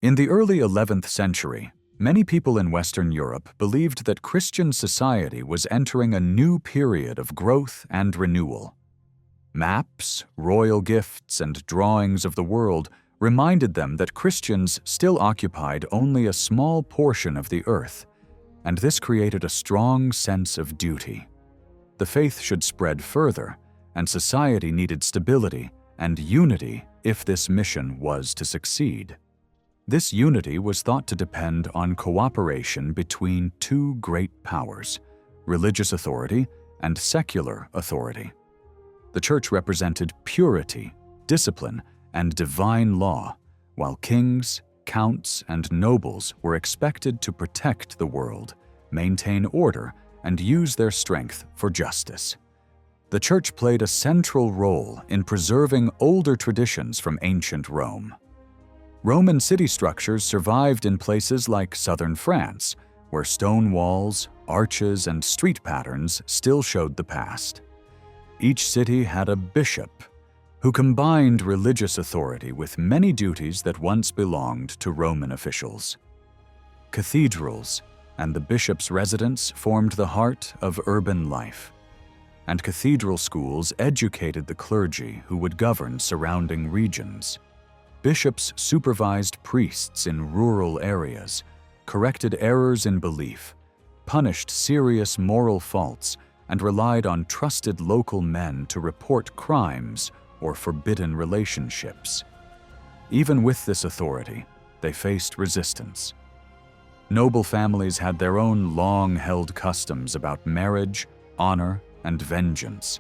In the early 11th century, many people in Western Europe believed that Christian society was entering a new period of growth and renewal. Maps, royal gifts, and drawings of the world reminded them that Christians still occupied only a small portion of the earth, and this created a strong sense of duty. The faith should spread further, and society needed stability and unity if this mission was to succeed. This unity was thought to depend on cooperation between two great powers, religious authority and secular authority. The church represented purity, discipline, and divine law, while kings, counts, and nobles were expected to protect the world, maintain order, and use their strength for justice. The church played a central role in preserving older traditions from ancient Rome. Roman city structures survived in places like southern France, where stone walls, arches, and street patterns still showed the past. Each city had a bishop, who combined religious authority with many duties that once belonged to Roman officials. Cathedrals and the bishop's residence formed the heart of urban life, and cathedral schools educated the clergy who would govern surrounding regions. Bishops supervised priests in rural areas, corrected errors in belief, punished serious moral faults, and relied on trusted local men to report crimes or forbidden relationships. Even with this authority, they faced resistance. Noble families had their own long-held customs about marriage, honor, and vengeance,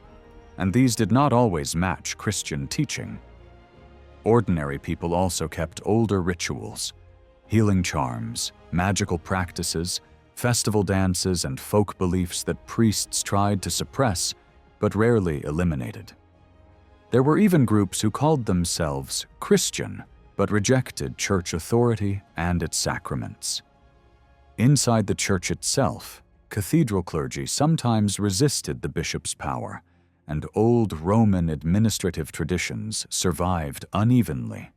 and these did not always match Christian teaching. Ordinary people also kept older rituals, healing charms, magical practices, festival dances, and folk beliefs that priests tried to suppress but rarely eliminated. There were even groups who called themselves Christian but rejected church authority and its sacraments. Inside the church itself, cathedral clergy sometimes resisted the bishop's power, and old Roman administrative traditions survived unevenly.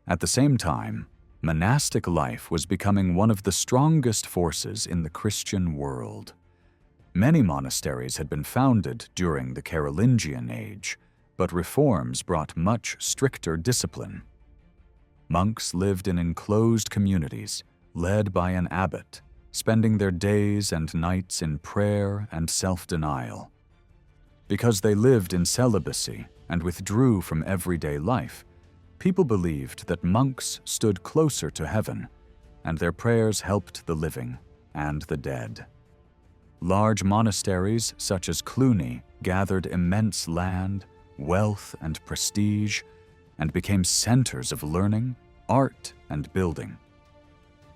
At the same time, monastic life was becoming one of the strongest forces in the Christian world. Many monasteries had been founded during the Carolingian age, but reforms brought much stricter discipline. Monks lived in enclosed communities, led by an abbot, spending their days and nights in prayer and self-denial. Because they lived in celibacy and withdrew from everyday life, people believed that monks stood closer to heaven, and their prayers helped the living and the dead. Large monasteries such as Cluny gathered immense land, wealth, and prestige, and became centers of learning, art, and building.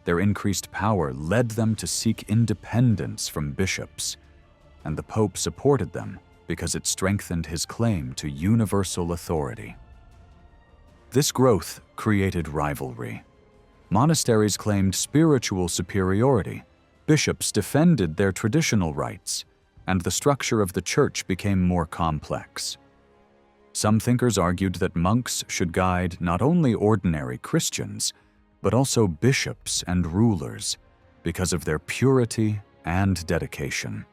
Their increased power led them to seek independence from bishops, and the Pope supported them because it strengthened his claim to universal authority. This growth created rivalry. Monasteries claimed spiritual superiority, bishops defended their traditional rights, and the structure of the church became more complex. Some thinkers argued that monks should guide not only ordinary Christians, but also bishops and rulers because of their purity and dedication.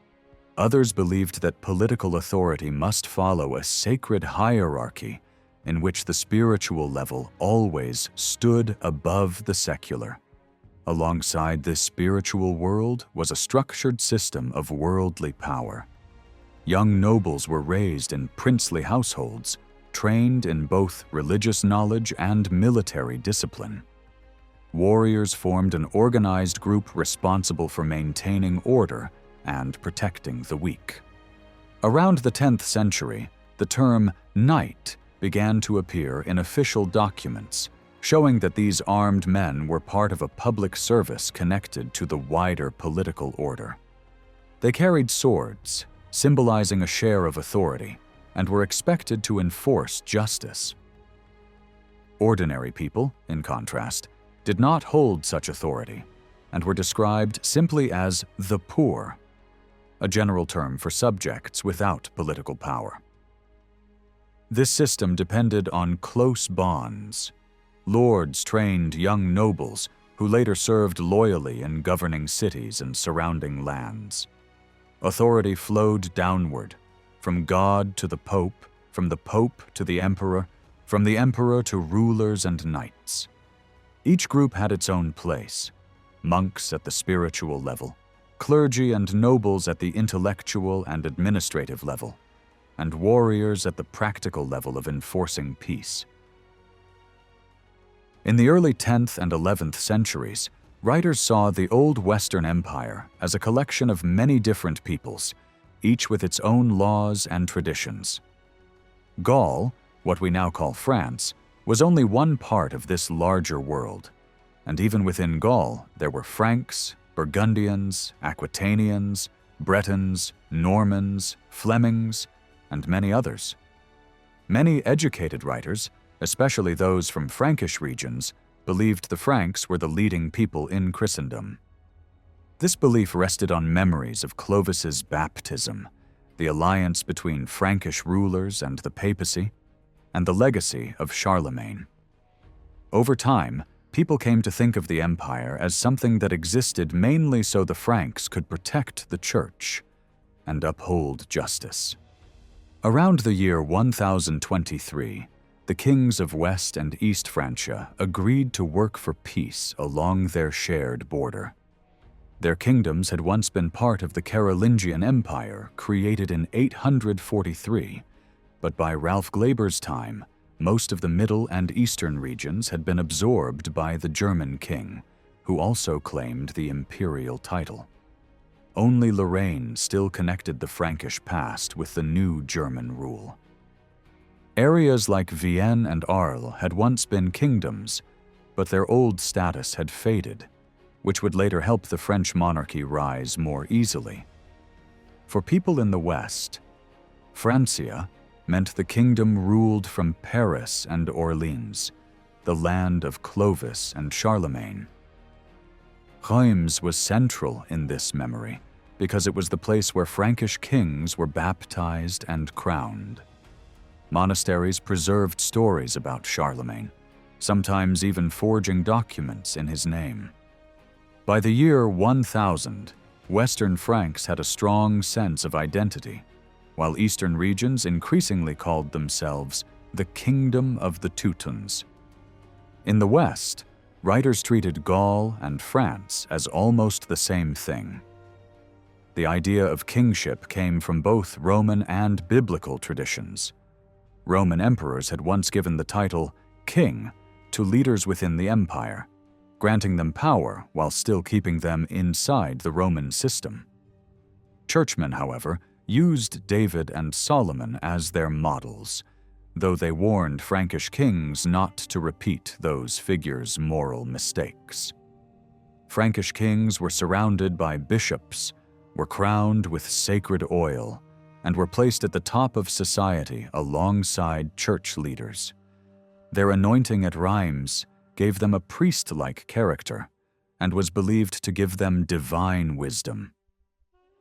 Others believed that political authority must follow a sacred hierarchy in which the spiritual level always stood above the secular. Alongside this spiritual world was a structured system of worldly power. Young nobles were raised in princely households, trained in both religious knowledge and military discipline. Warriors formed an organized group responsible for maintaining order and protecting the weak. Around the 10th century, the term knight began to appear in official documents, showing that these armed men were part of a public service connected to the wider political order. They carried swords, symbolizing a share of authority, and were expected to enforce justice. Ordinary people, in contrast, did not hold such authority and were described simply as the poor, a general term for subjects without political power. This system depended on close bonds. Lords trained young nobles who later served loyally in governing cities and surrounding lands. Authority flowed downward, from God to the Pope, from the Pope to the Emperor, from the Emperor to rulers and knights. Each group had its own place: monks at the spiritual level, clergy and nobles at the intellectual and administrative level, and warriors at the practical level of enforcing peace. In the early 10th and 11th centuries, writers saw the Old Western Empire as a collection of many different peoples, each with its own laws and traditions. Gaul, what we now call France, was only one part of this larger world, and even within Gaul there were Franks, Burgundians, Aquitanians, Bretons, Normans, Flemings, and many others. Many educated writers, especially those from Frankish regions, believed the Franks were the leading people in Christendom. This belief rested on memories of Clovis's baptism, the alliance between Frankish rulers and the papacy, and the legacy of Charlemagne. Over time, people came to think of the empire as something that existed mainly so the Franks could protect the church and uphold justice. Around the year 1023, the kings of West and East Francia agreed to work for peace along their shared border. Their kingdoms had once been part of the Carolingian Empire, created in 843, but by Ralph Glaber's time, most of the Middle and Eastern regions had been absorbed by the German king, who also claimed the imperial title. Only Lorraine still connected the Frankish past with the new German rule. Areas like Vienne and Arles had once been kingdoms, but their old status had faded, which would later help the French monarchy rise more easily. For people in the West, Francia meant the kingdom ruled from Paris and Orleans, the land of Clovis and Charlemagne. Reims was central in this memory because it was the place where Frankish kings were baptized and crowned. Monasteries preserved stories about Charlemagne, sometimes even forging documents in his name. By the year 1000, Western Franks had a strong sense of identity, while Eastern regions increasingly called themselves the Kingdom of the Teutons. In the West, writers treated Gaul and France as almost the same thing. The idea of kingship came from both Roman and biblical traditions. Roman emperors had once given the title king to leaders within the empire, granting them power while still keeping them inside the Roman system. Churchmen, however, used David and Solomon as their models, though they warned Frankish kings not to repeat those figures' moral mistakes. Frankish kings were surrounded by bishops, were crowned with sacred oil, and were placed at the top of society alongside church leaders. Their anointing at Reims gave them a priest-like character and was believed to give them divine wisdom.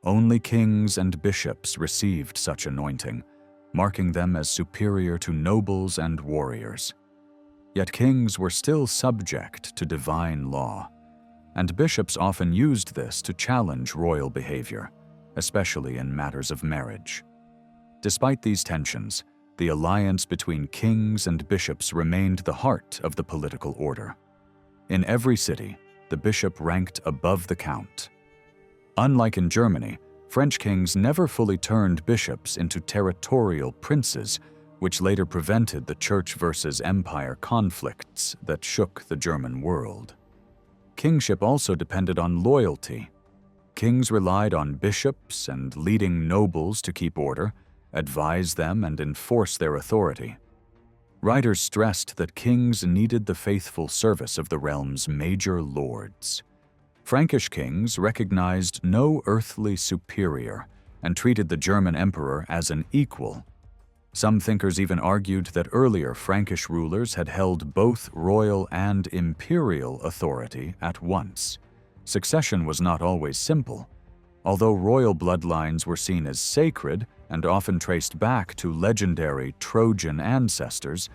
Only kings and bishops received such anointing, marking them as superior to nobles and warriors. Yet kings were still subject to divine law, and bishops often used this to challenge royal behavior, especially in matters of marriage. Despite these tensions, the alliance between kings and bishops remained the heart of the political order. In every city, the bishop ranked above the count. Unlike in Germany, French kings never fully turned bishops into territorial princes, which later prevented the church versus empire conflicts that shook the German world. Kingship also depended on loyalty. Kings relied on bishops and leading nobles to keep order, advise them, and enforce their authority. Writers stressed that kings needed the faithful service of the realm's major lords. Frankish kings recognized no earthly superior and treated the German emperor as an equal. Some thinkers even argued that earlier Frankish rulers had held both royal and imperial authority at once. Succession was not always simple. Although royal bloodlines were seen as sacred and often traced back to legendary Trojan ancestors,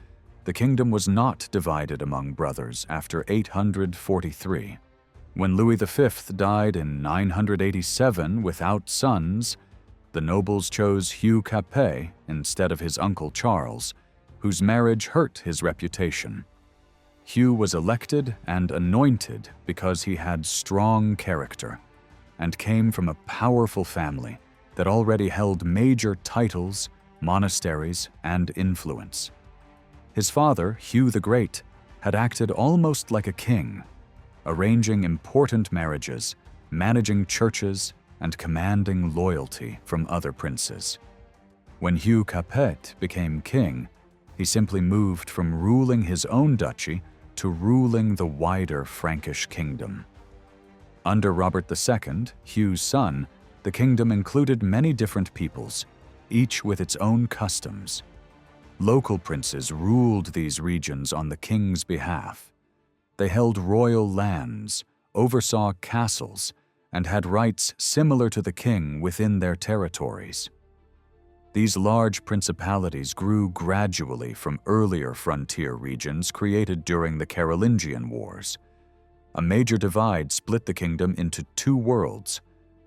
the kingdom was not divided among brothers after 843. When Louis V died in 987 without sons, the nobles chose Hugh Capet instead of his uncle Charles, whose marriage hurt his reputation. Hugh was elected and anointed because he had strong character and came from a powerful family that already held major titles, monasteries, and influence. His father, Hugh the Great, had acted almost like a king, arranging important marriages, managing churches, and commanding loyalty from other princes. When Hugh Capet became king, he simply moved from ruling his own duchy to ruling the wider Frankish kingdom. Under Robert II, Hugh's son, the kingdom included many different peoples, each with its own customs. Local princes ruled these regions on the king's behalf. They held royal lands, oversaw castles, and had rights similar to the king within their territories. These large principalities grew gradually from earlier frontier regions created during the Carolingian Wars. A major divide split the kingdom into two worlds,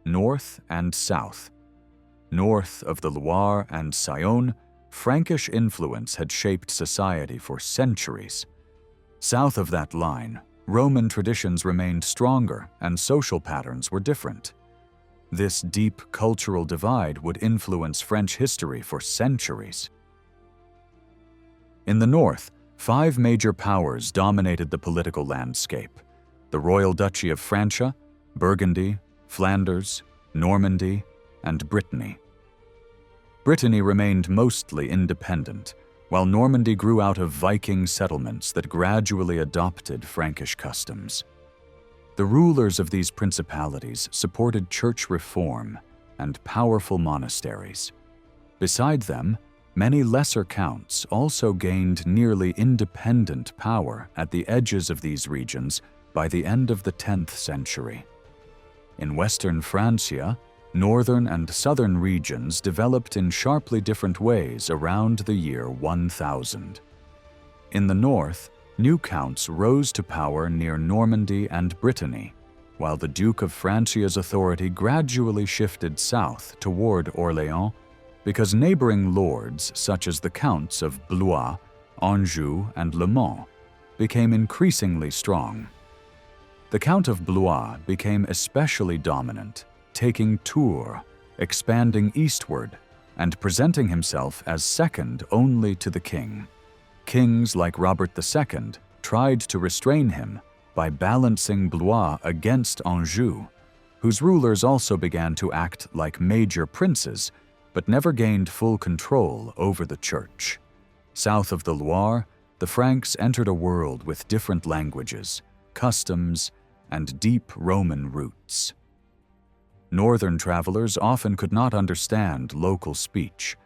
north and south. North of the Loire and Saône, Frankish influence had shaped society for centuries. South of that line, Roman traditions remained stronger and social patterns were different. This deep cultural divide would influence French history for centuries. In the north, 5 major powers dominated the political landscape: the Royal Duchy of Francia, Burgundy, Flanders, Normandy, and Brittany. Brittany remained mostly independent, while Normandy grew out of Viking settlements that gradually adopted Frankish customs. The rulers of these principalities supported church reform and powerful monasteries. Beside them, many lesser counts also gained nearly independent power at the edges of these regions by the end of the 10th century. In western Francia, northern and southern regions developed in sharply different ways around the year 1000. In the north, new counts rose to power near Normandy and Brittany, while the Duke of Francia's authority gradually shifted south toward Orléans because neighboring lords such as the Counts of Blois, Anjou, and Le Mans became increasingly strong. The Count of Blois became especially dominant, taking Tours, expanding eastward, and presenting himself as second only to the king. Kings like Robert II tried to restrain him by balancing Blois against Anjou, whose rulers also began to act like major princes but never gained full control over the church. South of the Loire, the Franks entered a world with different languages, customs, and deep Roman roots. Northern travelers often could not understand local speech,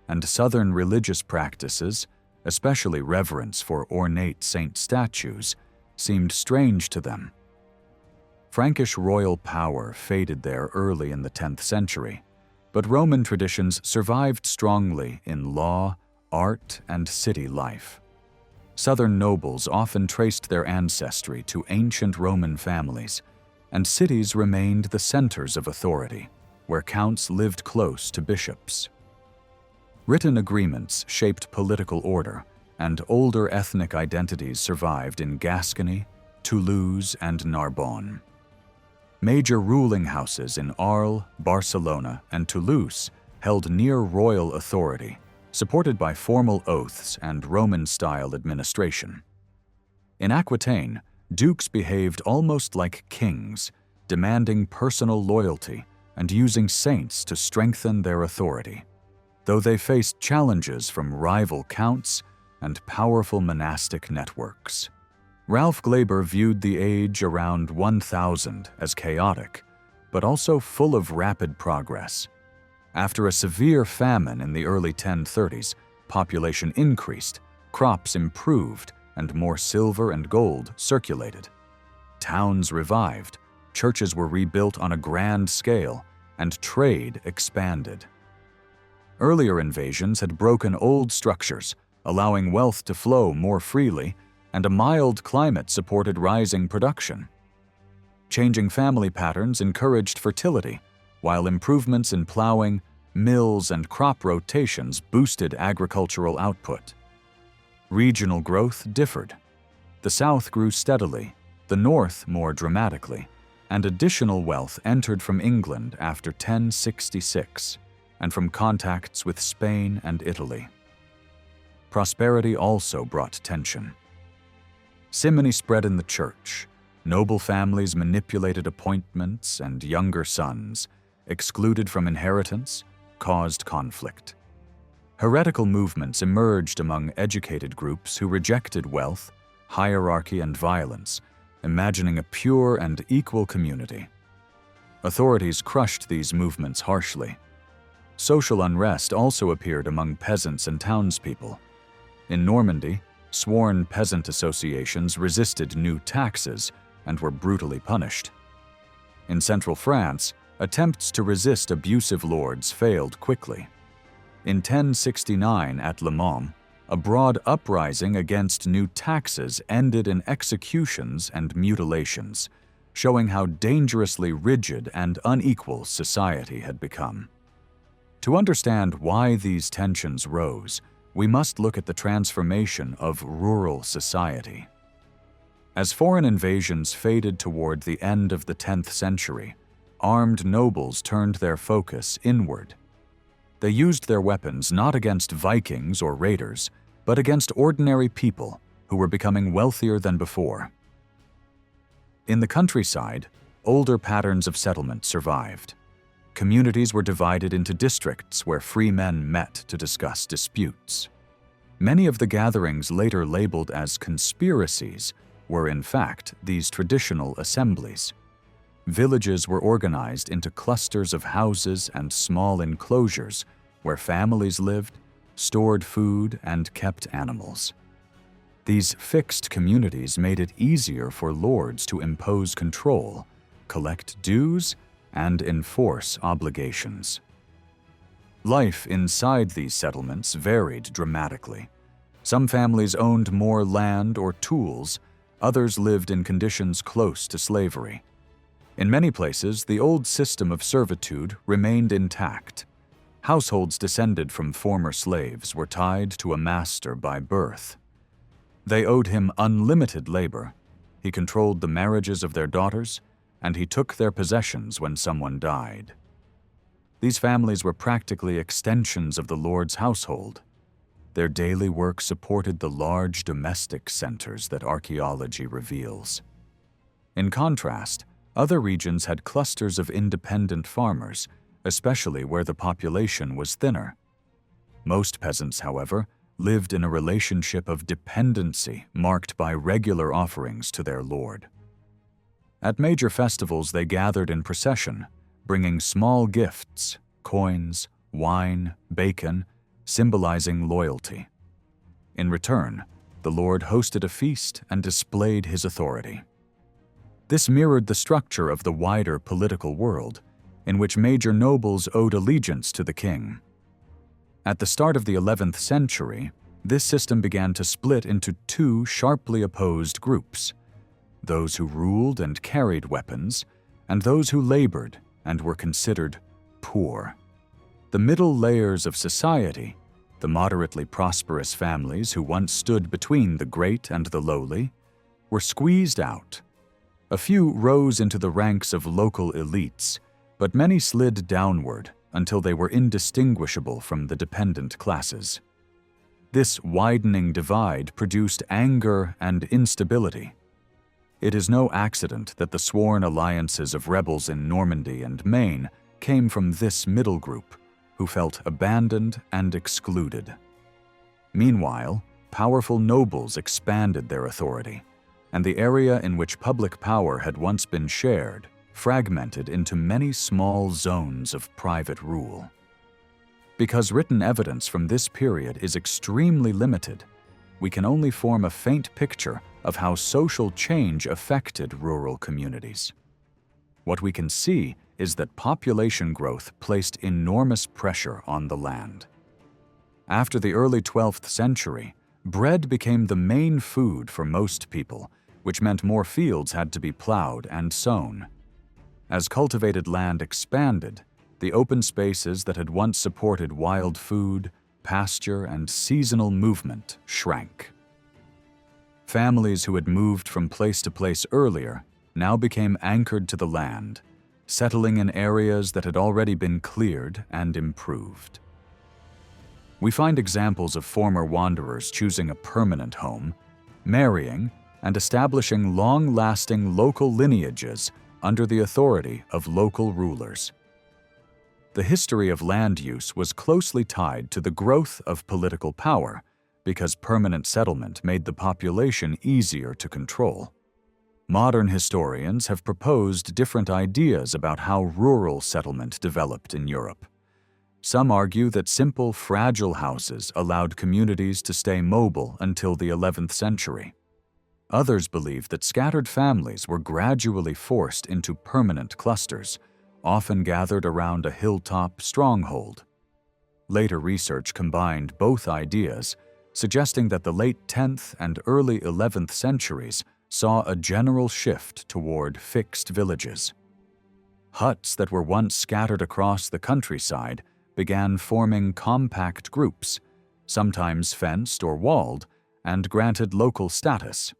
and southern religious practices, especially reverence for ornate saint statues, seemed strange to them. Frankish royal power faded there early in the 10th century, but Roman traditions survived strongly in law, art, and city life. Southern nobles often traced their ancestry to ancient Roman families, and cities remained the centers of authority, where counts lived close to bishops. Written agreements shaped political order, and older ethnic identities survived in Gascony, Toulouse, and Narbonne. Major ruling houses in Arles, Barcelona, and Toulouse held near-royal authority, supported by formal oaths and Roman-style administration. In Aquitaine, dukes behaved almost like kings, demanding personal loyalty and using saints to strengthen their authority, though they faced challenges from rival counts and powerful monastic networks. Ralph Glaber viewed the age around 1000 as chaotic, but also full of rapid progress. After a severe famine in the early 1030s, population increased, crops improved, and more silver and gold circulated. Towns revived, churches were rebuilt on a grand scale, and trade expanded. Earlier invasions had broken old structures, allowing wealth to flow more freely, and a mild climate supported rising production. Changing family patterns encouraged fertility, while improvements in plowing, mills, and crop rotations boosted agricultural output. Regional growth differed. The South grew steadily, the North more dramatically, and additional wealth entered from England after 1066 and from contacts with Spain and Italy. Prosperity also brought tension. Simony spread in the church. Noble families manipulated appointments, and younger sons, excluded from inheritance, caused conflict. Heretical movements emerged among educated groups who rejected wealth, hierarchy, and violence, imagining a pure and equal community. Authorities crushed these movements harshly. Social unrest also appeared among peasants and townspeople. In Normandy, sworn peasant associations resisted new taxes and were brutally punished. In central France, attempts to resist abusive lords failed quickly. In 1069 at Le Mans, a broad uprising against new taxes ended in executions and mutilations, showing how dangerously rigid and unequal society had become. To understand why these tensions rose, we must look at the transformation of rural society. As foreign invasions faded toward the end of the 10th century, armed nobles turned their focus inward. They used their weapons not against Vikings or raiders, but against ordinary people who were becoming wealthier than before. In the countryside, older patterns of settlement survived. Communities were divided into districts where free men met to discuss disputes. Many of the gatherings later labeled as conspiracies were in fact these traditional assemblies. Villages were organized into clusters of houses and small enclosures where families lived, stored food, and kept animals. These fixed communities made it easier for lords to impose control, collect dues, and enforce obligations. Life inside these settlements varied dramatically. Some families owned more land or tools, others lived in conditions close to slavery. In many places, the old system of servitude remained intact. Households descended from former slaves were tied to a master by birth. They owed him unlimited labor. He controlled the marriages of their daughters, and he took their possessions when someone died. These families were practically extensions of the lord's household. Their daily work supported the large domestic centers that archaeology reveals. In contrast, other regions had clusters of independent farmers, especially where the population was thinner. Most peasants, however, lived in a relationship of dependency marked by regular offerings to their lord. At major festivals, they gathered in procession, bringing small gifts, coins, wine, bacon, symbolizing loyalty. In return, the lord hosted a feast and displayed his authority. This mirrored the structure of the wider political world, in which major nobles owed allegiance to the king. At the start of the 11th century, this system began to split into two sharply opposed groups: those who ruled and carried weapons, and those who labored and were considered poor. The middle layers of society, the moderately prosperous families who once stood between the great and the lowly, were squeezed out. A few rose into the ranks of local elites, but many slid downward until they were indistinguishable from the dependent classes. This widening divide produced anger and instability. It is no accident that the sworn alliances of rebels in Normandy and Maine came from this middle group, who felt abandoned and excluded. Meanwhile, powerful nobles expanded their authority, and the area in which public power had once been shared fragmented into many small zones of private rule. Because written evidence from this period is extremely limited, we can only form a faint picture of how social change affected rural communities. What we can see is that population growth placed enormous pressure on the land. After the early 12th century, Bread became the main food for most people, which meant more fields had to be plowed and sown. As cultivated land expanded, the open spaces that had once supported wild food, pasture, and seasonal movement shrank. Families who had moved from place to place earlier now became anchored to the land, settling in areas that had already been cleared and improved. We find examples of former wanderers choosing a permanent home, marrying, and establishing long-lasting local lineages under the authority of local rulers. The history of land use was closely tied to the growth of political power because permanent settlement made the population easier to control. Modern historians have proposed different ideas about how rural settlement developed in Europe. Some argue that simple, fragile houses allowed communities to stay mobile until the 11th century. Others believe that scattered families were gradually forced into permanent clusters, often gathered around a hilltop stronghold. Later research combined both ideas, suggesting that the late 10th and early 11th centuries saw a general shift toward fixed villages. Huts that were once scattered across the countryside began forming compact groups, sometimes fenced or walled, and granted local status.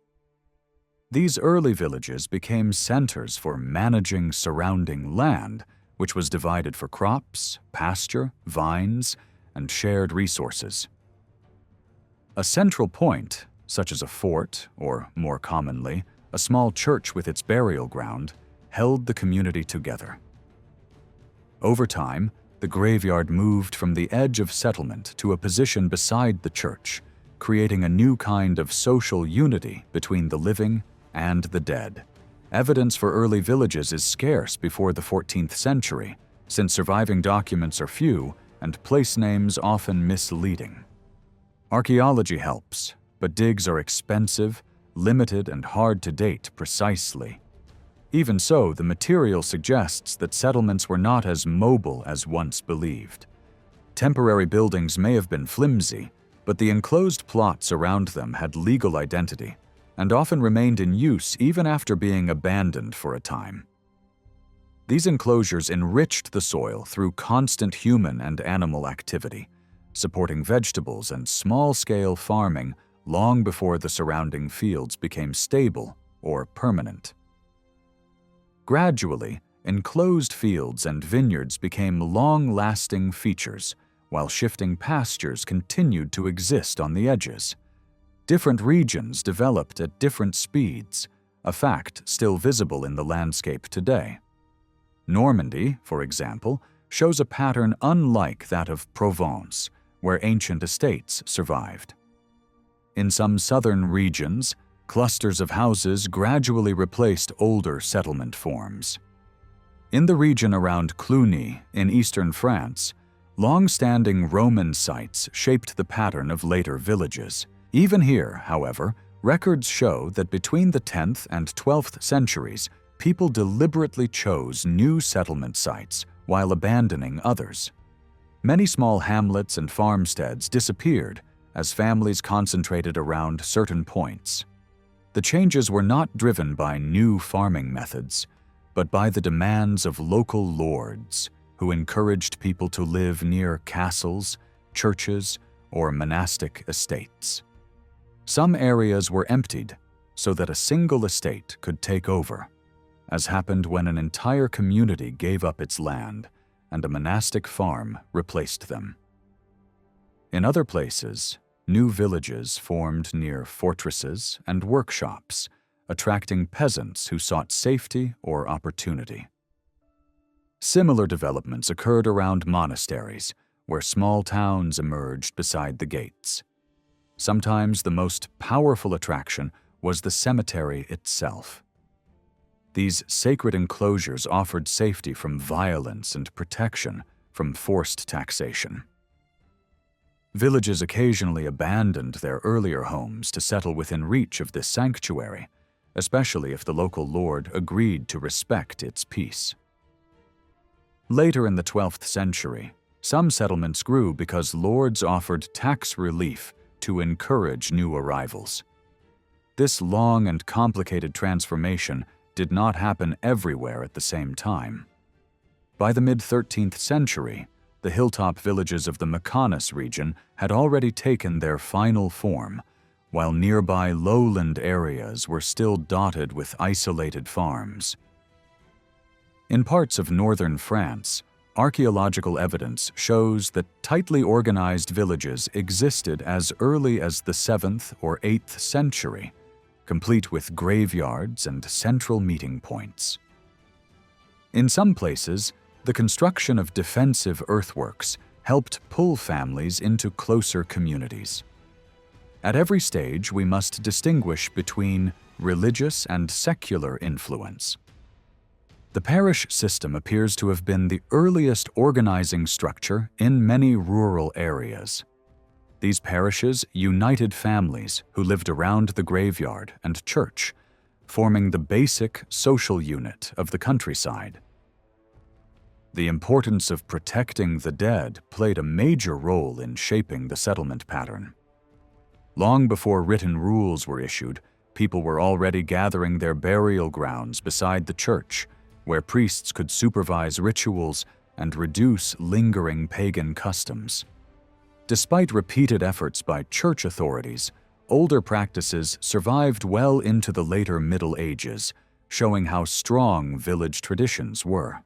These early villages became centers for managing surrounding land, which was divided for crops, pasture, vines, and shared resources. A central point, such as a fort, or more commonly, a small church with its burial ground, held the community together. Over time, the graveyard moved from the edge of settlement to a position beside the church, creating a new kind of social unity between the living and the dead. Evidence for early villages is scarce before the 14th century, since surviving documents are few and place names often misleading. Archaeology helps, but digs are expensive, limited, and hard to date precisely. Even so, the material suggests that settlements were not as mobile as once believed. Temporary buildings may have been flimsy, but the enclosed plots around them had legal identity and often remained in use even after being abandoned for a time. These enclosures enriched the soil through constant human and animal activity, supporting vegetables and small-scale farming long before the surrounding fields became stable or permanent. Gradually, enclosed fields and vineyards became long-lasting features, while shifting pastures continued to exist on the edges. Different regions developed at different speeds, a fact still visible in the landscape today. Normandy, for example, shows a pattern unlike that of Provence, where ancient estates survived. In some southern regions, clusters of houses gradually replaced older settlement forms. In the region around Cluny, in eastern France, long-standing Roman sites shaped the pattern of later villages. Even here, however, records show that between the 10th and 12th centuries, people deliberately chose new settlement sites while abandoning others. Many small hamlets and farmsteads disappeared as families concentrated around certain points. The changes were not driven by new farming methods, but by the demands of local lords who encouraged people to live near castles, churches, or monastic estates. Some areas were emptied so that a single estate could take over, as happened when an entire community gave up its land and a monastic farm replaced them. In other places, new villages formed near fortresses and workshops, attracting peasants who sought safety or opportunity. Similar developments occurred around monasteries, where small towns emerged beside the gates. Sometimes the most powerful attraction was the cemetery itself. These sacred enclosures offered safety from violence and protection from forced taxation. Villages occasionally abandoned their earlier homes to settle within reach of this sanctuary, especially if the local lord agreed to respect its peace. Later in the 12th century, some settlements grew because lords offered tax relief to encourage new arrivals. This long and complicated transformation did not happen everywhere at the same time. By the mid-13th century, the hilltop villages of the Mekhanis region had already taken their final form, while nearby lowland areas were still dotted with isolated farms. In parts of northern France, archaeological evidence shows that tightly organized villages existed as early as the 7th or 8th century, complete with graveyards and central meeting points. In some places, the construction of defensive earthworks helped pull families into closer communities. At every stage, we must distinguish between religious and secular influence. The parish system appears to have been the earliest organizing structure in many rural areas. These parishes united families who lived around the graveyard and church, forming the basic social unit of the countryside. The importance of protecting the dead played a major role in shaping the settlement pattern. Long before written rules were issued, people were already gathering their burial grounds beside the church, where priests could supervise rituals and reduce lingering pagan customs. Despite repeated efforts by church authorities, older practices survived well into the later Middle Ages, showing how strong village traditions were.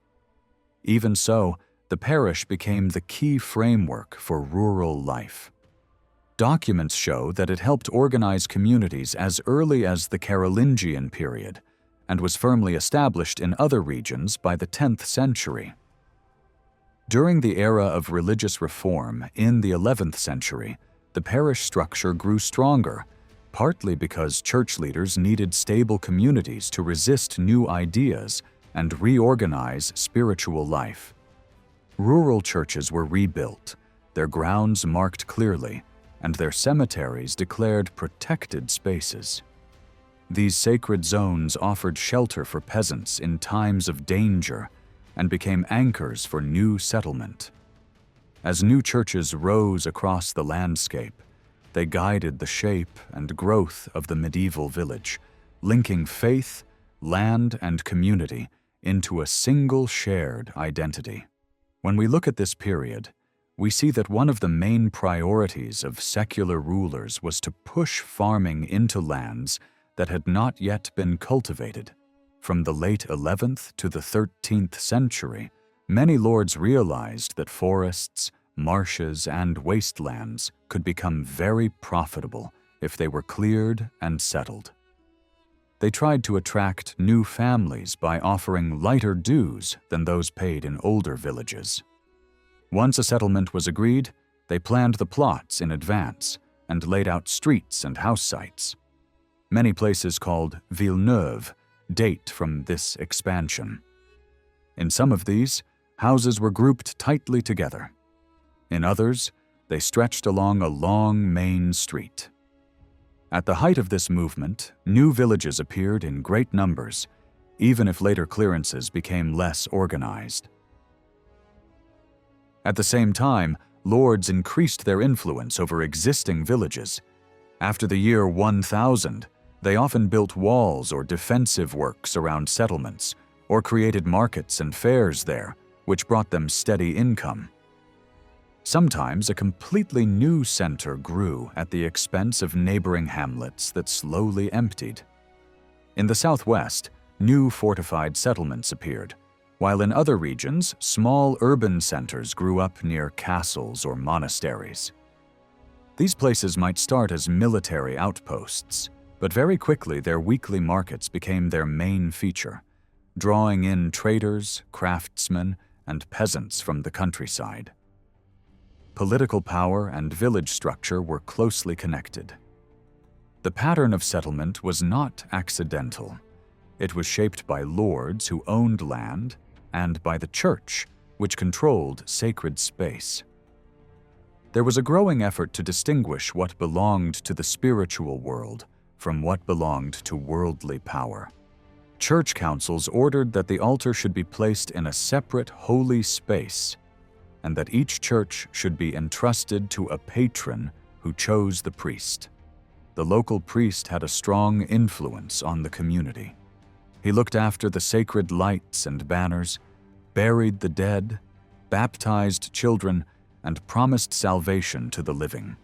Even so, the parish became the key framework for rural life. Documents show that it helped organize communities as early as the Carolingian period and was firmly established in other regions by the 10th century. During the era of religious reform in the 11th century, the parish structure grew stronger, partly because church leaders needed stable communities to resist new ideas and reorganize spiritual life. Rural churches were rebuilt, their grounds marked clearly, and their cemeteries declared protected spaces. These sacred zones offered shelter for peasants in times of danger and became anchors for new settlement. As new churches rose across the landscape, they guided the shape and growth of the medieval village, linking faith, land, and community into a single shared identity. When we look at this period, we see that one of the main priorities of secular rulers was to push farming into lands that had not yet been cultivated. From the late 11th to the 13th century, many lords realized that forests, marshes, and wastelands could become very profitable if they were cleared and settled. They tried to attract new families by offering lighter dues than those paid in older villages. Once a settlement was agreed, they planned the plots in advance and laid out streets and house sites. Many places called Villeneuve date from this expansion. In some of these, houses were grouped tightly together. In others, they stretched along a long main street. At the height of this movement, new villages appeared in great numbers, even if later clearances became less organized. At the same time, lords increased their influence over existing villages. After the year 1000, they often built walls or defensive works around settlements, or created markets and fairs there, which brought them steady income. Sometimes a completely new center grew at the expense of neighboring hamlets that slowly emptied. In the southwest, new fortified settlements appeared, while in other regions, small urban centers grew up near castles or monasteries. These places might start as military outposts, but very quickly their weekly markets became their main feature, drawing in traders, craftsmen, and peasants from the countryside. Political power and village structure were closely connected. The pattern of settlement was not accidental. It was shaped by lords who owned land and by the church, which controlled sacred space. There was a growing effort to distinguish what belonged to the spiritual world from what belonged to worldly power. Church councils ordered that the altar should be placed in a separate holy space, and that each church should be entrusted to a patron who chose the priest. The local priest had a strong influence on the community. He looked after the sacred lights and banners, buried the dead, baptized children, and promised salvation to the living.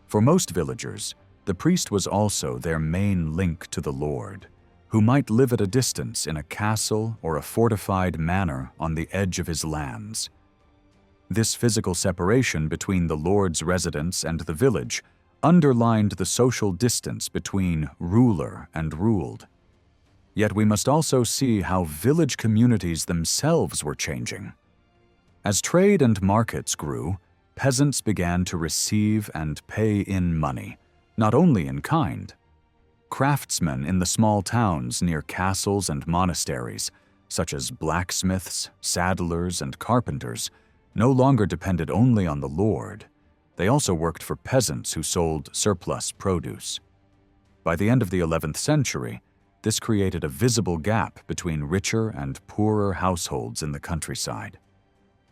For most villagers, the priest was also their main link to the Lord, who might live at a distance in a castle or a fortified manor on the edge of his lands. This physical separation between the Lord's residence and the village underlined the social distance between ruler and ruled. Yet we must also see how village communities themselves were changing. As trade and markets grew, peasants began to receive and pay in money, not only in kind. Craftsmen in the small towns near castles and monasteries, such as blacksmiths, saddlers, and carpenters, no longer depended only on the Lord. They also worked for peasants who sold surplus produce. By the end of the 11th century, this created a visible gap between richer and poorer households in the countryside.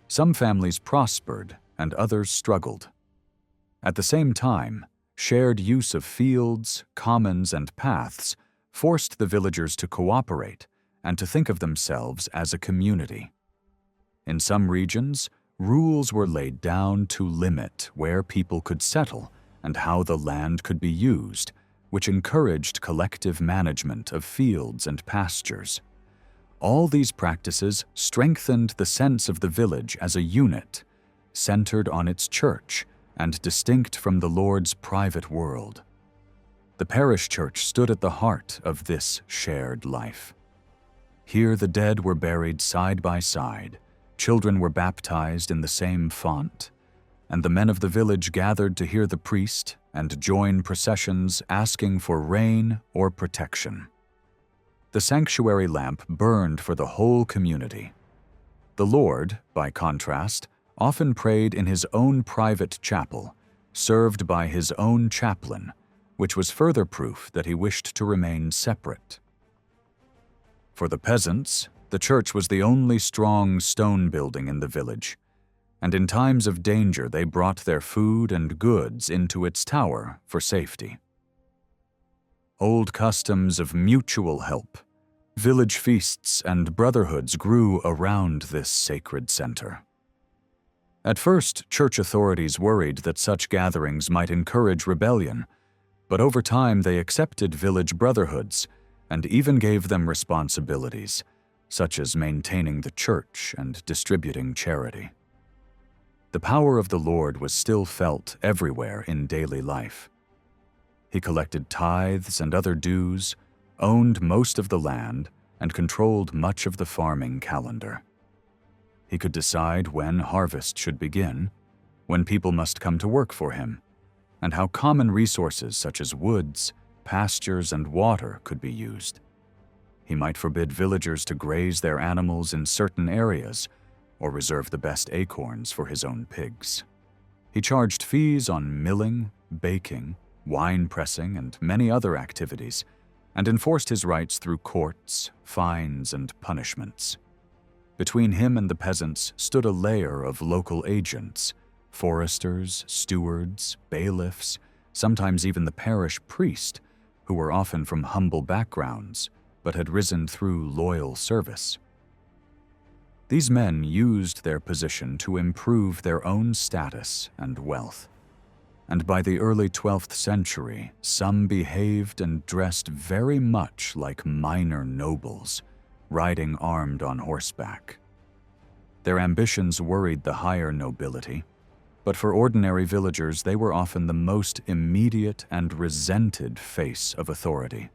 Some families prospered and others struggled. At the same time, shared use of fields, commons, and paths forced the villagers to cooperate and to think of themselves as a community. In some regions, rules were laid down to limit where people could settle and how the land could be used, which encouraged collective management of fields and pastures. All these practices strengthened the sense of the village as a unit, centered on its church and distinct from the Lord's private world. The parish church stood at the heart of this shared life. Here the dead were buried side by side, children were baptized in the same font, and the men of the village gathered to hear the priest and join processions asking for rain or protection. The sanctuary lamp burned for the whole community. The Lord, by contrast, often prayed in his own private chapel, served by his own chaplain, which was further proof that he wished to remain separate. For the peasants, the church was the only strong stone building in the village, and in times of danger they brought their food and goods into its tower for safety. Old customs of mutual help, village feasts, and brotherhoods grew around this sacred center. At first, church authorities worried that such gatherings might encourage rebellion, but over time they accepted village brotherhoods and even gave them responsibilities, such as maintaining the church and distributing charity. The power of the Lord was still felt everywhere in daily life. He collected tithes and other dues, owned most of the land, and controlled much of the farming calendar. He could decide when harvest should begin, when people must come to work for him, and how common resources such as woods, pastures, and water could be used. He might forbid villagers to graze their animals in certain areas, or reserve the best acorns for his own pigs. He charged fees on milling, baking, wine pressing, and many other activities, and enforced his rights through courts, fines, and punishments. Between him and the peasants stood a layer of local agents, foresters, stewards, bailiffs, sometimes even the parish priest, who were often from humble backgrounds, but had risen through loyal service. These men used their position to improve their own status and wealth. And by the early 12th century, some behaved and dressed very much like minor nobles, riding armed on horseback. Their ambitions worried the higher nobility, but for ordinary villagers they were often the most immediate and resented face of authority.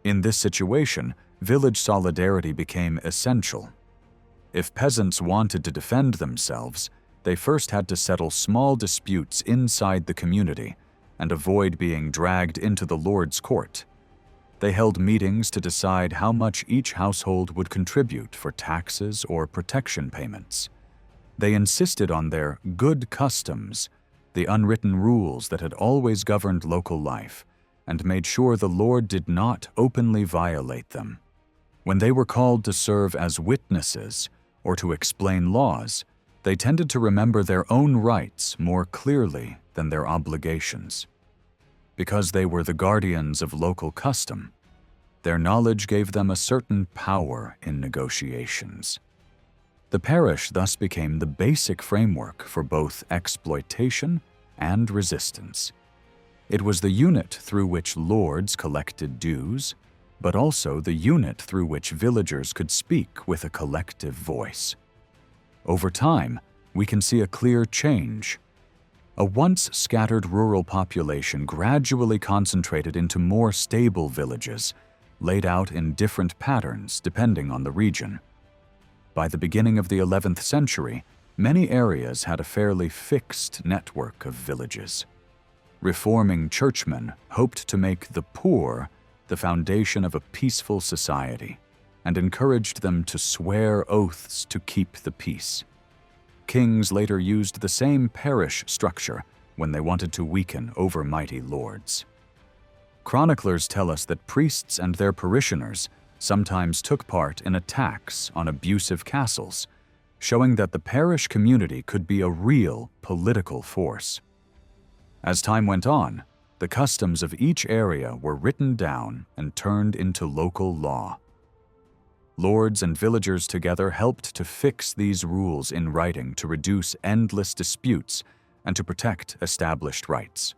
In this situation, village solidarity became essential. If peasants wanted to defend themselves, they first had to settle small disputes inside the community and avoid being dragged into the Lord's court. They held meetings to decide how much each household would contribute for taxes or protection payments. They insisted on their good customs, the unwritten rules that had always governed local life, and made sure the Lord did not openly violate them. When they were called to serve as witnesses or to explain laws, They tended to remember their own rights more clearly than their obligations. Because they were the guardians of local custom, their knowledge gave them a certain power in negotiations. The parish thus became the basic framework for both exploitation and resistance. It was the unit through which lords collected dues, but also the unit through which villagers could speak with a collective voice. Over time, we can see a clear change. A once scattered rural population gradually concentrated into more stable villages, laid out in different patterns depending on the region. By the beginning of the 11th century, many areas had a fairly fixed network of villages. Reforming churchmen hoped to make the poor the foundation of a peaceful society and encouraged them to swear oaths to keep the peace. Kings later used the same parish structure when they wanted to weaken overmighty lords. Chroniclers tell us that priests and their parishioners sometimes took part in attacks on abusive castles, showing that the parish community could be a real political force. As time went on, the customs of each area were written down and turned into local law. Lords and villagers together helped to fix these rules in writing to reduce endless disputes and to protect established rights.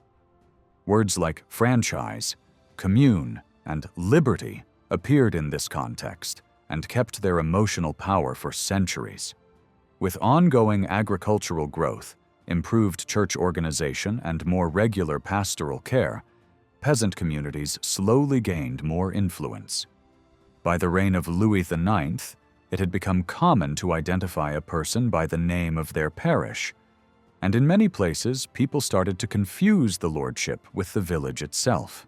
Words like franchise, commune, and liberty appeared in this context and kept their emotional power for centuries. With ongoing agricultural growth, improved church organization, and more regular pastoral care, peasant communities slowly gained more influence. By the reign of Louis IX, it had become common to identify a person by the name of their parish, and in many places people started to confuse the lordship with the village itself.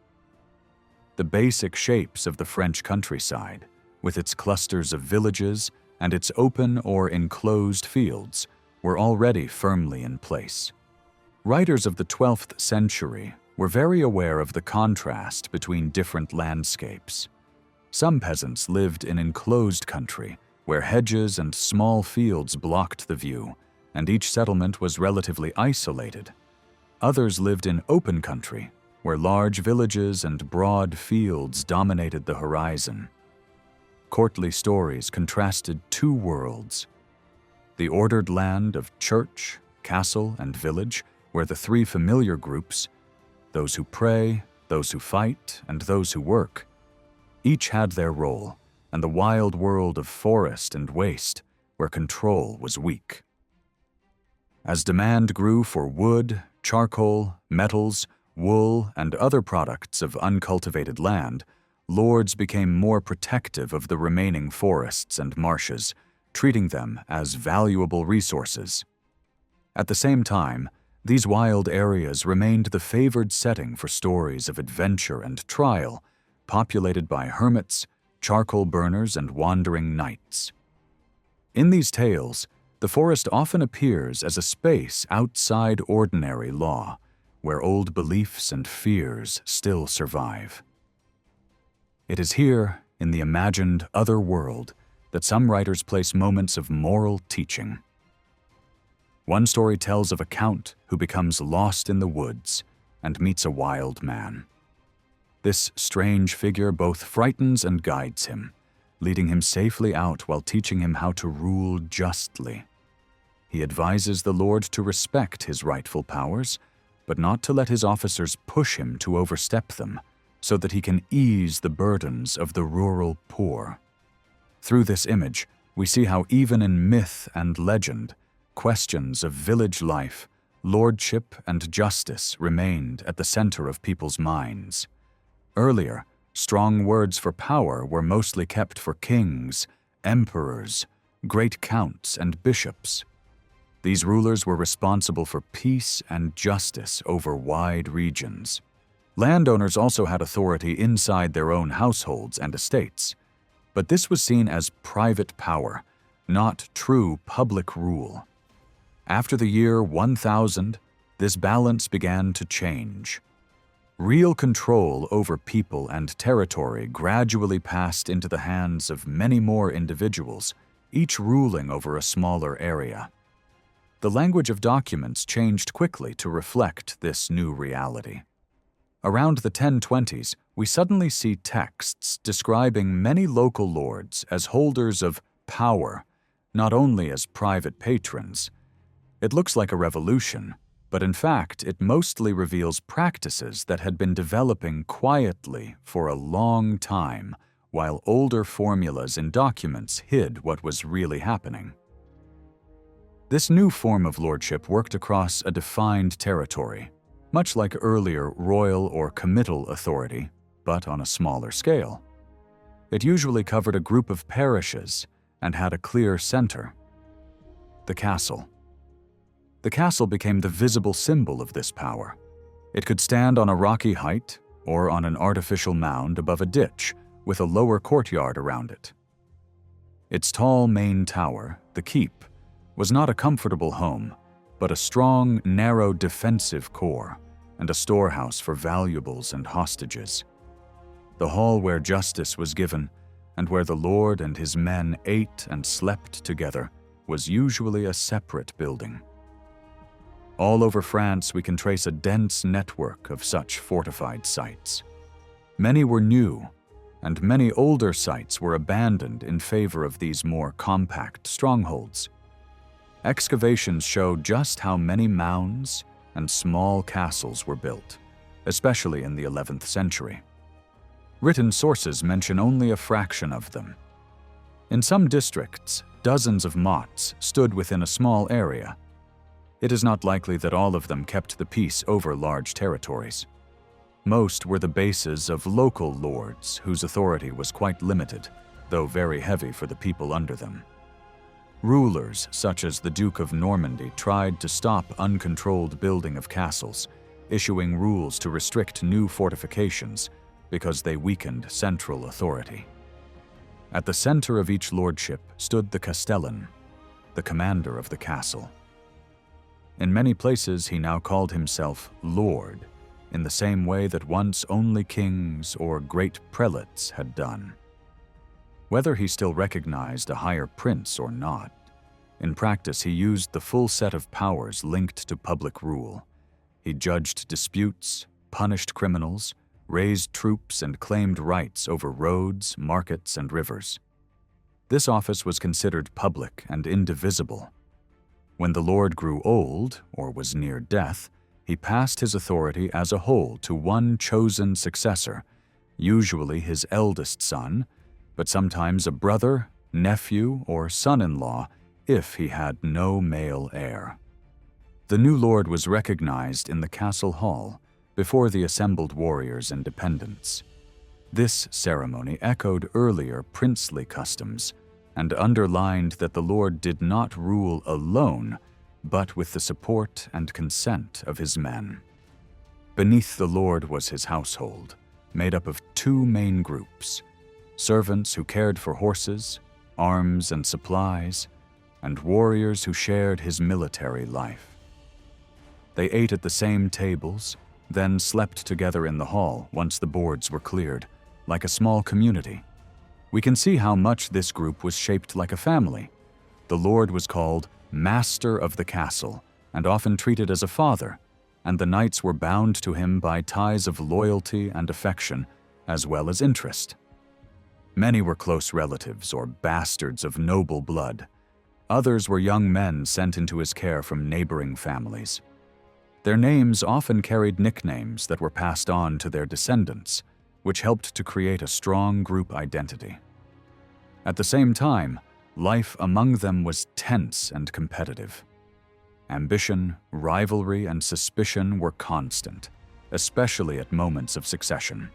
The basic shapes of the French countryside, with its clusters of villages and its open or enclosed fields, were already firmly in place. Writers of the 12th century were very aware of the contrast between different landscapes. Some peasants lived in enclosed country, where hedges and small fields blocked the view, and each settlement was relatively isolated. Others lived in open country, where large villages and broad fields dominated the horizon. Courtly stories contrasted two worlds: the ordered land of church, castle, and village, where the three familiar groups, those who pray, those who fight, and those who work, each had their role, and the wild world of forest and waste, where control was weak. As demand grew for wood, charcoal, metals, wool, and other products of uncultivated land, lords became more protective of the remaining forests and marshes, treating them as valuable resources. At the same time, these wild areas remained the favored setting for stories of adventure and trial, populated by hermits, charcoal burners, and wandering knights. In these tales, the forest often appears as a space outside ordinary law, where old beliefs and fears still survive. It is here, in the imagined other world, that some writers place moments of moral teaching. One story tells of a count who becomes lost in the woods and meets a wild man. This strange figure both frightens and guides him, leading him safely out while teaching him how to rule justly. He advises the lord to respect his rightful powers, but not to let his officers push him to overstep them, so that he can ease the burdens of the rural poor. Through this image, we see how even in myth and legend, questions of village life, lordship, and justice remained at the center of people's minds. Earlier, strong words for power were mostly kept for kings, emperors, great counts, and bishops. These rulers were responsible for peace and justice over wide regions. Landowners also had authority inside their own households and estates, but this was seen as private power, not true public rule. After the year 1000, this balance began to change. Real control over people and territory gradually passed into the hands of many more individuals, each ruling over a smaller area. The language of documents changed quickly to reflect this new reality. Around the 1020s, we suddenly see texts describing many local lords as holders of power, not only as private patrons. It looks like a revolution, but in fact it mostly reveals practices that had been developing quietly for a long time, while older formulas in documents hid what was really happening. This new form of lordship worked across a defined territory, much like earlier royal or committal authority, but on a smaller scale. It usually covered a group of parishes and had a clear center: the castle. The castle became the visible symbol of this power. It could stand on a rocky height or on an artificial mound above a ditch with a lower courtyard around it. Its tall main tower, the keep, was not a comfortable home, but a strong, narrow defensive core and a storehouse for valuables and hostages. The hall where justice was given and where the lord and his men ate and slept together was usually a separate building. All over France, we can trace a dense network of such fortified sites. Many were new, and many older sites were abandoned in favor of these more compact strongholds. Excavations show just how many mounds and small castles were built, especially in the 11th century. Written sources mention only a fraction of them. In some districts, dozens of mottes stood within a small area. It is not likely that all of them kept the peace over large territories. Most were the bases of local lords whose authority was quite limited, though very heavy for the people under them. Rulers such as the Duke of Normandy tried to stop uncontrolled building of castles, issuing rules to restrict new fortifications because they weakened central authority. At the center of each lordship stood the castellan, the commander of the castle. In many places he now called himself Lord, in the same way that once only kings or great prelates had done. Whether he still recognized a higher prince or not, in practice he used the full set of powers linked to public rule. He judged disputes, punished criminals, raised troops, and claimed rights over roads, markets, and rivers. This office was considered public and indivisible. When the lord grew old, or was near death, he passed his authority as a whole to one chosen successor, usually his eldest son, but sometimes a brother, nephew, or son-in-law if he had no male heir. The new lord was recognized in the castle hall before the assembled warriors and dependents. This ceremony echoed earlier princely customs and underlined that the lord did not rule alone, but with the support and consent of his men. Beneath the lord was his household, made up of two main groups: servants who cared for horses, arms, and supplies, and warriors who shared his military life. They ate at the same tables, then slept together in the hall once the boards were cleared, like a small community. We can see how much this group was shaped like a family. The lord was called master of the castle and often treated as a father, and the knights were bound to him by ties of loyalty and affection, as well as interest. Many were close relatives or bastards of noble blood. Others were young men sent into his care from neighboring families. Their names often carried nicknames that were passed on to their descendants, which helped to create a strong group identity. At the same time, life among them was tense and competitive. Ambition, rivalry, and suspicion were constant, especially at moments of succession.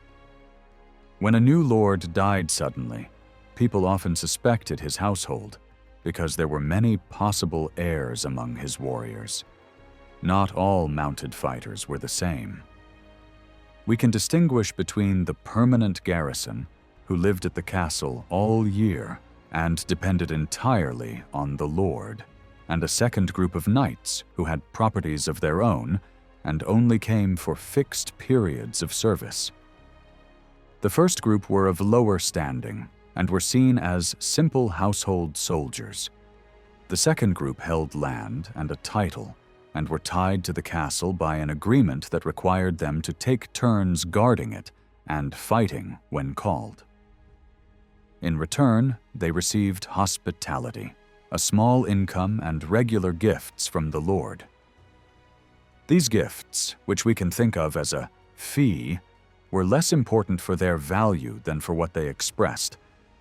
When a new lord died suddenly, people often suspected his household because there were many possible heirs among his warriors. Not all mounted fighters were the same. We can distinguish between the permanent garrison, who lived at the castle all year and depended entirely on the lord, and a second group of knights who had properties of their own and only came for fixed periods of service. The first group were of lower standing and were seen as simple household soldiers. The second group held land and a title, and were tied to the castle by an agreement that required them to take turns guarding it and fighting when called. In return, they received hospitality, a small income and regular gifts from the Lord. These gifts, which we can think of as a fee, were less important for their value than for what they expressed: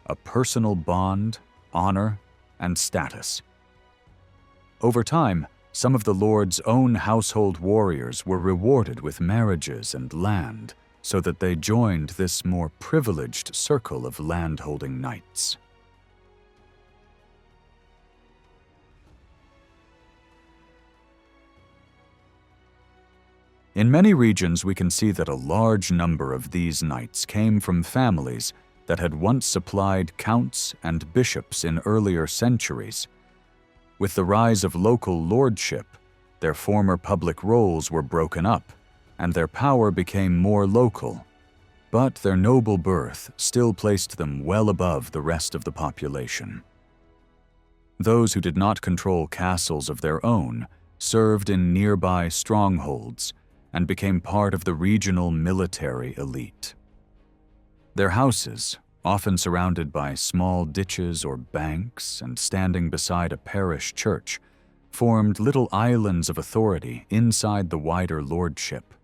a personal bond, honor, and status. Over time, some of the Lord's own household warriors were rewarded with marriages and land, so that they joined this more privileged circle of landholding knights. In many regions, we can see that a large number of these knights came from families that had once supplied counts and bishops in earlier centuries. With the rise of local lordship, their former public roles were broken up, and their power became more local. But their noble birth still placed them well above the rest of the population. Those who did not control castles of their own served in nearby strongholds and became part of the regional military elite. Their houses, often surrounded by small ditches or banks and standing beside a parish church, formed little islands of authority inside the wider lordship.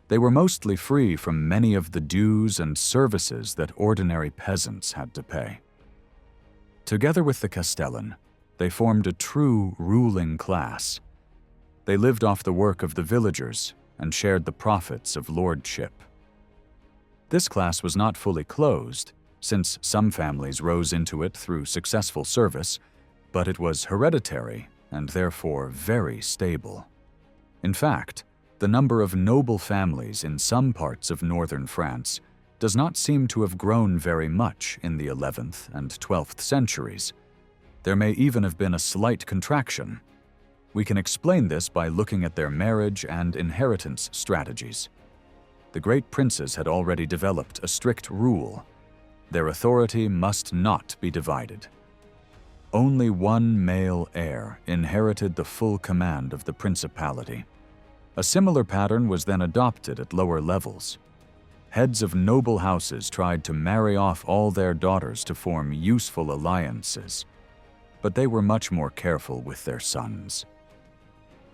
They were mostly free from many of the dues and services that ordinary peasants had to pay. Together with the castellan, they formed a true ruling class. They lived off the work of the villagers and shared the profits of lordship. This class was not fully closed, since some families rose into it through successful service, but it was hereditary and therefore very stable. In fact, the number of noble families in some parts of northern France does not seem to have grown very much in the 11th and 12th centuries. There may even have been a slight contraction. We can explain this by looking at their marriage and inheritance strategies. The great princes had already developed a strict rule: their authority must not be divided. Only one male heir inherited the full command of the principality. A similar pattern was then adopted at lower levels. Heads of noble houses tried to marry off all their daughters to form useful alliances, but they were much more careful with their sons.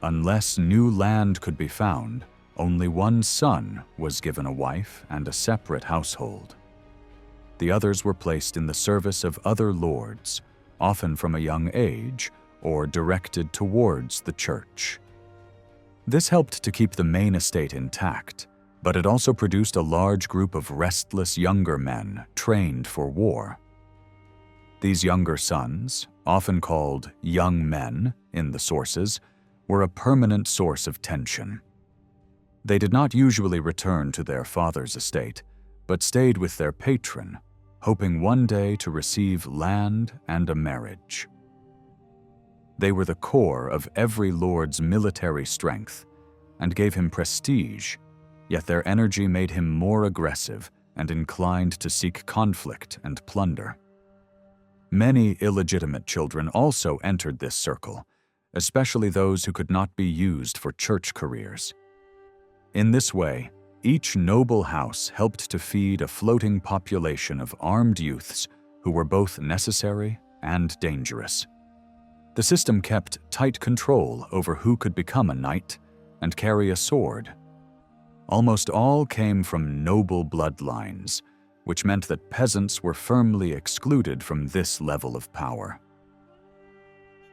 Unless new land could be found, only one son was given a wife and a separate household. The others were placed in the service of other lords, often from a young age, or directed towards the church. This helped to keep the main estate intact, but it also produced a large group of restless younger men trained for war. These younger sons, often called young men in the sources, were a permanent source of tension. They did not usually return to their father's estate, but stayed with their patron, hoping one day to receive land and a marriage. They were the core of every lord's military strength and gave him prestige, yet their energy made him more aggressive and inclined to seek conflict and plunder. Many illegitimate children also entered this circle, especially those who could not be used for church careers. In this way, each noble house helped to feed a floating population of armed youths who were both necessary and dangerous. The system kept tight control over who could become a knight and carry a sword. Almost all came from noble bloodlines, which meant that peasants were firmly excluded from this level of power.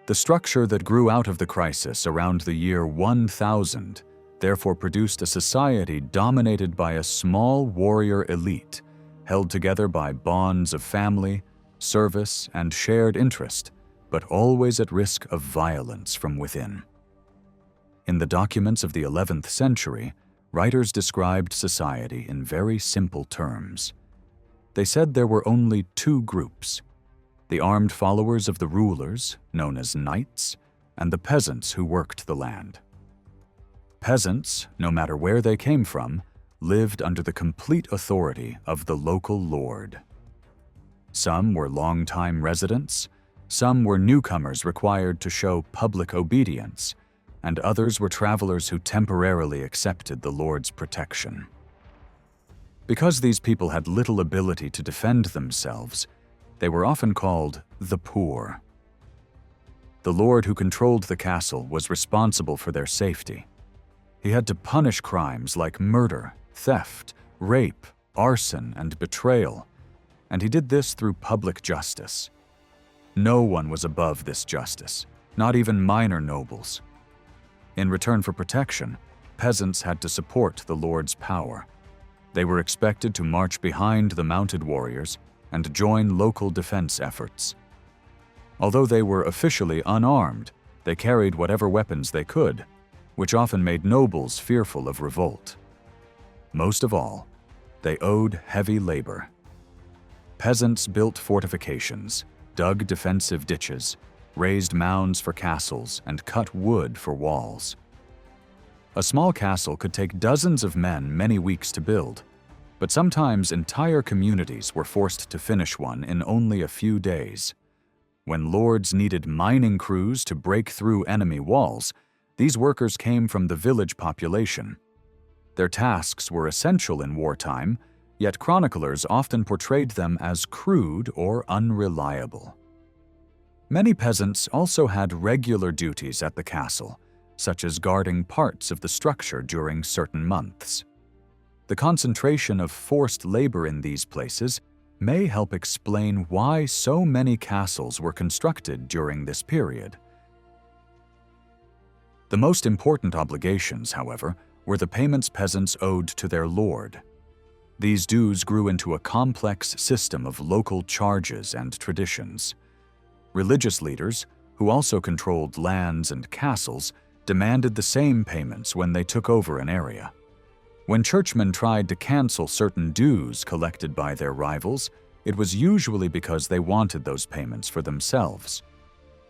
The structure that grew out of the crisis around the year 1000 therefore produced a society dominated by a small warrior elite, held together by bonds of family, service, and shared interest, but always at risk of violence from within. In the documents of the 11th century, writers described society in very simple terms. They said there were only two groups: the armed followers of the rulers, known as knights, and the peasants who worked the land. Peasants, no matter where they came from, lived under the complete authority of the local lord. Some were long-time residents, Some were newcomers required to show public obedience, and others were travelers who temporarily accepted the Lord's protection. Because these people had little ability to defend themselves, they were often called the poor. The lord who controlled the castle was responsible for their safety. He had to punish crimes like murder, theft, rape, arson, and betrayal, and he did this through public justice. No one was above this justice, not even minor nobles. In return for protection, peasants had to support the lord's power. They were expected to march behind the mounted warriors and join local defense efforts. Although they were officially unarmed, they carried whatever weapons they could, which often made nobles fearful of revolt. Most of all, they owed heavy labor. Peasants built fortifications, dug defensive ditches, raised mounds for castles, and cut wood for walls. A small castle could take dozens of men many weeks to build, but sometimes entire communities were forced to finish one in only a few days. When lords needed mining crews to break through enemy walls, these workers came from the village population. Their tasks were essential in wartime, yet chroniclers often portrayed them as crude or unreliable. Many peasants also had regular duties at the castle, such as guarding parts of the structure during certain months. The concentration of forced labor in these places may help explain why so many castles were constructed during this period. The most important obligations, however, were the payments peasants owed to their lord. These dues grew into a complex system of local charges and traditions. Religious leaders, who also controlled lands and castles, demanded the same payments when they took over an area. When churchmen tried to cancel certain dues collected by their rivals, it was usually because they wanted those payments for themselves.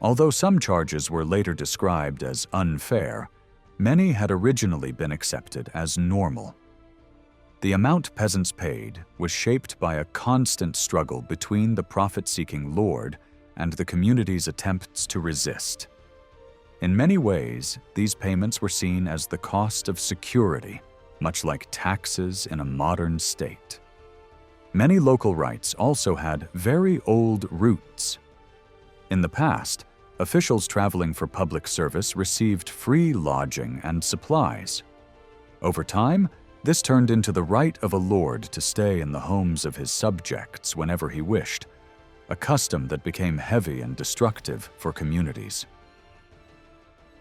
Although some charges were later described as unfair, many had originally been accepted as normal. The amount peasants paid was shaped by a constant struggle between the profit-seeking lord and the community's attempts to resist. In many ways, these payments were seen as the cost of security, much like taxes in a modern state. Many local rights also had very old roots. In the past, officials traveling for public service received free lodging and supplies. Over time, this turned into the right of a lord to stay in the homes of his subjects whenever he wished, a custom that became heavy and destructive for communities.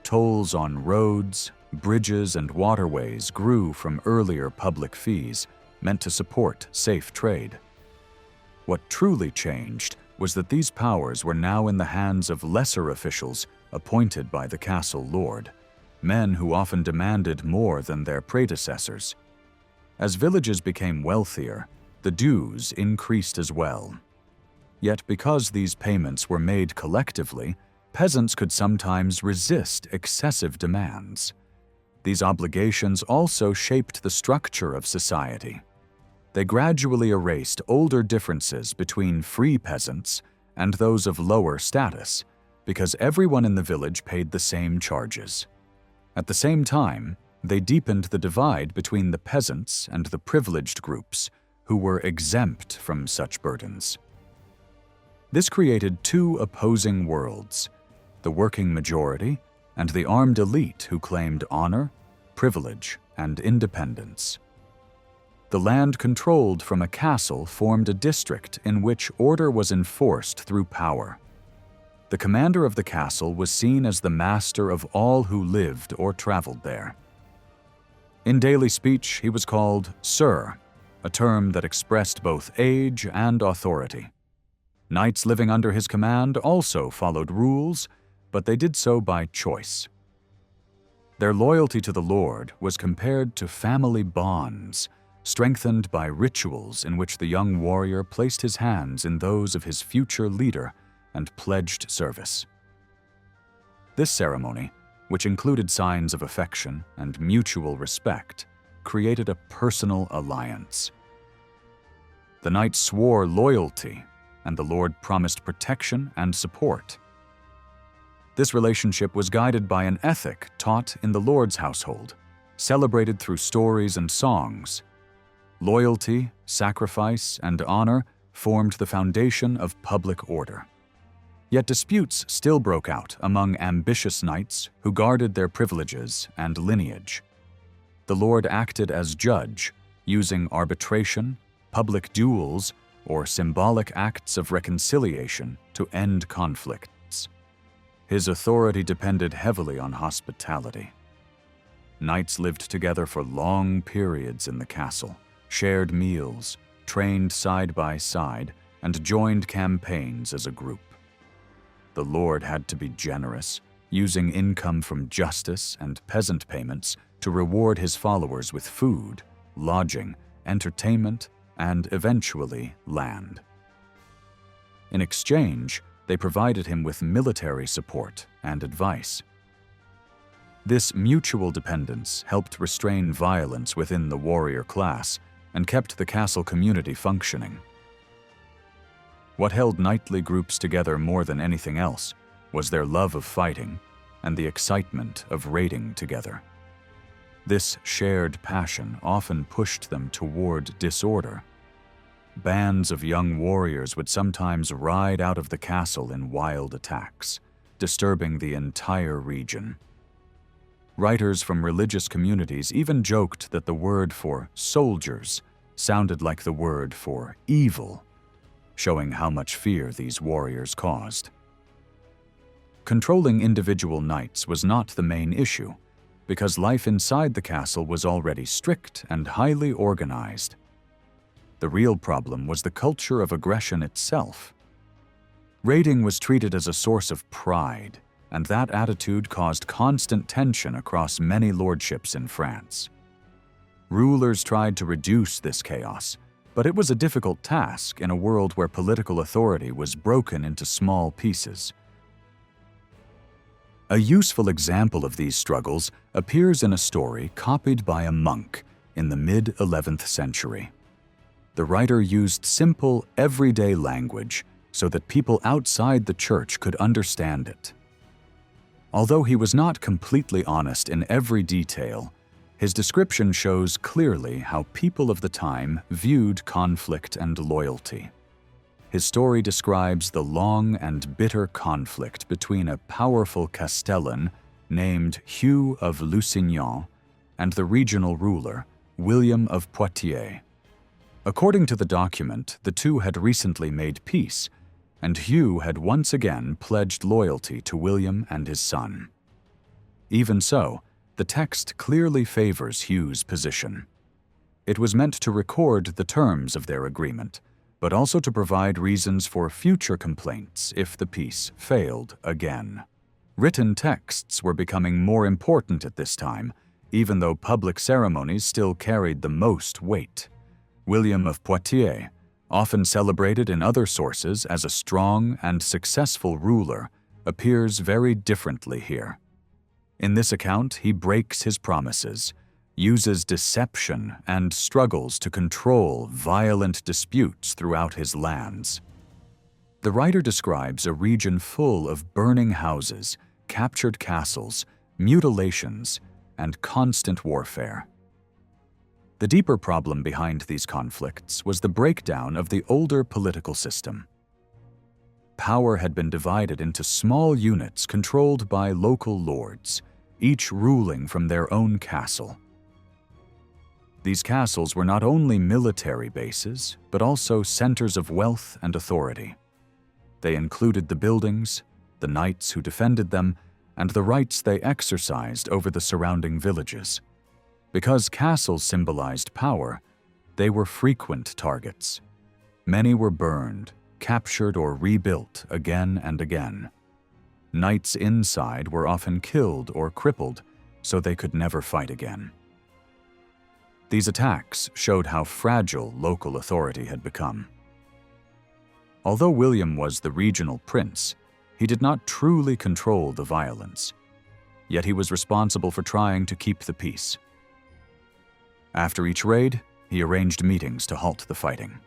Tolls on roads, bridges, and waterways grew from earlier public fees meant to support safe trade. What truly changed was that these powers were now in the hands of lesser officials appointed by the castle lord, men who often demanded more than their predecessors. As villages became wealthier, the dues increased as well. Yet because these payments were made collectively, peasants could sometimes resist excessive demands. These obligations also shaped the structure of society. They gradually erased older differences between free peasants and those of lower status, because everyone in the village paid the same charges. At the same time, they deepened the divide between the peasants and the privileged groups, who were exempt from such burdens. This created two opposing worlds: the working majority and the armed elite who claimed honor, privilege, and independence. The land controlled from a castle formed a district in which order was enforced through power. The commander of the castle was seen as the master of all who lived or traveled there. In daily speech, he was called Sir, a term that expressed both age and authority. Knights living under his command also followed rules, but they did so by choice. Their loyalty to the Lord was compared to family bonds, strengthened by rituals in which the young warrior placed his hands in those of his future leader and pledged service. This ceremony, which included signs of affection and mutual respect, created a personal alliance. The knight swore loyalty, and the Lord promised protection and support. This relationship was guided by an ethic taught in the Lord's household, celebrated through stories and songs. Loyalty, sacrifice, and honor formed the foundation of public order. Yet disputes still broke out among ambitious knights who guarded their privileges and lineage. The Lord acted as judge, using arbitration, public duels, or symbolic acts of reconciliation to end conflicts. His authority depended heavily on hospitality. Knights lived together for long periods in the castle, shared meals, trained side by side, and joined campaigns as a group. The Lord had to be generous, using income from justice and peasant payments to reward his followers with food, lodging, entertainment, and eventually land. In exchange, they provided him with military support and advice. This mutual dependence helped restrain violence within the warrior class and kept the castle community functioning. What held knightly groups together more than anything else was their love of fighting and the excitement of raiding together. This shared passion often pushed them toward disorder. Bands of young warriors would sometimes ride out of the castle in wild attacks, disturbing the entire region. Writers from religious communities even joked that the word for soldiers sounded like the word for evil, showing how much fear these warriors caused. Controlling individual knights was not the main issue, because life inside the castle was already strict and highly organized. The real problem was the culture of aggression itself. Raiding was treated as a source of pride, and that attitude caused constant tension across many lordships in France. Rulers tried to reduce this chaos, but it was a difficult task in a world where political authority was broken into small pieces. A useful example of these struggles appears in a story copied by a monk in the mid-11th century. The writer used simple, everyday language so that people outside the church could understand it. Although he was not completely honest in every detail, his description shows clearly how people of the time viewed conflict and loyalty. His story describes the long and bitter conflict between a powerful Castellan named Hugh of Lusignan and the regional ruler, William of Poitiers. According to the document, the two had recently made peace, and Hugh had once again pledged loyalty to William and his son. Even so, the text clearly favors Hugh's position. It was meant to record the terms of their agreement, but also to provide reasons for future complaints if the peace failed again. Written texts were becoming more important at this time, even though public ceremonies still carried the most weight. William of Poitiers, often celebrated in other sources as a strong and successful ruler, appears very differently here. In this account, he breaks his promises, uses deception, and struggles to control violent disputes throughout his lands. The writer describes a region full of burning houses, captured castles, mutilations, and constant warfare. The deeper problem behind these conflicts was the breakdown of the older political system. Power had been divided into small units controlled by local lords, each ruling from their own castle. These castles were not only military bases, but also centers of wealth and authority. They included the buildings, the knights who defended them, and the rights they exercised over the surrounding villages. Because castles symbolized power, they were frequent targets. Many were burned, captured, or rebuilt again and again. Knights inside were often killed or crippled, so they could never fight again. These attacks showed how fragile local authority had become. Although William was the regional prince, he did not truly control the violence, yet he was responsible for trying to keep the peace. After each raid, he arranged meetings to halt the fighting.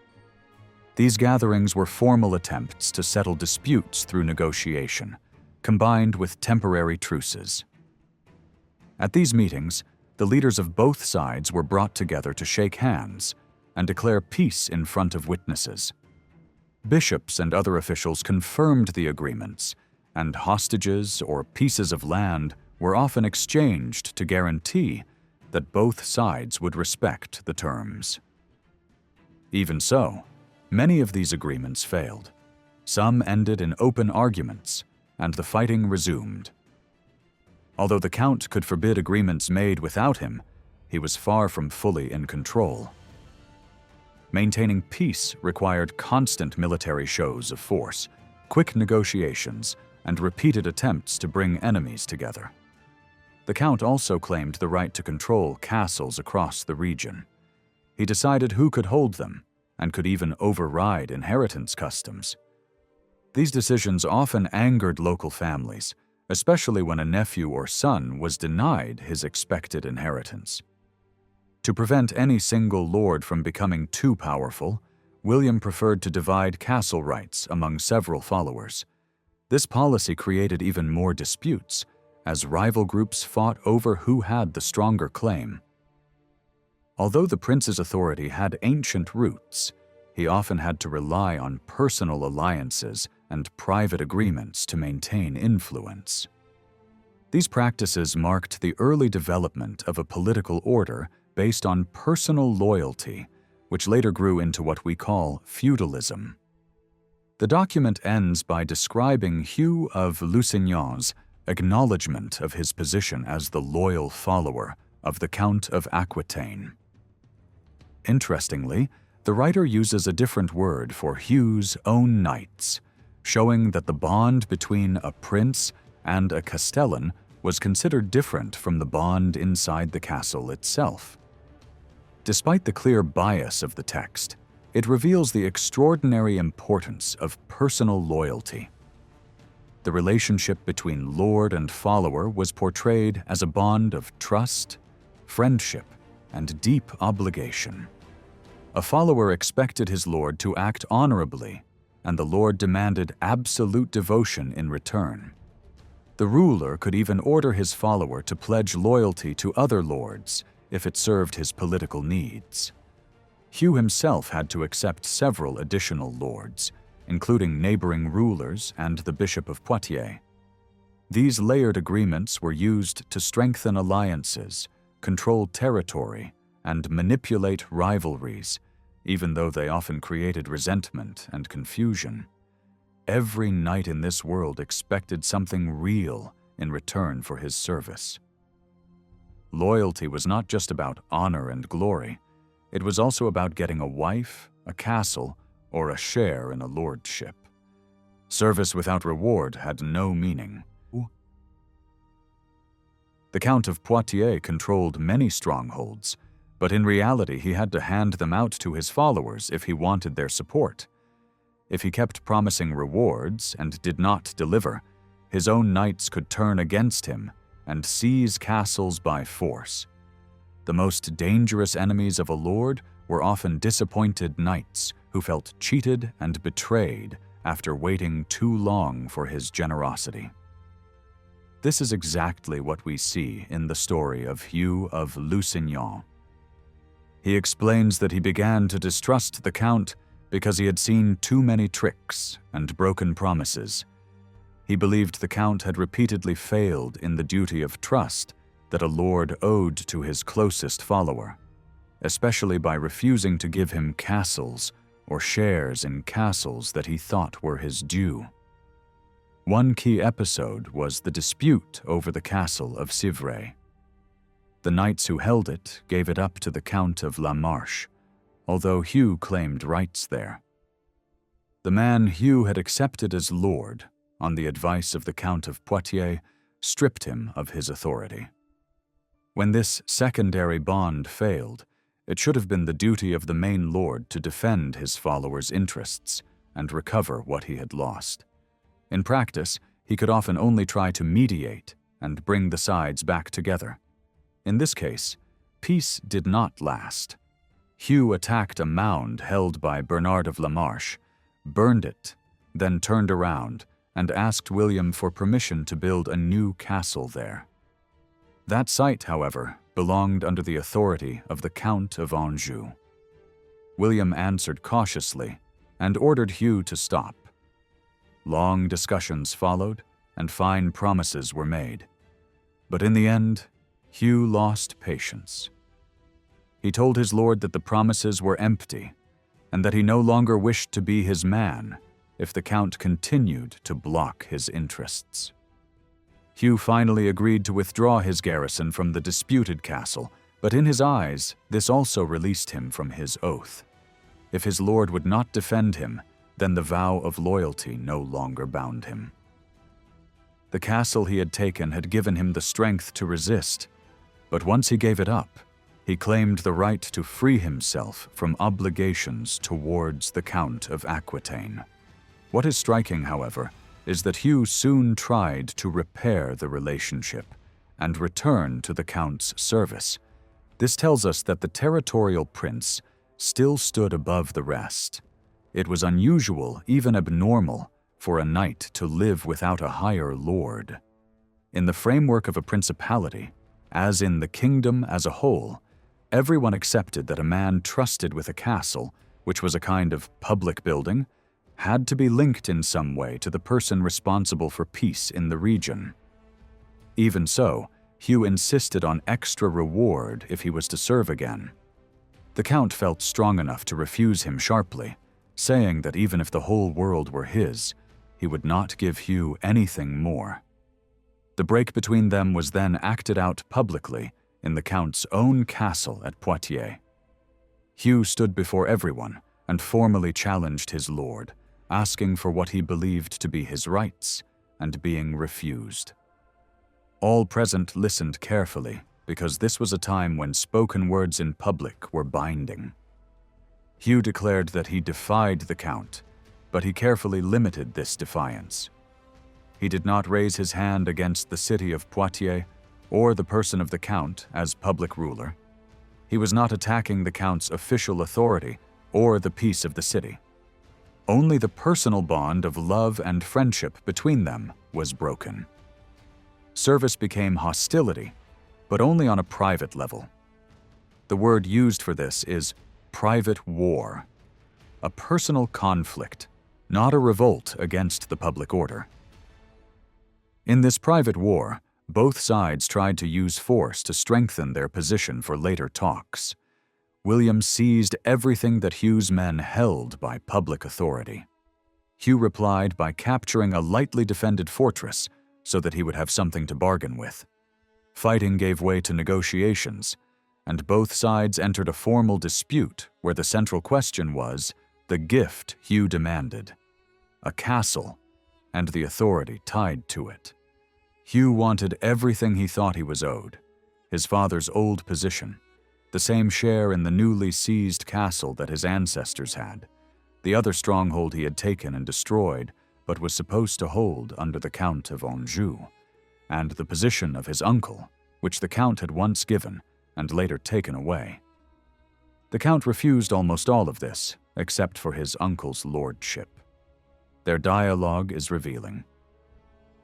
These gatherings were formal attempts to settle disputes through negotiation, combined with temporary truces. At these meetings, the leaders of both sides were brought together to shake hands and declare peace in front of witnesses. Bishops and other officials confirmed the agreements, and hostages or pieces of land were often exchanged to guarantee that both sides would respect the terms. Even so, many of these agreements failed. Some ended in open arguments, and the fighting resumed. Although the Count could forbid agreements made without him, he was far from fully in control. Maintaining peace required constant military shows of force, quick negotiations, and repeated attempts to bring enemies together. The Count also claimed the right to control castles across the region. He decided who could hold them, and could even override inheritance customs. These decisions often angered local families, especially when a nephew or son was denied his expected inheritance. To prevent any single lord from becoming too powerful, William preferred to divide castle rights among several followers. This policy created even more disputes, as rival groups fought over who had the stronger claim. Although the prince's authority had ancient roots, he often had to rely on personal alliances and private agreements to maintain influence. These practices marked the early development of a political order based on personal loyalty, which later grew into what we call feudalism. The document ends by describing Hugh of Lusignan's acknowledgement of his position as the loyal follower of the Count of Aquitaine. Interestingly, the writer uses a different word for Hugh's own knights, showing that the bond between a prince and a castellan was considered different from the bond inside the castle itself. Despite the clear bias of the text, it reveals the extraordinary importance of personal loyalty. The relationship between lord and follower was portrayed as a bond of trust, friendship, and deep obligation. A follower expected his lord to act honorably, and the lord demanded absolute devotion in return. The ruler could even order his follower to pledge loyalty to other lords if it served his political needs. Hugh himself had to accept several additional lords, including neighboring rulers and the Bishop of Poitiers. These layered agreements were used to strengthen alliances, control territory, and manipulate rivalries, even though they often created resentment and confusion. Every knight in this world expected something real in return for his service. Loyalty was not just about honor and glory. It was also about getting a wife, a castle, or a share in a lordship. Service without reward had no meaning. The Count of Poitiers controlled many strongholds, but in reality he had to hand them out to his followers if he wanted their support. If he kept promising rewards and did not deliver, his own knights could turn against him and seize castles by force. The most dangerous enemies of a lord were often disappointed knights who felt cheated and betrayed after waiting too long for his generosity. This is exactly what we see in the story of Hugh of Lusignan. He explains that he began to distrust the Count because he had seen too many tricks and broken promises. He believed the Count had repeatedly failed in the duty of trust that a lord owed to his closest follower, especially by refusing to give him castles or shares in castles that he thought were his due. One key episode was the dispute over the castle of Civray. The knights who held it gave it up to the Count of La Marche, although Hugh claimed rights there. The man Hugh had accepted as lord, on the advice of the Count of Poitiers, stripped him of his authority. When this secondary bond failed, it should have been the duty of the main lord to defend his followers' interests and recover what he had lost. In practice, he could often only try to mediate and bring the sides back together. In this case, peace did not last. Hugh attacked a mound held by Bernard of La Marche, burned it, then turned around and asked William for permission to build a new castle there. That site, however, belonged under the authority of the Count of Anjou. William answered cautiously and ordered Hugh to stop. Long discussions followed, and fine promises were made. But in the end, Hugh lost patience. He told his lord that the promises were empty, and that he no longer wished to be his man if the Count continued to block his interests. Hugh finally agreed to withdraw his garrison from the disputed castle, but in his eyes, this also released him from his oath. If his lord would not defend him, then the vow of loyalty no longer bound him. The castle he had taken had given him the strength to resist, but once he gave it up, he claimed the right to free himself from obligations towards the Count of Aquitaine. What is striking, however, is that Hugh soon tried to repair the relationship and return to the Count's service. This tells us that the territorial prince still stood above the rest. It was unusual, even abnormal, for a knight to live without a higher lord. In the framework of a principality, as in the kingdom as a whole, everyone accepted that a man trusted with a castle, which was a kind of public building, had to be linked in some way to the person responsible for peace in the region. Even so, Hugh insisted on extra reward if he was to serve again. The Count felt strong enough to refuse him sharply, saying that even if the whole world were his, he would not give Hugh anything more. The break between them was then acted out publicly in the Count's own castle at Poitiers. Hugh stood before everyone and formally challenged his lord, asking for what he believed to be his rights, and being refused. All present listened carefully, because this was a time when spoken words in public were binding. Hugh declared that he defied the Count, but he carefully limited this defiance. He did not raise his hand against the city of Poitiers or the person of the Count as public ruler. He was not attacking the Count's official authority or the peace of the city. Only the personal bond of love and friendship between them was broken. Service became hostility, but only on a private level. The word used for this is private war, a personal conflict, not a revolt against the public order. In this private war, both sides tried to use force to strengthen their position for later talks. William seized everything that Hugh's men held by public authority. Hugh replied by capturing a lightly defended fortress so that he would have something to bargain with. Fighting gave way to negotiations, and both sides entered a formal dispute where the central question was the gift Hugh demanded: a castle and the authority tied to it. Hugh wanted everything he thought he was owed: his father's old position, the same share in the newly seized castle that his ancestors had, the other stronghold he had taken and destroyed but was supposed to hold under the Count of Anjou, and the position of his uncle, which the Count had once given and later taken away. The Count refused almost all of this, except for his uncle's lordship. Their dialogue is revealing.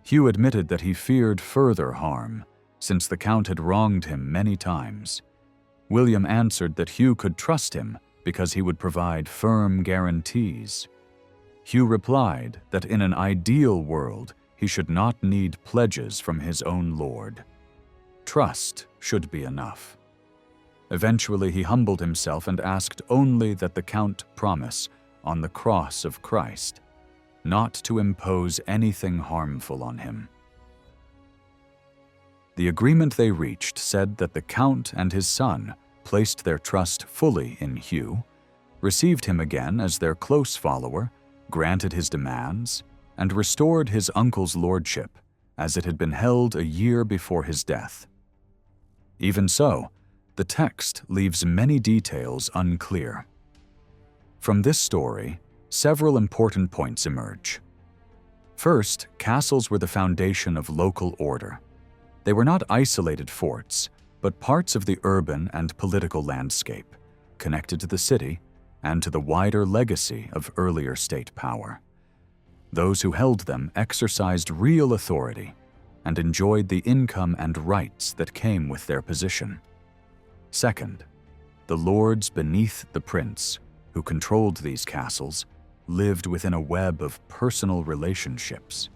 Hugh admitted that he feared further harm, since the Count had wronged him many times. William answered that Hugh could trust him because he would provide firm guarantees. Hugh replied that in an ideal world, he should not need pledges from his own lord. Trust should be enough. Eventually, he humbled himself and asked only that the Count promise on the cross of Christ not to impose anything harmful on him. The agreement they reached said that the Count and his son placed their trust fully in Hugh, received him again as their close follower, granted his demands, and restored his uncle's lordship as it had been held a year before his death. Even so, the text leaves many details unclear. From this story, several important points emerge. First, castles were the foundation of local order. They were not isolated forts, but parts of the urban and political landscape, connected to the city and to the wider legacy of earlier state power. Those who held them exercised real authority and enjoyed the income and rights that came with their position. Second, the lords beneath the prince, who controlled these castles, lived within a web of personal relationships.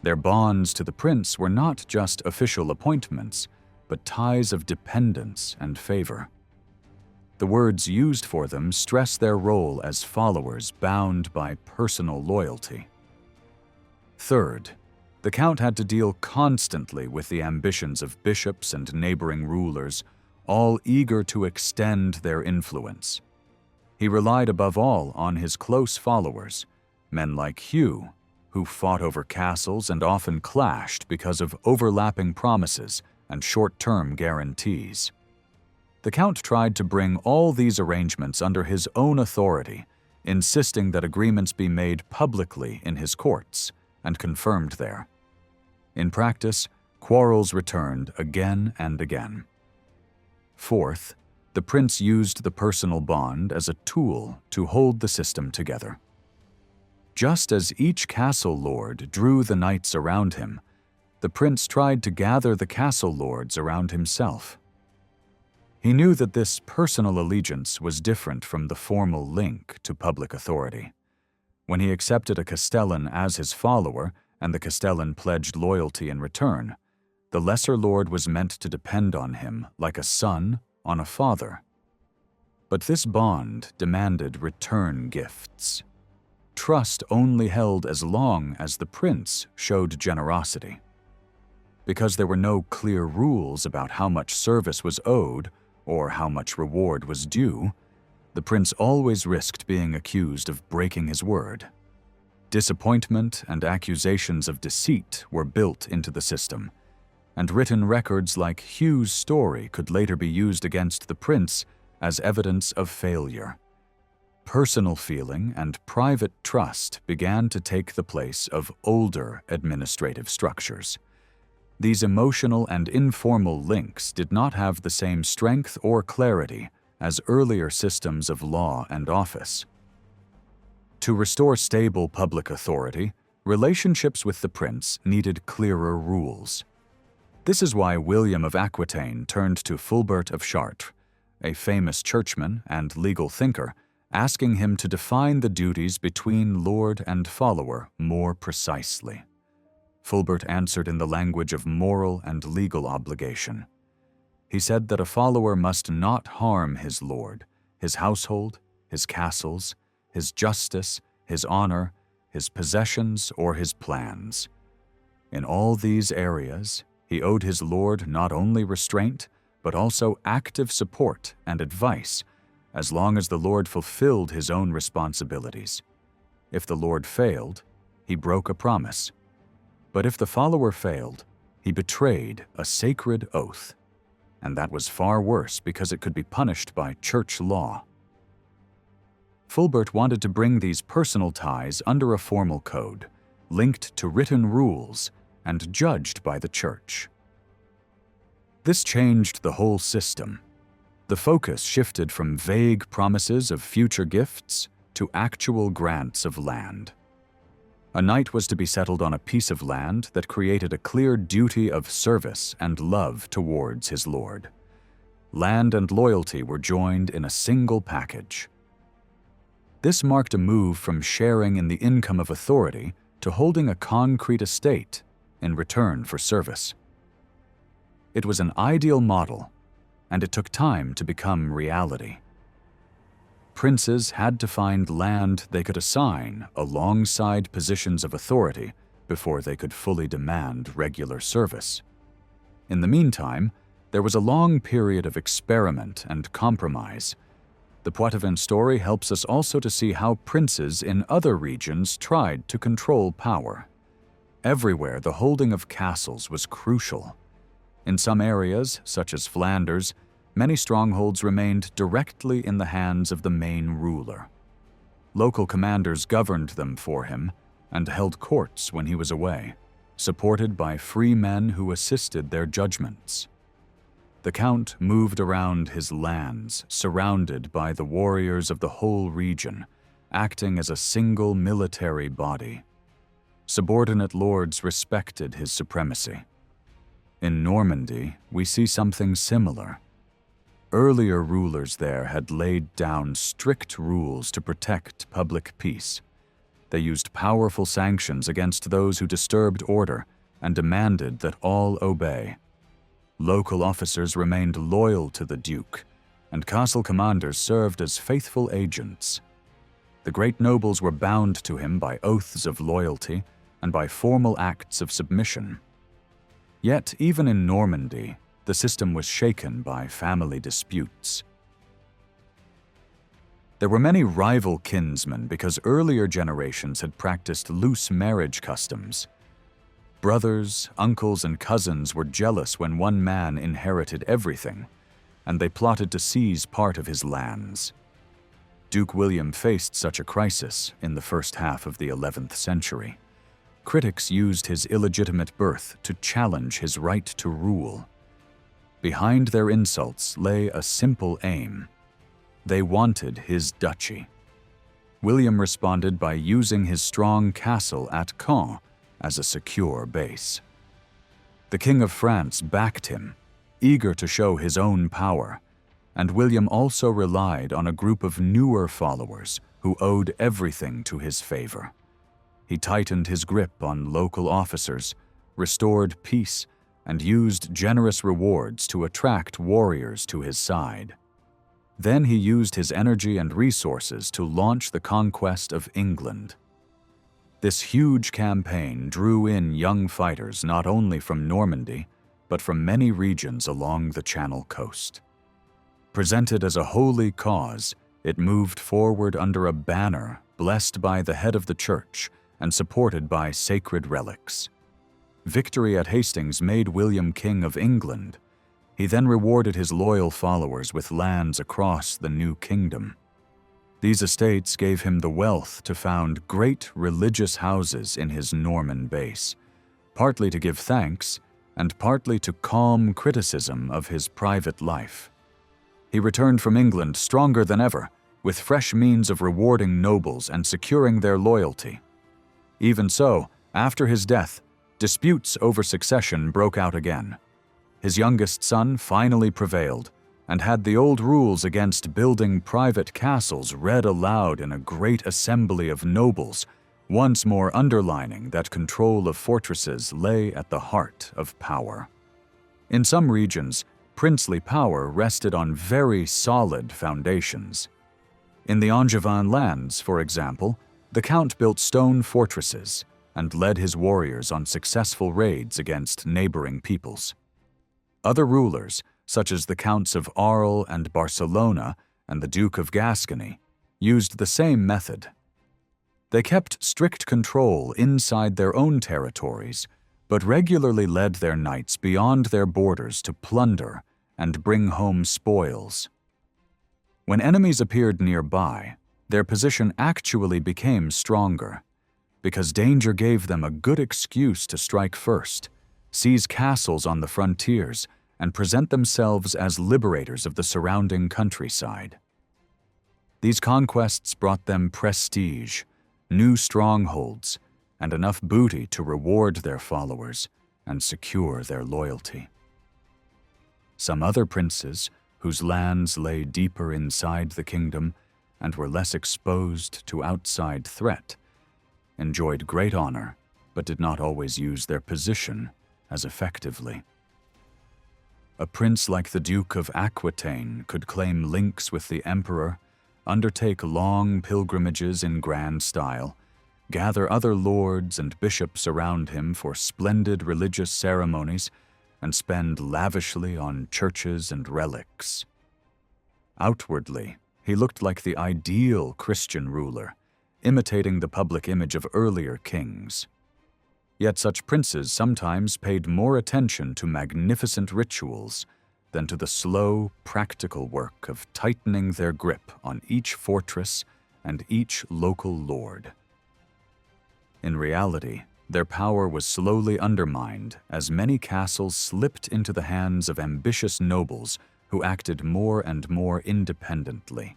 Their bonds to the prince were not just official appointments, but ties of dependence and favor. The words used for them stress their role as followers bound by personal loyalty. Third, the count had to deal constantly with the ambitions of bishops and neighboring rulers, all eager to extend their influence. He relied above all on his close followers, men like Hugh, who fought over castles and often clashed because of overlapping promises and short-term guarantees. The count tried to bring all these arrangements under his own authority, insisting that agreements be made publicly in his courts and confirmed there. In practice, quarrels returned again and again. Fourth, the prince used the personal bond as a tool to hold the system together. Just as each castle lord drew the knights around him, the prince tried to gather the castle lords around himself. He knew that this personal allegiance was different from the formal link to public authority. When he accepted a castellan as his follower and the castellan pledged loyalty in return, the lesser lord was meant to depend on him like a son on a father. But this bond demanded return gifts. Trust only held as long as the prince showed generosity. Because there were no clear rules about how much service was owed or how much reward was due, the prince always risked being accused of breaking his word. Disappointment and accusations of deceit were built into the system, and written records like Hugh's story could later be used against the prince as evidence of failure. Personal feeling and private trust began to take the place of older administrative structures. These emotional and informal links did not have the same strength or clarity as earlier systems of law and office. To restore stable public authority, relationships with the prince needed clearer rules. This is why William of Aquitaine turned to Fulbert of Chartres, a famous churchman and legal thinker, asking him to define the duties between lord and follower more precisely. Fulbert answered in the language of moral and legal obligation. He said that a follower must not harm his lord, his household, his castles, his justice, his honor, his possessions, or his plans. In all these areas, he owed his lord not only restraint, but also active support and advice, as long as the lord fulfilled his own responsibilities. If the lord failed, he broke a promise. But if the follower failed, he betrayed a sacred oath, and that was far worse because it could be punished by church law. Fulbert wanted to bring these personal ties under a formal code, linked to written rules and judged by the church. This changed the whole system. The focus shifted from vague promises of future gifts to actual grants of land. A knight was to be settled on a piece of land that created a clear duty of service and love towards his lord. Land and loyalty were joined in a single package. This marked a move from sharing in the income of authority to holding a concrete estate in return for service. It was an ideal model, and it took time to become reality. Princes had to find land they could assign alongside positions of authority before they could fully demand regular service. In the meantime, there was a long period of experiment and compromise. The Poitevin story helps us also to see how princes in other regions tried to control power. Everywhere, the holding of castles was crucial. In some areas, such as Flanders, many strongholds remained directly in the hands of the main ruler. Local commanders governed them for him and held courts when he was away, supported by free men who assisted their judgments. The count moved around his lands, surrounded by the warriors of the whole region, acting as a single military body. Subordinate lords respected his supremacy. In Normandy, we see something similar. Earlier rulers there had laid down strict rules to protect public peace. They used powerful sanctions against those who disturbed order and demanded that all obey. Local officers remained loyal to the Duke, and castle commanders served as faithful agents. The great nobles were bound to him by oaths of loyalty and by formal acts of submission. Yet, even in Normandy, the system was shaken by family disputes. There were many rival kinsmen because earlier generations had practiced loose marriage customs. Brothers, uncles, and cousins were jealous when one man inherited everything, and they plotted to seize part of his lands. Duke William faced such a crisis in the first half of the 11th century. Critics used his illegitimate birth to challenge his right to rule. Behind their insults lay a simple aim. They wanted his duchy. William responded by using his strong castle at Caen as a secure base. The King of France backed him, eager to show his own power, and William also relied on a group of newer followers who owed everything to his favor. He tightened his grip on local officers, restored peace, and used generous rewards to attract warriors to his side. Then he used his energy and resources to launch the conquest of England. This huge campaign drew in young fighters not only from Normandy, but from many regions along the Channel coast. Presented as a holy cause, it moved forward under a banner blessed by the head of the church and supported by sacred relics. Victory at Hastings made William King of England. He then rewarded his loyal followers with lands across the new kingdom. These estates gave him the wealth to found great religious houses in his Norman base, partly to give thanks and partly to calm criticism of his private life. He returned from England stronger than ever, with fresh means of rewarding nobles and securing their loyalty. Even so, after his death, disputes over succession broke out again. His youngest son finally prevailed and had the old rules against building private castles read aloud in a great assembly of nobles, once more underlining that control of fortresses lay at the heart of power. In some regions, princely power rested on very solid foundations. In the Angevin lands, for example, the count built stone fortresses and led his warriors on successful raids against neighboring peoples. Other rulers, such as the Counts of Arles and Barcelona and the Duke of Gascony, used the same method. They kept strict control inside their own territories, but regularly led their knights beyond their borders to plunder and bring home spoils. When enemies appeared nearby, their position actually became stronger, because danger gave them a good excuse to strike first, seize castles on the frontiers, and present themselves as liberators of the surrounding countryside. These conquests brought them prestige, new strongholds, and enough booty to reward their followers and secure their loyalty. Some other princes, whose lands lay deeper inside the kingdom and were less exposed to outside threat, enjoyed great honor but did not always use their position as effectively. A prince like the Duke of Aquitaine could claim links with the emperor, undertake long pilgrimages in grand style, gather other lords and bishops around him for splendid religious ceremonies, and spend lavishly on churches and relics. Outwardly, he looked like the ideal Christian ruler, imitating the public image of earlier kings. Yet such princes sometimes paid more attention to magnificent rituals than to the slow, practical work of tightening their grip on each fortress and each local lord. In reality, their power was slowly undermined as many castles slipped into the hands of ambitious nobles who acted more and more independently.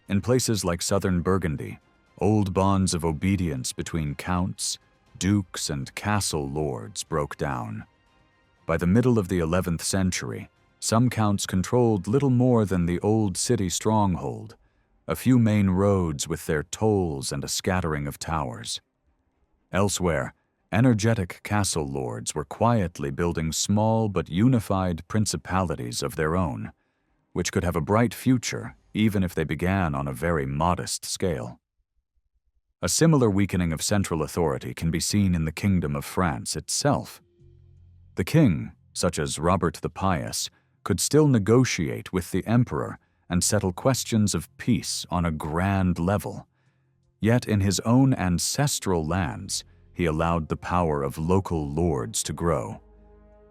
In places like southern Burgundy, old bonds of obedience between counts, dukes, and castle lords broke down. By the middle of the 11th century, some counts controlled little more than the old city stronghold, a few main roads with their tolls and a scattering of towers. Elsewhere, energetic castle lords were quietly building small but unified principalities of their own, which could have a bright future even if they began on a very modest scale. A similar weakening of central authority can be seen in the Kingdom of France itself. The king, such as Robert the Pious, could still negotiate with the emperor and settle questions of peace on a grand level. Yet in his own ancestral lands, he allowed the power of local lords to grow.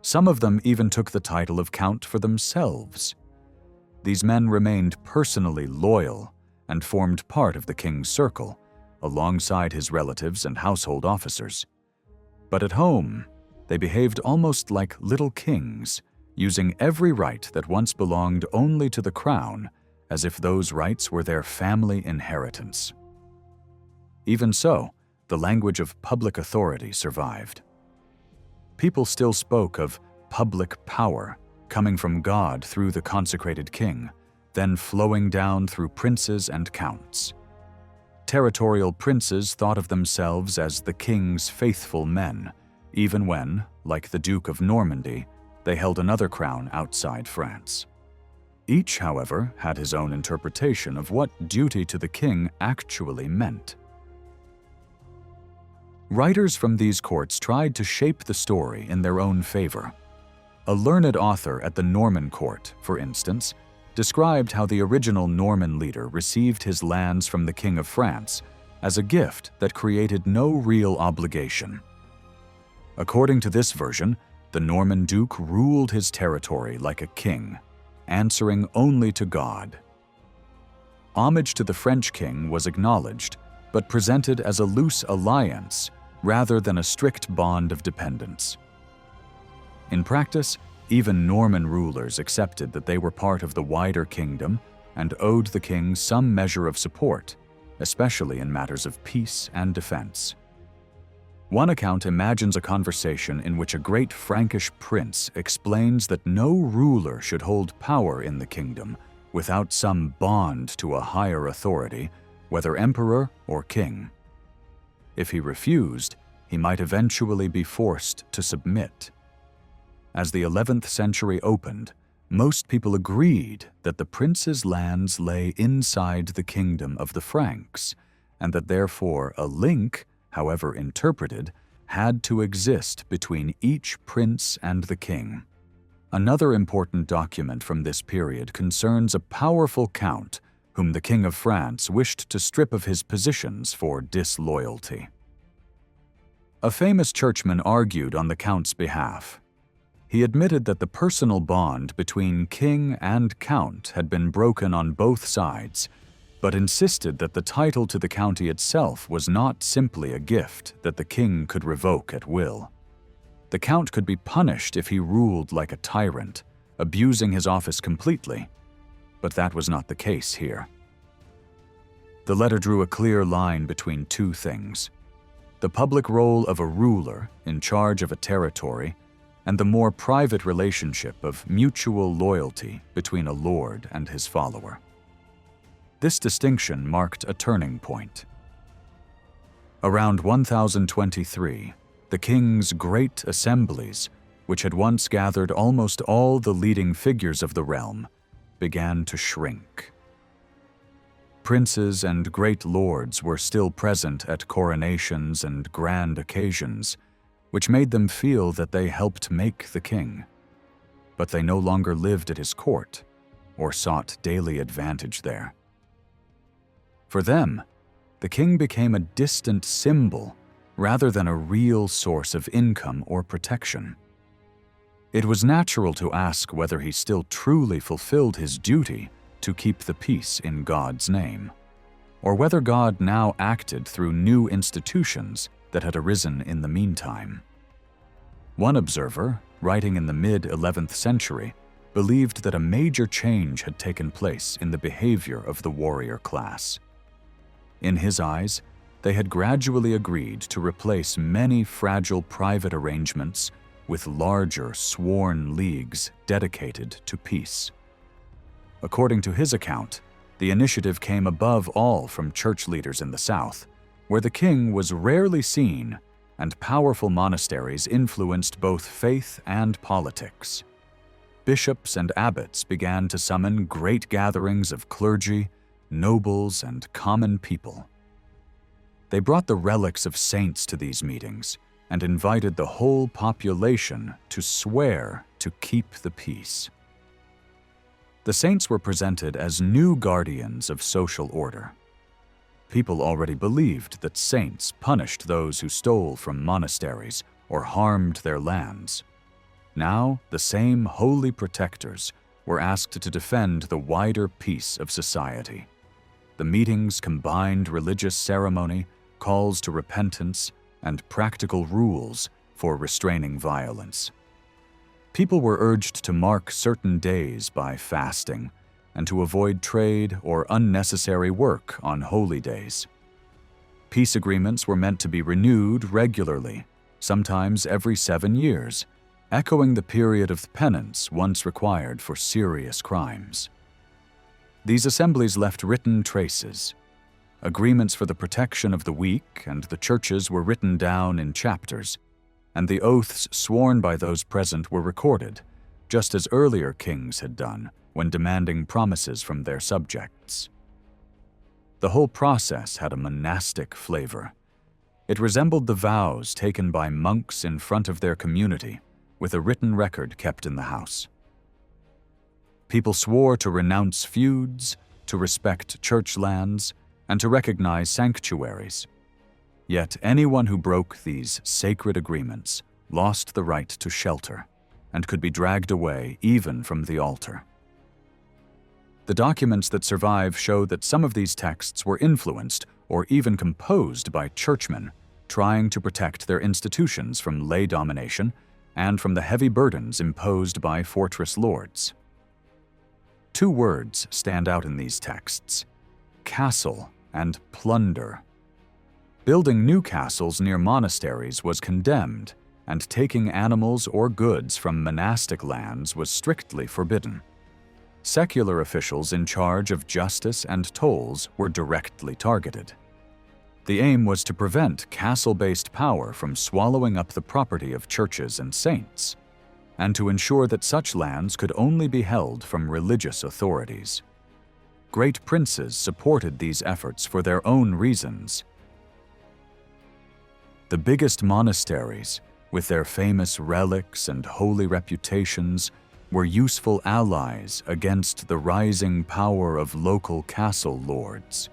Some of them even took the title of count for themselves. These men remained personally loyal and formed part of the king's circle, alongside his relatives and household officers. But at home, they behaved almost like little kings, using every right that once belonged only to the crown, as if those rights were their family inheritance. Even so, the language of public authority survived. People still spoke of public power coming from God through the consecrated king, then flowing down through princes and counts. Territorial princes thought of themselves as the king's faithful men, even when, like the Duke of Normandy, they held another crown outside France. Each, however, had his own interpretation of what duty to the king actually meant. Writers from these courts tried to shape the story in their own favor. A learned author at the Norman court, for instance, described how the original Norman leader received his lands from the King of France as a gift that created no real obligation. According to this version, the Norman duke ruled his territory like a king, answering only to God. Homage to the French king was acknowledged, but presented as a loose alliance rather than a strict bond of dependence. In practice, even Norman rulers accepted that they were part of the wider kingdom and owed the king some measure of support, especially in matters of peace and defense. One account imagines a conversation in which a great Frankish prince explains that no ruler should hold power in the kingdom without some bond to a higher authority, whether emperor or king. If he refused, he might eventually be forced to submit. As the 11th century opened, most people agreed that the prince's lands lay inside the kingdom of the Franks, and that therefore a link, however interpreted, had to exist between each prince and the king. Another important document from this period concerns a powerful count whom the King of France wished to strip of his positions for disloyalty. A famous churchman argued on the count's behalf. He admitted that the personal bond between king and count had been broken on both sides, but insisted that the title to the county itself was not simply a gift that the king could revoke at will. The count could be punished if he ruled like a tyrant, abusing his office completely, but that was not the case here. The letter drew a clear line between two things: the public role of a ruler in charge of a territory, and the more private relationship of mutual loyalty between a lord and his follower. This distinction marked a turning point. Around 1023, the king's great assemblies, which had once gathered almost all the leading figures of the realm, began to shrink. Princes and great lords were still present at coronations and grand occasions, which made them feel that they helped make the king. But they no longer lived at his court or sought daily advantage there. For them, the king became a distant symbol rather than a real source of income or protection. It was natural to ask whether he still truly fulfilled his duty to keep the peace in God's name, or whether God now acted through new institutions that had arisen in the meantime. One observer, writing in the mid-11th century, believed that a major change had taken place in the behavior of the warrior class. In his eyes, they had gradually agreed to replace many fragile private arrangements with larger sworn leagues dedicated to peace. According to his account, the initiative came above all from church leaders in the south, where the king was rarely seen and powerful monasteries influenced both faith and politics. Bishops and abbots began to summon great gatherings of clergy, nobles, and common people. They brought the relics of saints to these meetings and invited the whole population to swear to keep the peace. The saints were presented as new guardians of social order. People already believed that saints punished those who stole from monasteries or harmed their lands. Now, the same holy protectors were asked to defend the wider peace of society. The meetings combined religious ceremony, calls to repentance, and practical rules for restraining violence. People were urged to mark certain days by fasting and to avoid trade or unnecessary work on holy days. Peace agreements were meant to be renewed regularly, sometimes every 7 years, echoing the period of penance once required for serious crimes. These assemblies left written traces. Agreements for the protection of the weak and the churches were written down in chapters, and the oaths sworn by those present were recorded, just as earlier kings had done when demanding promises from their subjects. The whole process had a monastic flavor. It resembled the vows taken by monks in front of their community, with a written record kept in the house. People swore to renounce feuds, to respect church lands, and to recognize sanctuaries. Yet anyone who broke these sacred agreements lost the right to shelter and could be dragged away even from the altar. The documents that survive show that some of these texts were influenced or even composed by churchmen trying to protect their institutions from lay domination and from the heavy burdens imposed by fortress lords. 2 words stand out in these texts: castle and plunder. Building new castles near monasteries was condemned, and taking animals or goods from monastic lands was strictly forbidden. Secular officials in charge of justice and tolls were directly targeted. The aim was to prevent castle-based power from swallowing up the property of churches and saints, and to ensure that such lands could only be held from religious authorities. Great princes supported these efforts for their own reasons. The biggest monasteries, with their famous relics and holy reputations, were useful allies against the rising power of local castle lords.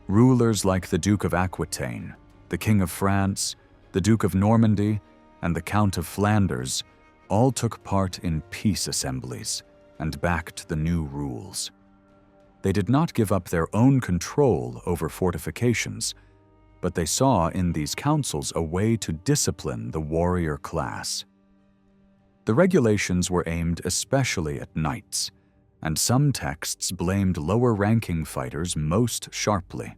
Rulers like the Duke of Aquitaine, the King of France, the Duke of Normandy, and the Count of Flanders all took part in peace assemblies and backed the new rules. They did not give up their own control over fortifications, but they saw in these councils a way to discipline the warrior class. The regulations were aimed especially at knights, and some texts blamed lower-ranking fighters most sharply.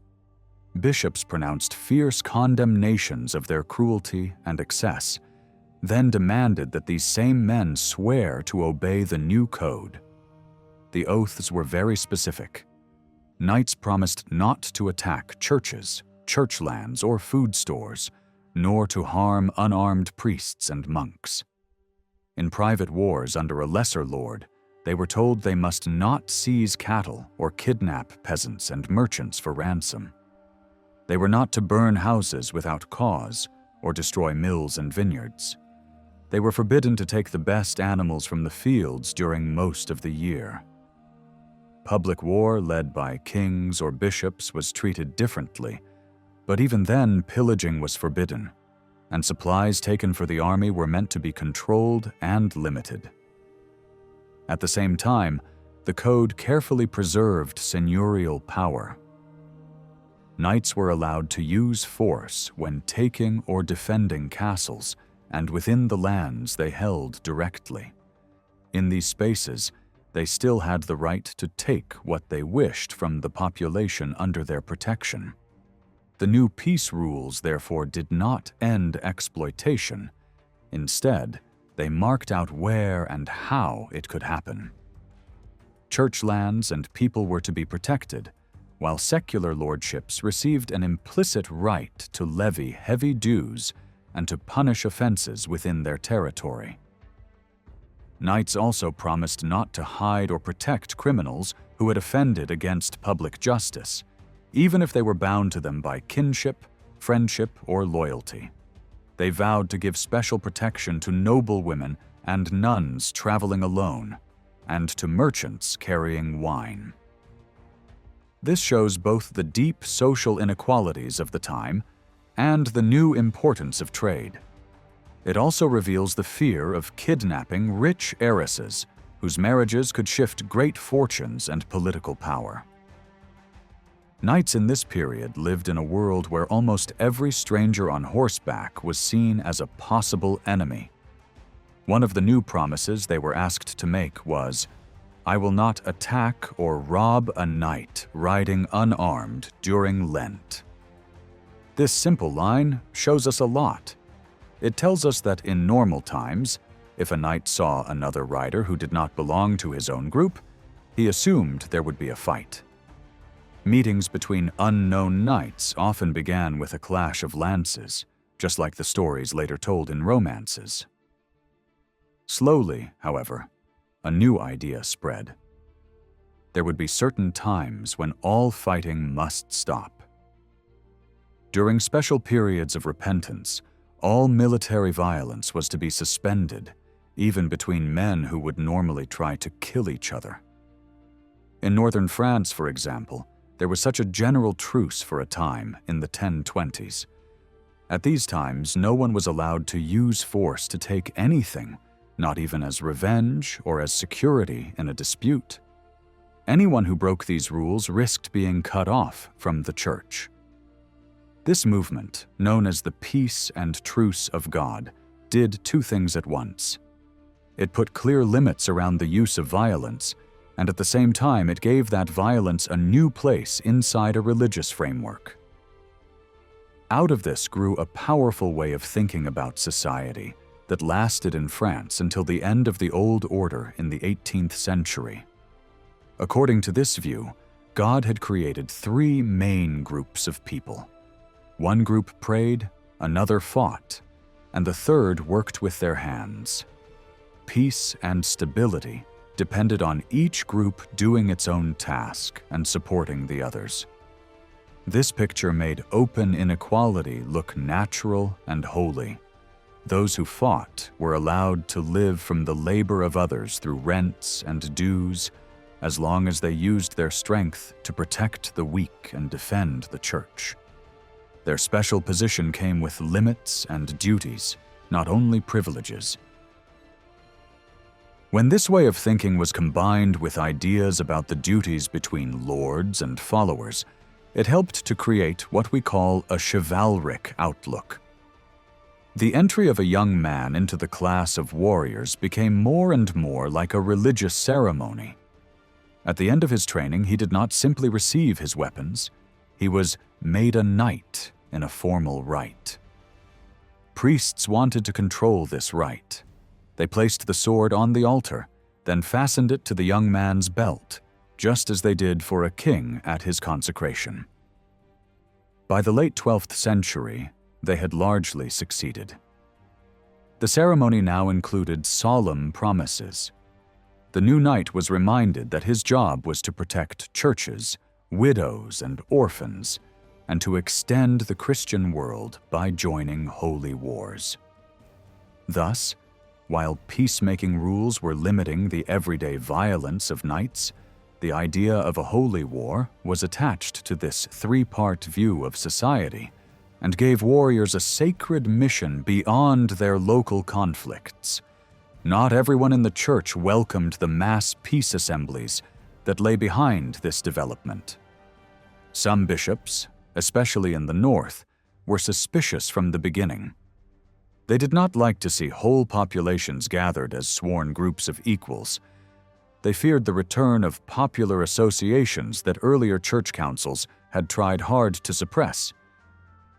Bishops pronounced fierce condemnations of their cruelty and excess, then demanded that these same men swear to obey the new code. The oaths were very specific. Knights promised not to attack churches, church lands, or food stores, nor to harm unarmed priests and monks. In private wars under a lesser lord, they were told they must not seize cattle or kidnap peasants and merchants for ransom. They were not to burn houses without cause or destroy mills and vineyards. They were forbidden to take the best animals from the fields during most of the year. Public war led by kings or bishops was treated differently, but even then pillaging was forbidden, and supplies taken for the army were meant to be controlled and limited. At the same time, the code carefully preserved seigneurial power. Knights were allowed to use force when taking or defending castles and within the lands they held directly. In these spaces, they still had the right to take what they wished from the population under their protection. The new peace rules, therefore, did not end exploitation. Instead, they marked out where and how it could happen. Church lands and people were to be protected, while secular lordships received an implicit right to levy heavy dues and to punish offenses within their territory. Knights also promised not to hide or protect criminals who had offended against public justice, even if they were bound to them by kinship, friendship, or loyalty. They vowed to give special protection to noble women and nuns traveling alone, and to merchants carrying wine. This shows both the deep social inequalities of the time and the new importance of trade. It also reveals the fear of kidnapping rich heiresses whose marriages could shift great fortunes and political power. Knights in this period lived in a world where almost every stranger on horseback was seen as a possible enemy. One of the new promises they were asked to make was, "I will not attack or rob a knight riding unarmed during Lent." This simple line shows us a lot. It tells us that in normal times, if a knight saw another rider who did not belong to his own group, he assumed there would be a fight. Meetings between unknown knights often began with a clash of lances, just like the stories later told in romances. Slowly, however, a new idea spread. There would be certain times when all fighting must stop. During special periods of repentance, all military violence was to be suspended, even between men who would normally try to kill each other. In northern France, for example, there was such a general truce for a time in the 1020s. At these times, no one was allowed to use force to take anything, not even as revenge or as security in a dispute. Anyone who broke these rules risked being cut off from the church. This movement, known as the Peace and Truce of God, did two things at once. It put clear limits around the use of violence, and at the same time it gave that violence a new place inside a religious framework. Out of this grew a powerful way of thinking about society that lasted in France until the end of the Old Order in the 18th century. According to this view, God had created three main groups of people. One group prayed, another fought, and the third worked with their hands. Peace and stability depended on each group doing its own task and supporting the others. This picture made open inequality look natural and holy. Those who fought were allowed to live from the labor of others through rents and dues, as long as they used their strength to protect the weak and defend the church. Their special position came with limits and duties, not only privileges. When this way of thinking was combined with ideas about the duties between lords and followers, it helped to create what we call a chivalric outlook. The entry of a young man into the class of warriors became more and more like a religious ceremony. At the end of his training, he did not simply receive his weapons, he was made a knight in a formal rite. Priests wanted to control this rite. They placed the sword on the altar, then fastened it to the young man's belt, just as they did for a king at his consecration. By the late 12th century, they had largely succeeded. The ceremony now included solemn promises. The new knight was reminded that his job was to protect churches, widows, and orphans, and to extend the Christian world by joining holy wars. Thus, while peacemaking rules were limiting the everyday violence of knights, the idea of a holy war was attached to this three-part view of society and gave warriors a sacred mission beyond their local conflicts. Not everyone in the church welcomed the mass peace assemblies that lay behind this development. Some bishops, especially in the north, were suspicious from the beginning. They did not like to see whole populations gathered as sworn groups of equals. They feared the return of popular associations that earlier church councils had tried hard to suppress.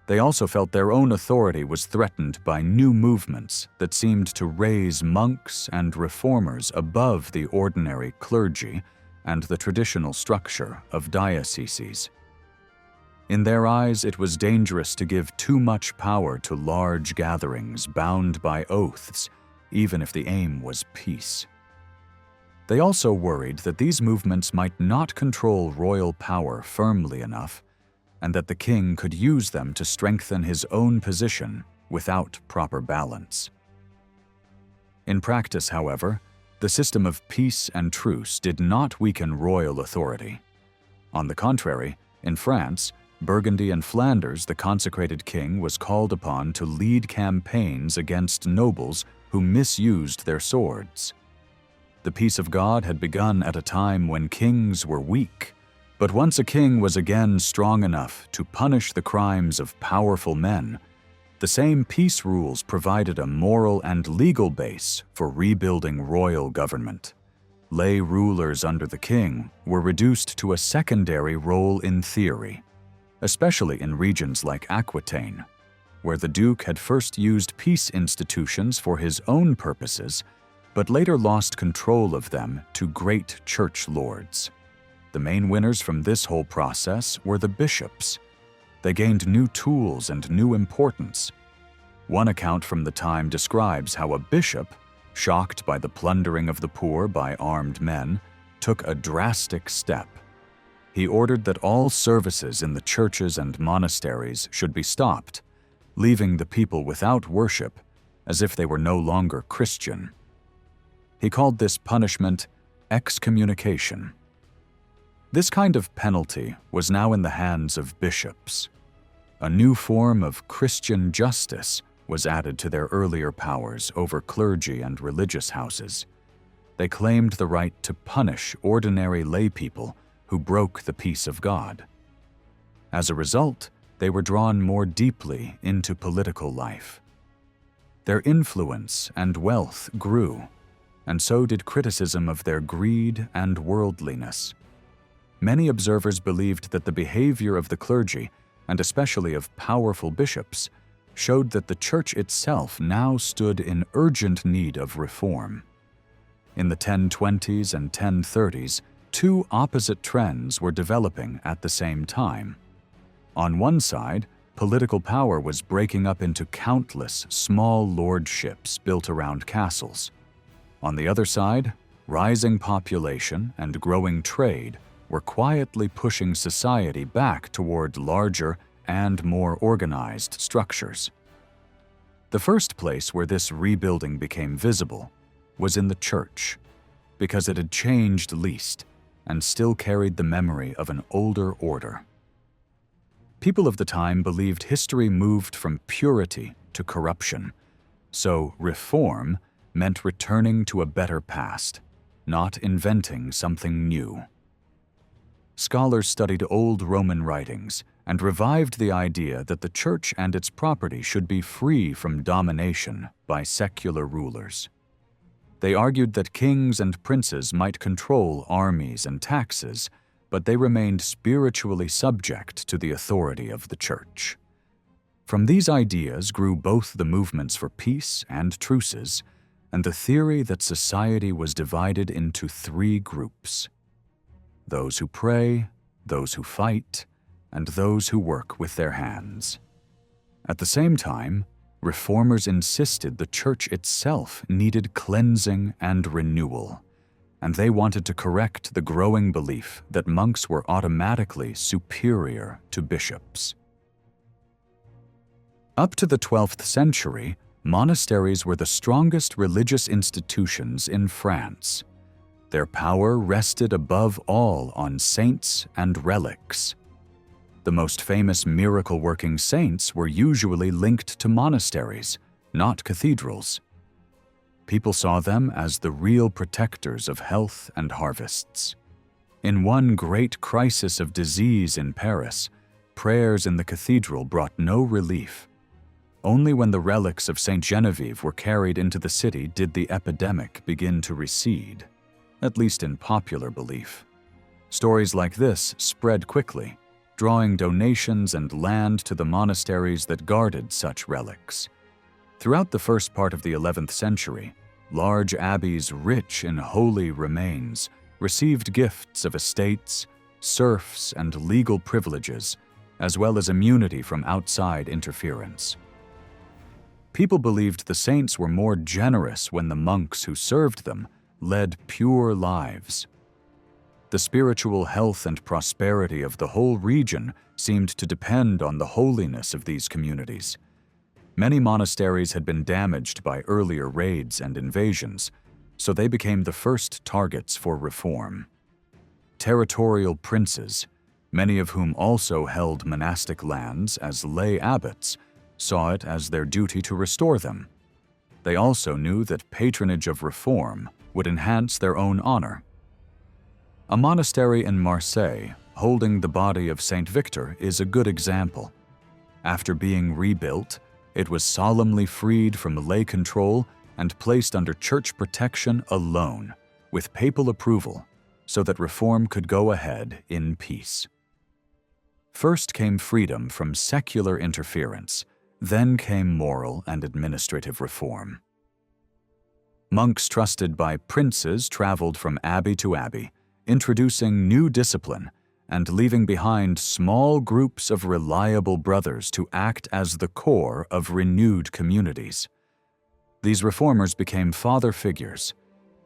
They also felt their own authority was threatened by new movements that seemed to raise monks and reformers above the ordinary clergy and the traditional structure of dioceses. In their eyes, it was dangerous to give too much power to large gatherings bound by oaths, even if the aim was peace. They also worried that these movements might not control royal power firmly enough, and that the king could use them to strengthen his own position without proper balance. In practice, however, the system of peace and truce did not weaken royal authority. On the contrary, in France, Burgundy and Flanders, the consecrated king was called upon to lead campaigns against nobles who misused their swords. The peace of God had begun at a time when kings were weak, but once a king was again strong enough to punish the crimes of powerful men, the same peace rules provided a moral and legal base for rebuilding royal government. Lay rulers under the king were reduced to a secondary role in theory, especially in regions like Aquitaine, where the duke had first used peace institutions for his own purposes, but later lost control of them to great church lords. The main winners from this whole process were the bishops. They gained new tools and new importance. One account from the time describes how a bishop, shocked by the plundering of the poor by armed men, took a drastic step. He ordered that all services in the churches and monasteries should be stopped, leaving the people without worship, as if they were no longer Christian. He called this punishment excommunication. This kind of penalty was now in the hands of bishops. A new form of Christian justice was added to their earlier powers over clergy and religious houses. They claimed the right to punish ordinary laypeople who broke the peace of God. As a result, they were drawn more deeply into political life. Their influence and wealth grew, and so did criticism of their greed and worldliness. Many observers believed that the behavior of the clergy, and especially of powerful bishops, showed that the church itself now stood in urgent need of reform. In the 1020s and 1030s, two opposite trends were developing at the same time. On one side, political power was breaking up into countless small lordships built around castles. On the other side, rising population and growing trade were quietly pushing society back toward larger and more organized structures. The first place where this rebuilding became visible was in the church, because it had changed least and still carried the memory of an older order. People of the time believed history moved from purity to corruption, so reform meant returning to a better past, not inventing something new. Scholars studied old Roman writings and revived the idea that the church and its property should be free from domination by secular rulers. They argued that kings and princes might control armies and taxes, but they remained spiritually subject to the authority of the church. From these ideas grew both the movements for peace and truces, and the theory that society was divided into three groups: those who pray, those who fight, and those who work with their hands. At the same time, reformers insisted the church itself needed cleansing and renewal, and they wanted to correct the growing belief that monks were automatically superior to bishops. Up to the 12th century, monasteries were the strongest religious institutions in France. Their power rested above all on saints and relics. The most famous miracle-working saints were usually linked to monasteries, not cathedrals. People saw them as the real protectors of health and harvests. In one great crisis of disease in Paris, prayers in the cathedral brought no relief. Only when the relics of Saint Genevieve were carried into the city did the epidemic begin to recede, at least in popular belief. Stories like this spread quickly, drawing donations and land to the monasteries that guarded such relics. Throughout the first part of the 11th century, large abbeys rich in holy remains received gifts of estates, serfs, and legal privileges, as well as immunity from outside interference. People believed the saints were more generous when the monks who served them led pure lives. The spiritual health and prosperity of the whole region seemed to depend on the holiness of these communities. Many monasteries had been damaged by earlier raids and invasions, so they became the first targets for reform. Territorial princes, many of whom also held monastic lands as lay abbots, saw it as their duty to restore them. They also knew that patronage of reform would enhance their own honor. A monastery in Marseille, holding the body of Saint Victor, is a good example. After being rebuilt, it was solemnly freed from lay control and placed under church protection alone, with papal approval, so that reform could go ahead in peace. First came freedom from secular interference, then came moral and administrative reform. Monks trusted by princes traveled from abbey to abbey, introducing new discipline and leaving behind small groups of reliable brothers to act as the core of renewed communities. These reformers became father figures,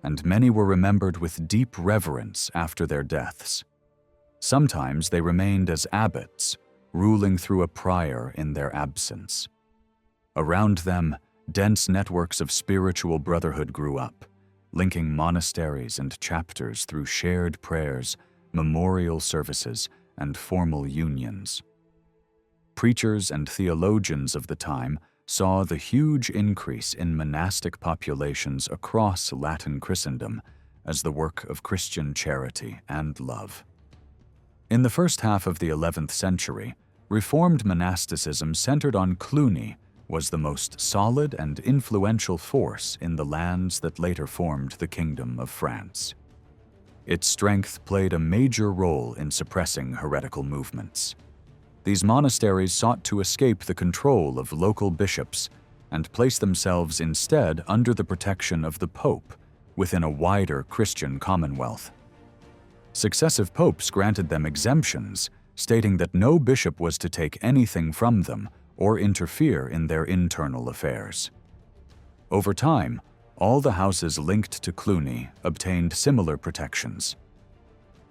and many were remembered with deep reverence after their deaths. Sometimes they remained as abbots, ruling through a prior in their absence. Around them, dense networks of spiritual brotherhood grew up, linking monasteries and chapters through shared prayers, memorial services, and formal unions. Preachers and theologians of the time saw the huge increase in monastic populations across Latin Christendom as the work of Christian charity and love. In the first half of the 11th century, Reformed monasticism centered on Cluny was the most solid and influential force in the lands that later formed the Kingdom of France. Its strength played a major role in suppressing heretical movements. These monasteries sought to escape the control of local bishops and place themselves instead under the protection of the Pope within a wider Christian commonwealth. Successive popes granted them exemptions, stating that no bishop was to take anything from them or interfere in their internal affairs. Over time, all the houses linked to Cluny obtained similar protections.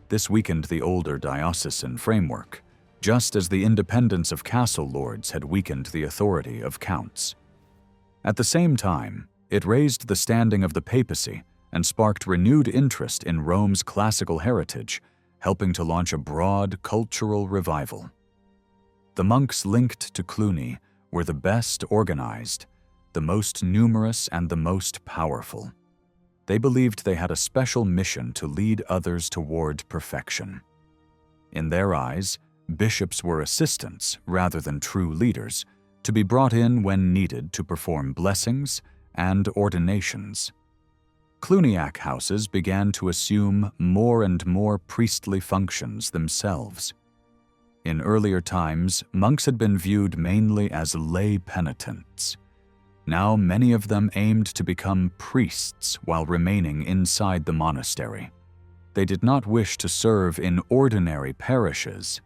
This weakened the older diocesan framework, just as the independence of castle lords had weakened the authority of counts. At the same time, it raised the standing of the papacy and sparked renewed interest in Rome's classical heritage, helping to launch a broad cultural revival. The monks linked to Cluny were the best organized, the most numerous, and the most powerful. They believed they had a special mission to lead others toward perfection. In their eyes, bishops were assistants rather than true leaders, to be brought in when needed to perform blessings and ordinations. Cluniac houses began to assume more and more priestly functions themselves. In earlier times, monks had been viewed mainly as lay penitents. Now many of them aimed to become priests while remaining inside the monastery. They did not wish to serve in ordinary parishes.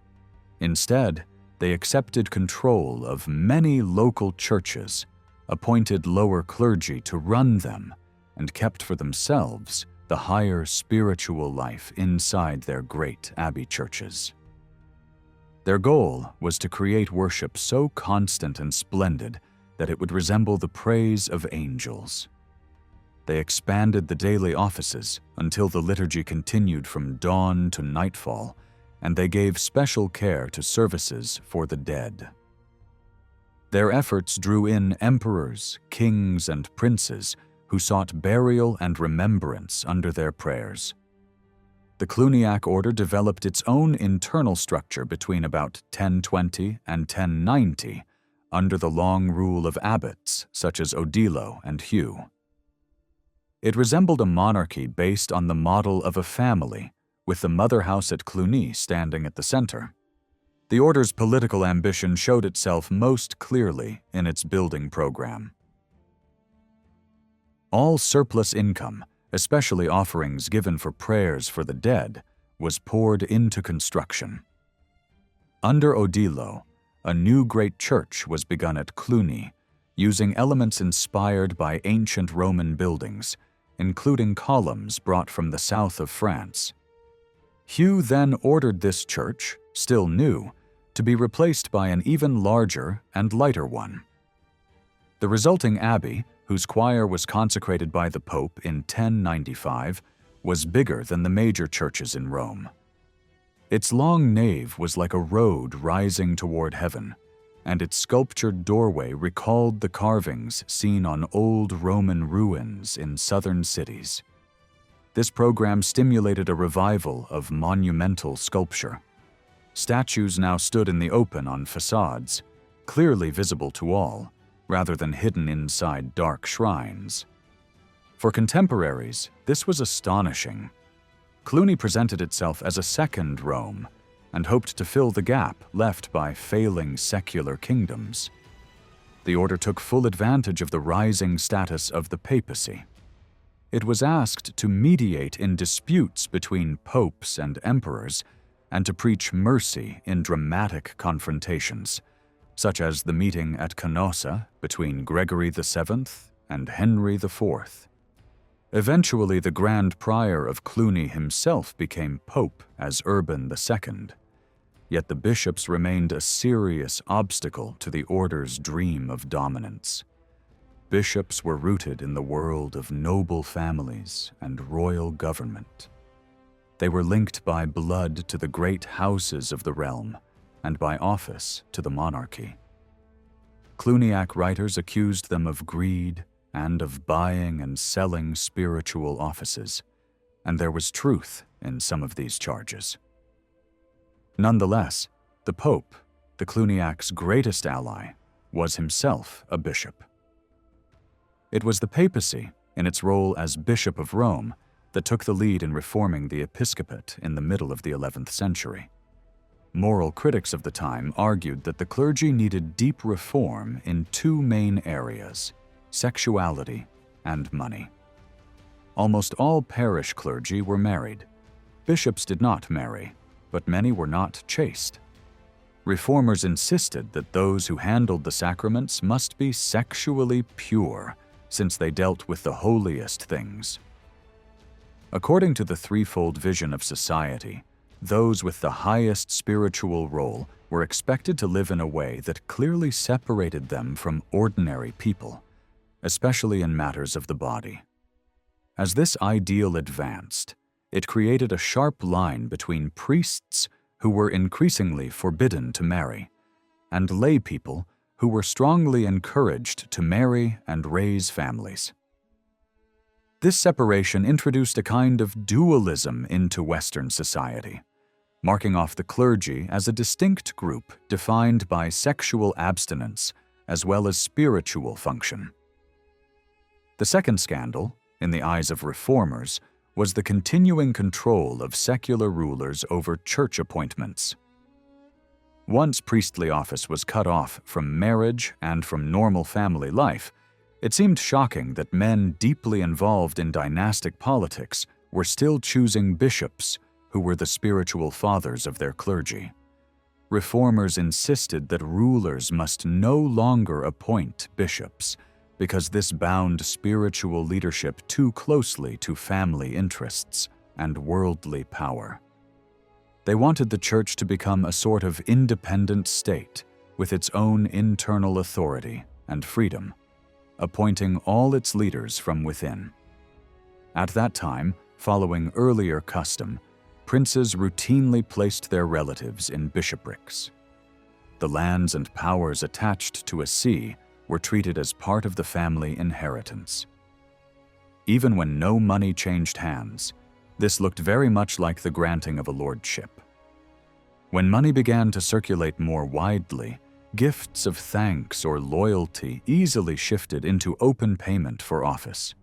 Instead, they accepted control of many local churches, appointed lower clergy to run them, and kept for themselves the higher spiritual life inside their great abbey churches. Their goal was to create worship so constant and splendid that it would resemble the praise of angels. They expanded the daily offices until the liturgy continued from dawn to nightfall, and they gave special care to services for the dead. Their efforts drew in emperors, kings, and princes who sought burial and remembrance under their prayers. The Cluniac order developed its own internal structure between about 1020 and 1090, under the long rule of abbots such as Odilo and Hugh. It resembled a monarchy based on the model of a family, with the mother house at Cluny standing at the center. The order's political ambition showed itself most clearly in its building program. All surplus income, especially offerings given for prayers for the dead, was poured into construction. Under Odilo, a new great church was begun at Cluny, using elements inspired by ancient Roman buildings, including columns brought from the south of France. Hugh then ordered this church, still new, to be replaced by an even larger and lighter one. The resulting abbey, whose choir was consecrated by the Pope in 1095, was bigger than the major churches in Rome. Its long nave was like a road rising toward heaven, and its sculptured doorway recalled the carvings seen on old Roman ruins in southern cities. This program stimulated a revival of monumental sculpture. Statues now stood in the open on facades, clearly visible to all, rather than hidden inside dark shrines. For contemporaries, this was astonishing. Cluny presented itself as a second Rome and hoped to fill the gap left by failing secular kingdoms. The order took full advantage of the rising status of the papacy. It was asked to mediate in disputes between popes and emperors and to preach mercy in dramatic confrontations, such as the meeting at Canossa between Gregory VII and Henry IV. Eventually, the Grand Prior of Cluny himself became pope as Urban II, yet the bishops remained a serious obstacle to the order's dream of dominance. Bishops were rooted in the world of noble families and royal government. They were linked by blood to the great houses of the realm and by office to the monarchy. Cluniac writers accused them of greed and of buying and selling spiritual offices, and there was truth in some of these charges. Nonetheless, the Pope, the Cluniac's greatest ally, was himself a bishop. It was the papacy, in its role as Bishop of Rome, that took the lead in reforming the episcopate in the middle of the 11th century. Moral critics of the time argued that the clergy needed deep reform in two main areas: sexuality and money. Almost all parish clergy were married. Bishops did not marry, but many were not chaste. Reformers insisted that those who handled the sacraments must be sexually pure, since they dealt with the holiest things. According to the threefold vision of society, those with the highest spiritual role were expected to live in a way that clearly separated them from ordinary people, especially in matters of the body. As this ideal advanced, it created a sharp line between priests, who were increasingly forbidden to marry, and lay people who were strongly encouraged to marry and raise families. This separation introduced a kind of dualism into Western society, marking off the clergy as a distinct group defined by sexual abstinence as well as spiritual function. The second scandal, in the eyes of reformers, was the continuing control of secular rulers over church appointments. Once priestly office was cut off from marriage and from normal family life, it seemed shocking that men deeply involved in dynastic politics were still choosing bishops who were the spiritual fathers of their clergy. Reformers insisted that rulers must no longer appoint bishops, because this bound spiritual leadership too closely to family interests and worldly power. They wanted the church to become a sort of independent state with its own internal authority and freedom, appointing all its leaders from within. At that time, following earlier custom, princes routinely placed their relatives in bishoprics. The lands and powers attached to a see were treated as part of the family inheritance. Even when no money changed hands, This looked very much like the granting of a lordship. When money began to circulate more widely, gifts of thanks or loyalty easily shifted into open payment for office.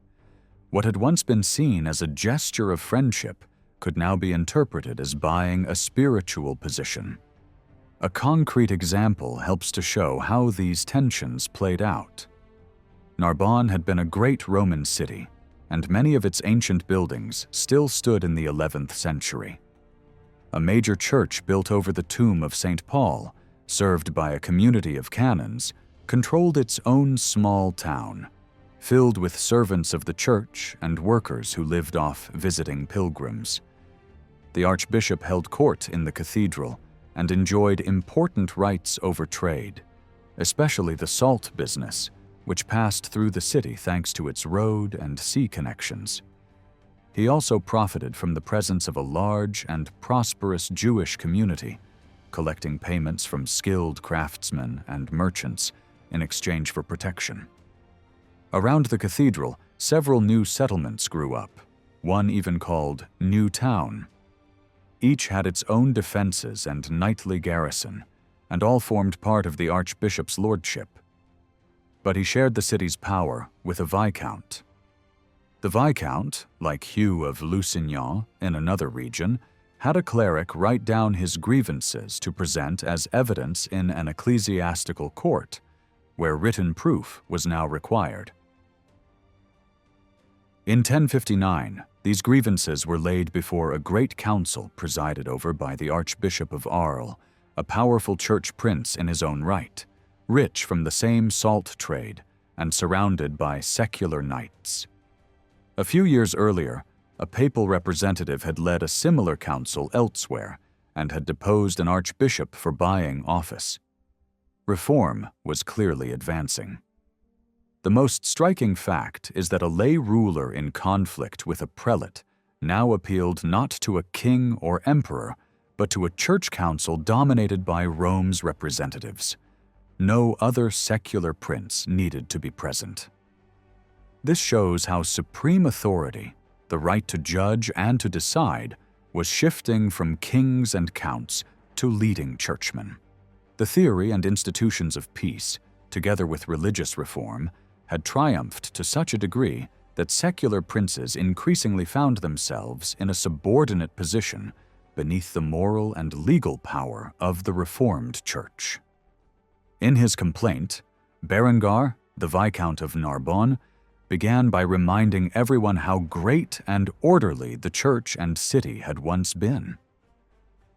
What had once been seen as a gesture of friendship could now be interpreted as buying a spiritual position. A concrete example helps to show how these tensions played out. Narbonne had been a great Roman city, and many of its ancient buildings still stood in the 11th century. A major church built over the tomb of St. Paul, served by a community of canons, controlled its own small town, filled with servants of the church and workers who lived off visiting pilgrims. The archbishop held court in the cathedral and enjoyed important rights over trade, especially the salt business, which passed through the city thanks to its road and sea connections. He also profited from the presence of a large and prosperous Jewish community, collecting payments from skilled craftsmen and merchants in exchange for protection. Around the cathedral, several new settlements grew up, one even called New Town. Each had its own defenses and knightly garrison, and all formed part of the archbishop's lordship. But he shared the city's power with a viscount. The viscount, like Hugh of Lusignan in another region, had a cleric write down his grievances to present as evidence in an ecclesiastical court, where written proof was now required. In 1059, these grievances were laid before a great council presided over by the Archbishop of Arles, a powerful church prince in his own right, rich from the same salt trade and surrounded by secular knights. A few years earlier, a papal representative had led a similar council elsewhere and had deposed an archbishop for buying office. Reform was clearly advancing. The most striking fact is that a lay ruler in conflict with a prelate now appealed not to a king or emperor, but to a church council dominated by Rome's representatives. No other secular prince needed to be present. This shows how supreme authority, the right to judge and to decide, was shifting from kings and counts to leading churchmen. The theory and institutions of peace, together with religious reform, had triumphed to such a degree that secular princes increasingly found themselves in a subordinate position beneath the moral and legal power of the Reformed Church. In his complaint, Berengar, the Viscount of Narbonne, began by reminding everyone how great and orderly the church and city had once been.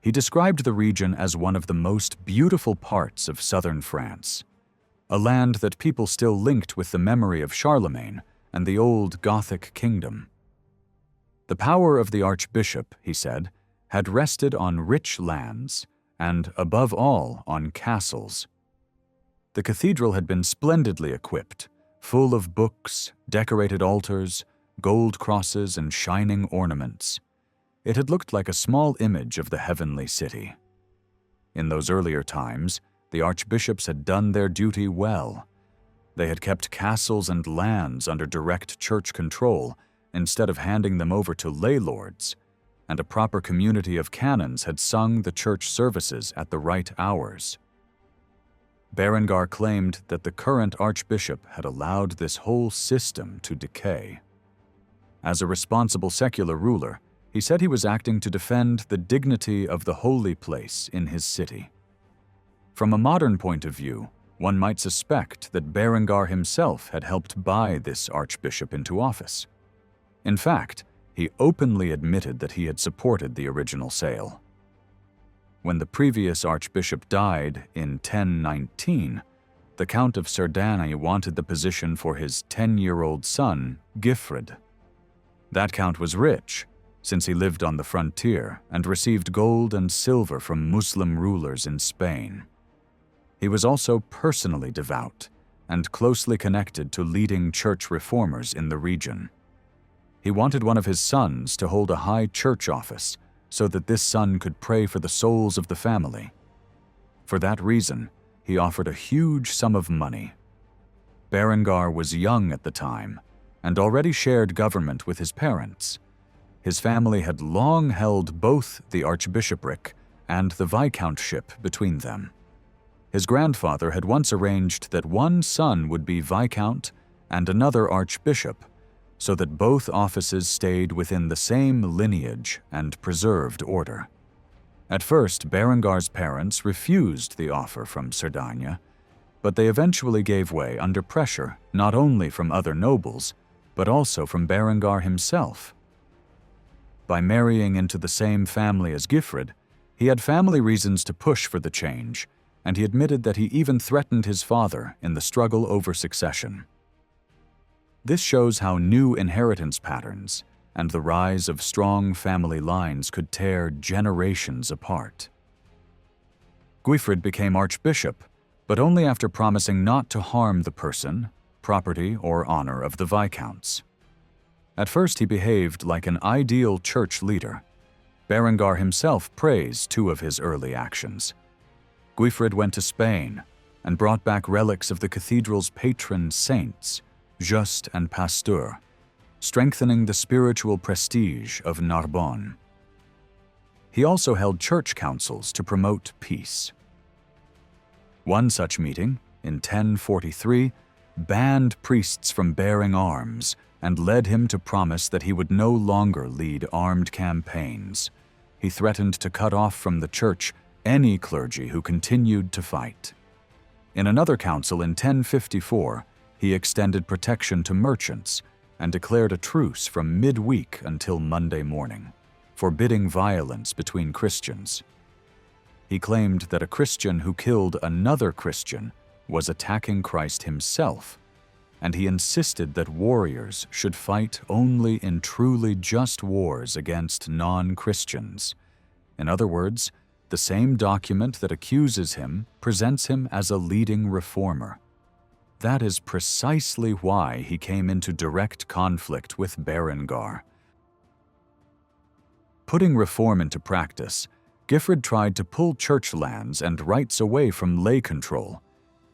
He described the region as one of the most beautiful parts of southern France, a land that people still linked with the memory of Charlemagne and the old Gothic kingdom. The power of the archbishop, he said, had rested on rich lands and, above all, on castles. The cathedral had been splendidly equipped, full of books, decorated altars, gold crosses, and shining ornaments. It had looked like a small image of the heavenly city. In those earlier times, the archbishops had done their duty well. They had kept castles and lands under direct church control instead of handing them over to lay lords, and a proper community of canons had sung the church services at the right hours. Berengar claimed that the current archbishop had allowed this whole system to decay. As a responsible secular ruler, he said he was acting to defend the dignity of the holy place in his city. From a modern point of view, one might suspect that Berengar himself had helped buy this archbishop into office. In fact, he openly admitted that he had supported the original sale. When the previous archbishop died in 1019, the Count of Cerdagne wanted the position for his 10-year-old son, Gifred. That count was rich, since he lived on the frontier and received gold and silver from Muslim rulers in Spain. He was also personally devout and closely connected to leading church reformers in the region. He wanted one of his sons to hold a high church office so that this son could pray for the souls of the family. For that reason, he offered a huge sum of money. Berengar was young at the time and already shared government with his parents. His family had long held both the archbishopric and the viscountship between them. His grandfather had once arranged that one son would be viscount and another archbishop, so that both offices stayed within the same lineage and preserved order. At first, Berengar's parents refused the offer from Cerdagne, but they eventually gave way under pressure not only from other nobles, but also from Berengar himself. By marrying into the same family as Gifred, he had family reasons to push for the change, and he admitted that he even threatened his father in the struggle over succession. This shows how new inheritance patterns and the rise of strong family lines could tear generations apart. Guifred became archbishop, but only after promising not to harm the person, property, or honor of the viscounts. At first he behaved like an ideal church leader. Berengar himself praised two of his early actions. Guifred went to Spain and brought back relics of the cathedral's patron saints, Just and Pasteur, strengthening the spiritual prestige of Narbonne. He also held church councils to promote peace. One such meeting, in 1043, banned priests from bearing arms and led him to promise that he would no longer lead armed campaigns. He threatened to cut off from the church any clergy who continued to fight. In another council in 1054, he extended protection to merchants and declared a truce from midweek until Monday morning, forbidding violence between Christians. He claimed that a Christian who killed another Christian was attacking Christ himself, and he insisted that warriors should fight only in truly just wars against non-Christians. In other words, the same document that accuses him presents him as a leading reformer. That is precisely why he came into direct conflict with Berengar. Putting reform into practice, Gifred tried to pull church lands and rights away from lay control.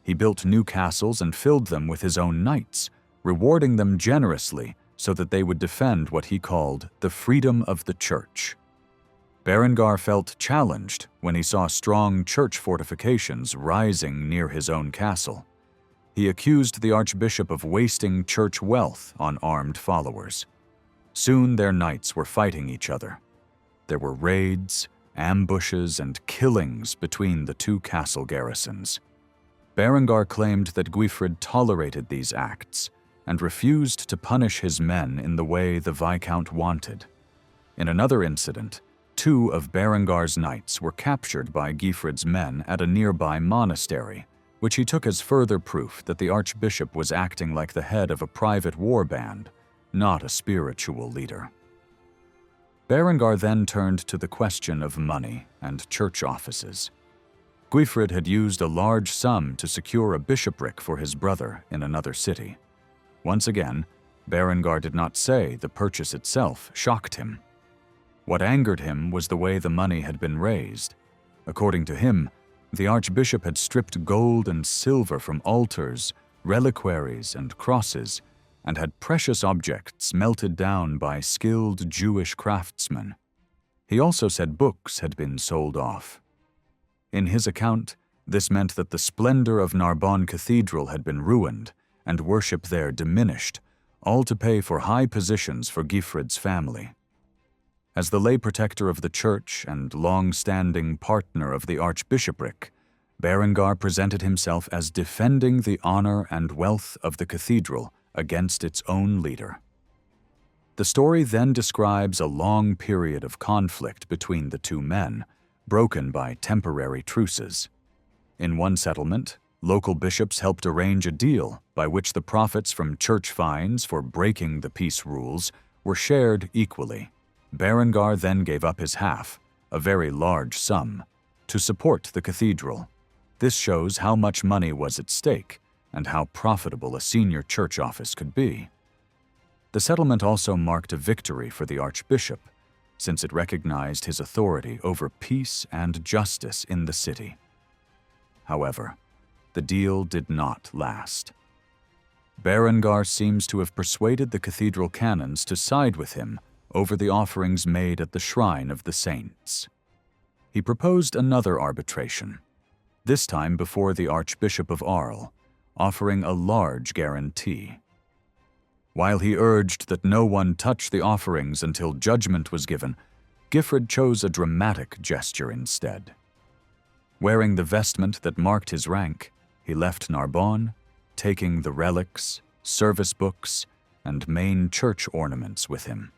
He built new castles and filled them with his own knights, rewarding them generously so that they would defend what he called the freedom of the church. Berengar felt challenged when he saw strong church fortifications rising near his own castle. He accused the archbishop of wasting church wealth on armed followers. Soon their knights were fighting each other. There were raids, ambushes, and killings between the two castle garrisons. Berengar claimed that Guifred tolerated these acts and refused to punish his men in the way the viscount wanted. In another incident, two of Berengar's knights were captured by Gifred's men at a nearby monastery, which he took as further proof that the archbishop was acting like the head of a private war band, not a spiritual leader. Berengar then turned to the question of money and church offices. Guifred had used a large sum to secure a bishopric for his brother in another city. Once again, Berengar did not say the purchase itself shocked him. What angered him was the way the money had been raised. According to him, the archbishop had stripped gold and silver from altars, reliquaries, and crosses, and had precious objects melted down by skilled Jewish craftsmen. He also said books had been sold off. In his account, this meant that the splendor of Narbonne Cathedral had been ruined and worship there diminished, all to pay for high positions for Gifred's family. As the lay protector of the church and long-standing partner of the archbishopric, Berengar presented himself as defending the honor and wealth of the cathedral against its own leader. The story then describes a long period of conflict between the two men, broken by temporary truces. In one settlement, local bishops helped arrange a deal by which the profits from church fines for breaking the peace rules were shared equally. Berengar then gave up his half, a very large sum, to support the cathedral. This shows how much money was at stake and how profitable a senior church office could be. The settlement also marked a victory for the archbishop, since it recognized his authority over peace and justice in the city. However, the deal did not last. Berengar seems to have persuaded the cathedral canons to side with him over the offerings made at the shrine of the saints. He proposed another arbitration, this time before the Archbishop of Arles, offering a large guarantee. While he urged that no one touch the offerings until judgment was given, Gifford chose a dramatic gesture instead. Wearing the vestment that marked his rank, he left Narbonne, taking the relics, service books, and main church ornaments with him.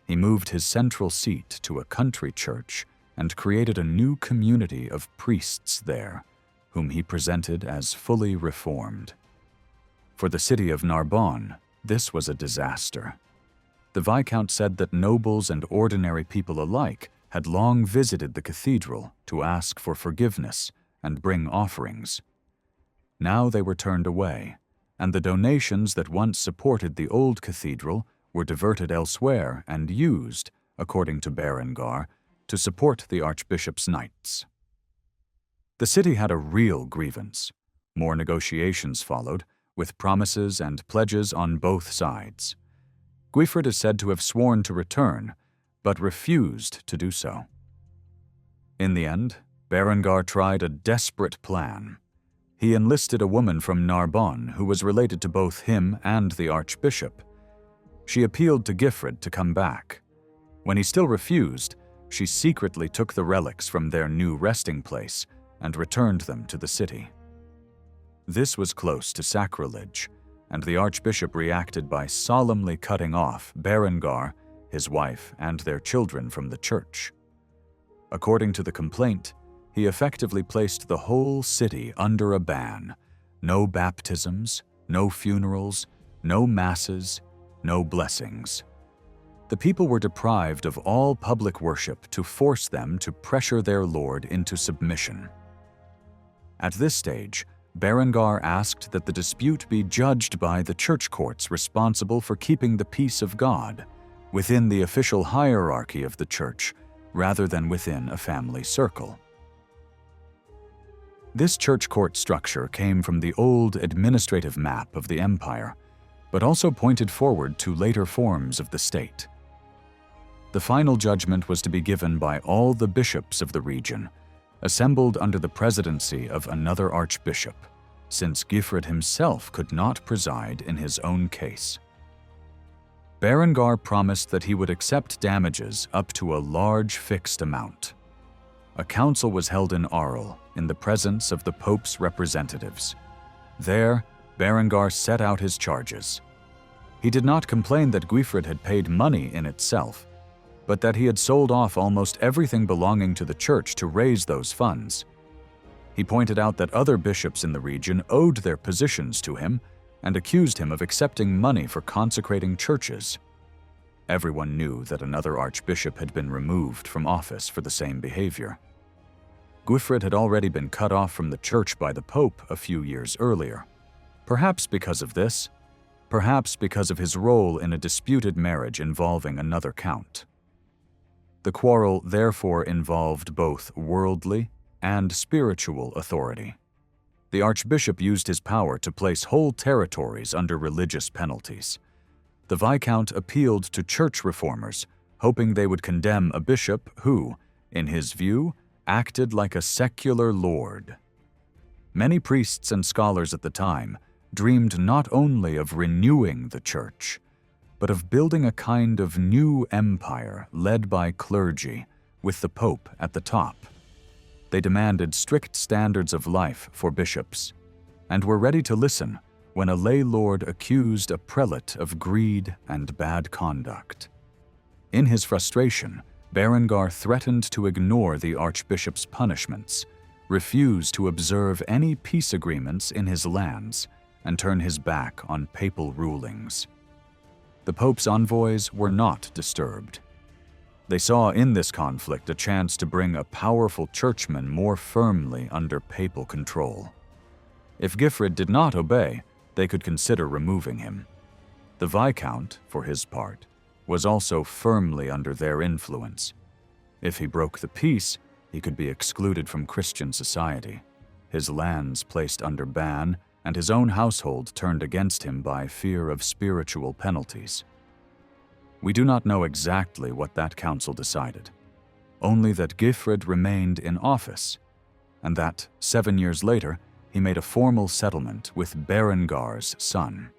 He moved his central seat to a country church and created a new community of priests there, whom he presented as fully reformed. For the city of Narbonne, this was a disaster. The Viscount said that nobles and ordinary people alike had long visited the cathedral to ask for forgiveness and bring offerings. Now they were turned away, and the donations that once supported the old cathedral were diverted elsewhere and used, according to Berengar, to support the Archbishop's knights. The city had a real grievance. More negotiations followed, with promises and pledges on both sides. Guifred is said to have sworn to return, but refused to do so. In the end, Berengar tried a desperate plan. He enlisted a woman from Narbonne who was related to both him and the Archbishop. She appealed to Giffred to come back. When he still refused, she secretly took the relics from their new resting place and returned them to the city. This was close to sacrilege, and the Archbishop reacted by solemnly cutting off Berengar, his wife, and their children from the church. According to the complaint, he effectively placed the whole city under a ban: no baptisms, no funerals, no masses, no blessings. The people were deprived of all public worship to force them to pressure their lord into submission. At this stage, Berengar asked that the dispute be judged by the church courts responsible for keeping the peace of God within the official hierarchy of the church, rather than within a family circle. This church court structure came from the old administrative map of the empire, but also pointed forward to later forms of the state. The final judgment was to be given by all the bishops of the region, assembled under the presidency of another archbishop, since Giffred himself could not preside in his own case. Berengar promised that he would accept damages up to a large fixed amount. A council was held in Arles in the presence of the Pope's representatives. There, Berengar set out his charges. He did not complain that Guifred had paid money in itself, but that he had sold off almost everything belonging to the church to raise those funds. He pointed out that other bishops in the region owed their positions to him and accused him of accepting money for consecrating churches. Everyone knew that another archbishop had been removed from office for the same behavior. Guifred had already been cut off from the church by the Pope a few years earlier. Perhaps because of this, perhaps because of his role in a disputed marriage involving another count. The quarrel therefore involved both worldly and spiritual authority. The archbishop used his power to place whole territories under religious penalties. The Viscount appealed to church reformers, hoping they would condemn a bishop who, in his view, acted like a secular lord. Many priests and scholars at the time dreamed not only of renewing the church, but of building a kind of new empire led by clergy, with the Pope at the top. They demanded strict standards of life for bishops, and were ready to listen when a lay lord accused a prelate of greed and bad conduct. In his frustration, Berengar threatened to ignore the archbishop's punishments, refuse to observe any peace agreements in his lands, and turn his back on papal rulings. The Pope's envoys were not disturbed. They saw in this conflict a chance to bring a powerful churchman more firmly under papal control. If Giffred did not obey, they could consider removing him. The Viscount, for his part, was also firmly under their influence. If he broke the peace, he could be excluded from Christian society, his lands placed under ban, and his own household turned against him by fear of spiritual penalties. We do not know exactly what that council decided, only that Gifred remained in office, and that 7 years later he made a formal settlement with Berengar's son.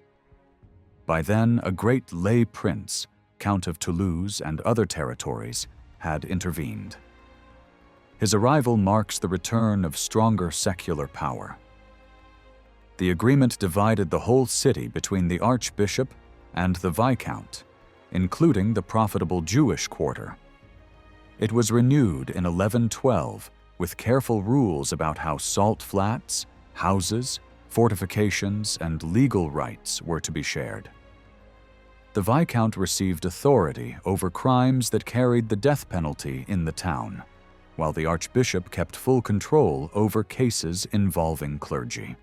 By then, a great lay prince, Count of Toulouse and other territories, had intervened. His arrival marks the return of stronger secular power. The agreement divided the whole city between the archbishop and the viscount, including the profitable Jewish quarter. It was renewed in 1112 with careful rules about how salt flats, houses, fortifications, and legal rights were to be shared. The viscount received authority over crimes that carried the death penalty in the town, while the archbishop kept full control over cases involving clergy.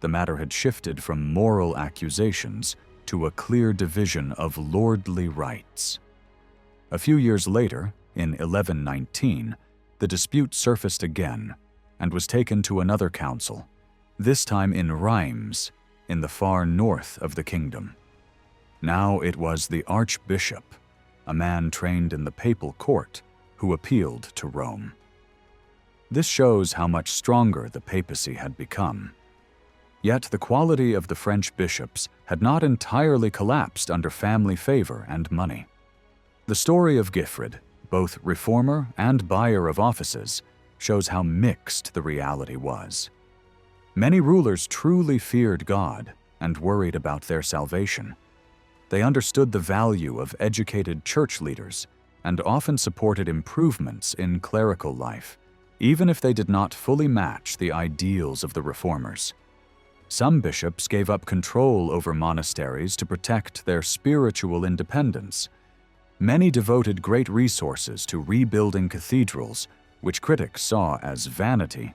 The matter had shifted from moral accusations to a clear division of lordly rights. A few years later, in 1119, the dispute surfaced again and was taken to another council, this time in Reims, in the far north of the kingdom. Now it was the archbishop, a man trained in the papal court, who appealed to Rome. This shows how much stronger the papacy had become. Yet the quality of the French bishops had not entirely collapsed under family favor and money. The story of Gifred, both reformer and buyer of offices, shows how mixed the reality was. Many rulers truly feared God and worried about their salvation. They understood the value of educated church leaders and often supported improvements in clerical life, even if they did not fully match the ideals of the reformers. Some bishops gave up control over monasteries to protect their spiritual independence. Many devoted great resources to rebuilding cathedrals, which critics saw as vanity,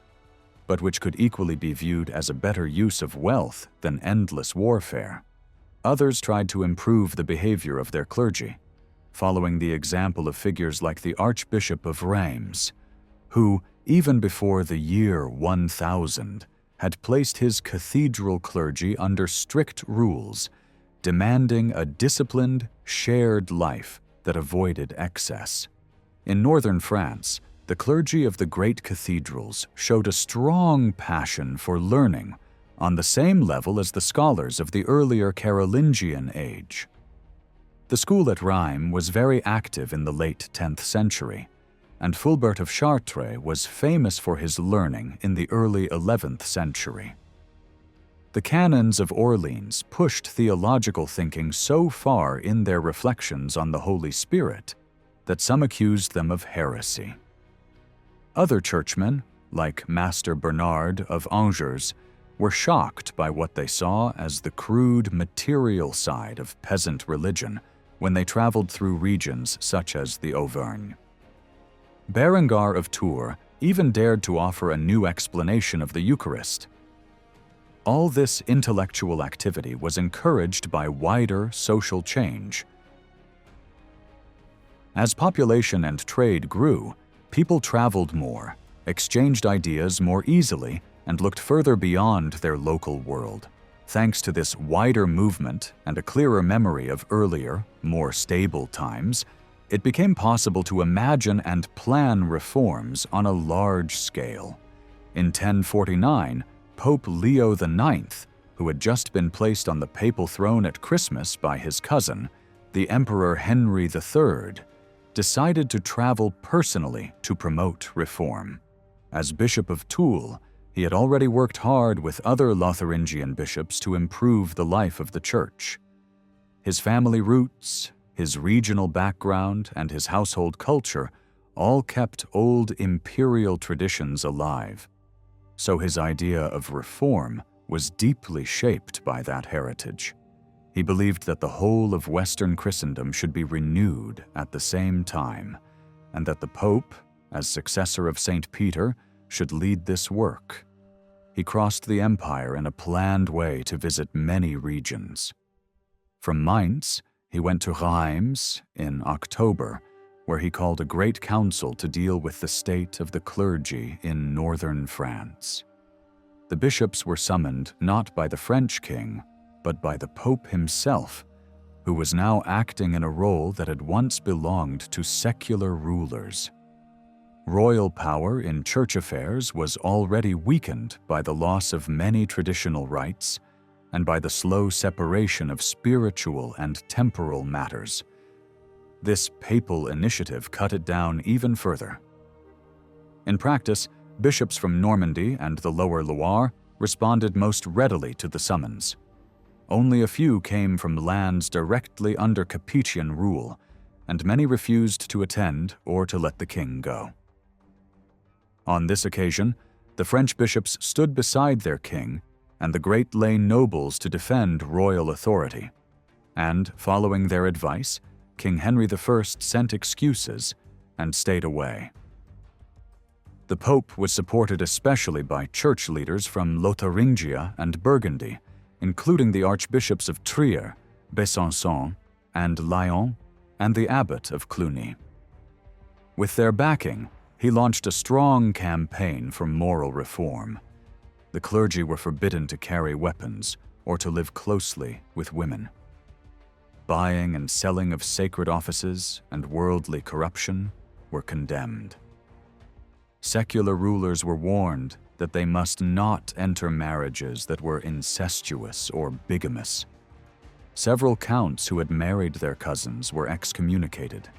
but which could equally be viewed as a better use of wealth than endless warfare. Others tried to improve the behavior of their clergy, following the example of figures like the Archbishop of Reims, who, even before the year 1000, had placed his cathedral clergy under strict rules, demanding a disciplined, shared life that avoided excess. In northern France, the clergy of the great cathedrals showed a strong passion for learning on the same level as the scholars of the earlier Carolingian age. The school at Rheims was very active in the late 10th century, and Fulbert of Chartres was famous for his learning in the early 11th century. The canons of Orleans pushed theological thinking so far in their reflections on the Holy Spirit that some accused them of heresy. Other churchmen, like Master Bernard of Angers, were shocked by what they saw as the crude material side of peasant religion when they traveled through regions such as the Auvergne. Berengar of Tours even dared to offer a new explanation of the Eucharist. All this intellectual activity was encouraged by wider social change. As population and trade grew, people traveled more, exchanged ideas more easily, and looked further beyond their local world. Thanks to this wider movement and a clearer memory of earlier, more stable times, it became possible to imagine and plan reforms on a large scale. In 1049, Pope Leo IX, who had just been placed on the papal throne at Christmas by his cousin, the Emperor Henry III, decided to travel personally to promote reform. As Bishop of Toul, he had already worked hard with other Lotharingian bishops to improve the life of the church. His family roots, his regional background, and his household culture all kept old imperial traditions alive. So his idea of reform was deeply shaped by that heritage. He believed that the whole of Western Christendom should be renewed at the same time, and that the Pope, as successor of St. Peter, should lead this work. He crossed the empire in a planned way to visit many regions. From Mainz, he went to Reims in October, where he called a great council to deal with the state of the clergy in northern France. The bishops were summoned not by the French king, but by the Pope himself, who was now acting in a role that had once belonged to secular rulers. Royal power in church affairs was already weakened by the loss of many traditional rights and by the slow separation of spiritual and temporal matters. This papal initiative cut it down even further. In practice, bishops from Normandy and the Lower Loire responded most readily to the summons. Only a few came from lands directly under Capetian rule, and many refused to attend or to let the king go. On this occasion, the French bishops stood beside their king and the great lay nobles to defend royal authority, and, following their advice, King Henry I sent excuses and stayed away. The Pope was supported especially by church leaders from Lotharingia and Burgundy, including the archbishops of Trier, Besançon, and Lyon, and the abbot of Cluny. With their backing, he launched a strong campaign for moral reform. The clergy were forbidden to carry weapons or to live closely with women. Buying and selling of sacred offices and worldly corruption were condemned. Secular rulers were warned that they must not enter marriages that were incestuous or bigamous. Several counts who had married their cousins were excommunicated.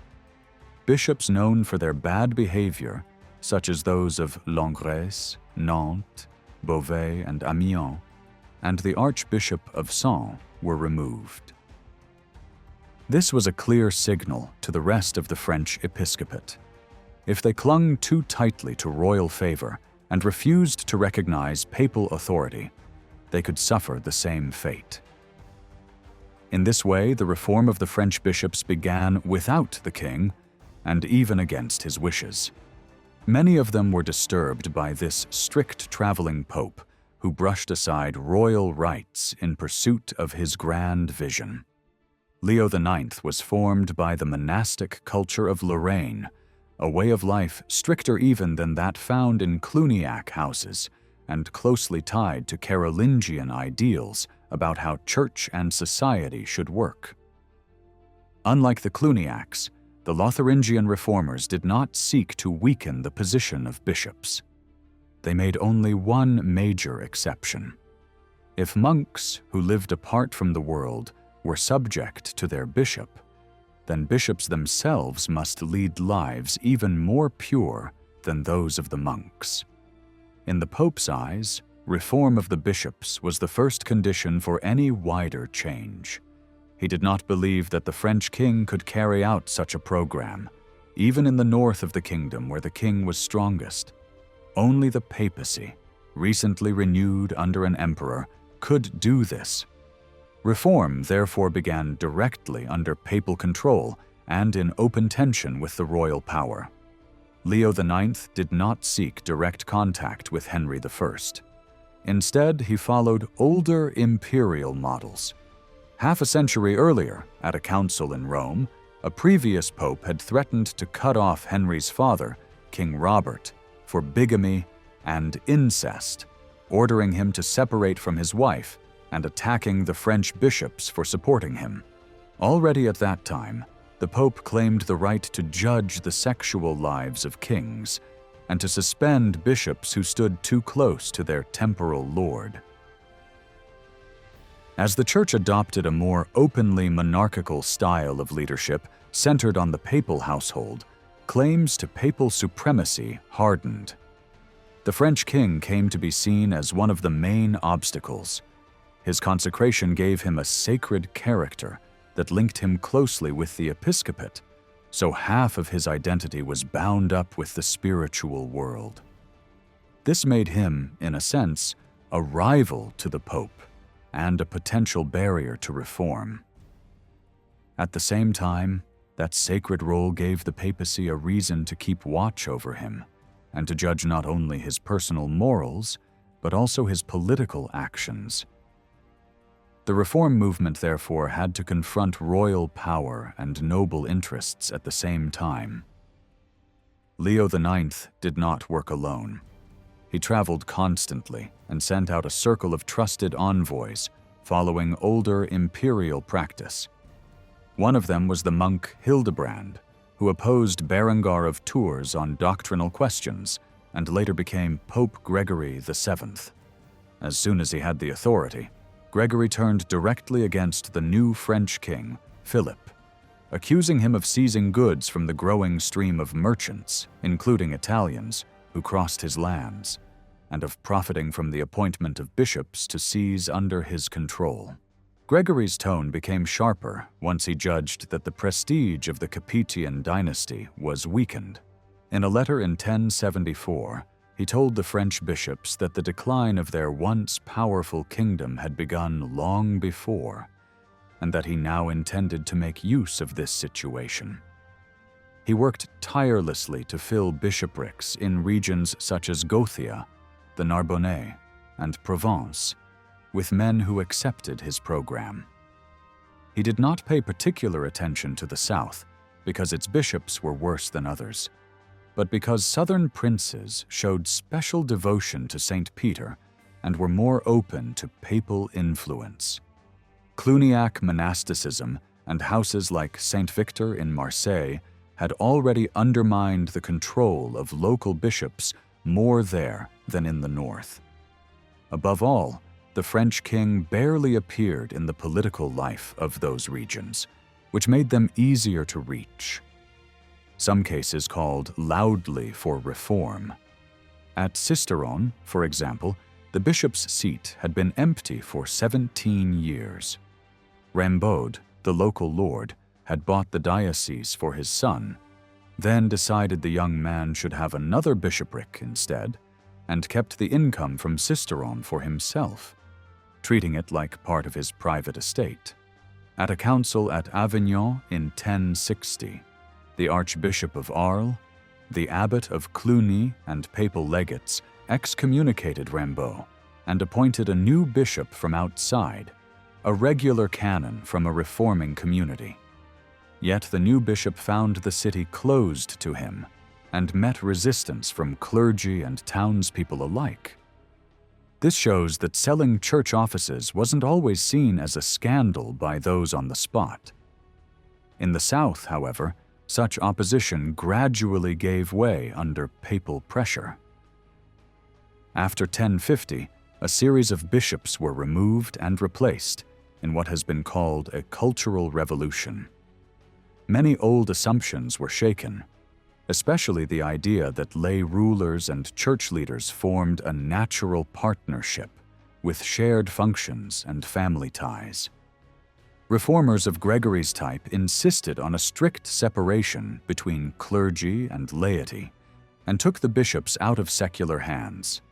Bishops known for their bad behavior, such as those of Langres, Nantes, Beauvais, and Amiens, and the Archbishop of Sens, were removed. This was a clear signal to the rest of the French episcopate. If they clung too tightly to royal favor and refused to recognize papal authority, they could suffer the same fate. In this way, the reform of the French bishops began without the king, and even against his wishes. Many of them were disturbed by this strict traveling pope who brushed aside royal rights in pursuit of his grand vision. Leo IX was formed by the monastic culture of Lorraine, a way of life stricter even than that found in Cluniac houses and closely tied to Carolingian ideals about how church and society should work. Unlike the Cluniacs, the Lotharingian reformers did not seek to weaken the position of bishops. They made only one major exception. If monks who lived apart from the world were subject to their bishop, then bishops themselves must lead lives even more pure than those of the monks. In the Pope's eyes, reform of the bishops was the first condition for any wider change. He did not believe that the French king could carry out such a program, even in the north of the kingdom where the king was strongest. Only the papacy, recently renewed under an emperor, could do this. Reform therefore began directly under papal control and in open tension with the royal power. Leo IX did not seek direct contact with Henry I. Instead, he followed older imperial models. Half a century earlier, at a council in Rome, a previous pope had threatened to cut off Henry's father, King Robert, for bigamy and incest, ordering him to separate from his wife and attacking the French bishops for supporting him. Already at that time, the Pope claimed the right to judge the sexual lives of kings and to suspend bishops who stood too close to their temporal lord. As the Church adopted a more openly monarchical style of leadership centered on the papal household, claims to papal supremacy hardened. The French king came to be seen as one of the main obstacles. His consecration gave him a sacred character that linked him closely with the episcopate, so half of his identity was bound up with the spiritual world. This made him, in a sense, a rival to the Pope and a potential barrier to reform. At the same time, that sacred role gave the papacy a reason to keep watch over him and to judge not only his personal morals, but also his political actions. The reform movement, therefore, had to confront royal power and noble interests at the same time. Leo IX did not work alone. He traveled constantly and sent out a circle of trusted envoys following older imperial practice. One of them was the monk Hildebrand, who opposed Berengar of Tours on doctrinal questions and later became Pope Gregory VII. As soon as he had the authority, Gregory turned directly against the new French king, Philip, accusing him of seizing goods from the growing stream of merchants, including Italians, who crossed his lands, and of profiting from the appointment of bishops to seize under his control. Gregory's tone became sharper once he judged that the prestige of the Capetian dynasty was weakened. In a letter in 1074, he told the French bishops that the decline of their once powerful kingdom had begun long before, and that he now intended to make use of this situation. He worked tirelessly to fill bishoprics in regions such as Gothia, the Narbonnais, and Provence, with men who accepted his program. He did not pay particular attention to the south because its bishops were worse than others, but because southern princes showed special devotion to St. Peter and were more open to papal influence. Cluniac monasticism and houses like St. Victor in Marseille had already undermined the control of local bishops more there than in the north. Above all, the French king barely appeared in the political life of those regions, which made them easier to reach. Some cases called loudly for reform. At Sisteron, for example, the bishop's seat had been empty for 17 years. Rambaud, the local lord, had bought the diocese for his son, then decided the young man should have another bishopric instead, and kept the income from Sisteron for himself, treating it like part of his private estate. At a council at Avignon in 1060, the Archbishop of Arles, the Abbot of Cluny, and papal legates excommunicated Rambaud and appointed a new bishop from outside, a regular canon from a reforming community. Yet the new bishop found the city closed to him and met resistance from clergy and townspeople alike. This shows that selling church offices wasn't always seen as a scandal by those on the spot. In the south, however, such opposition gradually gave way under papal pressure. After 1050, a series of bishops were removed and replaced in what has been called a cultural revolution. Many old assumptions were shaken, especially the idea that lay rulers and church leaders formed a natural partnership with shared functions and family ties. Reformers of Gregory's type insisted on a strict separation between clergy and laity and took the bishops out of secular hands.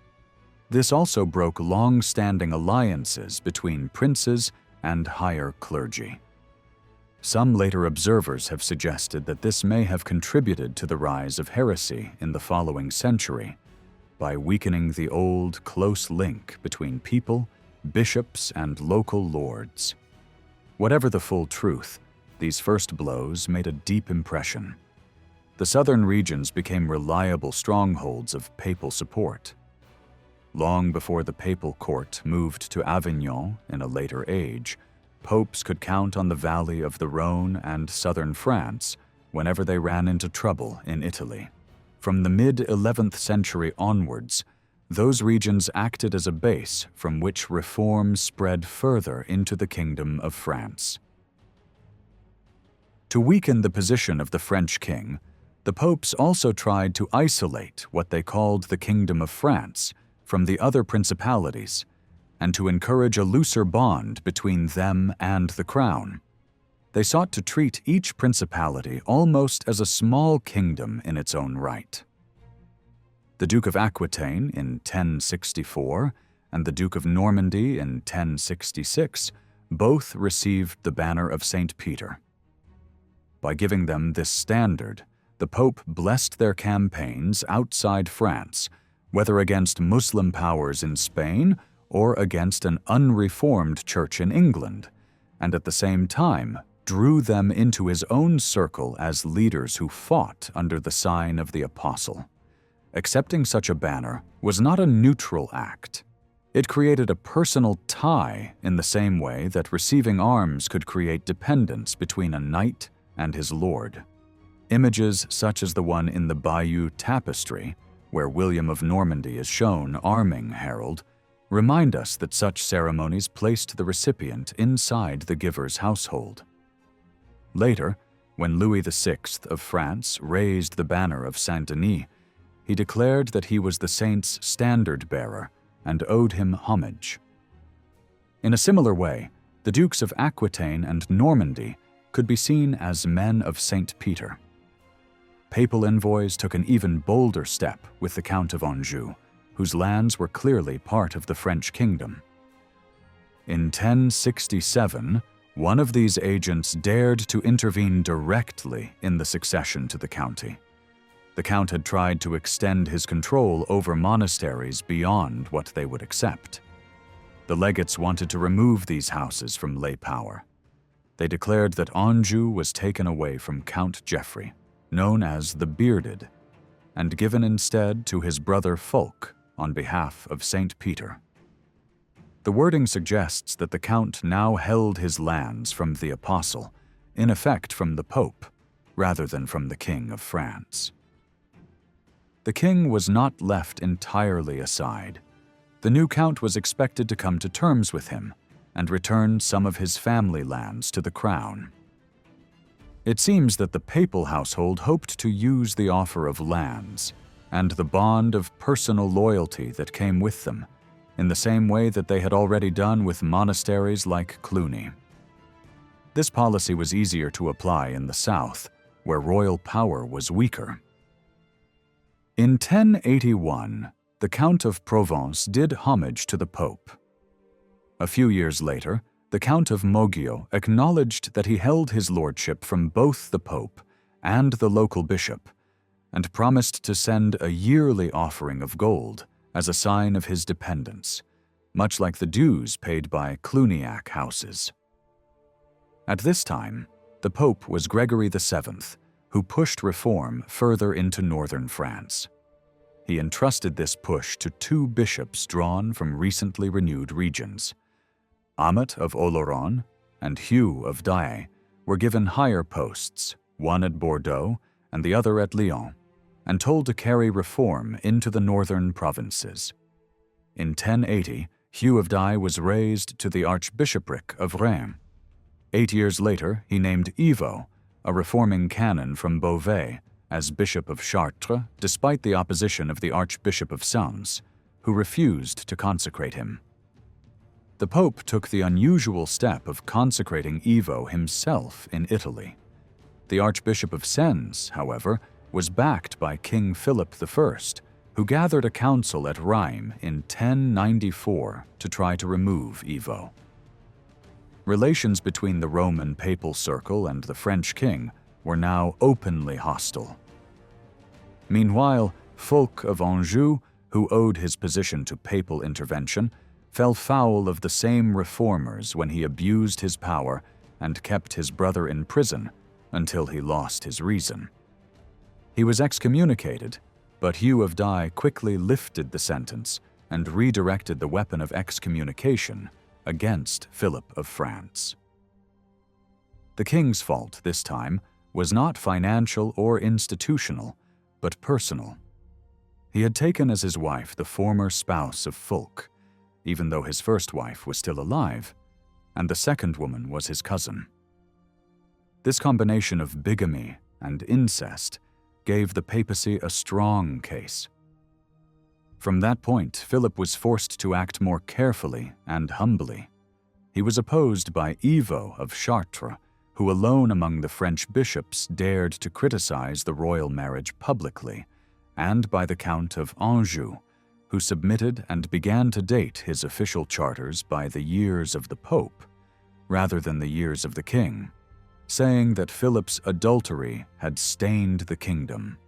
This also broke long-standing alliances between princes and higher clergy. Some later observers have suggested that this may have contributed to the rise of heresy in the following century by weakening the old close link between people, bishops, and local lords. Whatever the full truth, these first blows made a deep impression. The southern regions became reliable strongholds of papal support. Long before the papal court moved to Avignon in a later age, popes could count on the valley of the Rhone and southern France whenever they ran into trouble in Italy. From the mid-11th century onwards, those regions acted as a base from which reform spread further into the Kingdom of France. To weaken the position of the French king, the popes also tried to isolate what they called the Kingdom of France from the other principalities, and to encourage a looser bond between them and the crown. They sought to treat each principality almost as a small kingdom in its own right. The Duke of Aquitaine in 1064 and the Duke of Normandy in 1066 both received the banner of St. Peter. By giving them this standard, the Pope blessed their campaigns outside France, whether against Muslim powers in Spain or against an unreformed church in England, and at the same time drew them into his own circle as leaders who fought under the sign of the apostle. Accepting such a banner was not a neutral act. It created a personal tie in the same way that receiving arms could create dependence between a knight and his lord. Images such as the one in the Bayeux Tapestry, where William of Normandy is shown arming Harold, remind us that such ceremonies placed the recipient inside the giver's household. Later, when Louis VI of France raised the banner of Saint-Denis, he declared that he was the saint's standard-bearer and owed him homage. In a similar way, the Dukes of Aquitaine and Normandy could be seen as men of St. Peter. Papal envoys took an even bolder step with the Count of Anjou, whose lands were clearly part of the French kingdom. In 1067, one of these agents dared to intervene directly in the succession to the county. The Count had tried to extend his control over monasteries beyond what they would accept. The legates wanted to remove these houses from lay power. They declared that Anjou was taken away from Count Geoffrey, known as the Bearded, and given instead to his brother Fulk on behalf of St. Peter. The wording suggests that the Count now held his lands from the Apostle, in effect from the Pope, rather than from the King of France. The king was not left entirely aside. The new count was expected to come to terms with him and return some of his family lands to the crown. It seems that the papal household hoped to use the offer of lands and the bond of personal loyalty that came with them in the same way that they had already done with monasteries like Cluny. This policy was easier to apply in the south, where royal power was weaker. In 1081, the Count of Provence did homage to the Pope. A few years later, the Count of Moggio acknowledged that he held his lordship from both the Pope and the local bishop, and promised to send a yearly offering of gold as a sign of his dependence, much like the dues paid by Cluniac houses. At this time, the Pope was Gregory VII, who pushed reform further into northern France. He entrusted this push to two bishops drawn from recently renewed regions. Amat of Oloron and Hugh of Douai were given higher posts, one at Bordeaux and the other at Lyon, and told to carry reform into the northern provinces. In 1080, Hugh of Douai was raised to the archbishopric of Reims. 8 years later, he named Ivo, a reforming canon from Beauvais, as Bishop of Chartres, despite the opposition of the Archbishop of Sens, who refused to consecrate him. The Pope took the unusual step of consecrating Ivo himself in Italy. The Archbishop of Sens, however, was backed by King Philip I, who gathered a council at Rheims in 1094 to try to remove Ivo. Relations between the Roman papal circle and the French king were now openly hostile. Meanwhile, Fulk of Anjou, who owed his position to papal intervention, fell foul of the same reformers when he abused his power and kept his brother in prison until he lost his reason. He was excommunicated, but Hugh of Douai quickly lifted the sentence and redirected the weapon of excommunication against Philip of France. The king's fault this time was not financial or institutional, but personal. He had taken as his wife the former spouse of Fulk, even though his first wife was still alive, and the second woman was his cousin. This combination of bigamy and incest gave the papacy a strong case. From that point, Philip was forced to act more carefully and humbly. He was opposed by Ivo of Chartres, who alone among the French bishops dared to criticize the royal marriage publicly, and by the Count of Anjou, who submitted and began to date his official charters by the years of the Pope, rather than the years of the king, saying that Philip's adultery had stained the kingdom.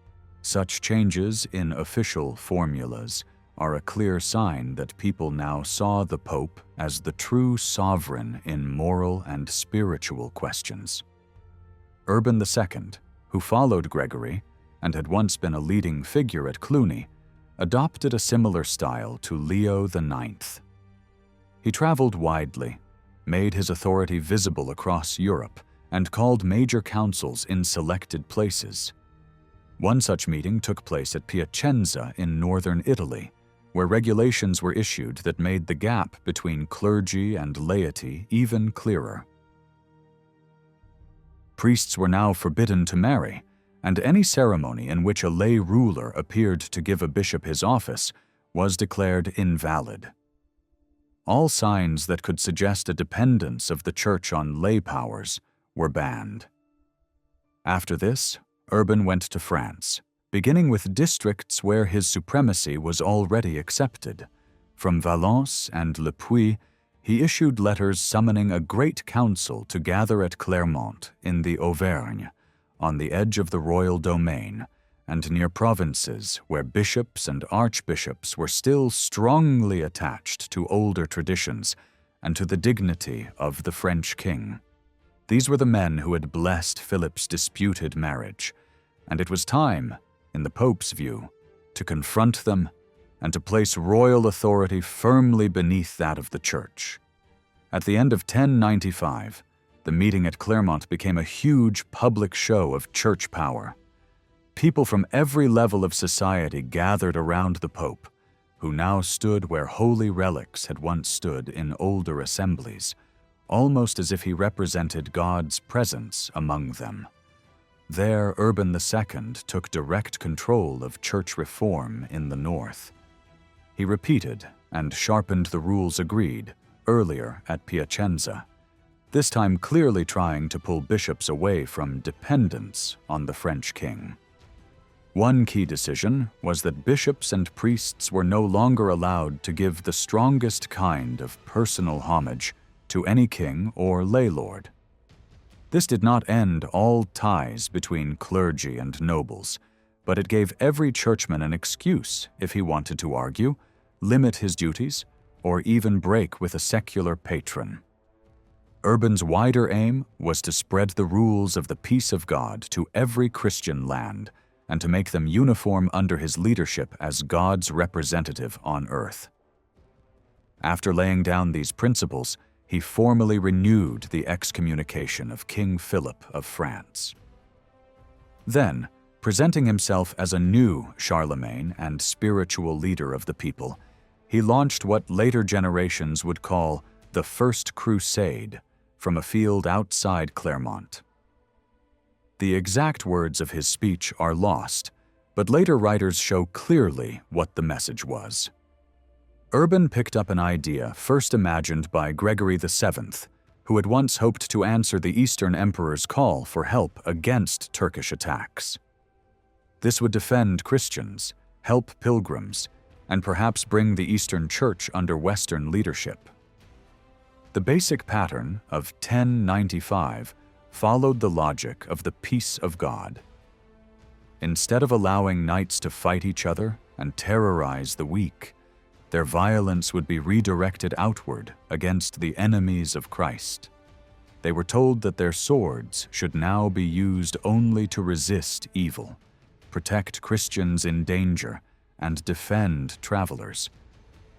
Such changes in official formulas are a clear sign that people now saw the Pope as the true sovereign in moral and spiritual questions. Urban II, who followed Gregory and had once been a leading figure at Cluny, adopted a similar style to Leo IX. He traveled widely, made his authority visible across Europe, and called major councils in selected places. One such meeting took place at Piacenza in northern Italy, where regulations were issued that made the gap between clergy and laity even clearer. Priests were now forbidden to marry, and any ceremony in which a lay ruler appeared to give a bishop his office was declared invalid. All signs that could suggest a dependence of the Church on lay powers were banned. After this, Urban went to France, beginning with districts where his supremacy was already accepted. From Valence and Le Puy, he issued letters summoning a great council to gather at Clermont in the Auvergne, on the edge of the royal domain, and near provinces where bishops and archbishops were still strongly attached to older traditions and to the dignity of the French king. These were the men who had blessed Philip's disputed marriage, and it was time, in the Pope's view, to confront them and to place royal authority firmly beneath that of the Church. At the end of 1095, the meeting at Clermont became a huge public show of church power. People from every level of society gathered around the Pope, who now stood where holy relics had once stood in older assemblies, almost as if he represented God's presence among them. There, Urban II took direct control of church reform in the north. He repeated and sharpened the rules agreed earlier at Piacenza, this time clearly trying to pull bishops away from dependence on the French king. One key decision was that bishops and priests were no longer allowed to give the strongest kind of personal homage to any king or lay lord. This did not end all ties between clergy and nobles, but it gave every churchman an excuse if he wanted to argue, limit his duties, or even break with a secular patron. Urban's wider aim was to spread the rules of the peace of God to every Christian land and to make them uniform under his leadership as God's representative on earth. After laying down these principles, he formally renewed the excommunication of King Philip of France. Then, presenting himself as a new Charlemagne and spiritual leader of the people, he launched what later generations would call the First Crusade from a field outside Clermont. The exact words of his speech are lost, but later writers show clearly what the message was. Urban picked up an idea first imagined by Gregory VII, who had once hoped to answer the Eastern Emperor's call for help against Turkish attacks. This would defend Christians, help pilgrims, and perhaps bring the Eastern Church under Western leadership. The basic pattern of 1095 followed the logic of the peace of God. Instead of allowing knights to fight each other and terrorize the weak, their violence would be redirected outward against the enemies of Christ. They were told that their swords should now be used only to resist evil, protect Christians in danger, and defend travelers.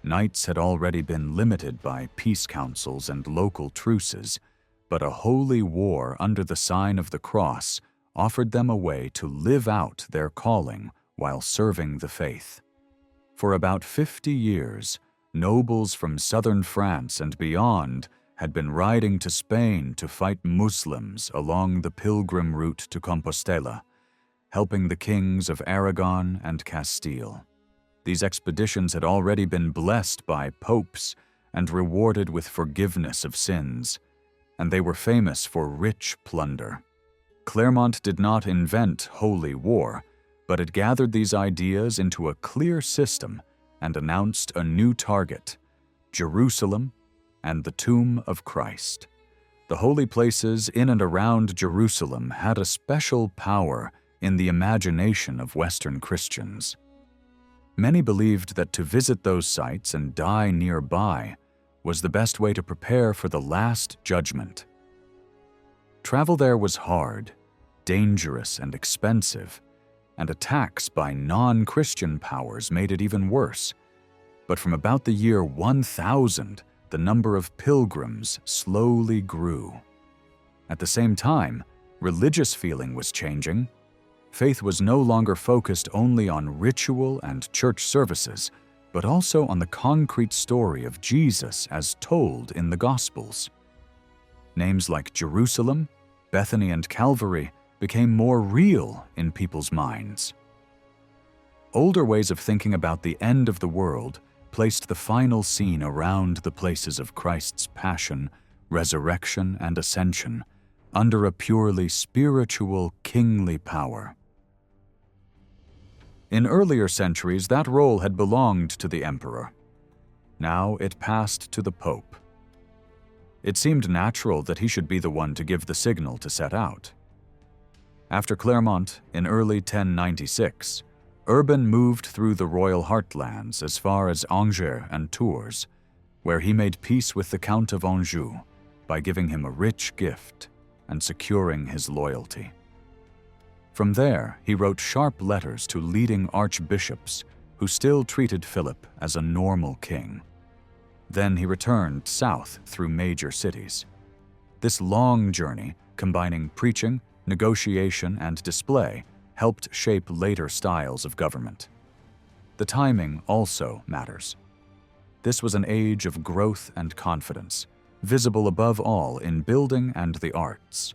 Knights had already been limited by peace councils and local truces, but a holy war under the sign of the cross offered them a way to live out their calling while serving the faith. For about 50 years, nobles from southern France and beyond had been riding to Spain to fight Muslims along the pilgrim route to Compostela, helping the kings of Aragon and Castile. These expeditions had already been blessed by popes and rewarded with forgiveness of sins, and they were famous for rich plunder. Clermont did not invent holy war, but it gathered these ideas into a clear system and announced a new target: Jerusalem and the tomb of Christ. The holy places in and around Jerusalem had a special power in the imagination of Western Christians. Many believed that to visit those sites and die nearby was the best way to prepare for the Last Judgment. Travel there was hard, dangerous, and expensive, and attacks by non-Christian powers made it even worse. But from about the year 1000, the number of pilgrims slowly grew. At the same time, religious feeling was changing. Faith was no longer focused only on ritual and church services, but also on the concrete story of Jesus as told in the Gospels. Names like Jerusalem, Bethany, and Calvary became more real in people's minds. Older ways of thinking about the end of the world placed the final scene around the places of Christ's passion, resurrection, and ascension under a purely spiritual, kingly power. In earlier centuries, that role had belonged to the emperor. Now it passed to the pope. It seemed natural that he should be the one to give the signal to set out. After Clermont, in early 1096, Urban moved through the royal heartlands as far as Angers and Tours, where he made peace with the Count of Anjou by giving him a rich gift and securing his loyalty. From there, he wrote sharp letters to leading archbishops who still treated Philip as a normal king. Then he returned south through major cities. This long journey, combining preaching, negotiation, and display, helped shape later styles of government. The timing also matters. This was an age of growth and confidence, visible above all in building and the arts.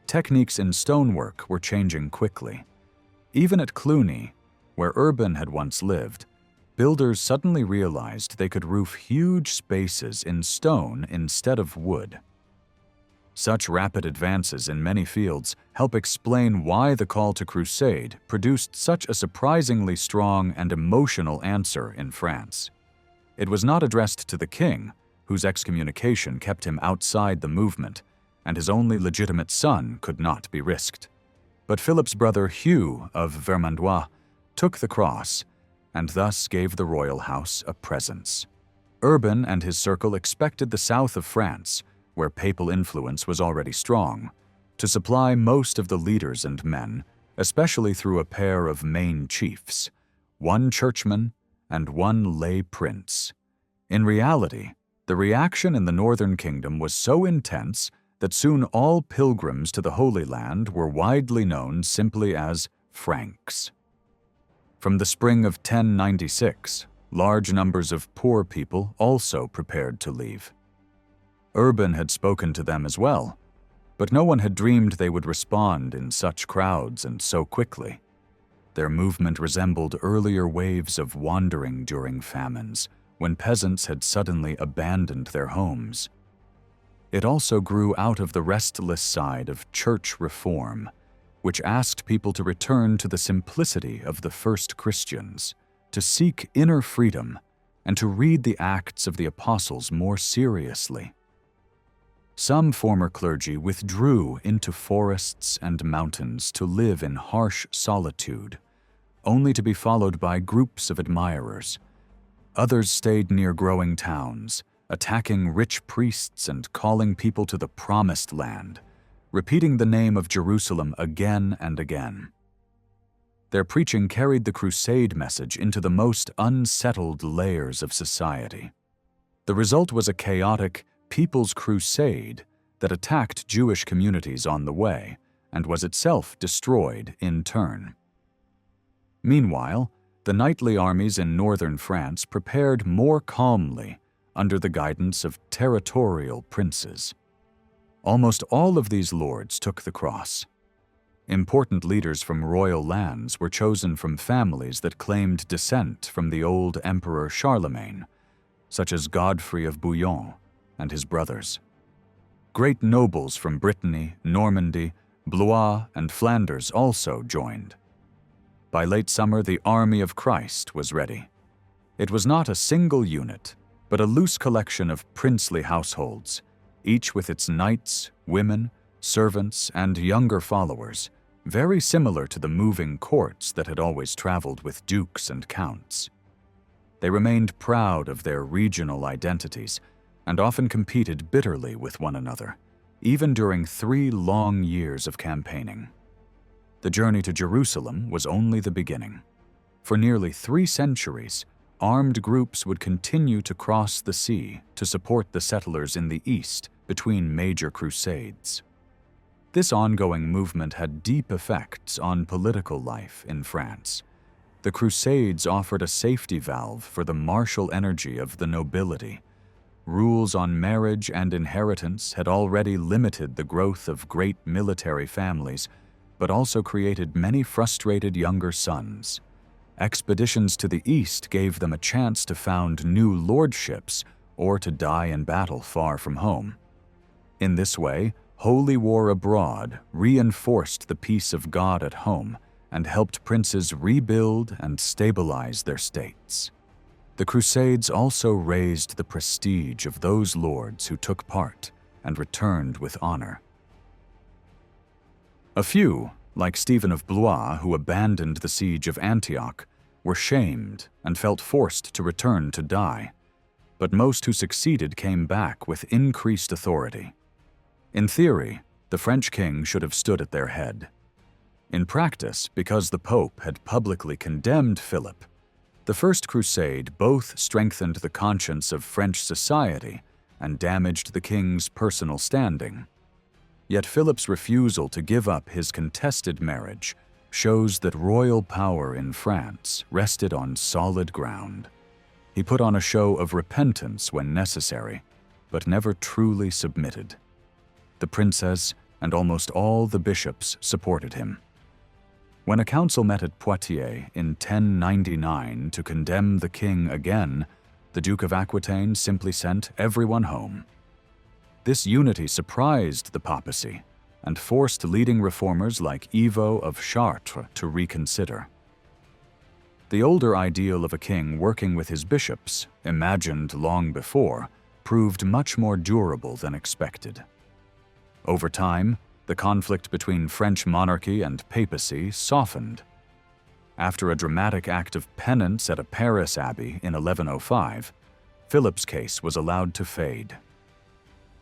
Techniques in stonework were changing quickly. Even at Cluny, where Urban had once lived, builders suddenly realized they could roof huge spaces in stone instead of wood. Such rapid advances in many fields help explain why the call to crusade produced such a surprisingly strong and emotional answer in France. It was not addressed to the king, whose excommunication kept him outside the movement, and his only legitimate son could not be risked. But Philip's brother Hugh of Vermandois took the cross, and thus gave the royal house a presence. Urban and his circle expected the south of France, where papal influence was already strong, to supply most of the leaders and men, especially through a pair of main chiefs, one churchman and one lay prince. In reality, the reaction in the northern kingdom was so intense that soon all pilgrims to the Holy Land were widely known simply as Franks. From the spring of 1096, large numbers of poor people also prepared to leave. Urban had spoken to them as well, but no one had dreamed they would respond in such crowds and so quickly. Their movement resembled earlier waves of wandering during famines, when peasants had suddenly abandoned their homes. It also grew out of the restless side of church reform, which asked people to return to the simplicity of the first Christians, to seek inner freedom, and to read the Acts of the Apostles more seriously. Some former clergy withdrew into forests and mountains to live in harsh solitude, only to be followed by groups of admirers. Others stayed near growing towns, attacking rich priests and calling people to the Promised Land, repeating the name of Jerusalem again and again. Their preaching carried the crusade message into the most unsettled layers of society. The result was a chaotic People's Crusade that attacked Jewish communities on the way and was itself destroyed in turn. Meanwhile, the knightly armies in northern France prepared more calmly under the guidance of territorial princes. Almost all of these lords took the cross. Important leaders from royal lands were chosen from families that claimed descent from the old Emperor Charlemagne, such as Godfrey of Bouillon and his brothers. Great nobles from Brittany, Normandy, Blois, and Flanders also joined. By late summer, the army of Christ was ready. It was not a single unit, but a loose collection of princely households, each with its knights, women, servants, and younger followers, very similar to the moving courts that had always traveled with dukes and counts. They remained proud of their regional identities and often competed bitterly with one another, even during 3 long years of campaigning. The journey to Jerusalem was only the beginning. For nearly 3 centuries, armed groups would continue to cross the sea to support the settlers in the east between major crusades. This ongoing movement had deep effects on political life in France. The Crusades offered a safety valve for the martial energy of the nobility. Rules on marriage and inheritance had already limited the growth of great military families, but also created many frustrated younger sons. Expeditions to the east gave them a chance to found new lordships or to die in battle far from home. In this way, holy war abroad reinforced the peace of God at home and helped princes rebuild and stabilize their states. The Crusades also raised the prestige of those lords who took part and returned with honor. A few, like Stephen of Blois, who abandoned the siege of Antioch, were shamed and felt forced to return to die, but most who succeeded came back with increased authority. In theory, the French king should have stood at their head. In practice, because the Pope had publicly condemned Philip, the First Crusade both strengthened the conscience of French society and damaged the king's personal standing. Yet Philip's refusal to give up his contested marriage shows that royal power in France rested on solid ground. He put on a show of repentance when necessary, but never truly submitted. The princess and almost all the bishops supported him. When a council met at Poitiers in 1099 to condemn the king again, the Duke of Aquitaine simply sent everyone home. This unity surprised the papacy and forced leading reformers like Ivo of Chartres to reconsider. The older ideal of a king working with his bishops, imagined long before, proved much more durable than expected. Over time, the conflict between French monarchy and papacy softened. After a dramatic act of penance at a Paris abbey in 1105, Philip's case was allowed to fade.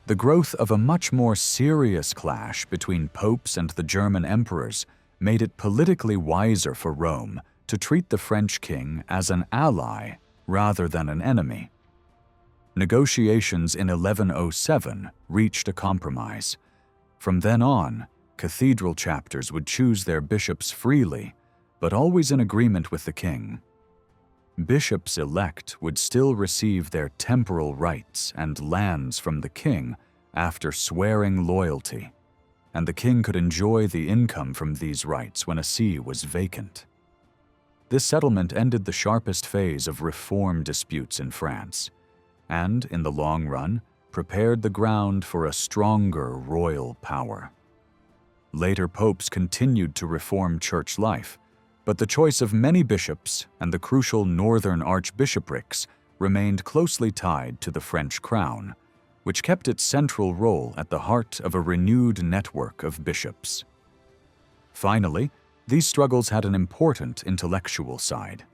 The growth of a much more serious clash between popes and the German emperors made it politically wiser for Rome to treat the French king as an ally rather than an enemy. Negotiations in 1107 reached a compromise. From then on, cathedral chapters would choose their bishops freely, but always in agreement with the king. Bishops elect would still receive their temporal rights and lands from the king after swearing loyalty, and the king could enjoy the income from these rights when a see was vacant. This settlement ended the sharpest phase of reform disputes in France, and, in the long run, prepared the ground for a stronger royal power. Later popes continued to reform church life, but the choice of many bishops and the crucial northern archbishoprics remained closely tied to the French crown, which kept its central role at the heart of a renewed network of bishops. Finally, these struggles had an important intellectual side.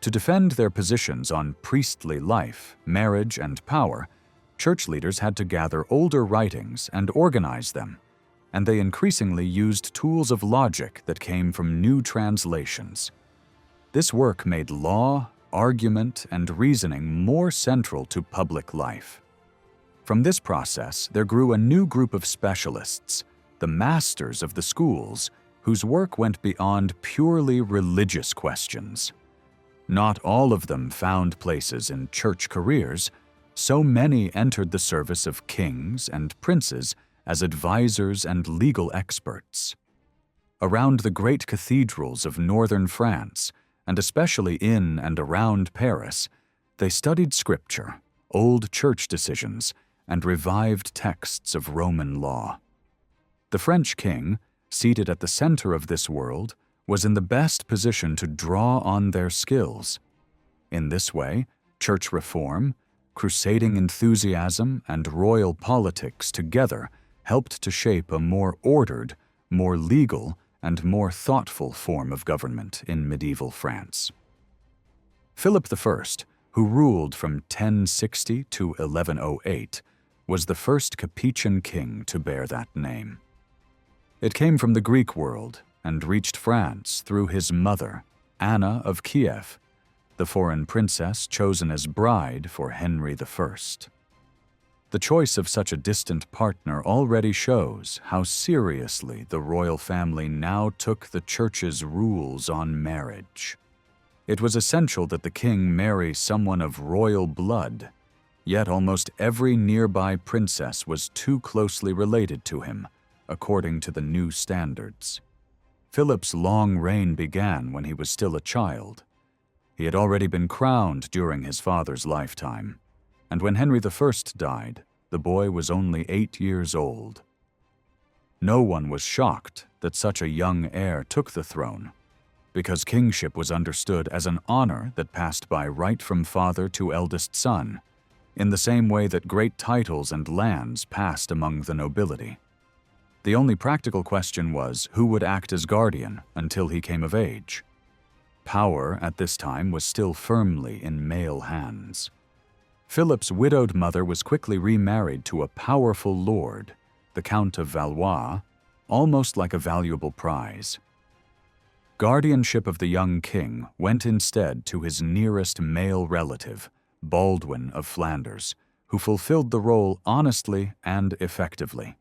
To defend their positions on priestly life, marriage, and power, church leaders had to gather older writings and organize them, and they increasingly used tools of logic that came from new translations. This work made law, argument, and reasoning more central to public life. From this process, there grew a new group of specialists, the masters of the schools, whose work went beyond purely religious questions. Not all of them found places in church careers. So many entered the service of kings and princes as advisors and legal experts. Around the great cathedrals of northern France, and especially in and around Paris, they studied scripture, old church decisions, and revived texts of Roman law. The French king, seated at the center of this world, was in the best position to draw on their skills. In this way, church reform, crusading enthusiasm, and royal politics together helped to shape a more ordered, more legal, and more thoughtful form of government in medieval France. Philip I, who ruled from 1060 to 1108, was the first Capetian king to bear that name. It came from the Greek world and reached France through his mother, Anna of Kiev. the foreign princess chosen as bride for Henry I. The choice of such a distant partner already shows how seriously the royal family now took the church's rules on marriage. It was essential that the king marry someone of royal blood, yet almost every nearby princess was too closely related to him, according to the new standards. Philip's long reign began when he was still a child. He had already been crowned during his father's lifetime, and when Henry I died, the boy was only 8 years old. No one was shocked that such a young heir took the throne, because kingship was understood as an honor that passed by right from father to eldest son, in the same way that great titles and lands passed among the nobility. The only practical question was who would act as guardian until he came of age. Power at this time was still firmly in male hands. Philip's widowed mother was quickly remarried to a powerful lord, the Count of Valois, almost like a valuable prize. Guardianship of the young king went instead to his nearest male relative, Baldwin of Flanders, who fulfilled the role honestly and effectively.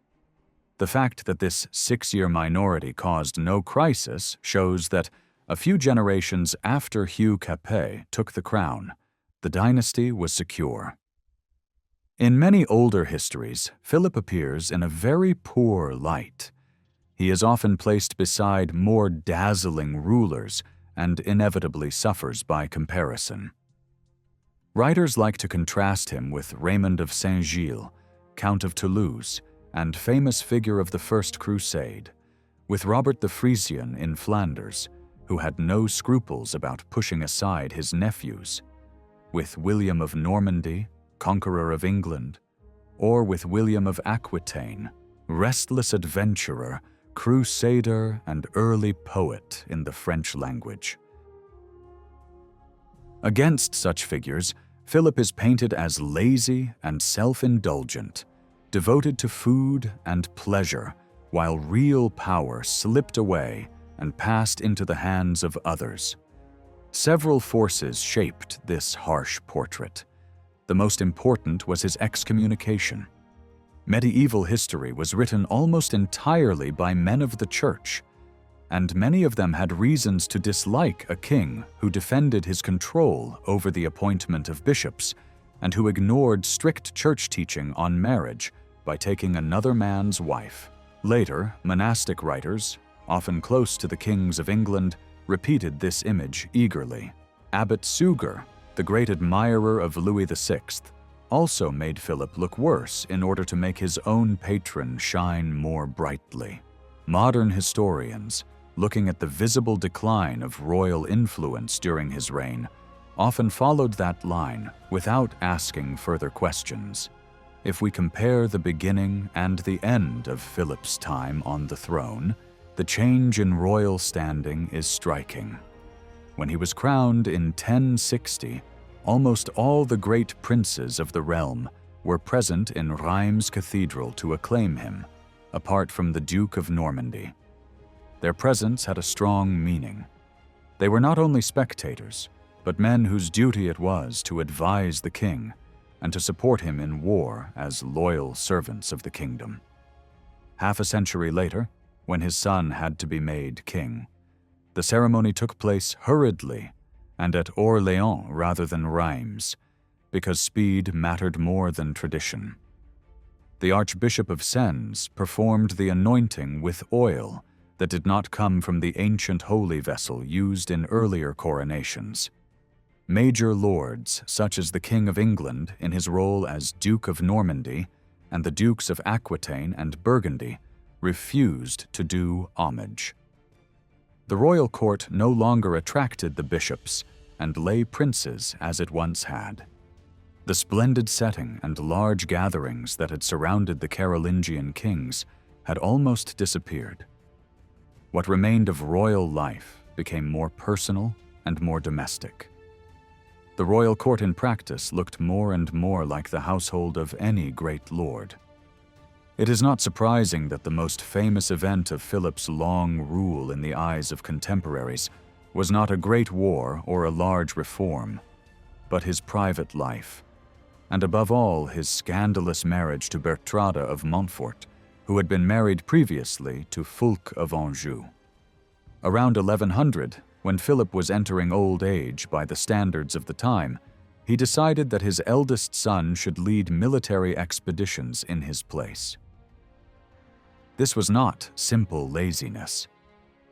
The fact that this 6-year minority caused no crisis shows that a few generations after Hugh Capet took the crown, the dynasty was secure. In many older histories, Philip appears in a very poor light. He is often placed beside more dazzling rulers and inevitably suffers by comparison. Writers like to contrast him with Raymond of Saint-Gilles, Count of Toulouse, and famous figure of the First Crusade, with Robert the Frisian in Flanders, who had no scruples about pushing aside his nephews, with William of Normandy, conqueror of England, or with William of Aquitaine, restless adventurer, crusader, and early poet in the French language. Against such figures, Philip is painted as lazy and self-indulgent, devoted to food and pleasure, while real power slipped away and passed into the hands of others. Several forces shaped this harsh portrait. The most important was his excommunication. Medieval history was written almost entirely by men of the church, and many of them had reasons to dislike a king who defended his control over the appointment of bishops and who ignored strict church teaching on marriage by taking another man's wife. Later, monastic writers, often close to the kings of England, repeated this image eagerly. Abbot Suger, the great admirer of Louis VI, also made Philip look worse in order to make his own patron shine more brightly. Modern historians, looking at the visible decline of royal influence during his reign, often followed that line without asking further questions. If we compare the beginning and the end of Philip's time on the throne, the change in royal standing is striking. When he was crowned in 1060, almost all the great princes of the realm were present in Reims Cathedral to acclaim him, apart from the Duke of Normandy. Their presence had a strong meaning. They were not only spectators, but men whose duty it was to advise the king and to support him in war as loyal servants of the kingdom. Half a century later, when his son had to be made king, the ceremony took place hurriedly and at Orléans rather than Reims, because speed mattered more than tradition. The Archbishop of Sens performed the anointing with oil that did not come from the ancient holy vessel used in earlier coronations. Major lords, such as the King of England in his role as Duke of Normandy and the Dukes of Aquitaine and Burgundy, refused to do homage. The royal court no longer attracted the bishops and lay princes as it once had. The splendid setting and large gatherings that had surrounded the Carolingian kings had almost disappeared. What remained of royal life became more personal and more domestic. The royal court in practice looked more and more like the household of any great lord. It is not surprising that the most famous event of Philip's long rule in the eyes of contemporaries was not a great war or a large reform, but his private life, and above all his scandalous marriage to Bertrade of Montfort, who had been married previously to Fulk of Anjou. Around 1100, when Philip was entering old age by the standards of the time, he decided that his eldest son should lead military expeditions in his place. This was not simple laziness.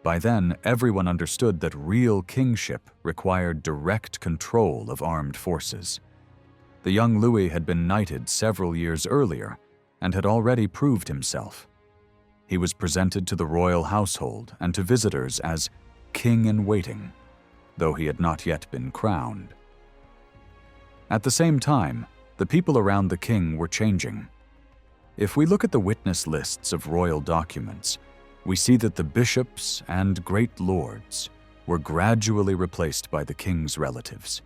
By then, everyone understood that real kingship required direct control of armed forces. The young Louis had been knighted several years earlier and had already proved himself. He was presented to the royal household and to visitors as king-in-waiting, though he had not yet been crowned. At the same time, the people around the king were changing. If we look at the witness lists of royal documents, we see that the bishops and great lords were gradually replaced by the king's relatives,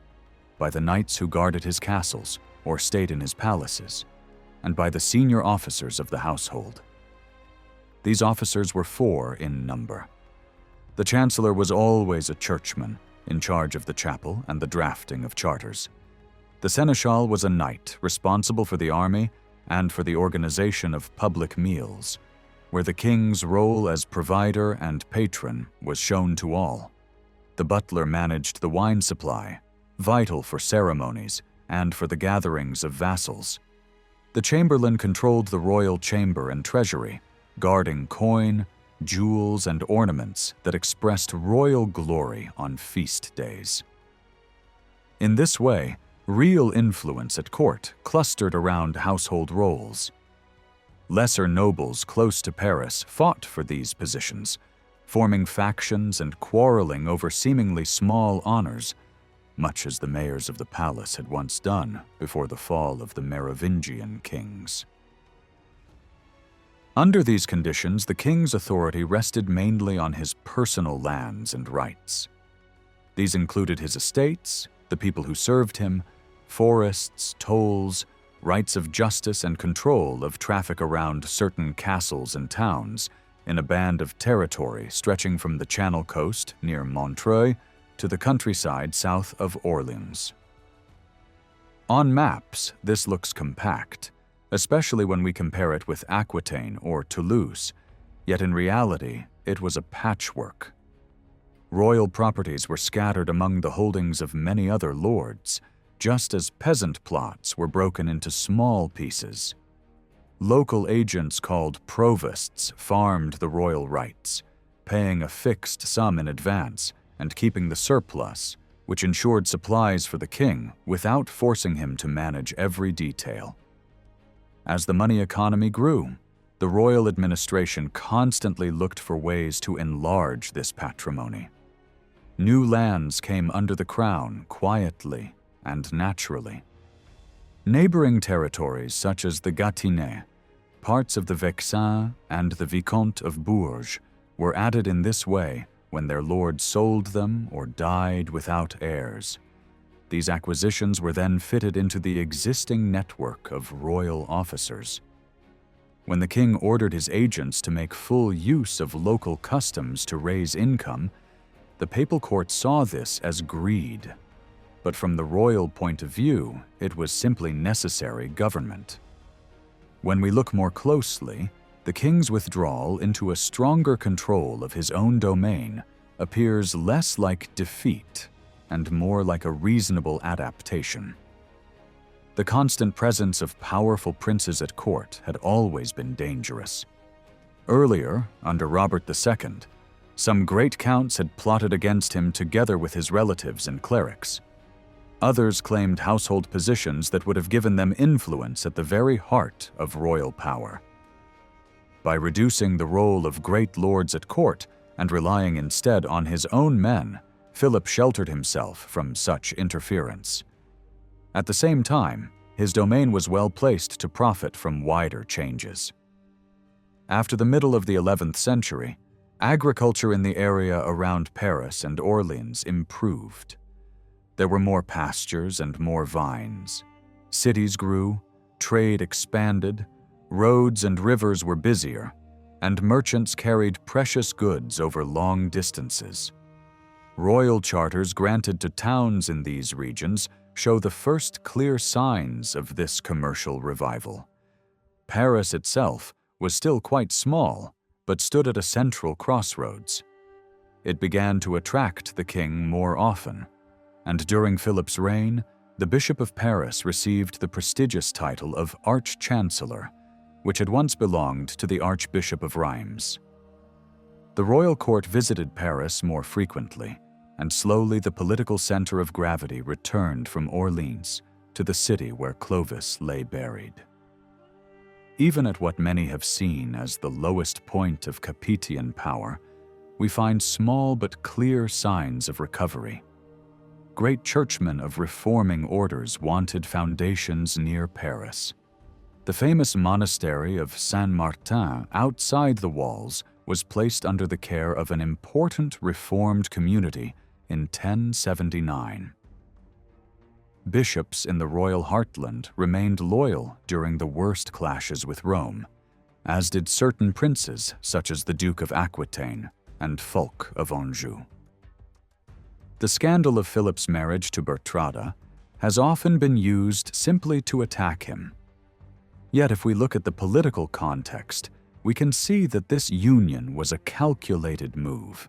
by the knights who guarded his castles or stayed in his palaces, and by the senior officers of the household. These officers were 4 in number. The chancellor was always a churchman, in charge of the chapel and the drafting of charters. The seneschal was a knight responsible for the army and for the organization of public meals, where the king's role as provider and patron was shown to all. The butler managed the wine supply, vital for ceremonies and for the gatherings of vassals. The chamberlain controlled the royal chamber and treasury, guarding coin, jewels, and ornaments that expressed royal glory on feast days. In this way, real influence at court clustered around household roles. Lesser nobles close to Paris fought for these positions, forming factions and quarreling over seemingly small honors, much as the mayors of the palace had once done before the fall of the Merovingian kings. Under these conditions, the king's authority rested mainly on his personal lands and rights. These included his estates, the people who served him, forests, tolls, rights of justice and control of traffic around certain castles and towns in a band of territory stretching from the Channel coast near Montreuil to the countryside south of Orleans. On maps, this looks compact, especially when we compare it with Aquitaine or Toulouse, yet in reality, it was a patchwork. Royal properties were scattered among the holdings of many other lords, just as peasant plots were broken into small pieces. Local agents called provosts farmed the royal rights, paying a fixed sum in advance and keeping the surplus, which ensured supplies for the king without forcing him to manage every detail. As the money economy grew, the royal administration constantly looked for ways to enlarge this patrimony. New lands came under the crown quietly and naturally. Neighboring territories such as the Gâtinais, parts of the Vexin, and the Vicomte of Bourges were added in this way when their lord sold them or died without heirs. These acquisitions were then fitted into the existing network of royal officers. When the king ordered his agents to make full use of local customs to raise income, the papal court saw this as greed. But from the royal point of view, it was simply necessary government. When we look more closely, the king's withdrawal into a stronger control of his own domain appears less like defeat and more like a reasonable adaptation. The constant presence of powerful princes at court had always been dangerous. Earlier, under Robert II, some great counts had plotted against him together with his relatives and clerics. Others claimed household positions that would have given them influence at the very heart of royal power. By reducing the role of great lords at court and relying instead on his own men, Philip sheltered himself from such interference. At the same time, his domain was well placed to profit from wider changes. After the middle of the 11th century, agriculture in the area around Paris and Orleans improved. There were more pastures and more vines. Cities grew, trade expanded, roads and rivers were busier, and merchants carried precious goods over long distances. Royal charters granted to towns in these regions show the first clear signs of this commercial revival. Paris itself was still quite small, but stood at a central crossroads. It began to attract the king more often, and during Philip's reign, the Bishop of Paris received the prestigious title of Arch-Chancellor, which had once belonged to the Archbishop of Reims. The royal court visited Paris more frequently, and slowly the political center of gravity returned from Orleans to the city where Clovis lay buried. Even at what many have seen as the lowest point of Capetian power, we find small but clear signs of recovery. Great churchmen of reforming orders wanted foundations near Paris. The famous monastery of Saint-Martin outside the walls was placed under the care of an important reformed community in 1079. Bishops in the royal heartland remained loyal during the worst clashes with Rome, as did certain princes such as the Duke of Aquitaine and Fulk of Anjou. The scandal of Philip's marriage to Bertrada has often been used simply to attack him. Yet if we look at the political context, we can see that this union was a calculated move.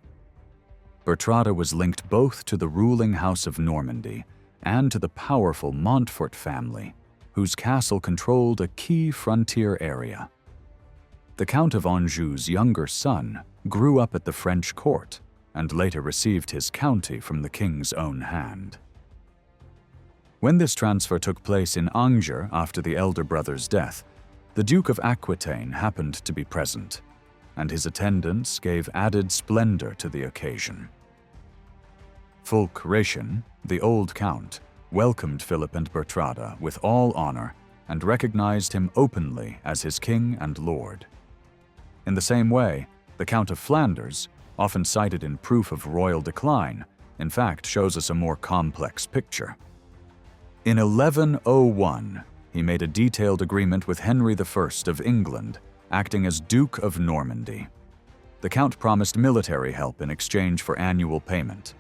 Bertrada was linked both to the ruling House of Normandy and to the powerful Montfort family, whose castle controlled a key frontier area. The Count of Anjou's younger son grew up at the French court and later received his county from the king's own hand. When this transfer took place in Angers after the elder brother's death, the Duke of Aquitaine happened to be present, and his attendance gave added splendor to the occasion. Fulk Ratian, the old count, welcomed Philip and Bertrada with all honor and recognized him openly as his king and lord. In the same way, the Count of Flanders, often cited in proof of royal decline, in fact shows us a more complex picture. In 1101, he made a detailed agreement with Henry I of England, acting as Duke of Normandy. The Count promised military help in exchange for annual payment.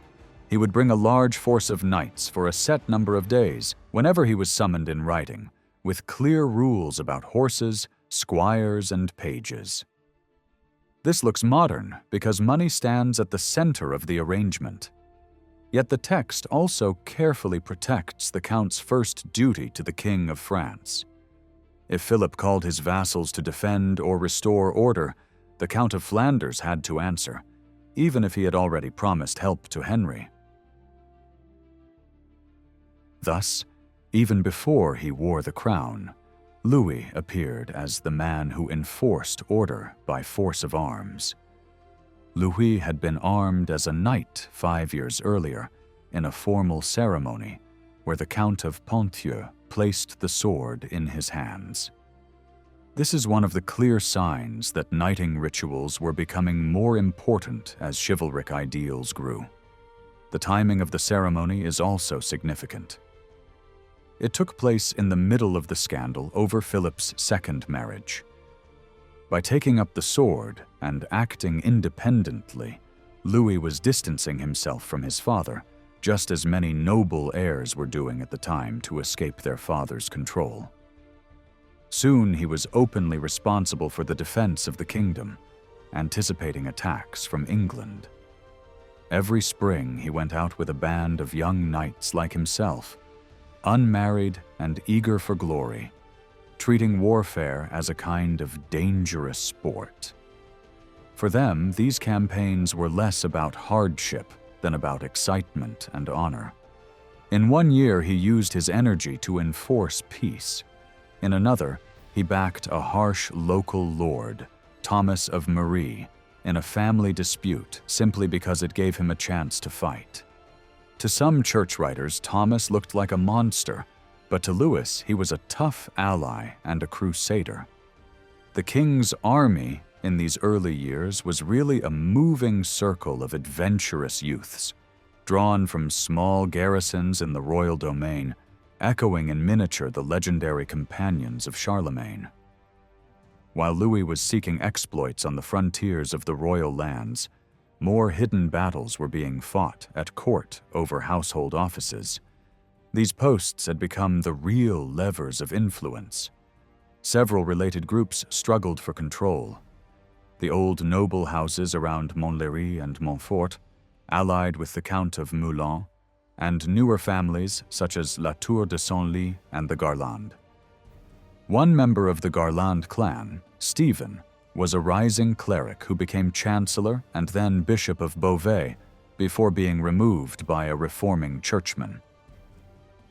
He would bring a large force of knights for a set number of days, whenever he was summoned in writing, with clear rules about horses, squires, and pages. This looks modern because money stands at the center of the arrangement. Yet the text also carefully protects the Count's first duty to the King of France. If Philip called his vassals to defend or restore order, the Count of Flanders had to answer, even if he had already promised help to Henry. Thus, even before he wore the crown, Louis appeared as the man who enforced order by force of arms. Louis had been armed as a knight 5 years earlier in a formal ceremony where the Count of Ponthieu placed the sword in his hands. This is one of the clear signs that knighting rituals were becoming more important as chivalric ideals grew. The timing of the ceremony is also significant. It took place in the middle of the scandal over Philip's second marriage. By taking up the sword and acting independently, Louis was distancing himself from his father, just as many noble heirs were doing at the time to escape their father's control. Soon he was openly responsible for the defense of the kingdom, anticipating attacks from England. Every spring he went out with a band of young knights like himself, unmarried and eager for glory, treating warfare as a kind of dangerous sport. For them, these campaigns were less about hardship than about excitement and honor. In one year, he used his energy to enforce peace. In another, he backed a harsh local lord, Thomas of Marie, in a family dispute simply because it gave him a chance to fight. To some church writers, Thomas looked like a monster, but to Louis, he was a tough ally and a crusader. The king's army in these early years was really a moving circle of adventurous youths, drawn from small garrisons in the royal domain, echoing in miniature the legendary companions of Charlemagne. While Louis was seeking exploits on the frontiers of the royal lands, More hidden battles were being fought at court over household offices. These posts had become the real levers of influence. Several related groups struggled for control. The old noble houses around Montlhéry and Montfort, allied with the Count of Moulins, and newer families such as La Tour de Senlis and the Garland. One member of the Garland clan, Stephen, was a rising cleric who became chancellor and then Bishop of Beauvais before being removed by a reforming churchman.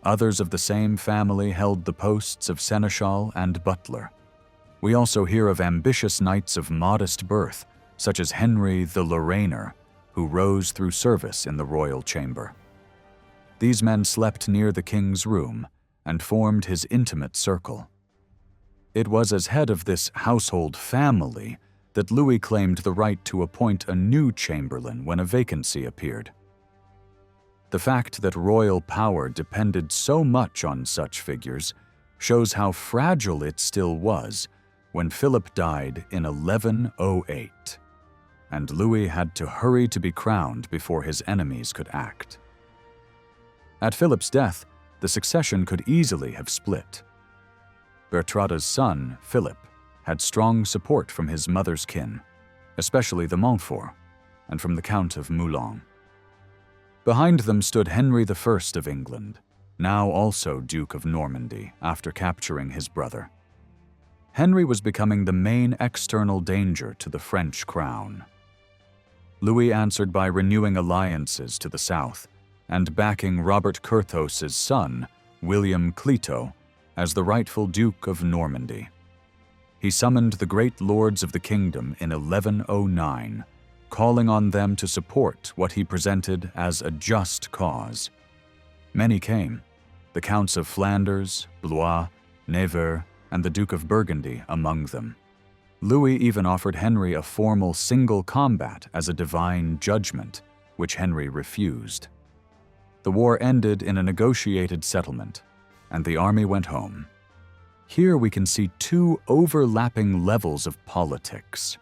Others of the same family held the posts of seneschal and butler. We also hear of ambitious knights of modest birth, such as Henry the Lorrainer, who rose through service in the royal chamber. These men slept near the king's room and formed his intimate circle. It was as head of this household family that Louis claimed the right to appoint a new chamberlain when a vacancy appeared. The fact that royal power depended so much on such figures shows how fragile it still was when Philip died in 1108, and Louis had to hurry to be crowned before his enemies could act. At Philip's death, the succession could easily have split. Bertrada's son, Philip, had strong support from his mother's kin, especially the Montfort, and from the Count of Moulins. Behind them stood Henry I of England, now also Duke of Normandy after capturing his brother. Henry was becoming the main external danger to the French crown. Louis answered by renewing alliances to the south and backing Robert Curthos's son, William Clito, as the rightful Duke of Normandy. He summoned the great lords of the kingdom in 1109, calling on them to support what he presented as a just cause. Many came, the Counts of Flanders, Blois, Nevers, and the Duke of Burgundy among them. Louis even offered Henry a formal single combat as a divine judgment, which Henry refused. The war ended in a negotiated settlement, and the army went home. Here we can see two overlapping levels of politics.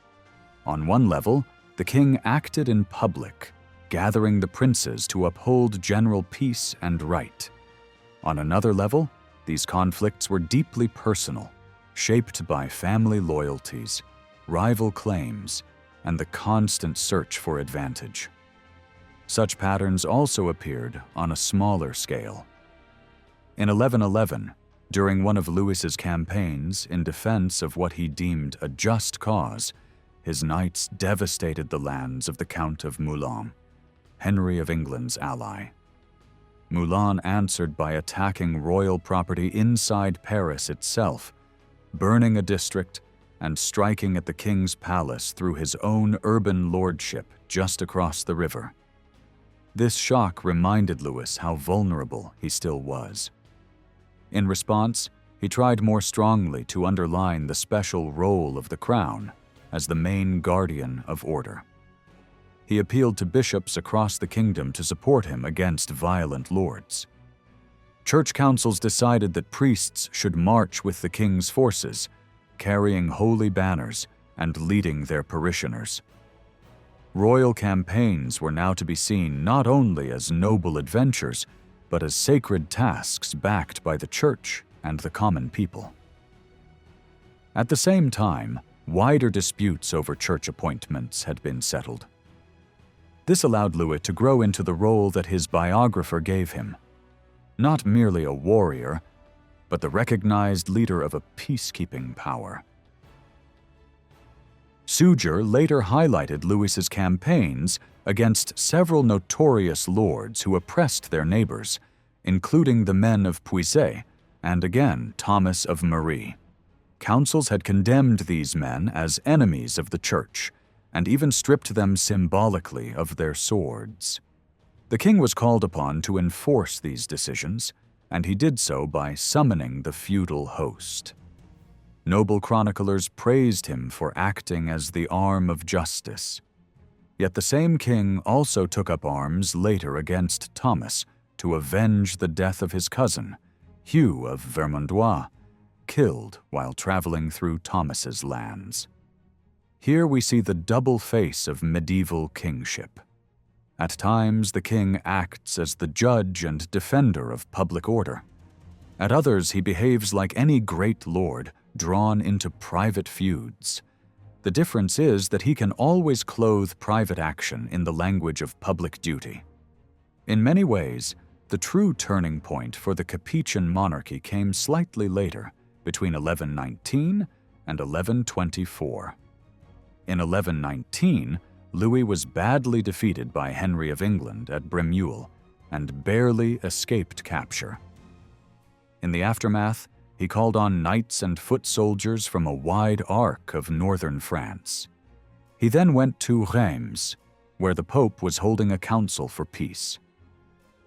On one level, the king acted in public, gathering the princes to uphold general peace and right. On another level, these conflicts were deeply personal, shaped by family loyalties, rival claims, and the constant search for advantage. Such patterns also appeared on a smaller scale. In 1111, during one of Louis's campaigns in defense of what he deemed a just cause, his knights devastated the lands of the Count of Moulins, Henry of England's ally. Moulins answered by attacking royal property inside Paris itself, burning a district and striking at the king's palace through his own urban lordship just across the river. This shock reminded Louis how vulnerable he still was. In response, he tried more strongly to underline the special role of the crown as the main guardian of order. He appealed to bishops across the kingdom to support him against violent lords. Church councils decided that priests should march with the king's forces, carrying holy banners and leading their parishioners. Royal campaigns were now to be seen not only as noble adventures, but as sacred tasks backed by the church and the common people. At the same time, wider disputes over church appointments had been settled. This allowed Louis to grow into the role that his biographer gave him. Not merely a warrior, but the recognized leader of a peacekeeping power. Suger later highlighted Louis's campaigns against several notorious lords who oppressed their neighbors, including the men of Puiset and again Thomas of Marie. Councils had condemned these men as enemies of the church and even stripped them symbolically of their swords. The king was called upon to enforce these decisions, and he did so by summoning the feudal host. Noble chroniclers praised him for acting as the arm of justice. Yet the same king also took up arms later against Thomas to avenge the death of his cousin, Hugh of Vermandois, killed while traveling through Thomas's lands. Here we see the double face of medieval kingship. At times, the king acts as the judge and defender of public order. At others, he behaves like any great lord, drawn into private feuds. The difference is that he can always clothe private action in the language of public duty. In many ways, the true turning point for the Capetian monarchy came slightly later, between 1119 and 1124. In 1119, Louis was badly defeated by Henry of England at Bremule and barely escaped capture. In the aftermath, he called on knights and foot soldiers from a wide arc of northern France. He then went to Reims, where the Pope was holding a council for peace.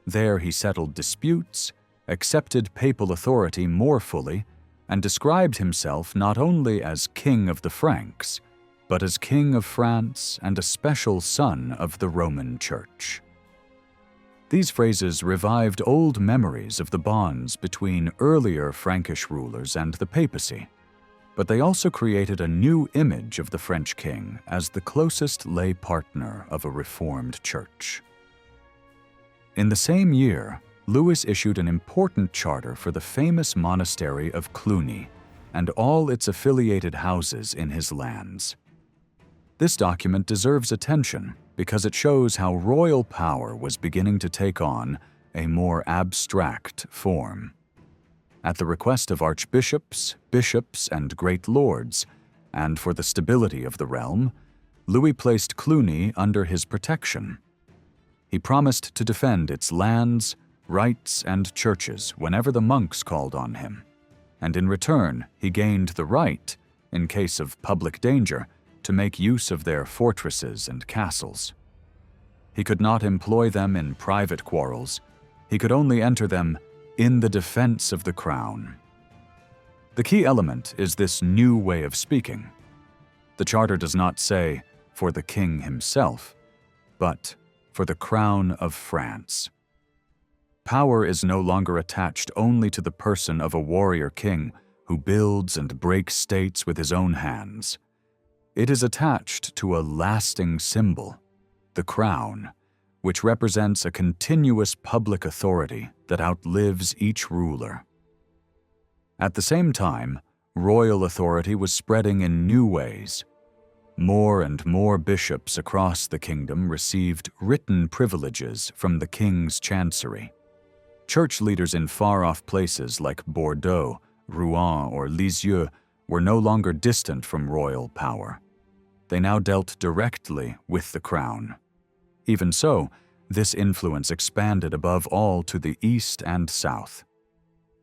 There he settled disputes, accepted papal authority more fully, and described himself not only as King of the Franks, but as King of France and a special son of the Roman Church. These phrases revived old memories of the bonds between earlier Frankish rulers and the papacy, but they also created a new image of the French king as the closest lay partner of a reformed church. In the same year, Louis issued an important charter for the famous monastery of Cluny and all its affiliated houses in his lands. This document deserves attention because it shows how royal power was beginning to take on a more abstract form. At the request of archbishops, bishops, and great lords, and for the stability of the realm, Louis placed Cluny under his protection. He promised to defend its lands, rights, and churches whenever the monks called on him, and in return he gained the right, in case of public danger, to make use of their fortresses and castles. He could not employ them in private quarrels. He could only enter them in the defense of the crown. The key element is this new way of speaking. The charter does not say, for the king himself, but for the crown of France. Power is no longer attached only to the person of a warrior king who builds and breaks states with his own hands. It is attached to a lasting symbol, the crown, which represents a continuous public authority that outlives each ruler. At the same time, royal authority was spreading in new ways. More and more bishops across the kingdom received written privileges from the king's chancery. Church leaders in far-off places like Bordeaux, Rouen, or Lisieux were no longer distant from royal power. They now dealt directly with the crown. Even so, this influence expanded above all to the east and south.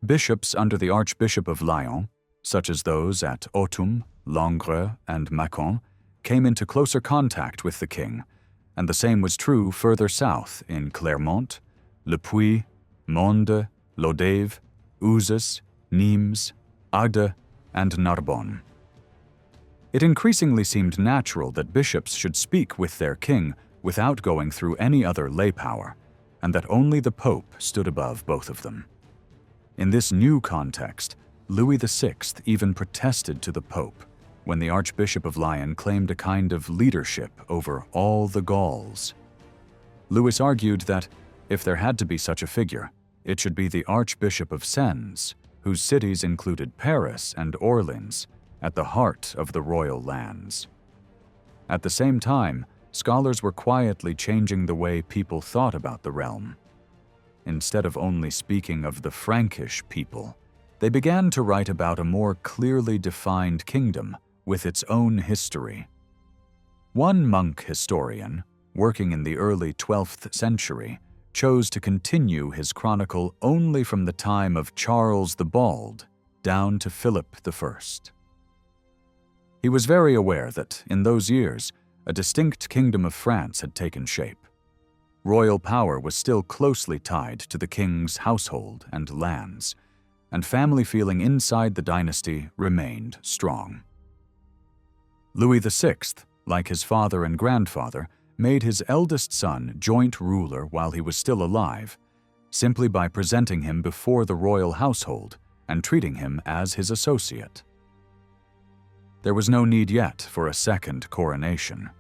Bishops under the Archbishop of Lyon, such as those at Autun, Langres, and Mâcon, came into closer contact with the king, and the same was true further south in Clermont, Le Puy, Mende, Lodève, Uzes, Nimes, Agde, and Narbonne. It increasingly seemed natural that bishops should speak with their king without going through any other lay power, and that only the Pope stood above both of them. In this new context, Louis VI even protested to the Pope when the Archbishop of Lyon claimed a kind of leadership over all the Gauls. Louis argued that, if there had to be such a figure, it should be the Archbishop of Sens, whose cities included Paris and Orleans, at the heart of the royal lands. At the same time, scholars were quietly changing the way people thought about the realm. Instead of only speaking of the Frankish people, they began to write about a more clearly defined kingdom with its own history. One monk historian, working in the early 12th century, chose to continue his chronicle only from the time of Charles the Bald down to Philip I. He was very aware that, in those years, a distinct kingdom of France had taken shape. Royal power was still closely tied to the king's household and lands, and family feeling inside the dynasty remained strong. Louis VI, like his father and grandfather, made his eldest son joint ruler while he was still alive, simply by presenting him before the royal household and treating him as his associate. There was no need yet for a second coronation.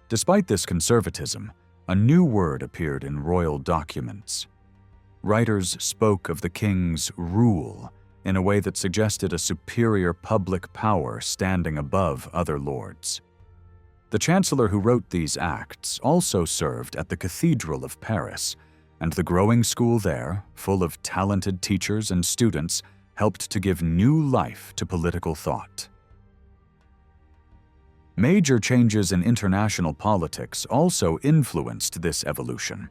Despite this conservatism, a new word appeared in royal documents. Writers spoke of the king's rule in a way that suggested a superior public power standing above other lords. The chancellor who wrote these acts also served at the Cathedral of Paris, and the growing school there, full of talented teachers and students, helped to give new life to political thought. Major changes in international politics also influenced this evolution.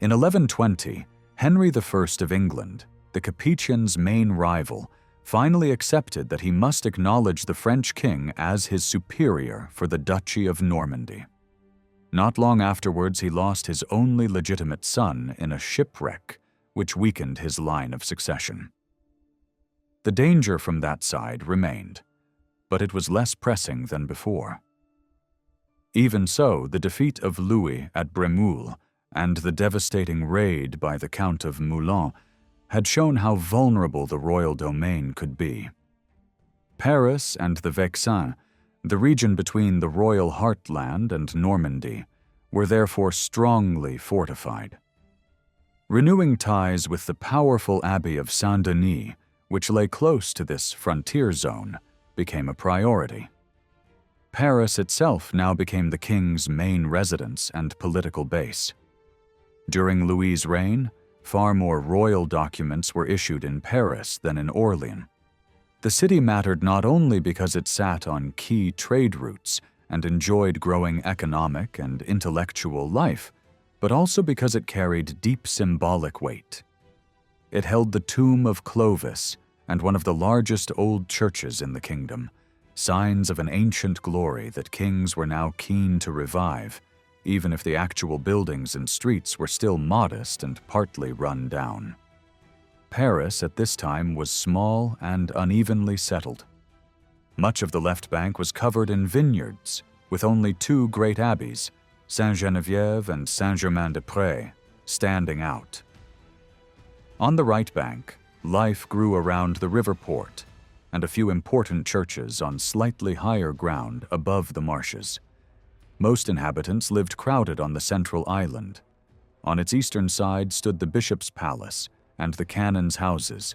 In 1120, Henry I of England, the Capetians' main rival, finally accepted that he must acknowledge the French king as his superior for the Duchy of Normandy. Not long afterwards, he lost his only legitimate son in a shipwreck, which weakened his line of succession. The danger from that side remained, but it was less pressing than before. Even so, the defeat of Louis at Bremoules and the devastating raid by the Count of Moulins had shown how vulnerable the royal domain could be. Paris and the Vexin, the region between the royal heartland and Normandy, were therefore strongly fortified. Renewing ties with the powerful Abbey of Saint-Denis, which lay close to this frontier zone, became a priority. Paris itself now became the king's main residence and political base. During Louis's reign, far more royal documents were issued in Paris than in Orleans. The city mattered not only because it sat on key trade routes and enjoyed growing economic and intellectual life, but also because it carried deep symbolic weight. It held the tomb of Clovis and one of the largest old churches in the kingdom, signs of an ancient glory that kings were now keen to revive, even if the actual buildings and streets were still modest and partly run down. Paris at this time was small and unevenly settled. Much of the left bank was covered in vineyards, with only two great abbeys, Saint-Geneviève and Saint-Germain-des-Prés, standing out. On the right bank, life grew around the river port and a few important churches on slightly higher ground above the marshes. Most inhabitants lived crowded on the central island. On its eastern side stood the bishop's palace and the canons' houses,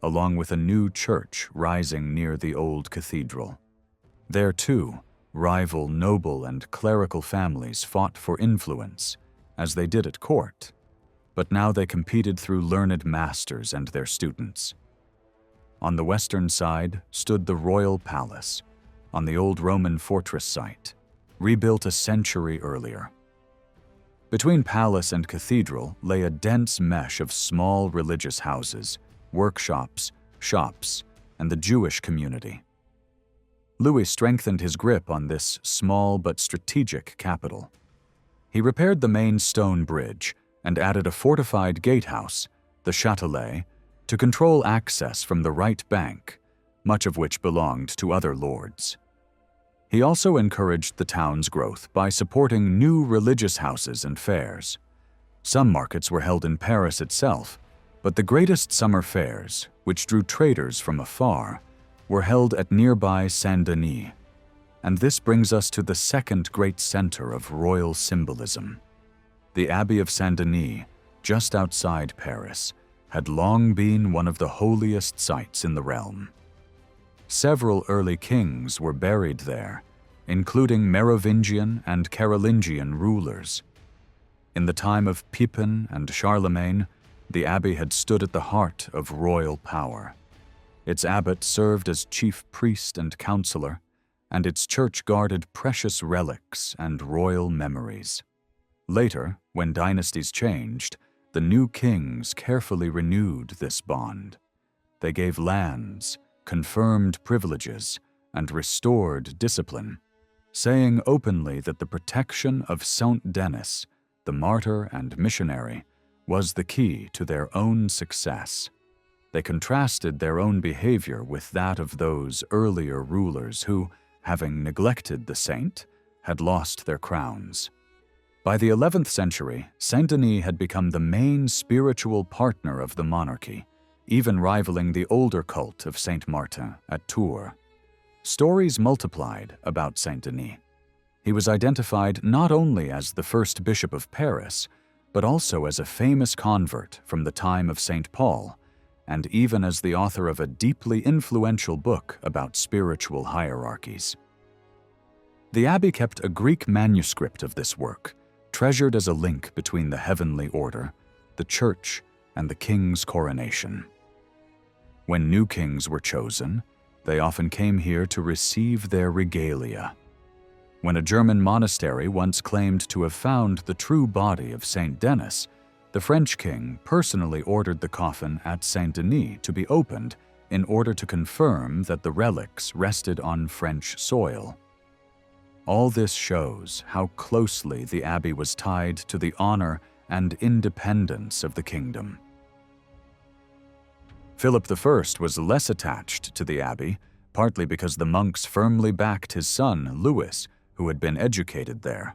along with a new church rising near the old cathedral. There, too, rival noble and clerical families fought for influence, as they did at court, but now they competed through learned masters and their students. On the western side stood the royal palace, on the old Roman fortress site, rebuilt a century earlier. Between palace and cathedral lay a dense mesh of small religious houses, workshops, shops, and the Jewish community. Louis strengthened his grip on this small but strategic capital. He repaired the main stone bridge and added a fortified gatehouse, the Châtelet, to control access from the right bank, much of which belonged to other lords. He also encouraged the town's growth by supporting new religious houses and fairs. Some markets were held in Paris itself, but the greatest summer fairs, which drew traders from afar, were held at nearby Saint-Denis. And this brings us to the second great center of royal symbolism. The Abbey of Saint-Denis, just outside Paris, had long been one of the holiest sites in the realm. Several early kings were buried there, including Merovingian and Carolingian rulers. In the time of Pipin and Charlemagne, the abbey had stood at the heart of royal power. Its abbot served as chief priest and counselor, and its church guarded precious relics and royal memories. Later, when dynasties changed, the new kings carefully renewed this bond. They gave lands, confirmed privileges, and restored discipline, saying openly that the protection of Saint Denis, the martyr and missionary, was the key to their own success. They contrasted their own behavior with that of those earlier rulers who, having neglected the saint, had lost their crowns. By the 11th century, Saint-Denis had become the main spiritual partner of the monarchy, even rivaling the older cult of Saint Martin at Tours. Stories multiplied about Saint Denis. He was identified not only as the first bishop of Paris, but also as a famous convert from the time of Saint Paul, and even as the author of a deeply influential book about spiritual hierarchies. The abbey kept a Greek manuscript of this work, treasured as a link between the heavenly order, the church, and the king's coronation. When new kings were chosen, they often came here to receive their regalia. When a German monastery once claimed to have found the true body of Saint Denis, the French king personally ordered the coffin at Saint Denis to be opened in order to confirm that the relics rested on French soil. All this shows how closely the abbey was tied to the honor and independence of the kingdom. Philip I was less attached to the abbey, partly because the monks firmly backed his son, Louis, who had been educated there.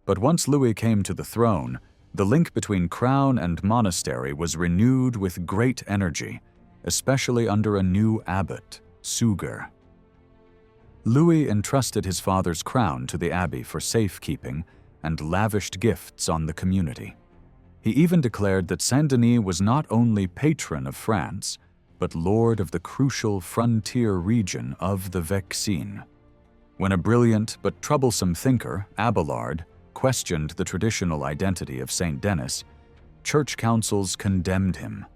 But once Louis came to the throne, the link between crown and monastery was renewed with great energy, especially under a new abbot, Suger. Louis entrusted his father's crown to the abbey for safekeeping and lavished gifts on the community. He even declared that Saint-Denis was not only patron of France, but lord of the crucial frontier region of the Vexin. When a brilliant but troublesome thinker, Abelard, questioned the traditional identity of Saint Denis, church councils condemned him.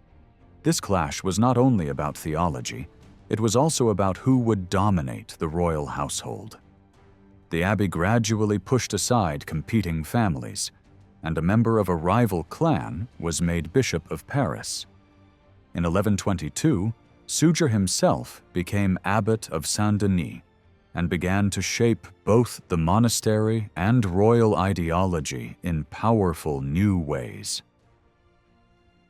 This clash was not only about theology, it was also about who would dominate the royal household. The abbey gradually pushed aside competing families, and a member of a rival clan was made Bishop of Paris. In 1122, Suger himself became Abbot of Saint-Denis and began to shape both the monastery and royal ideology in powerful new ways.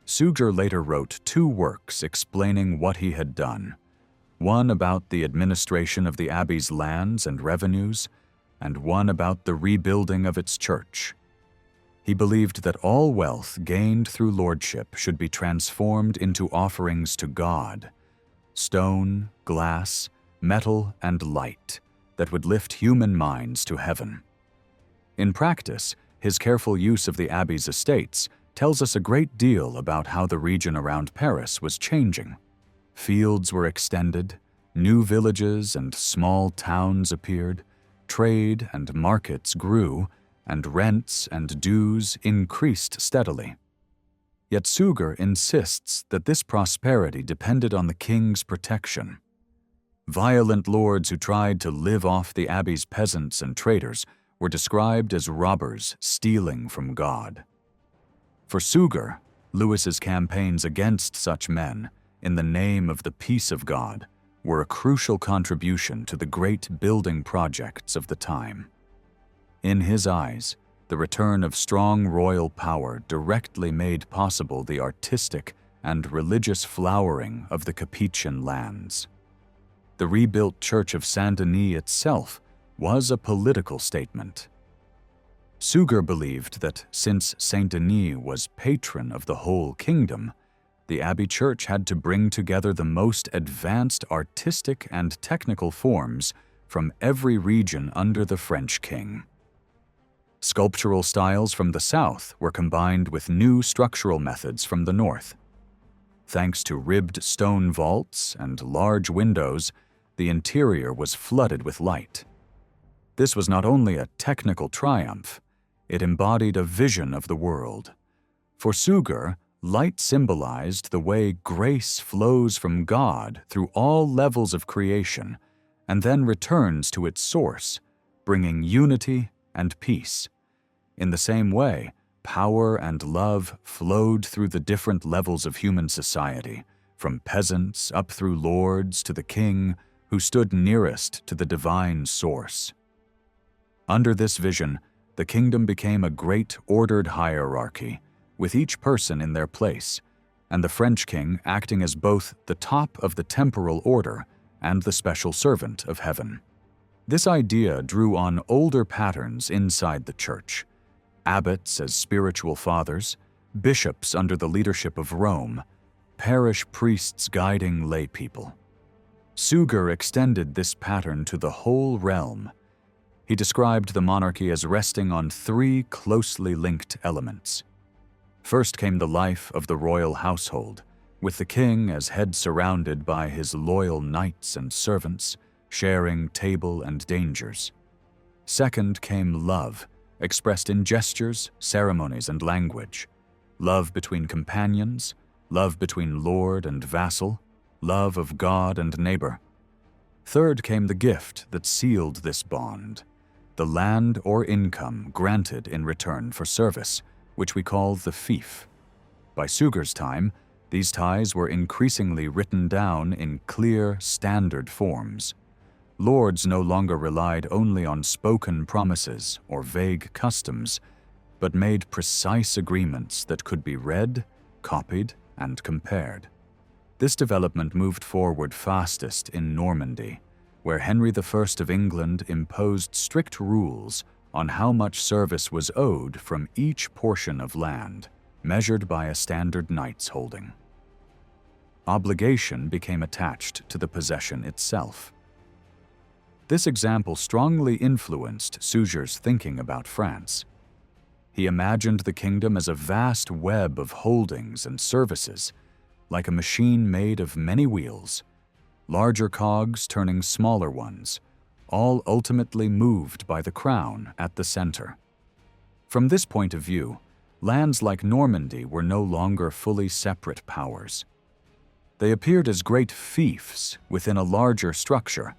Suger later wrote 2 works explaining what he had done, one about the administration of the abbey's lands and revenues, and one about the rebuilding of its church. He believed that all wealth gained through lordship should be transformed into offerings to God, stone, glass, metal, and light that would lift human minds to heaven. In practice, his careful use of the abbey's estates tells us a great deal about how the region around Paris was changing. Fields were extended, new villages and small towns appeared, trade and markets grew, and rents and dues increased steadily. Yet Suger insists that this prosperity depended on the king's protection. Violent lords who tried to live off the abbey's peasants and traders were described as robbers stealing from God. For Suger, Louis's campaigns against such men, in the name of the peace of God, were a crucial contribution to the great building projects of the time. In his eyes, the return of strong royal power directly made possible the artistic and religious flowering of the Capetian lands. The rebuilt Church of Saint-Denis itself was a political statement. Suger believed that since Saint-Denis was patron of the whole kingdom, the abbey church had to bring together the most advanced artistic and technical forms from every region under the French king. Sculptural styles from the south were combined with new structural methods from the north. Thanks to ribbed stone vaults and large windows, the interior was flooded with light. This was not only a technical triumph, it embodied a vision of the world. For Suger, light symbolized the way grace flows from God through all levels of creation and then returns to its source, bringing unity and peace. In the same way, power and love flowed through the different levels of human society, from peasants up through lords to the king who stood nearest to the divine source. Under this vision, the kingdom became a great ordered hierarchy, with each person in their place, and the French king acting as both the top of the temporal order and the special servant of heaven. This idea drew on older patterns inside the church: abbots as spiritual fathers, bishops under the leadership of Rome, parish priests guiding lay people. Suger extended this pattern to the whole realm. He described the monarchy as resting on three closely linked elements. First came the life of the royal household, with the king as head surrounded by his loyal knights and servants, sharing table and dangers. Second came love, expressed in gestures, ceremonies, and language. Love between companions, love between lord and vassal, love of God and neighbor. Third came the gift that sealed this bond, the land or income granted in return for service, which we call the fief. By Suger's time, these ties were increasingly written down in clear, standard forms. Lords no longer relied only on spoken promises or vague customs, but made precise agreements that could be read, copied, and compared. This development moved forward fastest in Normandy, where Henry I of England imposed strict rules on how much service was owed from each portion of land, measured by a standard knight's holding. Obligation became attached to the possession itself. This example strongly influenced Suger's thinking about France. He imagined the kingdom as a vast web of holdings and services, like a machine made of many wheels, larger cogs turning smaller ones, all ultimately moved by the crown at the center. From this point of view, lands like Normandy were no longer fully separate powers. They appeared as great fiefs within a larger structure,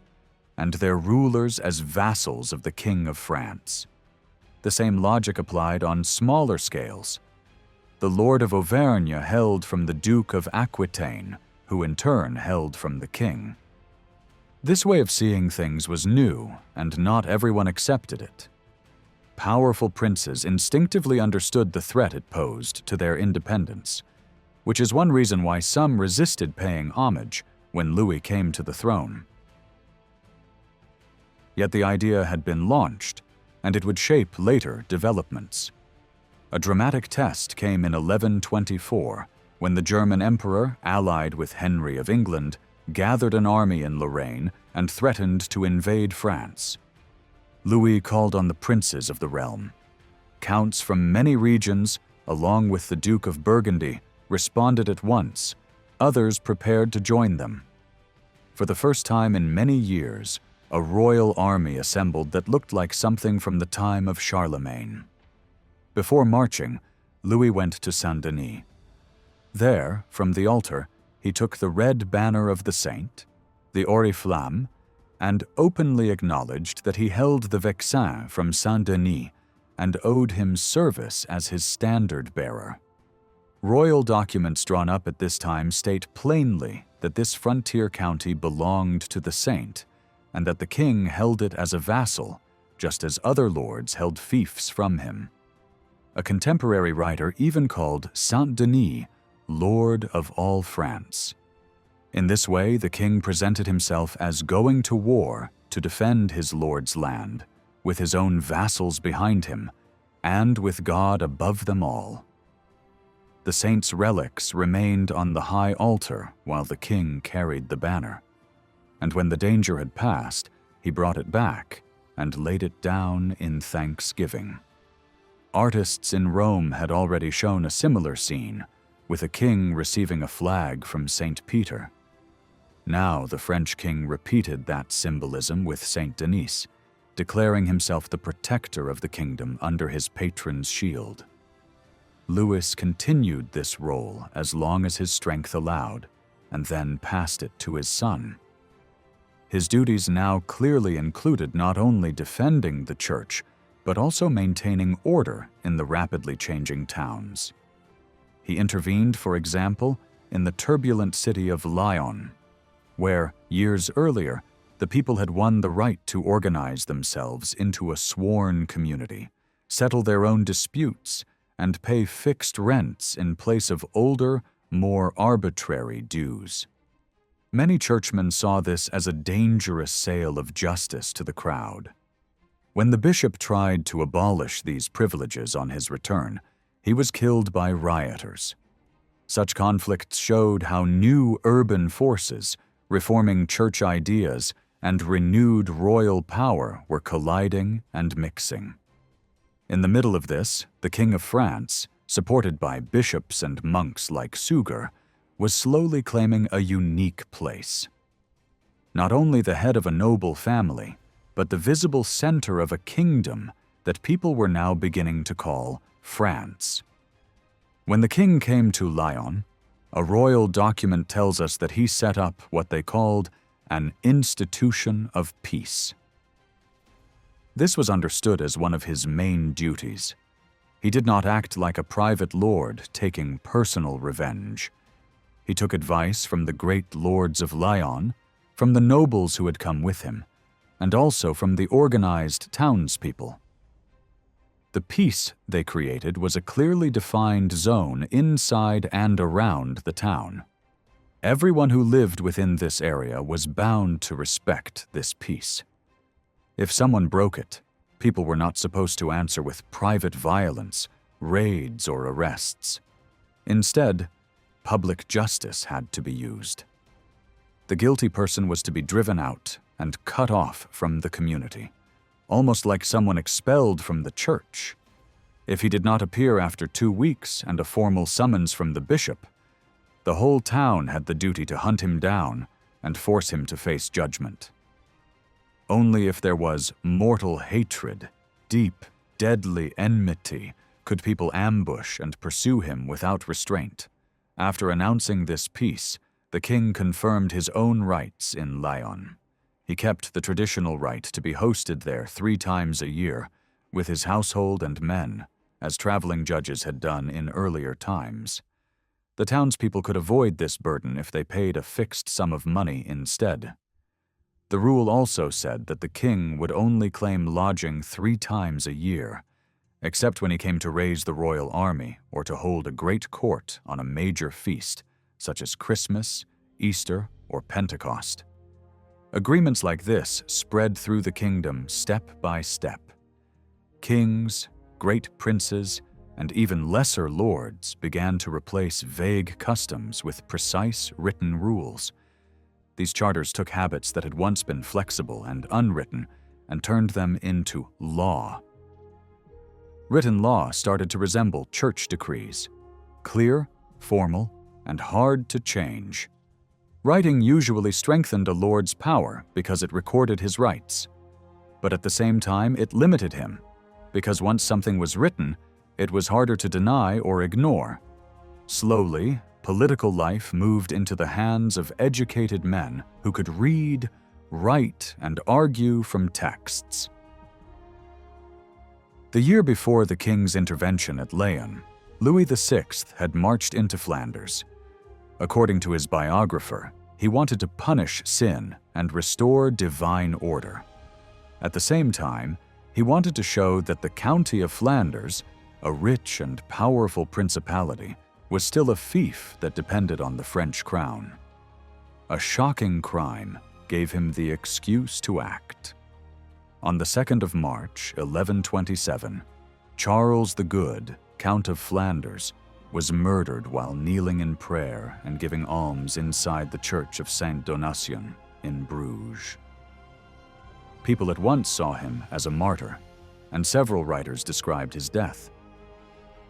and their rulers as vassals of the King of France. The same logic applied on smaller scales. The Lord of Auvergne held from the Duke of Aquitaine, who in turn held from the king. This way of seeing things was new, and not everyone accepted it. Powerful princes instinctively understood the threat it posed to their independence, which is one reason why some resisted paying homage when Louis came to the throne. Yet the idea had been launched, and it would shape later developments. A dramatic test came in 1124, when the German emperor, allied with Henry of England, gathered an army in Lorraine and threatened to invade France. Louis called on the princes of the realm. Counts from many regions, along with the Duke of Burgundy, responded at once. Others prepared to join them. For the first time in many years, a royal army assembled that looked like something from the time of Charlemagne. Before marching, Louis went to Saint-Denis. There, from the altar, he took the red banner of the saint, the oriflamme, and openly acknowledged that he held the Vexin from Saint-Denis and owed him service as his standard-bearer. Royal documents drawn up at this time state plainly that this frontier county belonged to the saint and that the king held it as a vassal, just as other lords held fiefs from him. A contemporary writer even called Saint-Denis Lord of all France. In this way, the king presented himself as going to war to defend his lord's land, with his own vassals behind him, and with God above them all. The saint's relics remained on the high altar while the king carried the banner, and when the danger had passed, he brought it back and laid it down in thanksgiving. Artists in Rome had already shown a similar scene, with a king receiving a flag from Saint Peter. Now the French king repeated that symbolism with Saint Denis, declaring himself the protector of the kingdom under his patron's shield. Louis continued this role as long as his strength allowed, and then passed it to his son. His duties now clearly included not only defending the church, but also maintaining order in the rapidly changing towns. He intervened, for example, in the turbulent city of Lyon, where, years earlier, the people had won the right to organize themselves into a sworn community, settle their own disputes, and pay fixed rents in place of older, more arbitrary dues. Many churchmen saw this as a dangerous sale of justice to the crowd. When the bishop tried to abolish these privileges on his return, he was killed by rioters. Such conflicts showed how new urban forces reforming church ideas and renewed royal power were colliding and mixing. In the middle of this, the King of France, supported by bishops and monks like Suger, was slowly claiming a unique place. Not only the head of a noble family, but the visible center of a kingdom that people were now beginning to call France. When the king came to Lyon, a royal document tells us that he set up what they called an institution of peace. This was understood as one of his main duties. He did not act like a private lord taking personal revenge. He took advice from the great lords of Lyon, from the nobles who had come with him, and also from the organized townspeople. The peace they created was a clearly defined zone inside and around the town. Everyone who lived within this area was bound to respect this peace. If someone broke it, people were not supposed to answer with private violence, raids, or arrests. Instead, public justice had to be used. The guilty person was to be driven out and cut off from the community, almost like someone expelled from the church. If he did not appear after 2 weeks and a formal summons from the bishop, the whole town had the duty to hunt him down and force him to face judgment. Only if there was mortal hatred, deep, deadly enmity, could people ambush and pursue him without restraint. After announcing this peace, the king confirmed his own rights in Lyon. He kept the traditional right to be hosted there 3 times a year, with his household and men, as traveling judges had done in earlier times. The townspeople could avoid this burden if they paid a fixed sum of money instead. The rule also said that the king would only claim lodging 3 times a year, except when he came to raise the royal army or to hold a great court on a major feast, such as Christmas, Easter, or Pentecost. Agreements like this spread through the kingdom step by step. Kings, great princes, and even lesser lords began to replace vague customs with precise written rules. These charters took habits that had once been flexible and unwritten and turned them into law. Written law started to resemble church decrees, clear, formal, and hard to change. Writing usually strengthened a lord's power because it recorded his rights. But at the same time, it limited him, because once something was written, it was harder to deny or ignore. Slowly, political life moved into the hands of educated men who could read, write, and argue from texts. The year before the king's intervention at Lyon, Louis VI had marched into Flanders. According to his biographer, he wanted to punish sin and restore divine order. At the same time, he wanted to show that the county of Flanders, a rich and powerful principality, was still a fief that depended on the French crown. A shocking crime gave him the excuse to act. On the 2nd of March, 1127, Charles the Good, Count of Flanders, was murdered while kneeling in prayer and giving alms inside the church of Saint Donatien in Bruges. People at once saw him as a martyr, and several writers described his death.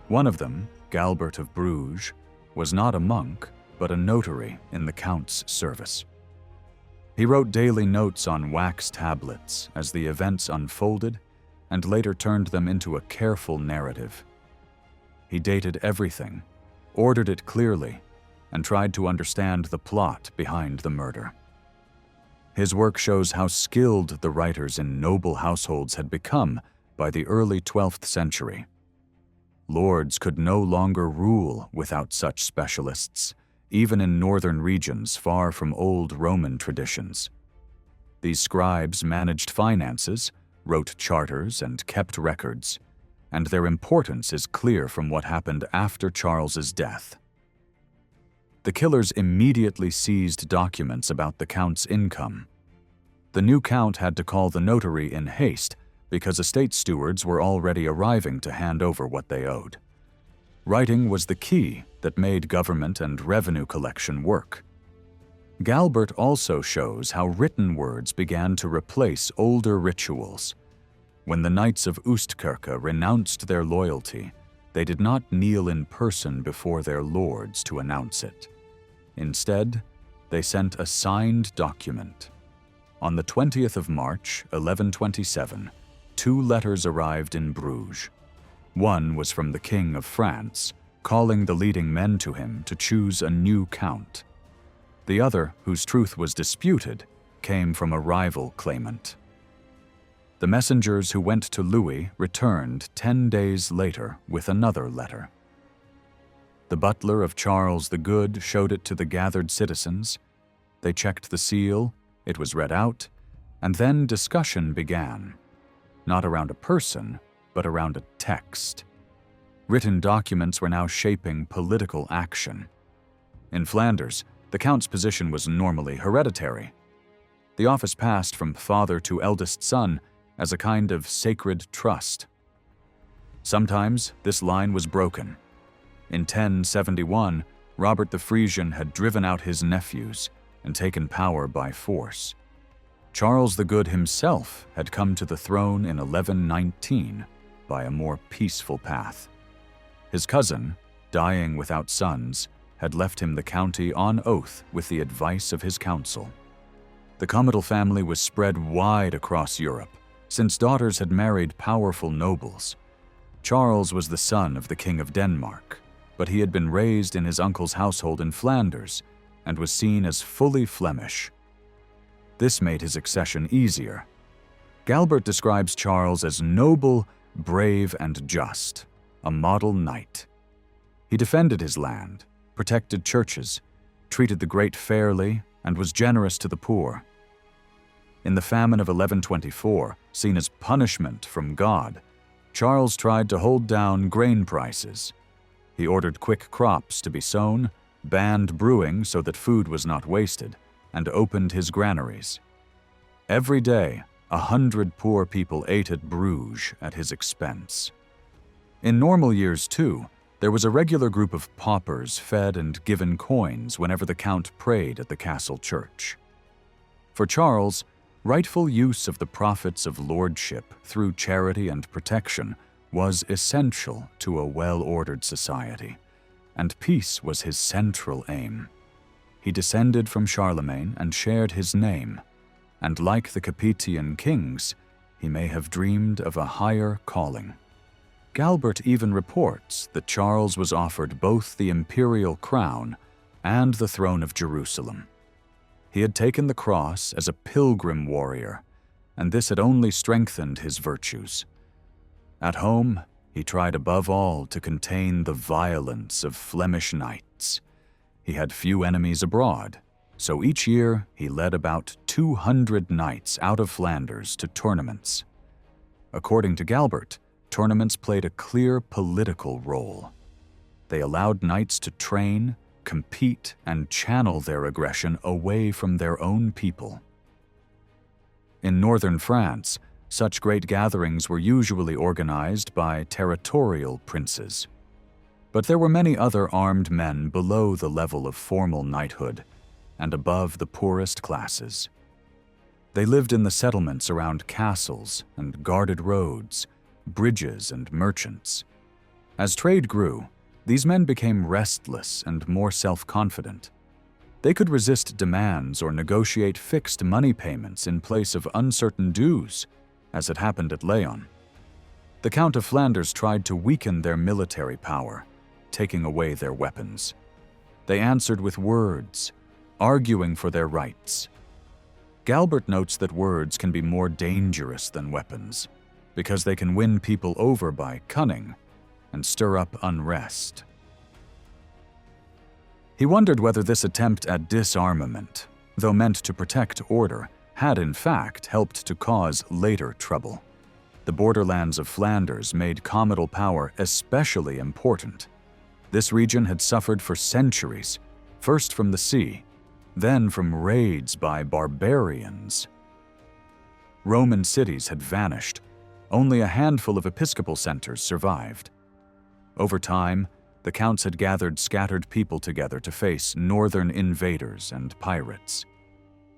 One of them, Galbert of Bruges, was not a monk, but a notary in the count's service. He wrote daily notes on wax tablets as the events unfolded and later turned them into a careful narrative. He dated everything, ordered it clearly, and tried to understand the plot behind the murder. His work shows how skilled the writers in noble households had become by the early 12th century. Lords could no longer rule without such specialists, even in northern regions far from old Roman traditions. These scribes managed finances, wrote charters, and kept records, and their importance is clear from what happened after Charles's death. The killers immediately seized documents about the count's income. The new count had to call the notary in haste because estate stewards were already arriving to hand over what they owed. Writing was the key that made government and revenue collection work. Galbert also shows how written words began to replace older rituals. When the Knights of Oostkerke renounced their loyalty, they did not kneel in person before their lords to announce it. Instead, they sent a signed document. On the 20th of March, 1127, 2 letters arrived in Bruges. One was from the King of France, calling the leading men to him to choose a new count. The other, whose truth was disputed, came from a rival claimant. The messengers who went to Louis returned 10 days later with another letter. The butler of Charles the Good showed it to the gathered citizens. They checked the seal, it was read out, and then discussion began. Not around a person, but around a text. Written documents were now shaping political action. In Flanders, the count's position was normally hereditary. The office passed from father to eldest son as a kind of sacred trust. Sometimes this line was broken. In 1071, Robert the Frisian had driven out his nephews and taken power by force. Charles the Good himself had come to the throne in 1119 by a more peaceful path. His cousin, dying without sons, had left him the county on oath with the advice of his council. The Comital family was spread wide across Europe, since daughters had married powerful nobles. Charles was the son of the King of Denmark, but he had been raised in his uncle's household in Flanders and was seen as fully Flemish. This made his accession easier. Galbert describes Charles as noble, brave, and just, a model knight. He defended his land, protected churches, treated the great fairly, and was generous to the poor. In the famine of 1124, seen as punishment from God, Charles tried to hold down grain prices. He ordered quick crops to be sown, banned brewing so that food was not wasted, and opened his granaries. Every day, 100 poor people ate at Bruges at his expense. In normal years, too, there was a regular group of paupers fed and given coins whenever the count prayed at the castle church. For Charles, rightful use of the profits of lordship through charity and protection was essential to a well-ordered society, and peace was his central aim. He descended from Charlemagne and shared his name, and like the Capetian kings, he may have dreamed of a higher calling. Galbert even reports that Charles was offered both the imperial crown and the throne of Jerusalem. He had taken the cross as a pilgrim warrior, and this had only strengthened his virtues. At home, he tried above all to contain the violence of Flemish knights. He had few enemies abroad, so each year he led about 200 knights out of Flanders to tournaments. According to Galbert, tournaments played a clear political role. They allowed knights to train, compete, and channel their aggression away from their own people. In northern France, such great gatherings were usually organized by territorial princes. But there were many other armed men below the level of formal knighthood and above the poorest classes. They lived in the settlements around castles and guarded roads, bridges, and merchants. As trade grew, these men became restless and more self-confident. They could resist demands or negotiate fixed money payments in place of uncertain dues, as had happened at Leon. The Count of Flanders tried to weaken their military power, taking away their weapons. They answered with words, arguing for their rights. Galbert notes that words can be more dangerous than weapons, because they can win people over by cunning and stir up unrest. He wondered whether this attempt at disarmament, though meant to protect order, had in fact helped to cause later trouble. The borderlands of Flanders made comital power especially important. This region had suffered for centuries, first from the sea, then from raids by barbarians. Roman cities had vanished. Only a handful of episcopal centers survived. Over time, the counts had gathered scattered people together to face northern invaders and pirates.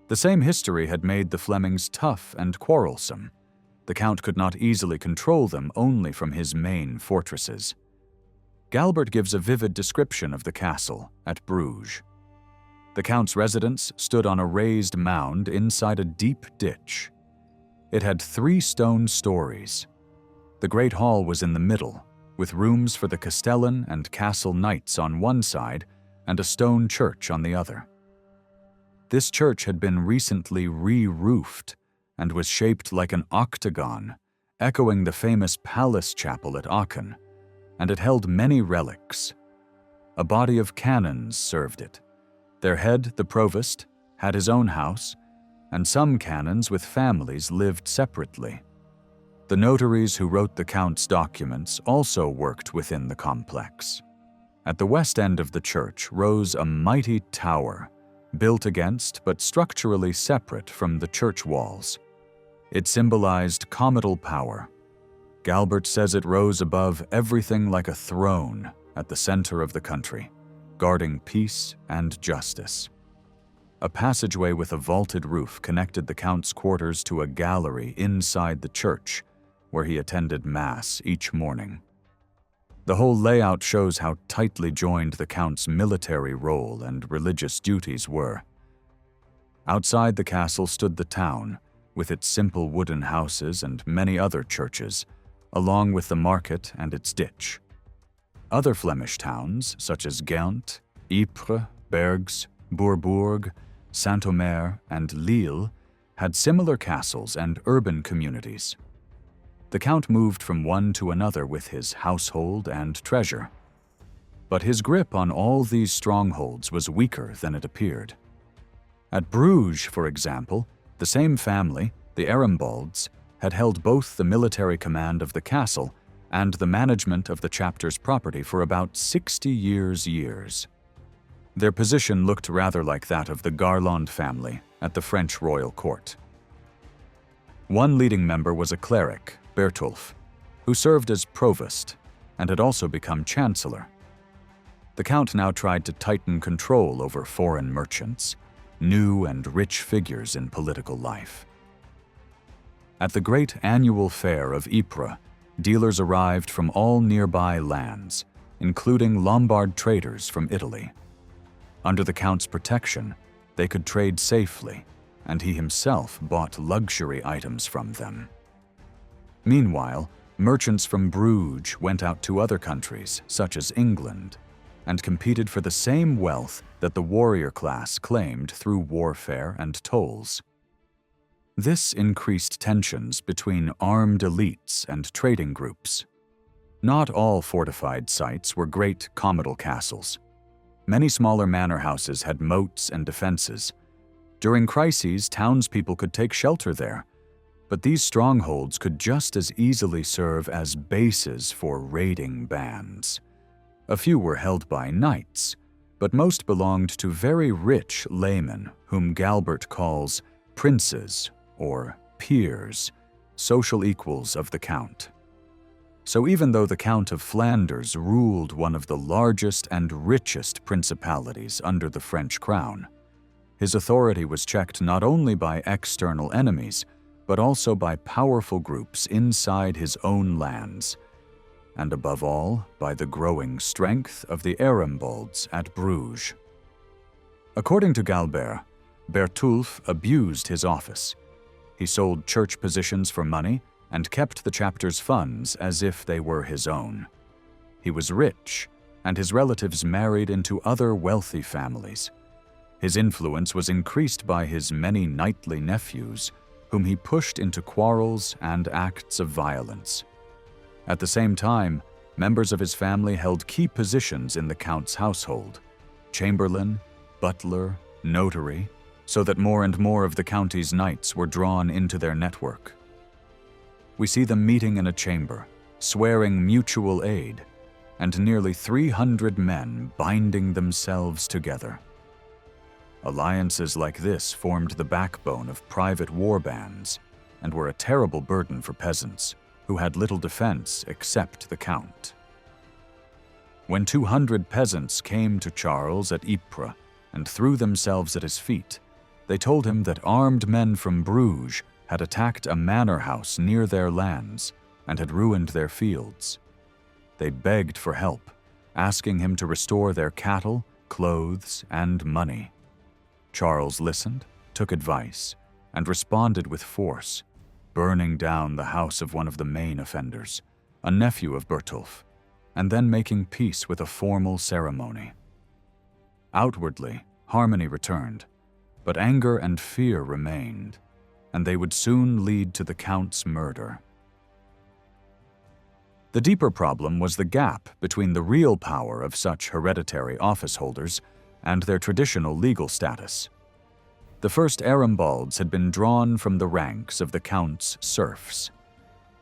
The same history had made the Flemings tough and quarrelsome. The count could not easily control them only from his main fortresses. Galbert gives a vivid description of the castle at Bruges. The count's residence stood on a raised mound inside a deep ditch. It had 3 stone stories. The great hall was in the middle, with rooms for the castellan and castle knights on one side and a stone church on the other. This church had been recently re-roofed and was shaped like an octagon, echoing the famous palace chapel at Aachen, and it held many relics. A body of canons served it. Their head, the provost, had his own house, and some canons with families lived separately. The notaries who wrote the count's documents also worked within the complex. At the west end of the church rose a mighty tower, built against but structurally separate from the church walls. It symbolized comital power. Galbert says it rose above everything like a throne at the center of the country, guarding peace and justice. A passageway with a vaulted roof connected the count's quarters to a gallery inside the church, where he attended Mass each morning. The whole layout shows how tightly joined the count's military role and religious duties were. Outside the castle stood the town, with its simple wooden houses and many other churches, along with the market and its ditch. Other Flemish towns, such as Ghent, Ypres, Bergs, Bourbourg, Saint-Omer, and Lille, had similar castles and urban communities. The count moved from one to another with his household and treasure. But his grip on all these strongholds was weaker than it appeared. At Bruges, for example, the same family, the Arembalds, had held both the military command of the castle and the management of the chapter's property for about 60 years. Their position looked rather like that of the Garland family at the French royal court. One leading member was a cleric, Bertulf, who served as provost and had also become chancellor. The count now tried to tighten control over foreign merchants, new and rich figures in political life. At the great annual fair of Ypres, dealers arrived from all nearby lands, including Lombard traders from Italy. Under the count's protection, they could trade safely, and he himself bought luxury items from them. Meanwhile, merchants from Bruges went out to other countries, such as England, and competed for the same wealth that the warrior class claimed through warfare and tolls. This increased tensions between armed elites and trading groups. Not all fortified sites were great comital castles. Many smaller manor houses had moats and defenses. During crises, townspeople could take shelter there, but these strongholds could just as easily serve as bases for raiding bands. A few were held by knights, but most belonged to very rich laymen whom Galbert calls princes or peers, social equals of the count. So even though the Count of Flanders ruled one of the largest and richest principalities under the French crown, his authority was checked not only by external enemies, but also by powerful groups inside his own lands, and above all, by the growing strength of the Arembalds at Bruges. According to Galbert, Bertulf abused his office. He sold church positions for money and kept the chapter's funds as if they were his own. He was rich, and his relatives married into other wealthy families. His influence was increased by his many knightly nephews, whom he pushed into quarrels and acts of violence. At the same time, members of his family held key positions in the count's household: chamberlain, butler, notary, so that more and more of the county's knights were drawn into their network. We see them meeting in a chamber, swearing mutual aid, and nearly 300 men binding themselves together. Alliances like this formed the backbone of private war bands and were a terrible burden for peasants who had little defense except the count. When 200 peasants came to Charles at Ypres and threw themselves at his feet, they told him that armed men from Bruges had attacked a manor house near their lands and had ruined their fields. They begged for help, asking him to restore their cattle, clothes, and money. Charles listened, took advice, and responded with force, burning down the house of one of the main offenders, a nephew of Bertulf, and then making peace with a formal ceremony. Outwardly, harmony returned, but anger and fear remained, and they would soon lead to the Count's murder. The deeper problem was the gap between the real power of such hereditary office holders and their traditional legal status. The first Arambalds had been drawn from the ranks of the Count's serfs.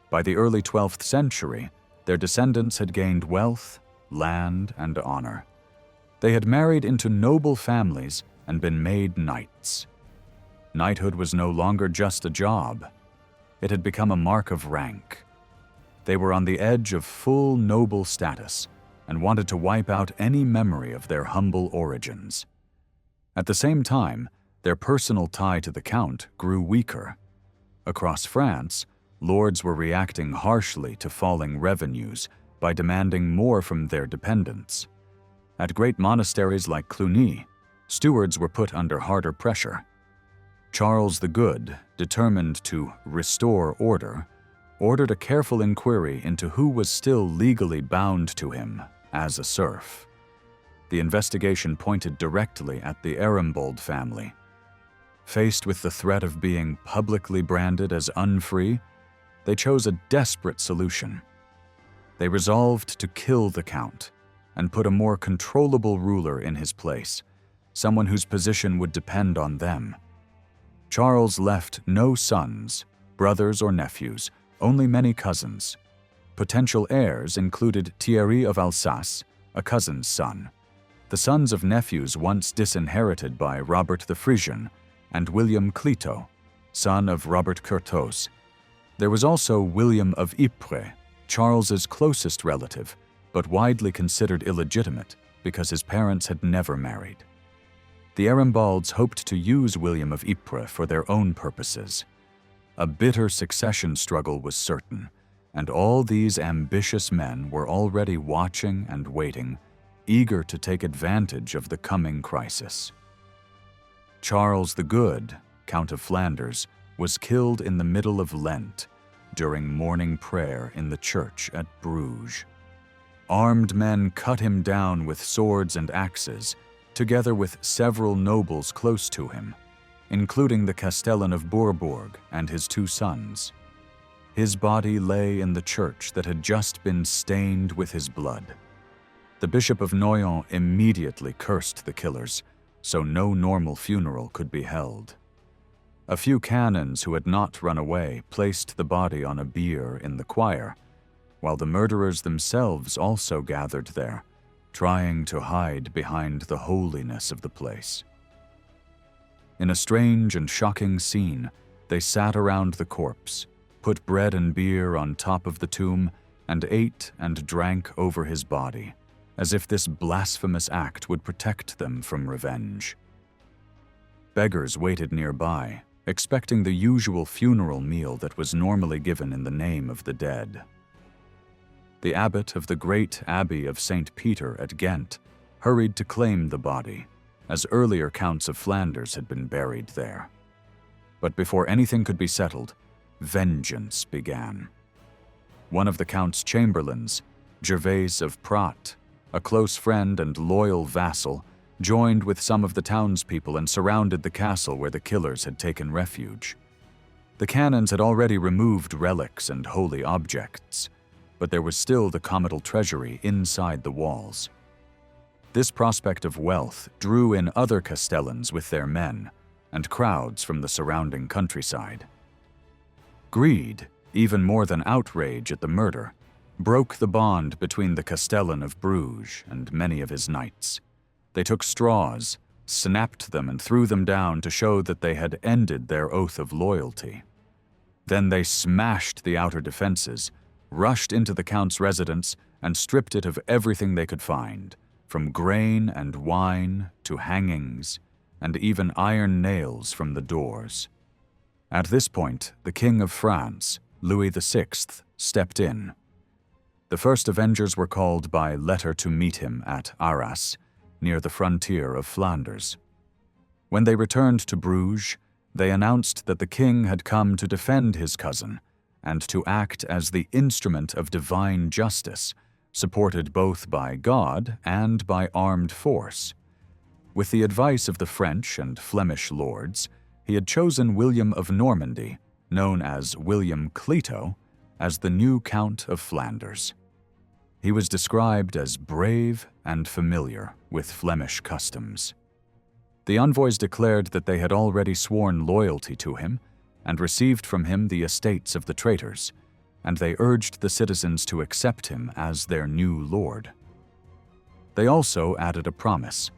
By the early 12th century, their descendants had gained wealth, land, and honor. They had married into noble families and been made knights. Knighthood was no longer just a job. It had become a mark of rank. They were on the edge of full noble status and wanted to wipe out any memory of their humble origins. At the same time, their personal tie to the Count grew weaker. Across France, lords were reacting harshly to falling revenues by demanding more from their dependents. At great monasteries like Cluny, stewards were put under harder pressure. Charles the Good, determined to restore order, ordered a careful inquiry into who was still legally bound to him as a serf. The investigation pointed directly at the Arambald family. Faced with the threat of being publicly branded as unfree, they chose a desperate solution. They resolved to kill the Count and put a more controllable ruler in his place, someone whose position would depend on them. Charles left no sons, brothers or nephews, only many cousins. Potential heirs included Thierry of Alsace, a cousin's son, the sons of nephews once disinherited by Robert the Frisian, and William Clito, son of Robert Curthose. There was also William of Ypres, Charles's closest relative, but widely considered illegitimate because his parents had never married. The Arambalds hoped to use William of Ypres for their own purposes. A bitter succession struggle was certain, and all these ambitious men were already watching and waiting, eager to take advantage of the coming crisis. Charles the Good, Count of Flanders, was killed in the middle of Lent during morning prayer in the church at Bruges. Armed men cut him down with swords and axes, together with several nobles close to him, including the Castellan of Bourbourg and his 2 sons. His body lay in the church that had just been stained with his blood. The Bishop of Noyon immediately cursed the killers, so no normal funeral could be held. A few canons who had not run away placed the body on a bier in the choir, while the murderers themselves also gathered there, trying to hide behind the holiness of the place. In a strange and shocking scene, they sat around the corpse, put bread and beer on top of the tomb, and ate and drank over his body, as if this blasphemous act would protect them from revenge. Beggars waited nearby, expecting the usual funeral meal that was normally given in the name of the dead. The abbot of the great abbey of St. Peter at Ghent hurried to claim the body, as earlier counts of Flanders had been buried there. But before anything could be settled, vengeance began. One of the count's chamberlains, Gervais of Prat, a close friend and loyal vassal, joined with some of the townspeople and surrounded the castle where the killers had taken refuge. The canons had already removed relics and holy objects, but there was still the comital treasury inside the walls. This prospect of wealth drew in other castellans with their men, and crowds from the surrounding countryside. Greed, even more than outrage at the murder, broke the bond between the Castellan of Bruges and many of his knights. They took straws, snapped them and threw them down to show that they had ended their oath of loyalty. Then they smashed the outer defenses, rushed into the Count's residence, and stripped it of everything they could find, from grain and wine to hangings, and even iron nails from the doors. At this point, the King of France, Louis VI, stepped in. The first avengers were called by letter to meet him at Arras, near the frontier of Flanders. When they returned to Bruges, they announced that the king had come to defend his cousin and to act as the instrument of divine justice, supported both by God and by armed force. With the advice of the French and Flemish lords, he had chosen William of Normandy, known as William Clito, as the new Count of Flanders. He was described as brave and familiar with Flemish customs. The envoys declared that they had already sworn loyalty to him and received from him the estates of the traitors, and they urged the citizens to accept him as their new lord. They also added a promise.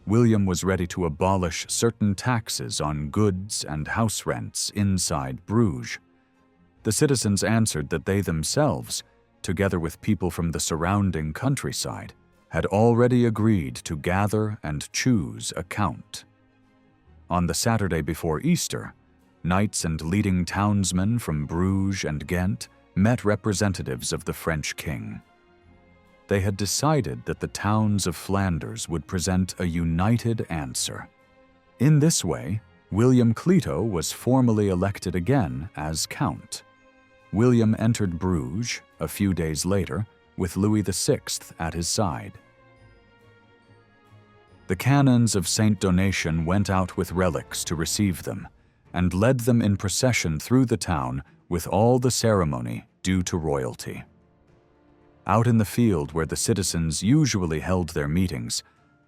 William was ready to abolish certain taxes on goods and house rents inside Bruges. The citizens answered that they themselves, together with people from the surrounding countryside, had already agreed to gather and choose a count. On the Saturday before Easter, knights and leading townsmen from Bruges and Ghent met representatives of the French king. They had decided that the towns of Flanders would present a united answer. In this way, William Clito was formally elected again as count. William entered Bruges a few days later with Louis VI at his side. The canons of Saint Donation went out with relics to receive them and led them in procession through the town with all the ceremony due to royalty. Out in the field where the citizens usually held their meetings,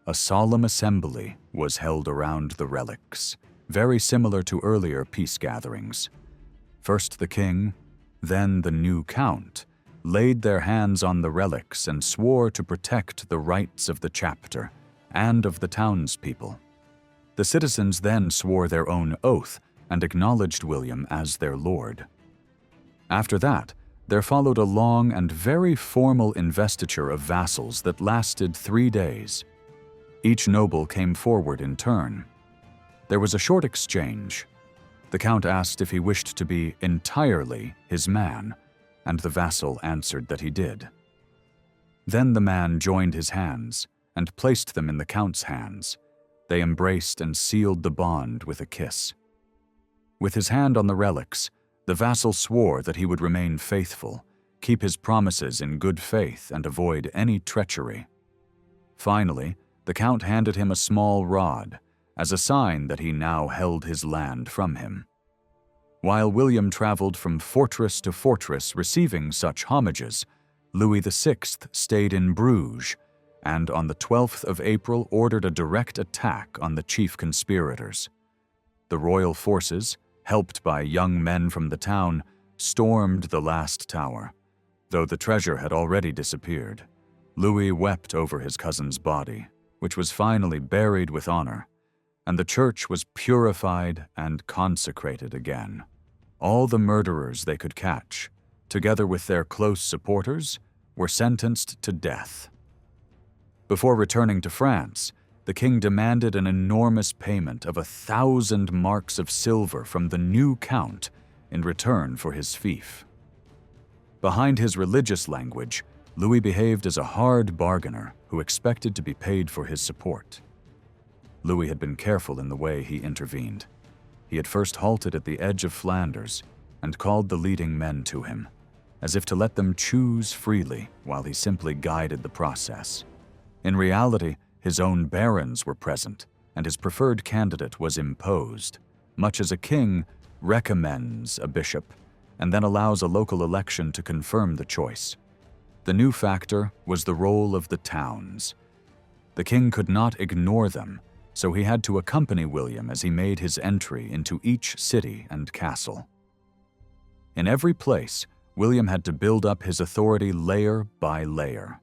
a solemn assembly was held around the relics, very similar to earlier peace gatherings. First the king, then the new count, laid their hands on the relics and swore to protect the rights of the chapter and of the townspeople. The citizens then swore their own oath and acknowledged William as their lord. After that, there followed a long and very formal investiture of vassals that lasted 3 days. Each noble came forward in turn. There was a short exchange. The count asked if he wished to be entirely his man, and the vassal answered that he did. Then the man joined his hands and placed them in the count's hands. They embraced and sealed the bond with a kiss. With his hand on the relics, the vassal swore that he would remain faithful, keep his promises in good faith, and avoid any treachery. Finally, the count handed him a small rod, as a sign that he now held his land from him. While William traveled from fortress to fortress receiving such homages, Louis VI stayed in Bruges, and on the 12th of April ordered a direct attack on the chief conspirators. The royal forces, helped by young men from the town, stormed the last tower. Though the treasure had already disappeared, Louis wept over his cousin's body, which was finally buried with honor, and the church was purified and consecrated again. All the murderers they could catch, together with their close supporters, were sentenced to death. Before returning to France, the king demanded an enormous payment of 1,000 marks of silver from the new count in return for his fief. Behind his religious language, Louis behaved as a hard bargainer who expected to be paid for his support. Louis had been careful in the way he intervened. He had first halted at the edge of Flanders and called the leading men to him, as if to let them choose freely while he simply guided the process. In reality, his own barons were present, and his preferred candidate was imposed, much as a king recommends a bishop and then allows a local election to confirm the choice. The new factor was the role of the towns. The king could not ignore them, so he had to accompany William as he made his entry into each city and castle. In every place, William had to build up his authority layer by layer,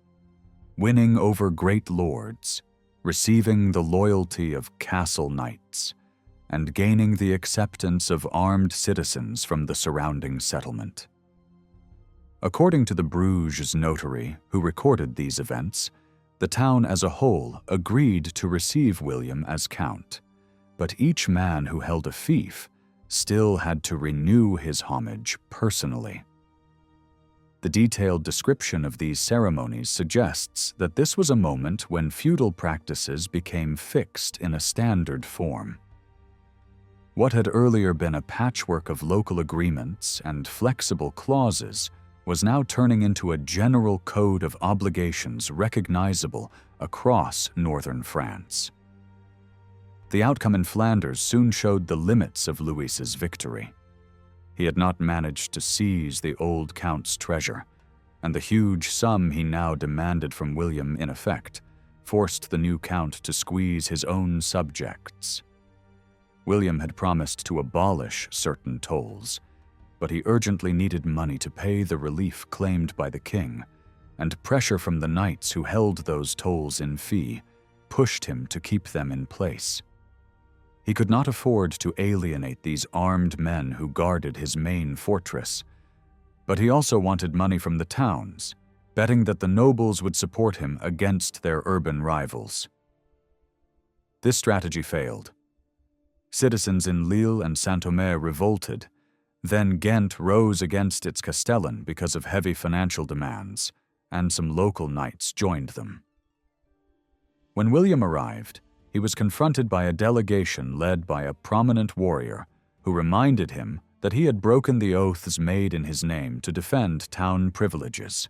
winning over great lords, receiving the loyalty of castle knights, and gaining the acceptance of armed citizens from the surrounding settlement. According to the Bruges notary who recorded these events, the town as a whole agreed to receive William as count, but each man who held a fief still had to renew his homage personally. The detailed description of these ceremonies suggests that this was a moment when feudal practices became fixed in a standard form. What had earlier been a patchwork of local agreements and flexible clauses was now turning into a general code of obligations recognizable across northern France. The outcome in Flanders soon showed the limits of Louis's victory. He had not managed to seize the old count's treasure, and the huge sum he now demanded from William, in effect, forced the new count to squeeze his own subjects. William had promised to abolish certain tolls, but he urgently needed money to pay the relief claimed by the king, and pressure from the knights who held those tolls in fee pushed him to keep them in place. He could not afford to alienate these armed men who guarded his main fortress, but he also wanted money from the towns, betting that the nobles would support him against their urban rivals. This strategy failed. Citizens in Lille and Saint-Omer revolted. Then Ghent rose against its castellan because of heavy financial demands, and some local knights joined them. When William arrived, he was confronted by a delegation led by a prominent warrior who reminded him that he had broken the oaths made in his name to defend town privileges.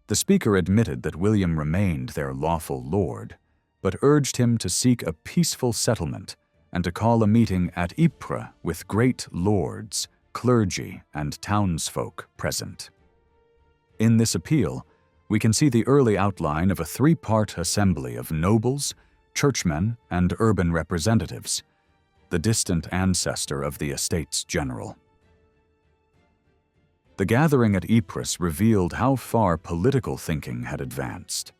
The speaker admitted that William remained their lawful lord, but urged him to seek a peaceful settlement and to call a meeting at Ypres with great lords, clergy, and townsfolk present. In this appeal, we can see the early outline of a three-part assembly of nobles, churchmen, and urban representatives, the distant ancestor of the Estates General. The gathering at Ypres revealed how far political thinking had advanced.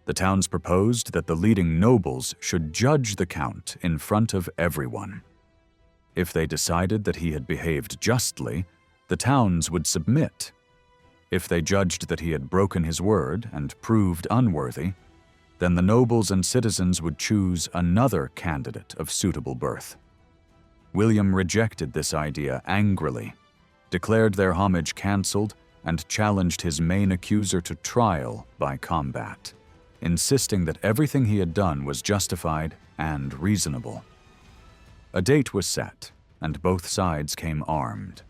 The towns proposed that the leading nobles should judge the count in front of everyone. If they decided that he had behaved justly, the towns would submit. If they judged that he had broken his word and proved unworthy, then the nobles and citizens would choose another candidate of suitable birth. William rejected this idea angrily, declared their homage cancelled, and challenged his main accuser to trial by combat, insisting that everything he had done was justified and reasonable. A date was set, and both sides came armed.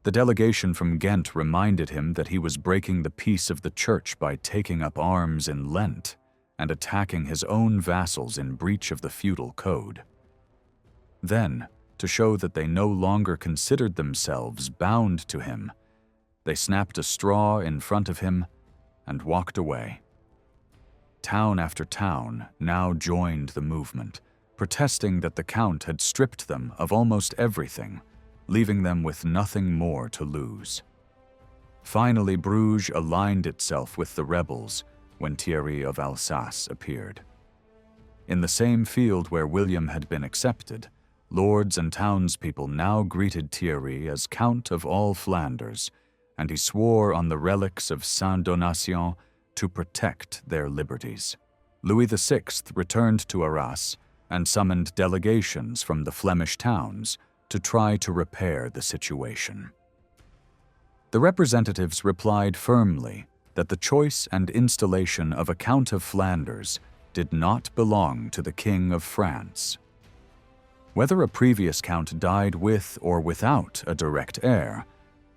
The delegation from Ghent reminded him that he was breaking the peace of the church by taking up arms in Lent and attacking his own vassals in breach of the feudal code. Then, to show that they no longer considered themselves bound to him, they snapped a straw in front of him and walked away. Town after town now joined the movement, protesting that the count had stripped them of almost everything, leaving them with nothing more to lose. Finally, Bruges aligned itself with the rebels when Thierry of Alsace appeared. In the same field where William had been accepted, lords and townspeople now greeted Thierry as Count of all Flanders, and he swore on the relics of Saint-Donatien to protect their liberties. Louis VI returned to Arras and summoned delegations from the Flemish towns to try to repair the situation. The representatives replied firmly that the choice and installation of a Count of Flanders did not belong to the King of France. Whether a previous count died with or without a direct heir,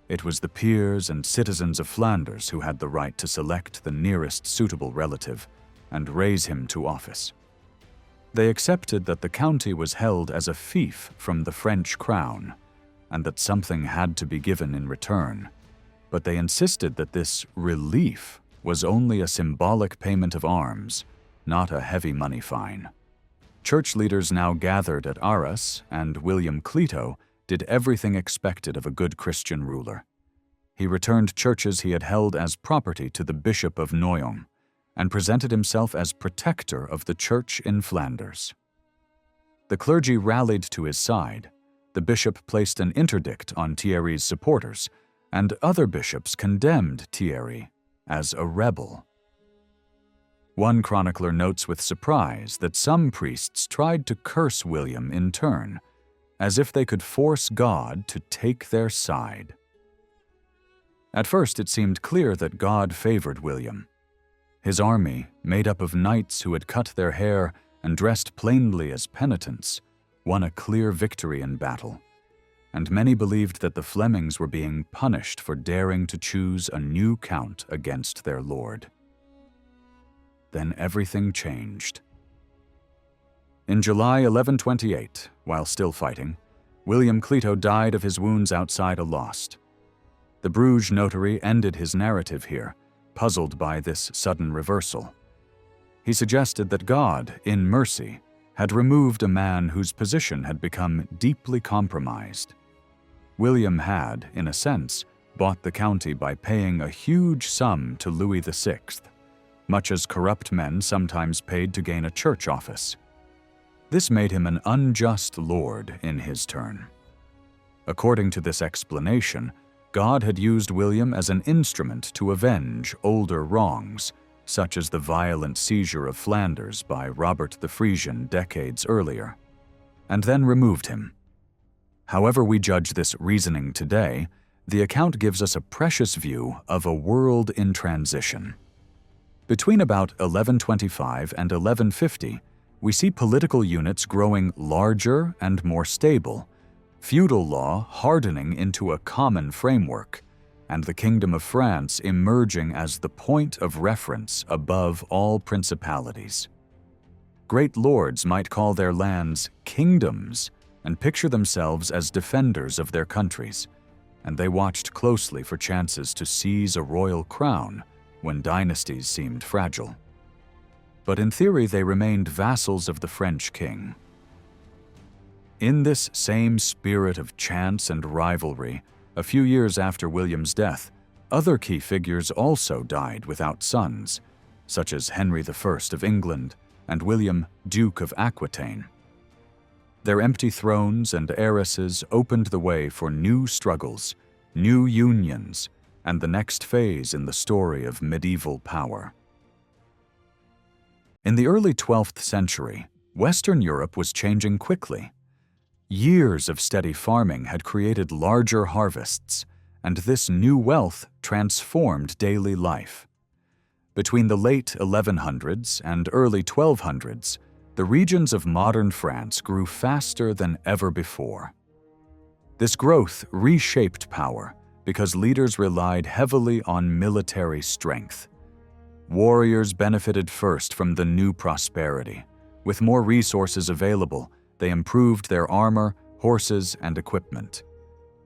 it was the peers and citizens of Flanders who had the right to select the nearest suitable relative and raise him to office. They accepted that the county was held as a fief from the French crown, and that something had to be given in return, but they insisted that this relief was only a symbolic payment of arms, not a heavy money fine. Church leaders now gathered at Arras, and William Clito did everything expected of a good Christian ruler. He returned churches he had held as property to the Bishop of Noyon, and presented himself as protector of the church in Flanders. The clergy rallied to his side. The bishop placed an interdict on Thierry's supporters, and other bishops condemned Thierry as a rebel. One chronicler notes with surprise that some priests tried to curse William in turn, as if they could force God to take their side. At first, it seemed clear that God favored William. His army, made up of knights who had cut their hair and dressed plainly as penitents, won a clear victory in battle, and many believed that the Flemings were being punished for daring to choose a new count against their lord. Then everything changed. In July 1128, while still fighting, William Clito died of his wounds outside Alost. The Bruges notary ended his narrative here, puzzled by this sudden reversal. He suggested that God, in mercy, had removed a man whose position had become deeply compromised. William had, in a sense, bought the county by paying a huge sum to Louis VI, much as corrupt men sometimes paid to gain a church office. This made him an unjust lord in his turn. According to this explanation, God had used William as an instrument to avenge older wrongs, such as the violent seizure of Flanders by Robert the Frisian decades earlier, and then removed him. However we judge this reasoning today, the account gives us a precious view of a world in transition. Between about 1125 and 1150, we see political units growing larger and more stable, feudal law hardening into a common framework, and the Kingdom of France emerging as the point of reference above all principalities. Great lords might call their lands kingdoms and picture themselves as defenders of their countries, and they watched closely for chances to seize a royal crown when dynasties seemed fragile. But in theory, they remained vassals of the French king. In this same spirit of chance and rivalry, a few years after William's death, other key figures also died without sons, such as Henry I of England and William, Duke of Aquitaine. Their empty thrones and heiresses opened the way for new struggles, new unions, and the next phase in the story of medieval power. In the early 12th century, Western Europe was changing quickly. Years of steady farming had created larger harvests, and this new wealth transformed daily life. Between the late 1100s and early 1200s, the regions of modern France grew faster than ever before. This growth reshaped power because leaders relied heavily on military strength. Warriors benefited first from the new prosperity. With more resources available, they improved their armor, horses, and equipment.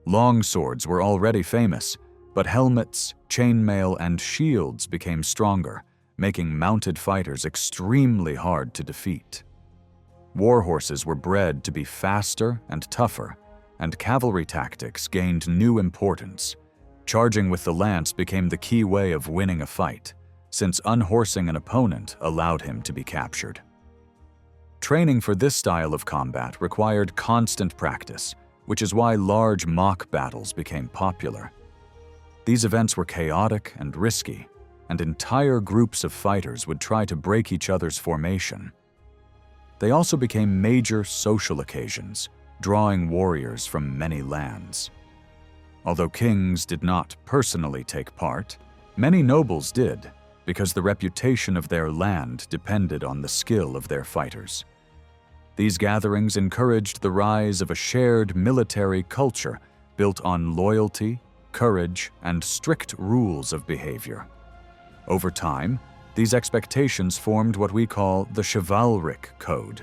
Long swords were already famous, but helmets, chainmail, and shields became stronger, making mounted fighters extremely hard to defeat. War horses were bred to be faster and tougher, and cavalry tactics gained new importance. Charging with the lance became the key way of winning a fight, since unhorsing an opponent allowed him to be captured. Training for this style of combat required constant practice, which is why large mock battles became popular. These events were chaotic and risky, and entire groups of fighters would try to break each other's formation. They also became major social occasions, drawing warriors from many lands. Although kings did not personally take part, many nobles did, because the reputation of their land depended on the skill of their fighters. These gatherings encouraged the rise of a shared military culture built on loyalty, courage, and strict rules of behavior. Over time, these expectations formed what we call the chivalric code.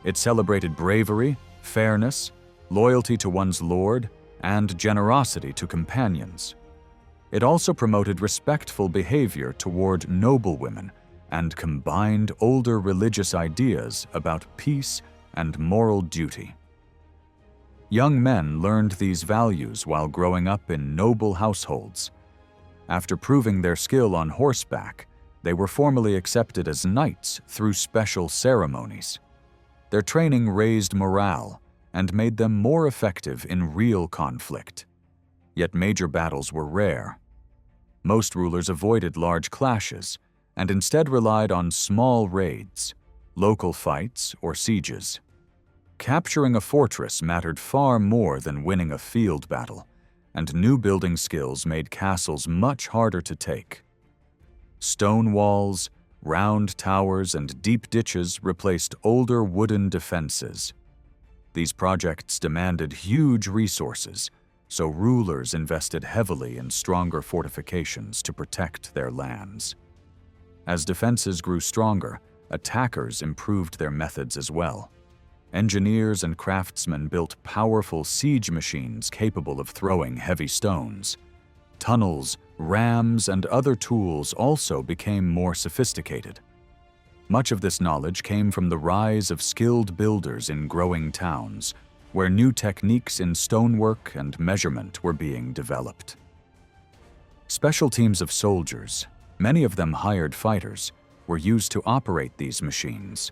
It celebrated bravery, fairness, loyalty to one's lord, and generosity to companions. It also promoted respectful behavior toward noblewomen and combined older religious ideas about peace and moral duty. Young men learned these values while growing up in noble households. After proving their skill on horseback, they were formally accepted as knights through special ceremonies. Their training raised morale and made them more effective in real conflict. yet major battles were rare. Most rulers avoided large clashes and instead relied on small raids, local fights, or sieges. Capturing a fortress mattered far more than winning a field battle, and new building skills made castles much harder to take. Stone walls, round towers, and deep ditches replaced older wooden defenses. These projects demanded huge resources, so rulers invested heavily in stronger fortifications to protect their lands. As defenses grew stronger, attackers improved their methods as well. Engineers and craftsmen built powerful siege machines capable of throwing heavy stones. Tunnels, rams, and other tools also became more sophisticated. Much of this knowledge came from the rise of skilled builders in growing towns, where new techniques in stonework and measurement were being developed. Special teams of soldiers, many of them hired fighters, were used to operate these machines.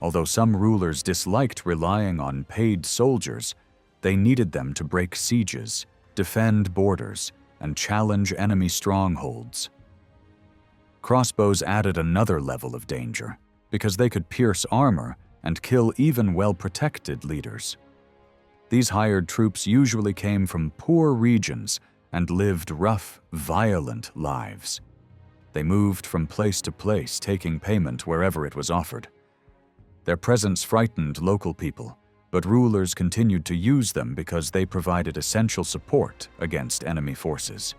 Although some rulers disliked relying on paid soldiers, they needed them to break sieges, defend borders, and challenge enemy strongholds. Crossbows added another level of danger because they could pierce armor and kill even well-protected leaders. These hired troops usually came from poor regions and lived rough, violent lives. They moved from place to place, taking payment wherever it was offered. Their presence frightened local people, but rulers continued to use them because they provided essential support against enemy forces.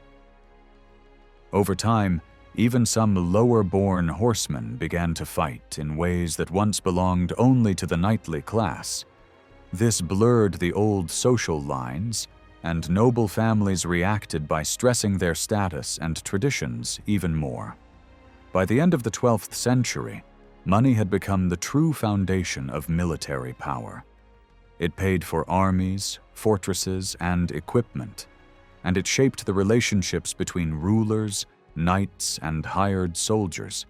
Over time, even some lower-born horsemen began to fight in ways that once belonged only to the knightly class. This blurred the old social lines, and noble families reacted by stressing their status and traditions even more. By the end of the 12th century, money had become the true foundation of military power. It paid for armies, fortresses, and equipment, and it shaped the relationships between rulers, knights, and hired soldiers.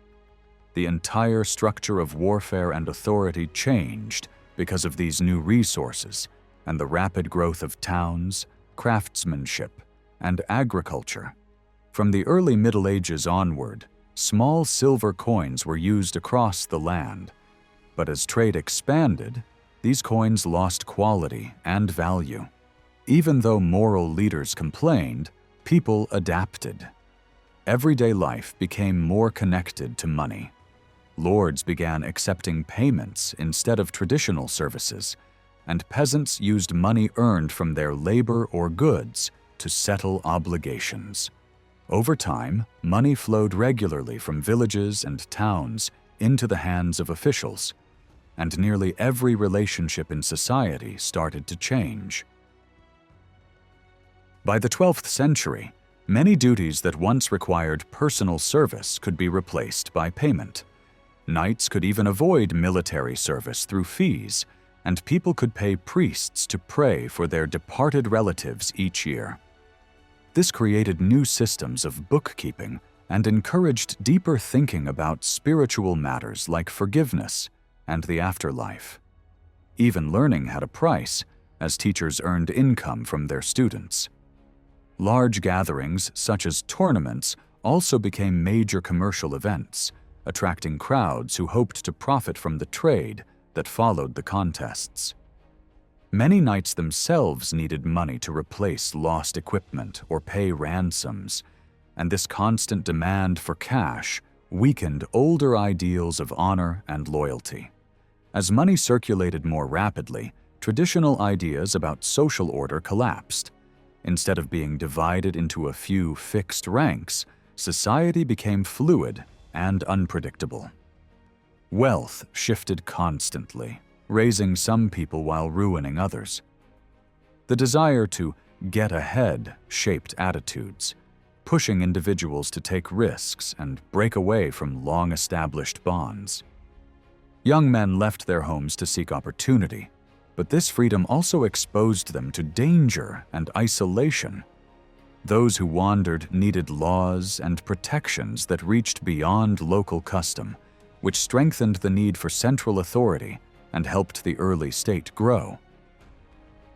The entire structure of warfare and authority changed because of these new resources and the rapid growth of towns, craftsmanship, and agriculture. From the early Middle Ages onward, small silver coins were used across the land, but as trade expanded, these coins lost quality and value. Even though moral leaders complained, people adapted. Everyday life became more connected to money. Lords began accepting payments instead of traditional services, and peasants used money earned from their labor or goods to settle obligations. Over time, money flowed regularly from villages and towns into the hands of officials, and nearly every relationship in society started to change. By the 12th century, many duties that once required personal service could be replaced by payment. Knights could even avoid military service through fees, and people could pay priests to pray for their departed relatives each year. This created new systems of bookkeeping and encouraged deeper thinking about spiritual matters like forgiveness and the afterlife. Even learning had a price, as teachers earned income from their students. Large gatherings, such as tournaments, also became major commercial events, attracting crowds who hoped to profit from the trade that followed the contests. Many knights themselves needed money to replace lost equipment or pay ransoms, and this constant demand for cash weakened older ideals of honor and loyalty. As money circulated more rapidly, traditional ideas about social order collapsed. Instead of being divided into a few fixed ranks, society became fluid and unpredictable. Wealth shifted constantly, raising some people while ruining others. The desire to get ahead shaped attitudes, pushing individuals to take risks and break away from long-established bonds. Young men left their homes to seek opportunity, but this freedom also exposed them to danger and isolation. Those who wandered needed laws and protections that reached beyond local custom, which strengthened the need for central authority and helped the early state grow.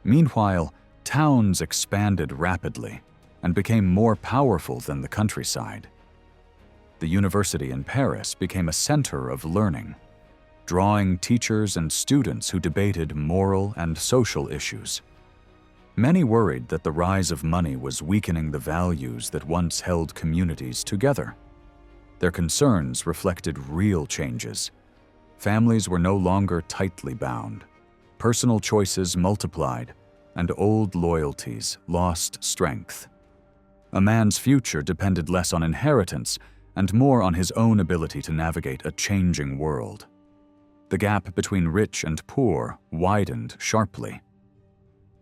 Meanwhile, towns expanded rapidly and became more powerful than the countryside. The university in Paris became a center of learning, drawing teachers and students who debated moral and social issues. Many worried that the rise of money was weakening the values that once held communities together. Their concerns reflected real changes. Families were no longer tightly bound. Personal choices multiplied, and old loyalties lost strength. A man's future depended less on inheritance and more on his own ability to navigate a changing world. The gap between rich and poor widened sharply.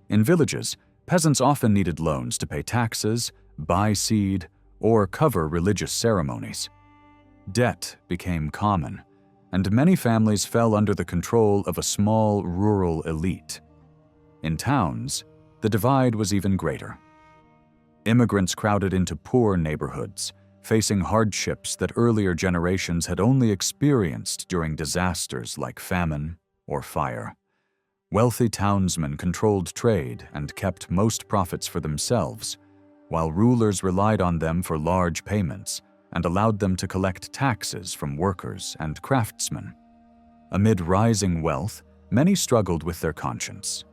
In villages, peasants often needed loans to pay taxes, buy seed, or cover religious ceremonies. Debt became common, and many families fell under the control of a small rural elite. In towns, the divide was even greater. Immigrants crowded into poor neighborhoods, facing hardships that earlier generations had only experienced during disasters like famine or fire. Wealthy townsmen controlled trade and kept most profits for themselves, while rulers relied on them for large payments and allowed them to collect taxes from workers and craftsmen. Amid rising wealth, many struggled with their conscience.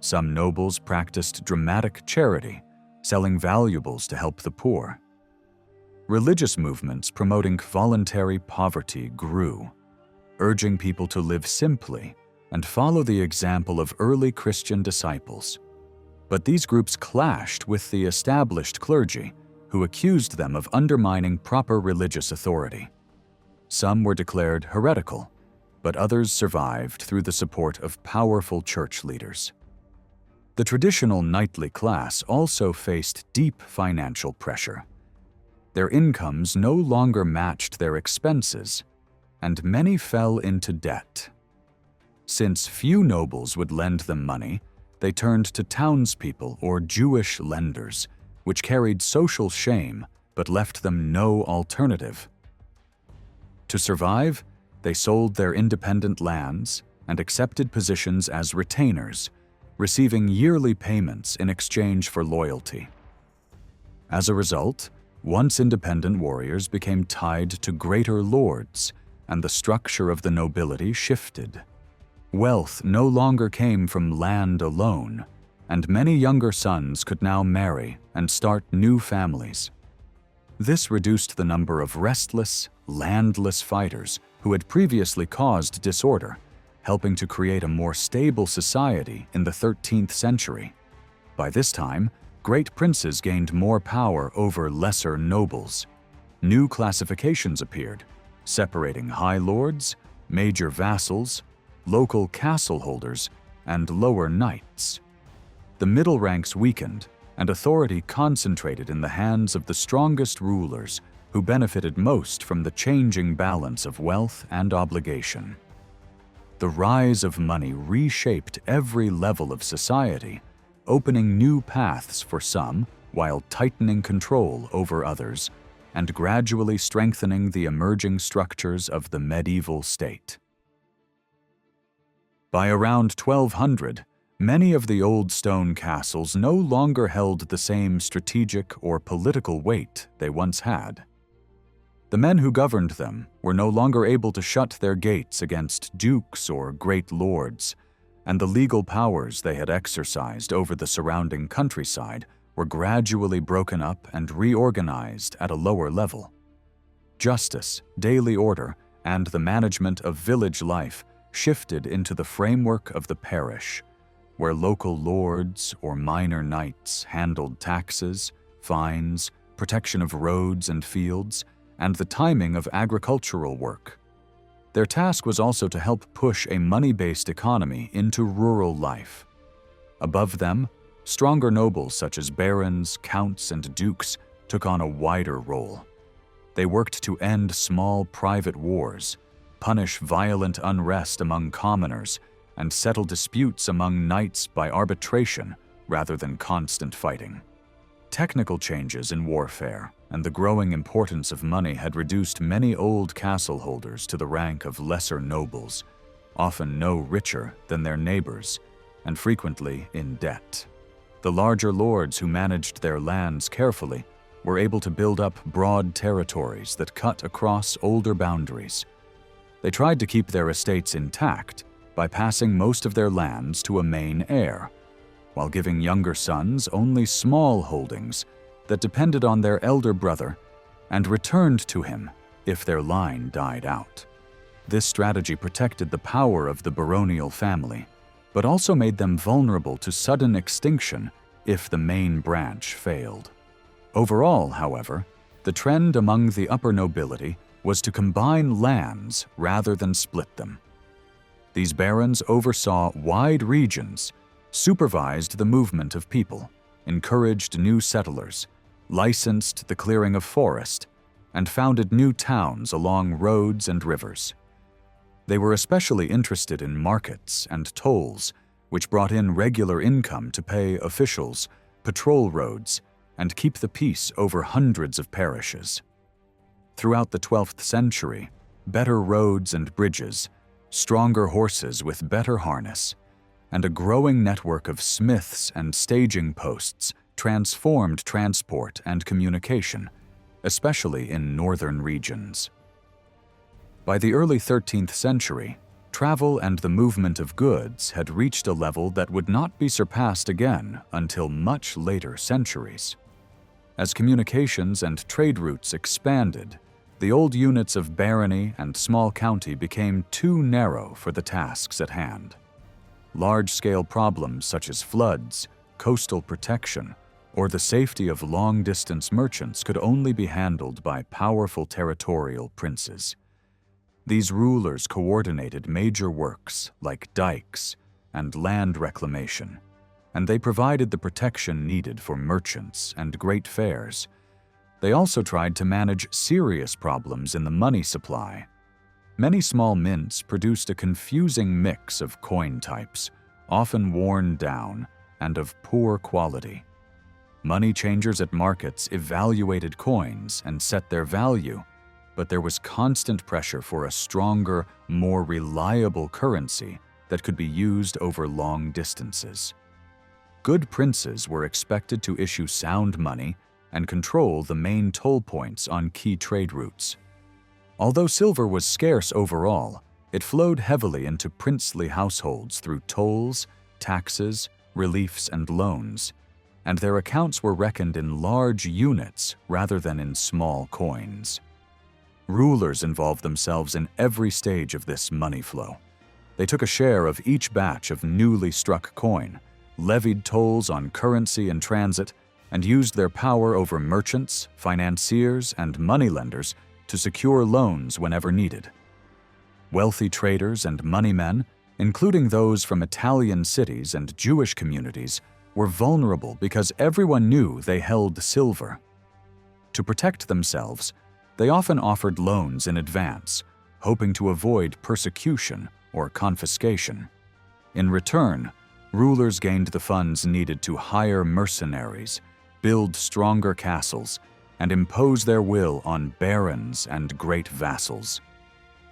Some nobles practiced dramatic charity, selling valuables to help the poor. Religious movements promoting voluntary poverty grew, urging people to live simply and follow the example of early Christian disciples. But these groups clashed with the established clergy, who accused them of undermining proper religious authority. Some were declared heretical, but others survived through the support of powerful church leaders. The traditional knightly class also faced deep financial pressure. Their incomes no longer matched their expenses, and many fell into debt. Since few nobles would lend them money, they turned to townspeople or Jewish lenders, which carried social shame but left them no alternative. To survive, they sold their independent lands and accepted positions as retainers, receiving yearly payments in exchange for loyalty. As a result, once independent warriors became tied to greater lords, and the structure of the nobility shifted. Wealth no longer came from land alone, and many younger sons could now marry and start new families. This reduced the number of restless, landless fighters who had previously caused disorder, helping to create a more stable society in the 13th century. By this time, great princes gained more power over lesser nobles. New classifications appeared, separating high lords, major vassals, local castle holders, and lower knights. The middle ranks weakened, and authority concentrated in the hands of the strongest rulers who benefited most from the changing balance of wealth and obligation. The rise of money reshaped every level of society, opening new paths for some while tightening control over others, and gradually strengthening the emerging structures of the medieval state. By around 1200, many of the old stone castles no longer held the same strategic or political weight they once had. The men who governed them were no longer able to shut their gates against dukes or great lords, and the legal powers they had exercised over the surrounding countryside were gradually broken up and reorganized at a lower level. Justice, daily order, and the management of village life shifted into the framework of the parish, where local lords or minor knights handled taxes, fines, protection of roads and fields, and the timing of agricultural work. Their task was also to help push a money-based economy into rural life. Above them, stronger nobles such as barons, counts, and dukes took on a wider role. They worked to end small private wars, punish violent unrest among commoners, and settle disputes among knights by arbitration rather than constant fighting. Technical changes in warfare and the growing importance of money had reduced many old castle holders to the rank of lesser nobles, often no richer than their neighbors, and frequently in debt. The larger lords who managed their lands carefully were able to build up broad territories that cut across older boundaries. They tried to keep their estates intact by passing most of their lands to a main heir, while giving younger sons only small holdings that depended on their elder brother and returned to him if their line died out. This strategy protected the power of the baronial family, but also made them vulnerable to sudden extinction if the main branch failed. Overall, however, the trend among the upper nobility was to combine lands rather than split them. These barons oversaw wide regions, supervised the movement of people, encouraged new settlers, licensed the clearing of forest, and founded new towns along roads and rivers. They were especially interested in markets and tolls, which brought in regular income to pay officials, patrol roads, and keep the peace over hundreds of parishes. Throughout the 12th century, better roads and bridges, stronger horses with better harness, and a growing network of smiths and staging posts transformed transport and communication, especially in northern regions. By the early 13th century, travel and the movement of goods had reached a level that would not be surpassed again until much later centuries. As communications and trade routes expanded, the old units of barony and small county became too narrow for the tasks at hand. Large-scale problems such as floods, coastal protection, or the safety of long-distance merchants could only be handled by powerful territorial princes. These rulers coordinated major works like dikes and land reclamation, and they provided the protection needed for merchants and great fairs. They also tried to manage serious problems in the money supply. Many small mints produced a confusing mix of coin types, often worn down and of poor quality. Money changers at markets evaluated coins and set their value, but there was constant pressure for a stronger, more reliable currency that could be used over long distances. Good princes were expected to issue sound money and control the main toll points on key trade routes. Although silver was scarce overall, it flowed heavily into princely households through tolls, taxes, reliefs, and loans, and their accounts were reckoned in large units rather than in small coins. Rulers involved themselves in every stage of this money flow. They took a share of each batch of newly struck coin, levied tolls on currency in transit, and used their power over merchants, financiers, and moneylenders to secure loans whenever needed. Wealthy traders and moneymen, including those from Italian cities and Jewish communities, were vulnerable because everyone knew they held silver. To protect themselves, they often offered loans in advance, hoping to avoid persecution or confiscation. In return, rulers gained the funds needed to hire mercenaries, build stronger castles, and impose their will on barons and great vassals.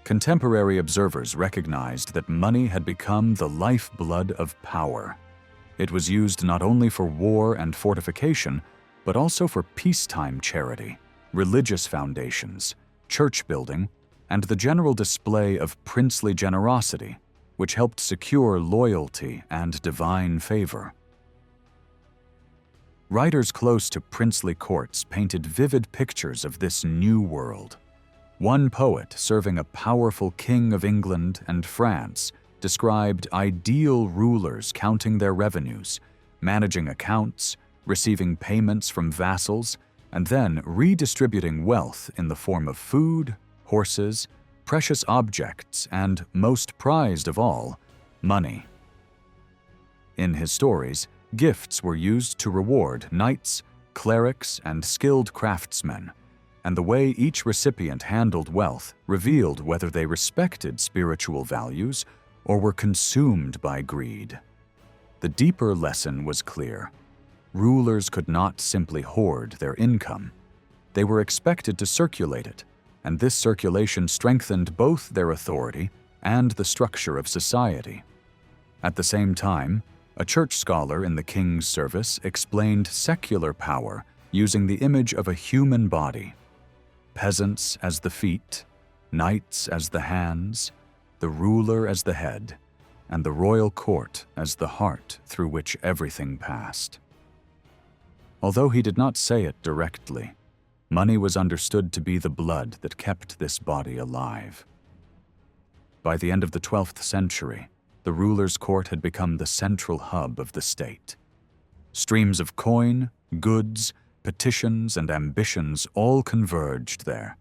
Contemporary observers recognized that money had become the lifeblood of power. It was used not only for war and fortification, but also for peacetime charity, religious foundations, church building, and the general display of princely generosity, which helped secure loyalty and divine favor. Writers close to princely courts painted vivid pictures of this new world. One poet serving a powerful king of England and France described ideal rulers counting their revenues, managing accounts, receiving payments from vassals, and then redistributing wealth in the form of food, horses, precious objects, and, most prized of all, money. In his stories, gifts were used to reward knights, clerics, and skilled craftsmen, and the way each recipient handled wealth revealed whether they respected spiritual values or were consumed by greed. The deeper lesson was clear. Rulers could not simply hoard their income. They were expected to circulate it, and this circulation strengthened both their authority and the structure of society. At the same time, A church scholar in the king's service explained secular power using the image of a human body. Peasants as the feet, knights as the hands, the ruler as the head, and the royal court as the heart through which everything passed. Although he did not say it directly, money was understood to be the blood that kept this body alive. By the end of the 12th century, the ruler's court had become the central hub of the state. Streams of coin, goods, petitions, and ambitions all converged there.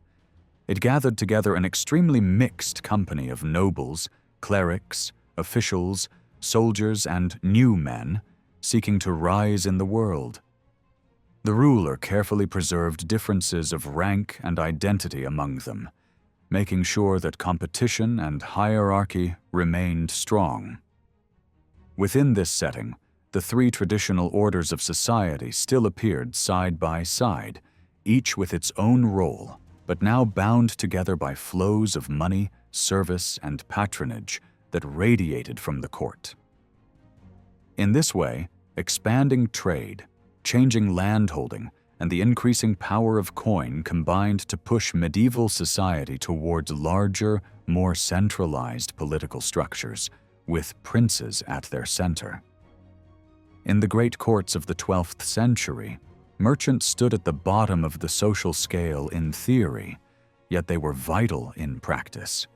It gathered together an extremely mixed company of nobles, clerics, officials, soldiers, and new men seeking to rise in the world. The ruler carefully preserved differences of rank and identity among them, making sure that competition and hierarchy remained strong. Within this setting, the three traditional orders of society still appeared side by side, each with its own role, but now bound together by flows of money, service, and patronage that radiated from the court. In this way, expanding trade, changing landholding, and the increasing power of coin combined to push medieval society towards larger, more centralized political structures, with princes at their center. In the great courts of the 12th century, merchants stood at the bottom of the social scale in theory, yet they were vital in practice.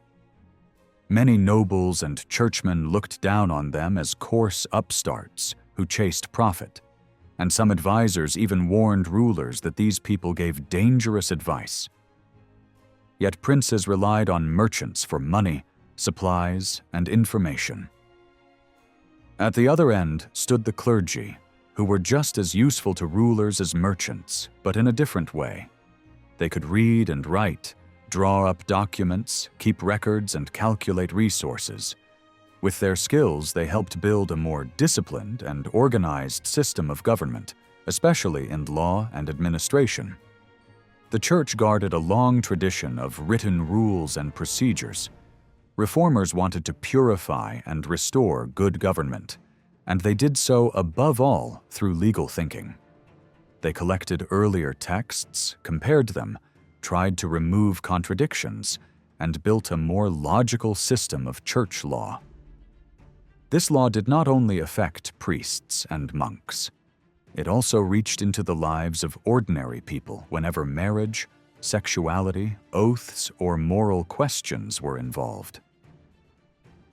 Many nobles and churchmen looked down on them as coarse upstarts who chased profit, and some advisors even warned rulers that these people gave dangerous advice. Yet princes relied on merchants for money, supplies, and information. At the other end stood the clergy, who were just as useful to rulers as merchants, but in a different way. They could read and write, draw up documents, keep records, and calculate resources. With their skills, they helped build a more disciplined and organized system of government, especially in law and administration. The Church guarded a long tradition of written rules and procedures. Reformers wanted to purify and restore good government, and they did so above all through legal thinking. They collected earlier texts, compared them, tried to remove contradictions, and built a more logical system of church law. This law did not only affect priests and monks. It also reached into the lives of ordinary people whenever marriage, sexuality, oaths, or moral questions were involved.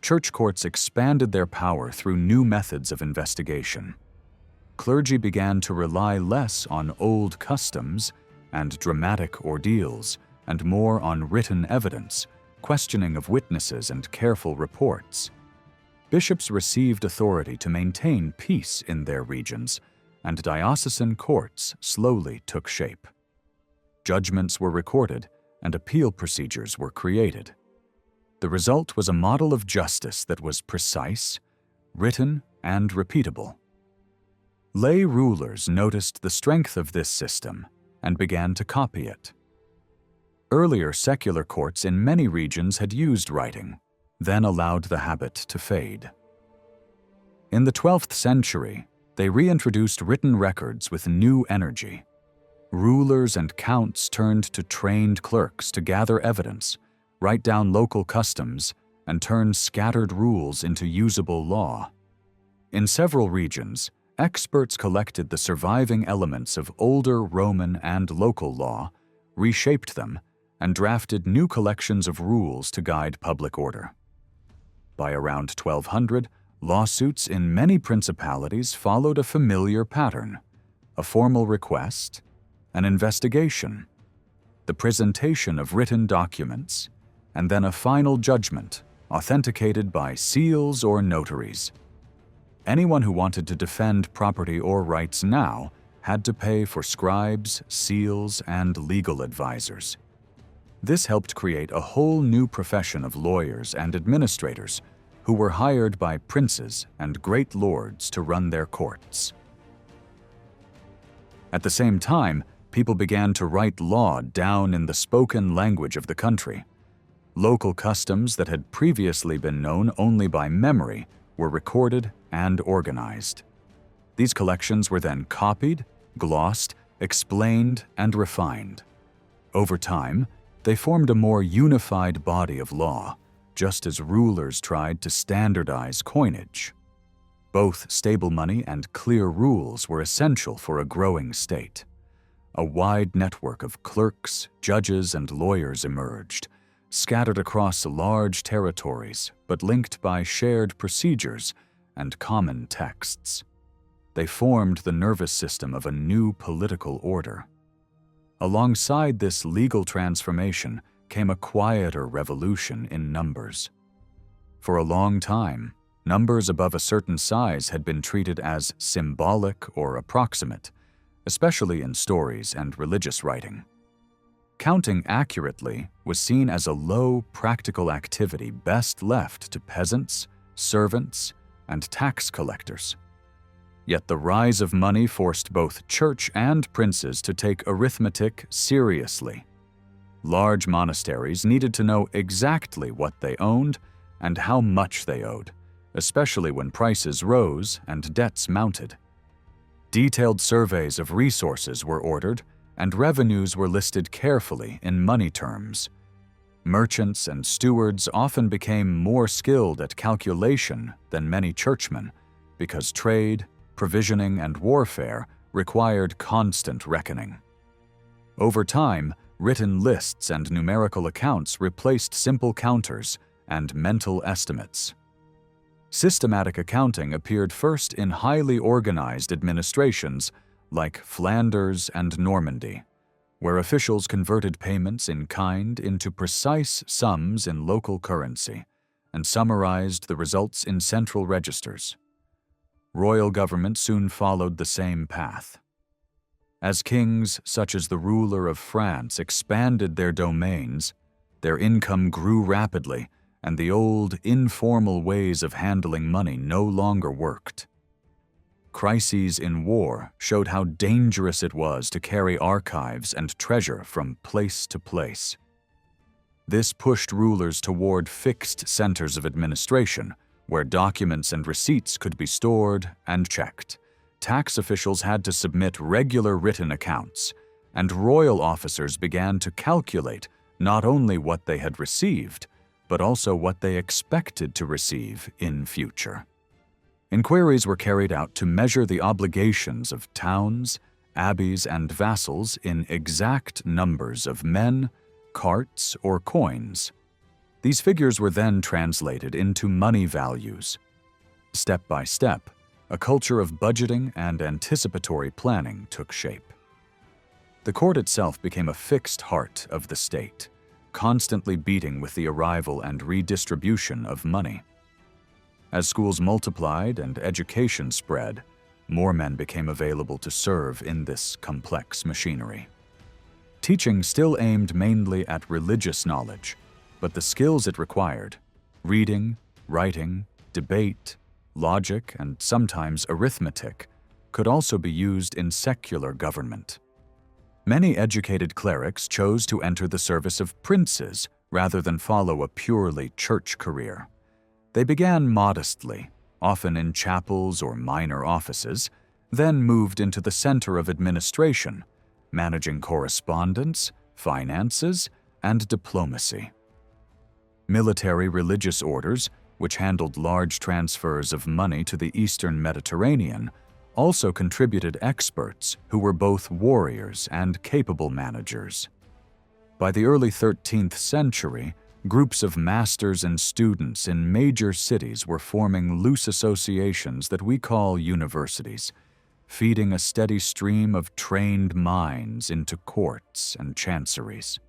Church courts expanded their power through new methods of investigation. Clergy began to rely less on old customs and dramatic ordeals, and more on written evidence, questioning of witnesses, and careful reports. Bishops received authority to maintain peace in their regions, and diocesan courts slowly took shape. Judgments were recorded, and appeal procedures were created. The result was a model of justice that was precise, written, and repeatable. Lay rulers noticed the strength of this system and began to copy it. Earlier secular courts in many regions had used writing, then allowed the habit to fade. In the 12th century, they reintroduced written records with new energy. Rulers and counts turned to trained clerks to gather evidence, write down local customs, and turn scattered rules into usable law. In several regions, experts collected the surviving elements of older Roman and local law, reshaped them, and drafted new collections of rules to guide public order. By around 1200, lawsuits in many principalities followed a familiar pattern: a formal request, an investigation, the presentation of written documents, and then a final judgment, authenticated by seals or notaries. Anyone who wanted to defend property or rights now had to pay for scribes, seals, and legal advisors. This helped create a whole new profession of lawyers and administrators who were hired by princes and great lords to run their courts. At the same time, people began to write law down in the spoken language of the country. Local customs that had previously been known only by memory were recorded and organized. These collections were then copied, glossed, explained, and refined. Over time, they formed a more unified body of law, just as rulers tried to standardize coinage. Both stable money and clear rules were essential for a growing state. A wide network of clerks, judges, and lawyers emerged, scattered across large territories but linked by shared procedures and common texts. They formed the nervous system of a new political order. Alongside this legal transformation came a quieter revolution in numbers. For a long time, numbers above a certain size had been treated as symbolic or approximate, especially in stories and religious writing. Counting accurately was seen as a low, practical activity best left to peasants, servants, and tax collectors. Yet the rise of money forced both church and princes to take arithmetic seriously. Large monasteries needed to know exactly what they owned and how much they owed, especially when prices rose and debts mounted. Detailed surveys of resources were ordered, and revenues were listed carefully in money terms. Merchants and stewards often became more skilled at calculation than many churchmen, because trade, provisioning, and warfare required constant reckoning. Over time, written lists and numerical accounts replaced simple counters and mental estimates. Systematic accounting appeared first in highly organized administrations like Flanders and Normandy, where officials converted payments in kind into precise sums in local currency and summarized the results in central registers. Royal government soon followed the same path. As kings such as the ruler of France expanded their domains, their income grew rapidly, and the old, informal ways of handling money no longer worked. Crises in war showed how dangerous it was to carry archives and treasure from place to place. This pushed rulers toward fixed centers of administration, where documents and receipts could be stored and checked. Tax officials had to submit regular written accounts, and royal officers began to calculate not only what they had received, but also what they expected to receive in future. Inquiries were carried out to measure the obligations of towns, abbeys, and vassals in exact numbers of men, carts, or coins. These figures were then translated into money values. Step by step, a culture of budgeting and anticipatory planning took shape. The court itself became a fixed heart of the state, constantly beating with the arrival and redistribution of money. As schools multiplied and education spread, more men became available to serve in this complex machinery. Teaching still aimed mainly at religious knowledge, but the skills it required, reading, writing, debate, logic, and sometimes arithmetic, could also be used in secular government. Many educated clerics chose to enter the service of princes rather than follow a purely church career. They began modestly, often in chapels or minor offices, then moved into the center of administration, managing correspondence, finances, and diplomacy. Military religious orders, which handled large transfers of money to the Eastern Mediterranean, also contributed experts who were both warriors and capable managers. By the early 13th century, groups of masters and students in major cities were forming loose associations that we call universities, feeding a steady stream of trained minds into courts and chanceries.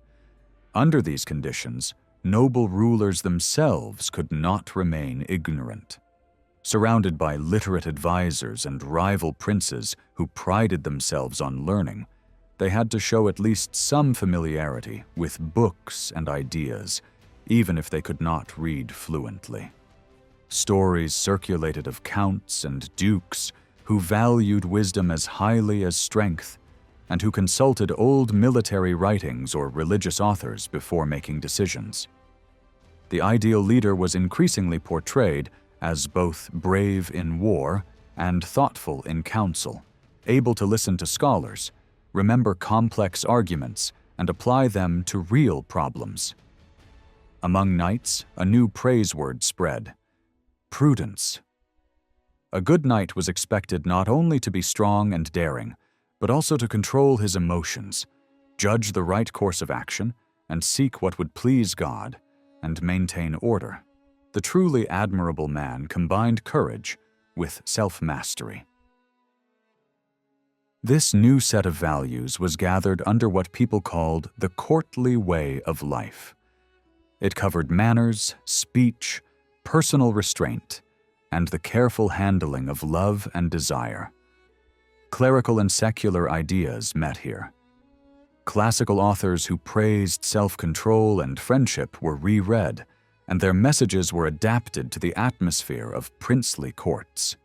Under these conditions, noble rulers themselves could not remain ignorant. Surrounded by literate advisors and rival princes who prided themselves on learning, they had to show at least some familiarity with books and ideas, even if they could not read fluently. Stories circulated of counts and dukes who valued wisdom as highly as strength, and who consulted old military writings or religious authors before making decisions. The ideal leader was increasingly portrayed as both brave in war and thoughtful in council, able to listen to scholars, remember complex arguments, and apply them to real problems. Among knights, a new praise word spread: prudence. A good knight was expected not only to be strong and daring, but also to control his emotions, judge the right course of action, and seek what would please God, and maintain order. The truly admirable man combined courage with self-mastery. This new set of values was gathered under what people called the courtly way of life. It covered manners, speech, personal restraint, and the careful handling of love and desire. Clerical and secular ideas met here. Classical authors who praised self-control and friendship were reread, and their messages were adapted to the atmosphere of princely courts.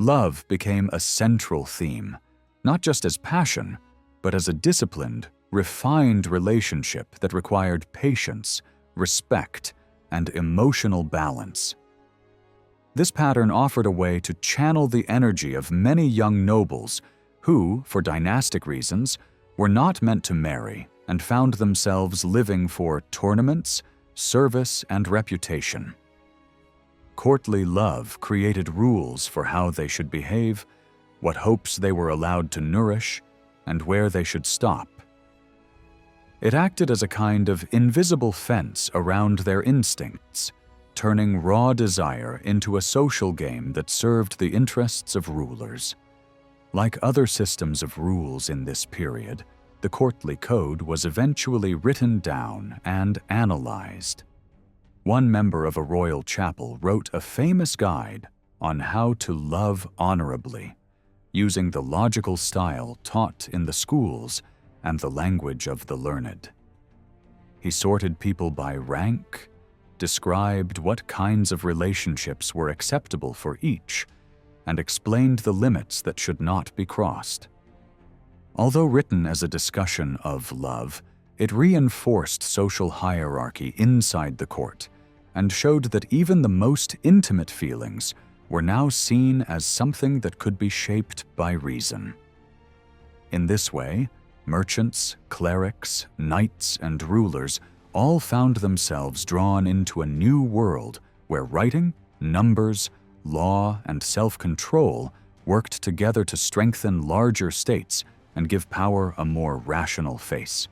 Love became a central theme, not just as passion, but as a disciplined, refined relationship that required patience, respect, and emotional balance. This pattern offered a way to channel the energy of many young nobles who, for dynastic reasons, were not meant to marry and found themselves living for tournaments, service, and reputation. Courtly love created rules for how they should behave, what hopes they were allowed to nourish, and where they should stop. It acted as a kind of invisible fence around their instincts, turning raw desire into a social game that served the interests of rulers. Like other systems of rules in this period, the courtly code was eventually written down and analyzed. One member of a royal chapel wrote a famous guide on how to love honorably, using the logical style taught in the schools and the language of the learned. He sorted people by rank, described what kinds of relationships were acceptable for each, and explained the limits that should not be crossed. Although written as a discussion of love, it reinforced social hierarchy inside the court and showed that even the most intimate feelings were now seen as something that could be shaped by reason. In this way, merchants, clerics, knights, and rulers all found themselves drawn into a new world where writing, numbers, law, and self-control worked together to strengthen larger states and give power a more rational face.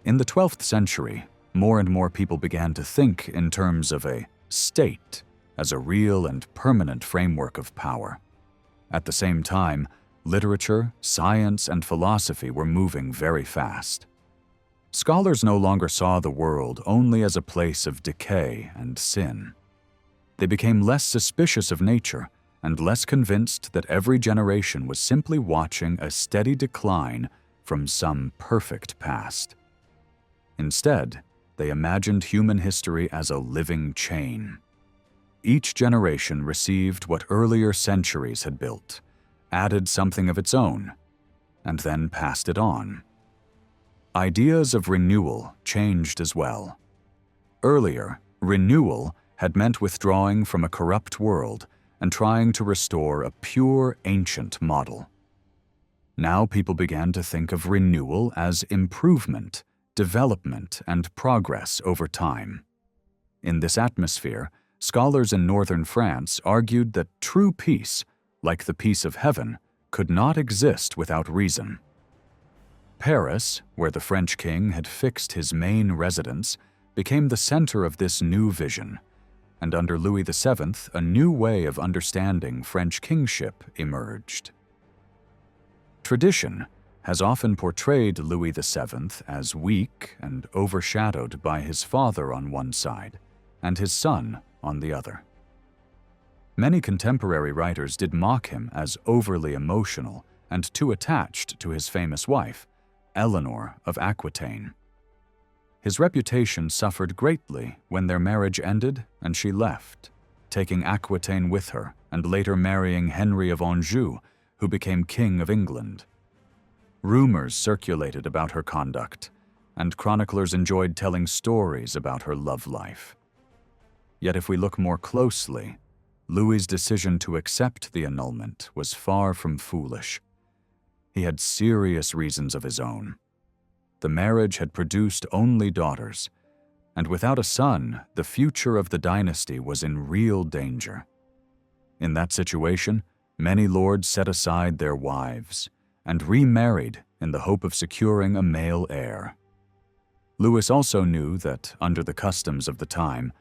In the 12th century, more and more people began to think in terms of a state as a real and permanent framework of power. At the same time, literature, science, and philosophy were moving very fast. Scholars no longer saw the world only as a place of decay and sin. They became less suspicious of nature and less convinced that every generation was simply watching a steady decline from some perfect past. Instead, they imagined human history as a living chain. Each generation received what earlier centuries had built, added something of its own, and then passed it on. Ideas of renewal changed as well. Earlier, renewal had meant withdrawing from a corrupt world and trying to restore a pure, ancient model. Now people began to think of renewal as improvement, development, and progress over time. In this atmosphere, scholars in northern France argued that true peace, like the peace of heaven, could not exist without reason. Paris, where the French king had fixed his main residence, became the center of this new vision, and under Louis VII, a new way of understanding French kingship emerged. Tradition has often portrayed Louis VII as weak and overshadowed by his father on one side and his son on the other. Many contemporary writers did mock him as overly emotional and too attached to his famous wife, Eleanor of Aquitaine. His reputation suffered greatly when their marriage ended and she left, taking Aquitaine with her and later marrying Henry of Anjou, who became King of England. Rumors circulated about her conduct, and chroniclers enjoyed telling stories about her love life. Yet if we look more closely, Louis's decision to accept the annulment was far from foolish. He had serious reasons of his own. The marriage had produced only daughters, and without a son, the future of the dynasty was in real danger. In that situation, many lords set aside their wives and remarried in the hope of securing a male heir. Louis also knew that, under the customs of the time,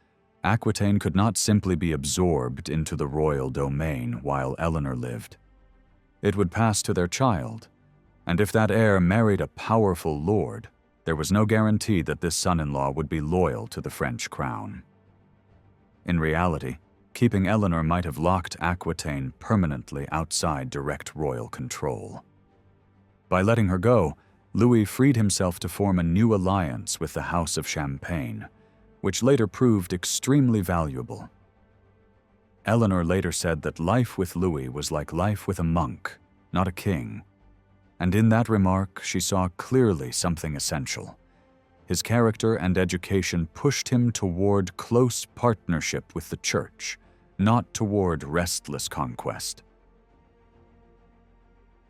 Aquitaine could not simply be absorbed into the royal domain while Eleanor lived. It would pass to their child, and if that heir married a powerful lord, there was no guarantee that this son-in-law would be loyal to the French crown. In reality, keeping Eleanor might have locked Aquitaine permanently outside direct royal control. By letting her go, Louis freed himself to form a new alliance with the House of Champagne, which later proved extremely valuable. Eleanor later said that life with Louis was like life with a monk, not a king, and in that remark she saw clearly something essential. His character and education pushed him toward close partnership with the Church, not toward restless conquest.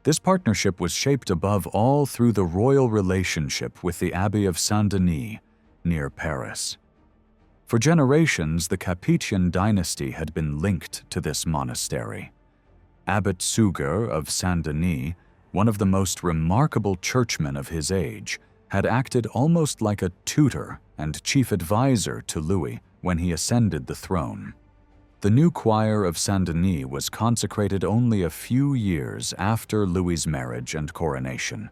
This partnership was shaped above all through the royal relationship with the Abbey of Saint-Denis, near Paris. For generations, the Capetian dynasty had been linked to this monastery. Abbot Suger of Saint-Denis, one of the most remarkable churchmen of his age, had acted almost like a tutor and chief advisor to Louis when he ascended the throne. The new choir of Saint-Denis was consecrated only a few years after Louis's marriage and coronation,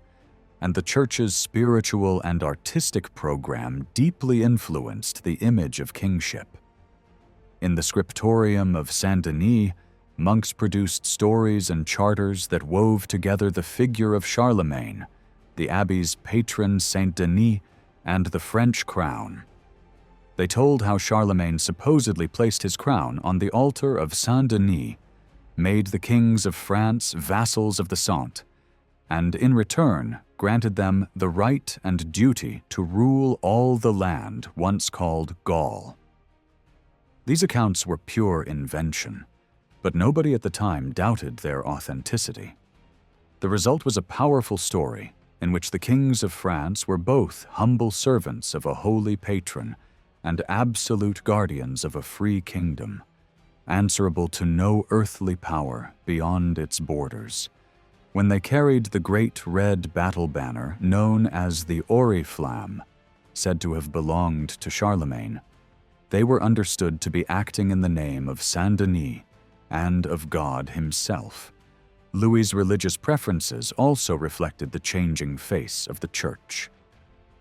and the church's spiritual and artistic program deeply influenced the image of kingship. In the scriptorium of Saint-Denis, monks produced stories and charters that wove together the figure of Charlemagne, the abbey's patron Saint Denis, and the French crown. They told how Charlemagne supposedly placed his crown on the altar of Saint-Denis, made the kings of France vassals of the Sant, and in return granted them the right and duty to rule all the land once called Gaul. These accounts were pure invention, but nobody at the time doubted their authenticity. The result was a powerful story in which the kings of France were both humble servants of a holy patron and absolute guardians of a free kingdom, answerable to no earthly power beyond its borders. When they carried the great red battle banner known as the Oriflamme, said to have belonged to Charlemagne, they were understood to be acting in the name of Saint-Denis and of God himself. Louis's religious preferences also reflected the changing face of the Church.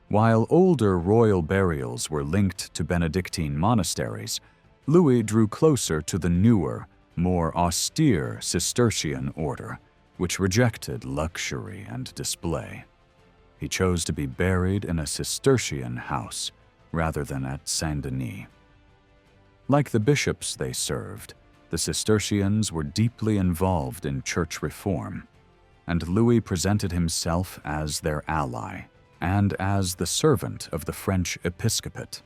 While older royal burials were linked to Benedictine monasteries, Louis drew closer to the newer, more austere Cistercian order, which rejected luxury and display. He chose to be buried in a Cistercian house rather than at Saint-Denis. Like the bishops they served, the Cistercians were deeply involved in church reform, and Louis presented himself as their ally and as the servant of the French episcopate.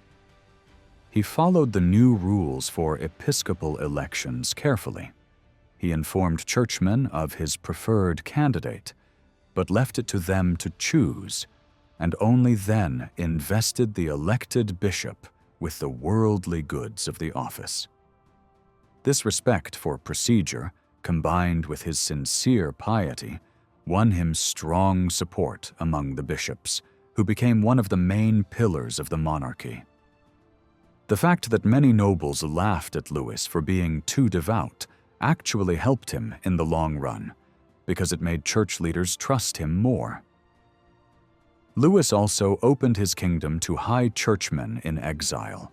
He followed the new rules for episcopal elections carefully. He informed churchmen of his preferred candidate, but left it to them to choose, and only then invested the elected bishop with the worldly goods of the office. This respect for procedure, combined with his sincere piety, won him strong support among the bishops, who became one of the main pillars of the monarchy. The fact that many nobles laughed at Louis for being too devout actually helped him in the long run, because it made church leaders trust him more. Louis also opened his kingdom to high churchmen in exile.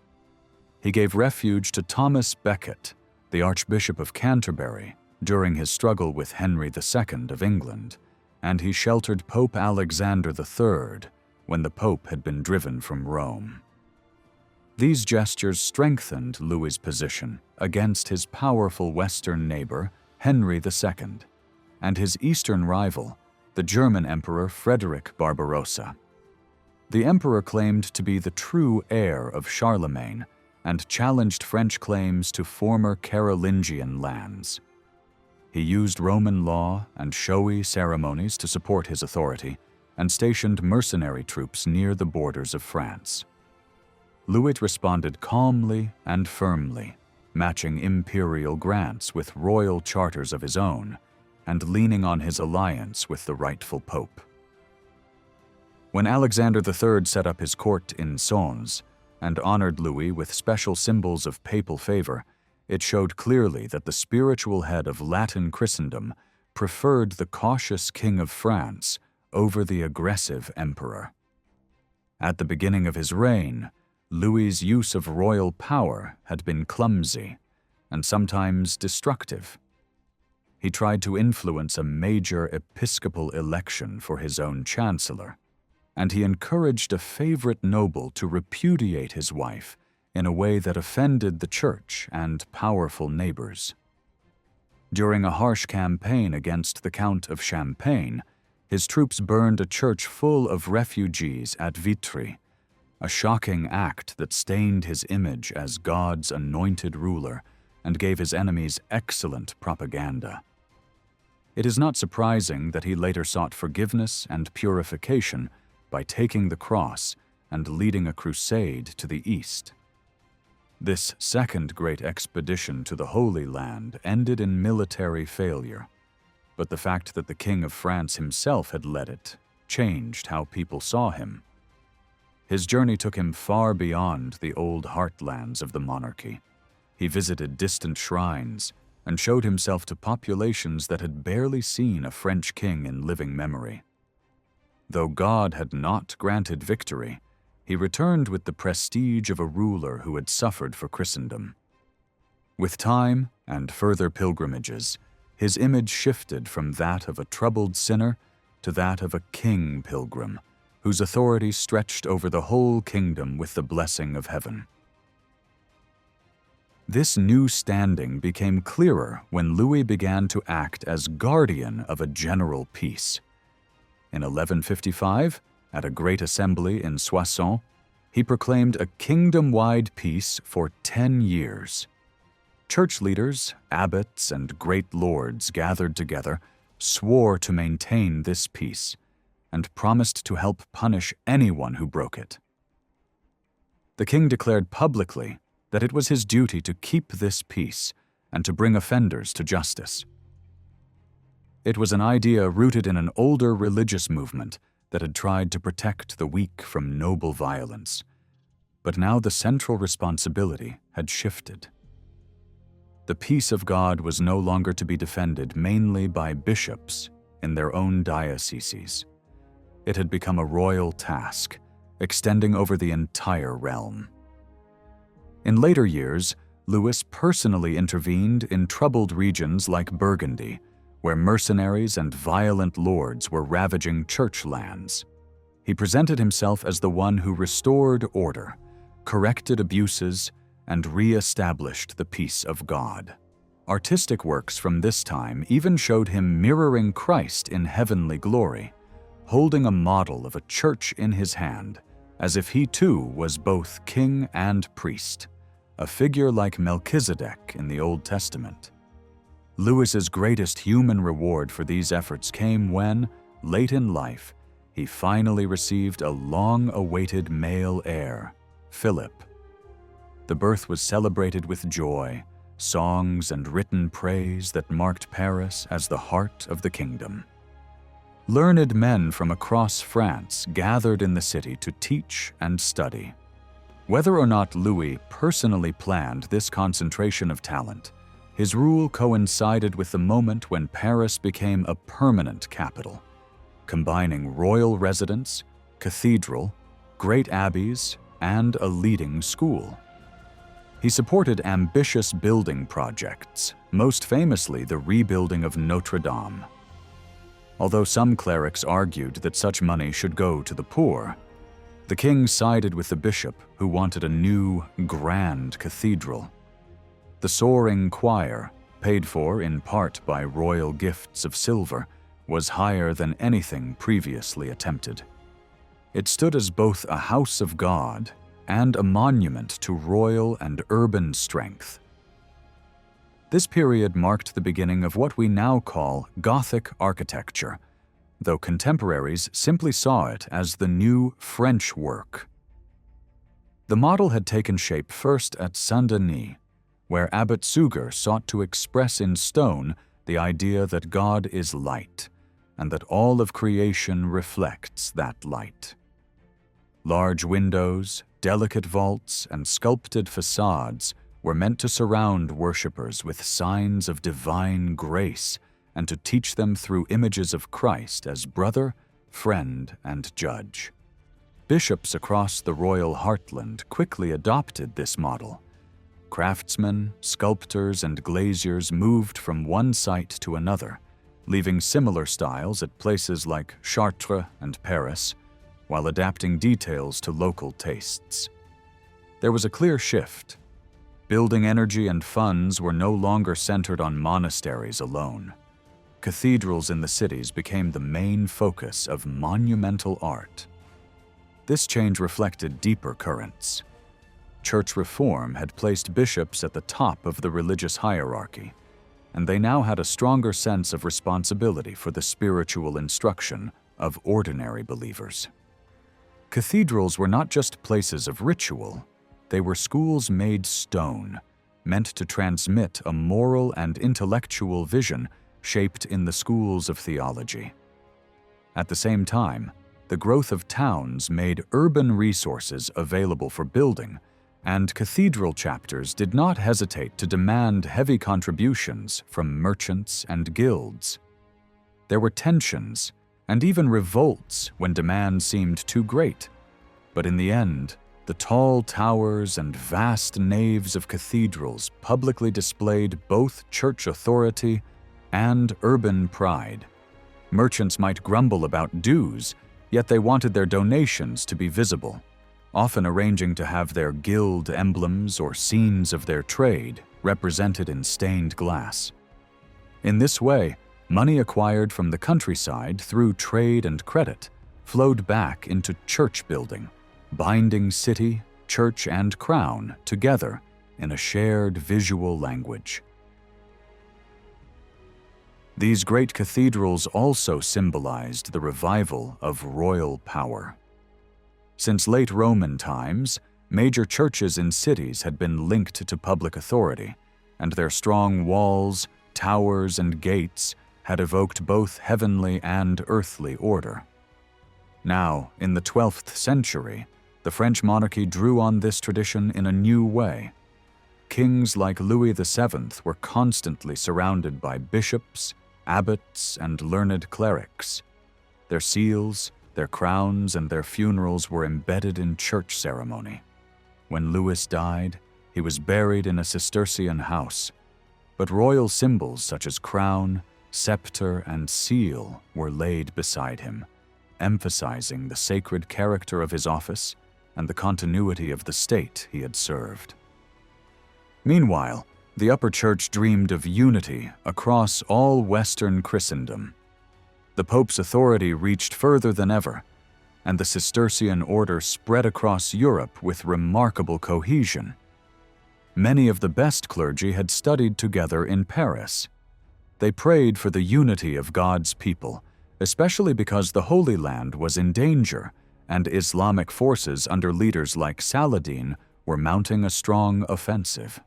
He gave refuge to Thomas Becket, the Archbishop of Canterbury, during his struggle with Henry II of England, and he sheltered Pope Alexander III when the Pope had been driven from Rome. These gestures strengthened Louis's position against his powerful western neighbor, Henry II, and his eastern rival, the German Emperor Frederick Barbarossa. The emperor claimed to be the true heir of Charlemagne and challenged French claims to former Carolingian lands. He used Roman law and showy ceremonies to support his authority, and stationed mercenary troops near the borders of France. Louis responded calmly and firmly, matching imperial grants with royal charters of his own, and leaning on his alliance with the rightful pope. When Alexander III set up his court in Sens and honored Louis with special symbols of papal favor, it showed clearly that the spiritual head of Latin Christendom preferred the cautious King of France over the aggressive emperor. At the beginning of his reign, Louis's use of royal power had been clumsy and sometimes destructive. He tried to influence a major episcopal election for his own chancellor, and he encouraged a favorite noble to repudiate his wife in a way that offended the church and powerful neighbors. During a harsh campaign against the Count of Champagne, his troops burned a church full of refugees at Vitry, a shocking act that stained his image as God's anointed ruler and gave his enemies excellent propaganda. It is not surprising that he later sought forgiveness and purification by taking the cross and leading a crusade to the east. This second great expedition to the Holy Land ended in military failure, but the fact that the King of France himself had led it changed how people saw him. His journey took him far beyond the old heartlands of the monarchy. He visited distant shrines and showed himself to populations that had barely seen a French king in living memory. Though God had not granted victory, he returned with the prestige of a ruler who had suffered for Christendom. With time and further pilgrimages, his image shifted from that of a troubled sinner to that of a king pilgrim, whose authority stretched over the whole kingdom with the blessing of heaven. This new standing became clearer when Louis began to act as guardian of a general peace. In 1155, at a great assembly in Soissons, he proclaimed a kingdom-wide peace for 10 years. Church leaders, abbots, and great lords gathered together, swore to maintain this peace, and promised to help punish anyone who broke it. The king declared publicly that it was his duty to keep this peace and to bring offenders to justice. It was an idea rooted in an older religious movement that had tried to protect the weak from noble violence. But now the central responsibility had shifted. The peace of God was no longer to be defended mainly by bishops in their own dioceses. It had become a royal task, extending over the entire realm. In later years, Louis personally intervened in troubled regions like Burgundy, where mercenaries and violent lords were ravaging church lands. He presented himself as the one who restored order, corrected abuses, and re-established the peace of God. Artistic works from this time even showed him mirroring Christ in heavenly glory, holding a model of a church in his hand, as if he too was both king and priest, a figure like Melchizedek in the Old Testament. Louis's greatest human reward for these efforts came when, late in life, he finally received a long-awaited male heir, Philip. The birth was celebrated with joy, songs and written praise that marked Paris as the heart of the kingdom. Learned men from across France gathered in the city to teach and study. Whether or not Louis personally planned this concentration of talent, his rule coincided with the moment when Paris became a permanent capital, combining royal residence, cathedral, great abbeys, and a leading school. He supported ambitious building projects, most famously the rebuilding of Notre-Dame. Although some clerics argued that such money should go to the poor, the king sided with the bishop who wanted a new, grand cathedral. The soaring choir, paid for in part by royal gifts of silver, was higher than anything previously attempted. It stood as both a house of God and a monument to royal and urban strength. This period marked the beginning of what we now call Gothic architecture, though contemporaries simply saw it as the new French work. The model had taken shape first at Saint-Denis, where Abbot Suger sought to express in stone the idea that God is light, and that all of creation reflects that light. Large windows, delicate vaults, and sculpted facades were meant to surround worshippers with signs of divine grace and to teach them through images of Christ as brother, friend, and judge. Bishops across the royal heartland quickly adopted this model. Craftsmen, sculptors, and glaziers moved from one site to another, leaving similar styles at places like Chartres and Paris, while adapting details to local tastes. There was a clear shift. Building energy and funds were no longer centered on monasteries alone. Cathedrals in the cities became the main focus of monumental art. This change reflected deeper currents. Church reform had placed bishops at the top of the religious hierarchy, and they now had a stronger sense of responsibility for the spiritual instruction of ordinary believers. Cathedrals were not just places of ritual, they were schools made stone, meant to transmit a moral and intellectual vision shaped in the schools of theology. At the same time, the growth of towns made urban resources available for building, and cathedral chapters did not hesitate to demand heavy contributions from merchants and guilds. There were tensions and even revolts when demand seemed too great, but in the end, the tall towers and vast naves of cathedrals publicly displayed both church authority and urban pride. Merchants might grumble about dues, yet they wanted their donations to be visible, often arranging to have their guild emblems or scenes of their trade represented in stained glass. In this way, money acquired from the countryside through trade and credit flowed back into church building, binding city, church, and crown together in a shared visual language. These great cathedrals also symbolized the revival of royal power. Since late Roman times, major churches in cities had been linked to public authority, and their strong walls, towers, and gates had evoked both heavenly and earthly order. Now, in the 12th century, the French monarchy drew on this tradition in a new way. Kings like Louis VII were constantly surrounded by bishops, abbots, and learned clerics. Their seals, their crowns, and their funerals were embedded in church ceremony. When Louis died, he was buried in a Cistercian house, but royal symbols such as crown, scepter, and seal were laid beside him, emphasizing the sacred character of his office and the continuity of the state he had served. Meanwhile, the upper church dreamed of unity across all Western Christendom. The Pope's authority reached further than ever, and the Cistercian order spread across Europe with remarkable cohesion. Many of the best clergy had studied together in Paris. They prayed for the unity of God's people, especially because the Holy Land was in danger, and Islamic forces under leaders like Saladin were mounting a strong offensive.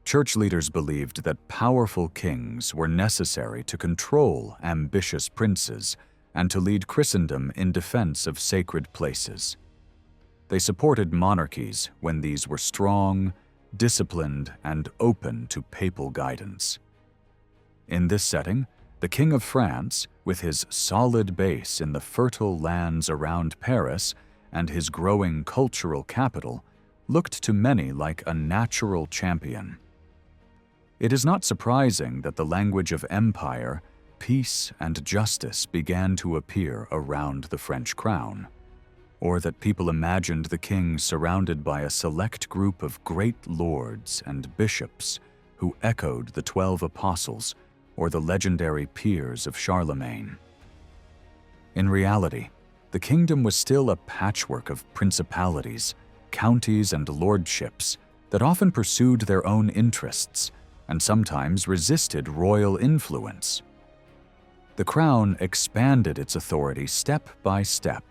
Church leaders believed that powerful kings were necessary to control ambitious princes and to lead Christendom in defense of sacred places. They supported monarchies when these were strong, disciplined, and open to papal guidance. In this setting, the King of France, with his solid base in the fertile lands around Paris and his growing cultural capital, looked to many like a natural champion. It is not surprising that the language of empire, peace, and justice began to appear around the French crown, or that people imagined the king surrounded by a select group of great lords and bishops who echoed the 12 apostles or the legendary peers of Charlemagne. In reality, the kingdom was still a patchwork of principalities, counties and lordships that often pursued their own interests and sometimes resisted royal influence. The crown expanded its authority step by step,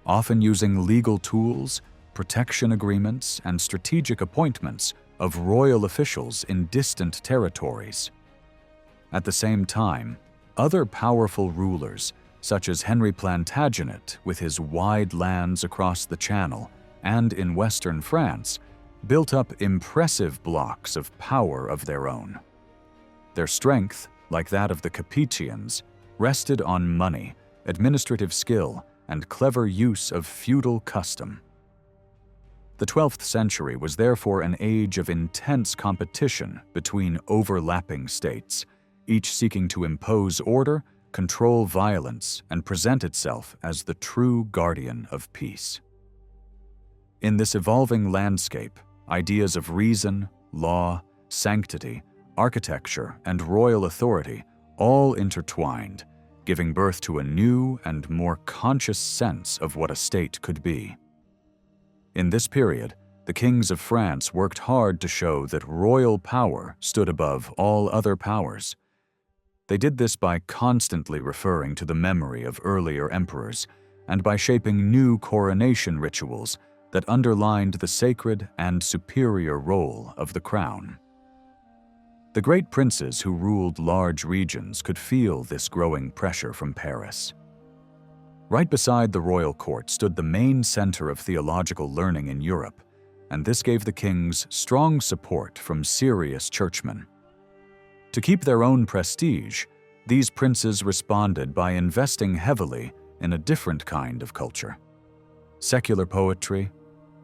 often using legal tools, protection agreements, and strategic appointments of royal officials in distant territories. At the same time, other powerful rulers, such as Henry Plantagenet with his wide lands across the Channel and in western France, built up impressive blocks of power of their own. Their strength, like that of the Capetians, rested on money, administrative skill, and clever use of feudal custom. The 12th century was therefore an age of intense competition between overlapping states, each seeking to impose order, control violence, and present itself as the true guardian of peace. In this evolving landscape, ideas of reason, law, sanctity, architecture, and royal authority all intertwined, giving birth to a new and more conscious sense of what a state could be. In this period, the kings of France worked hard to show that royal power stood above all other powers. They did this by constantly referring to the memory of earlier emperors and by shaping new coronation rituals that underlined the sacred and superior role of the crown. The great princes who ruled large regions could feel this growing pressure from Paris. Right beside the royal court stood the main center of theological learning in Europe, and this gave the kings strong support from serious churchmen. To keep their own prestige, these princes responded by investing heavily in a different kind of culture: secular poetry,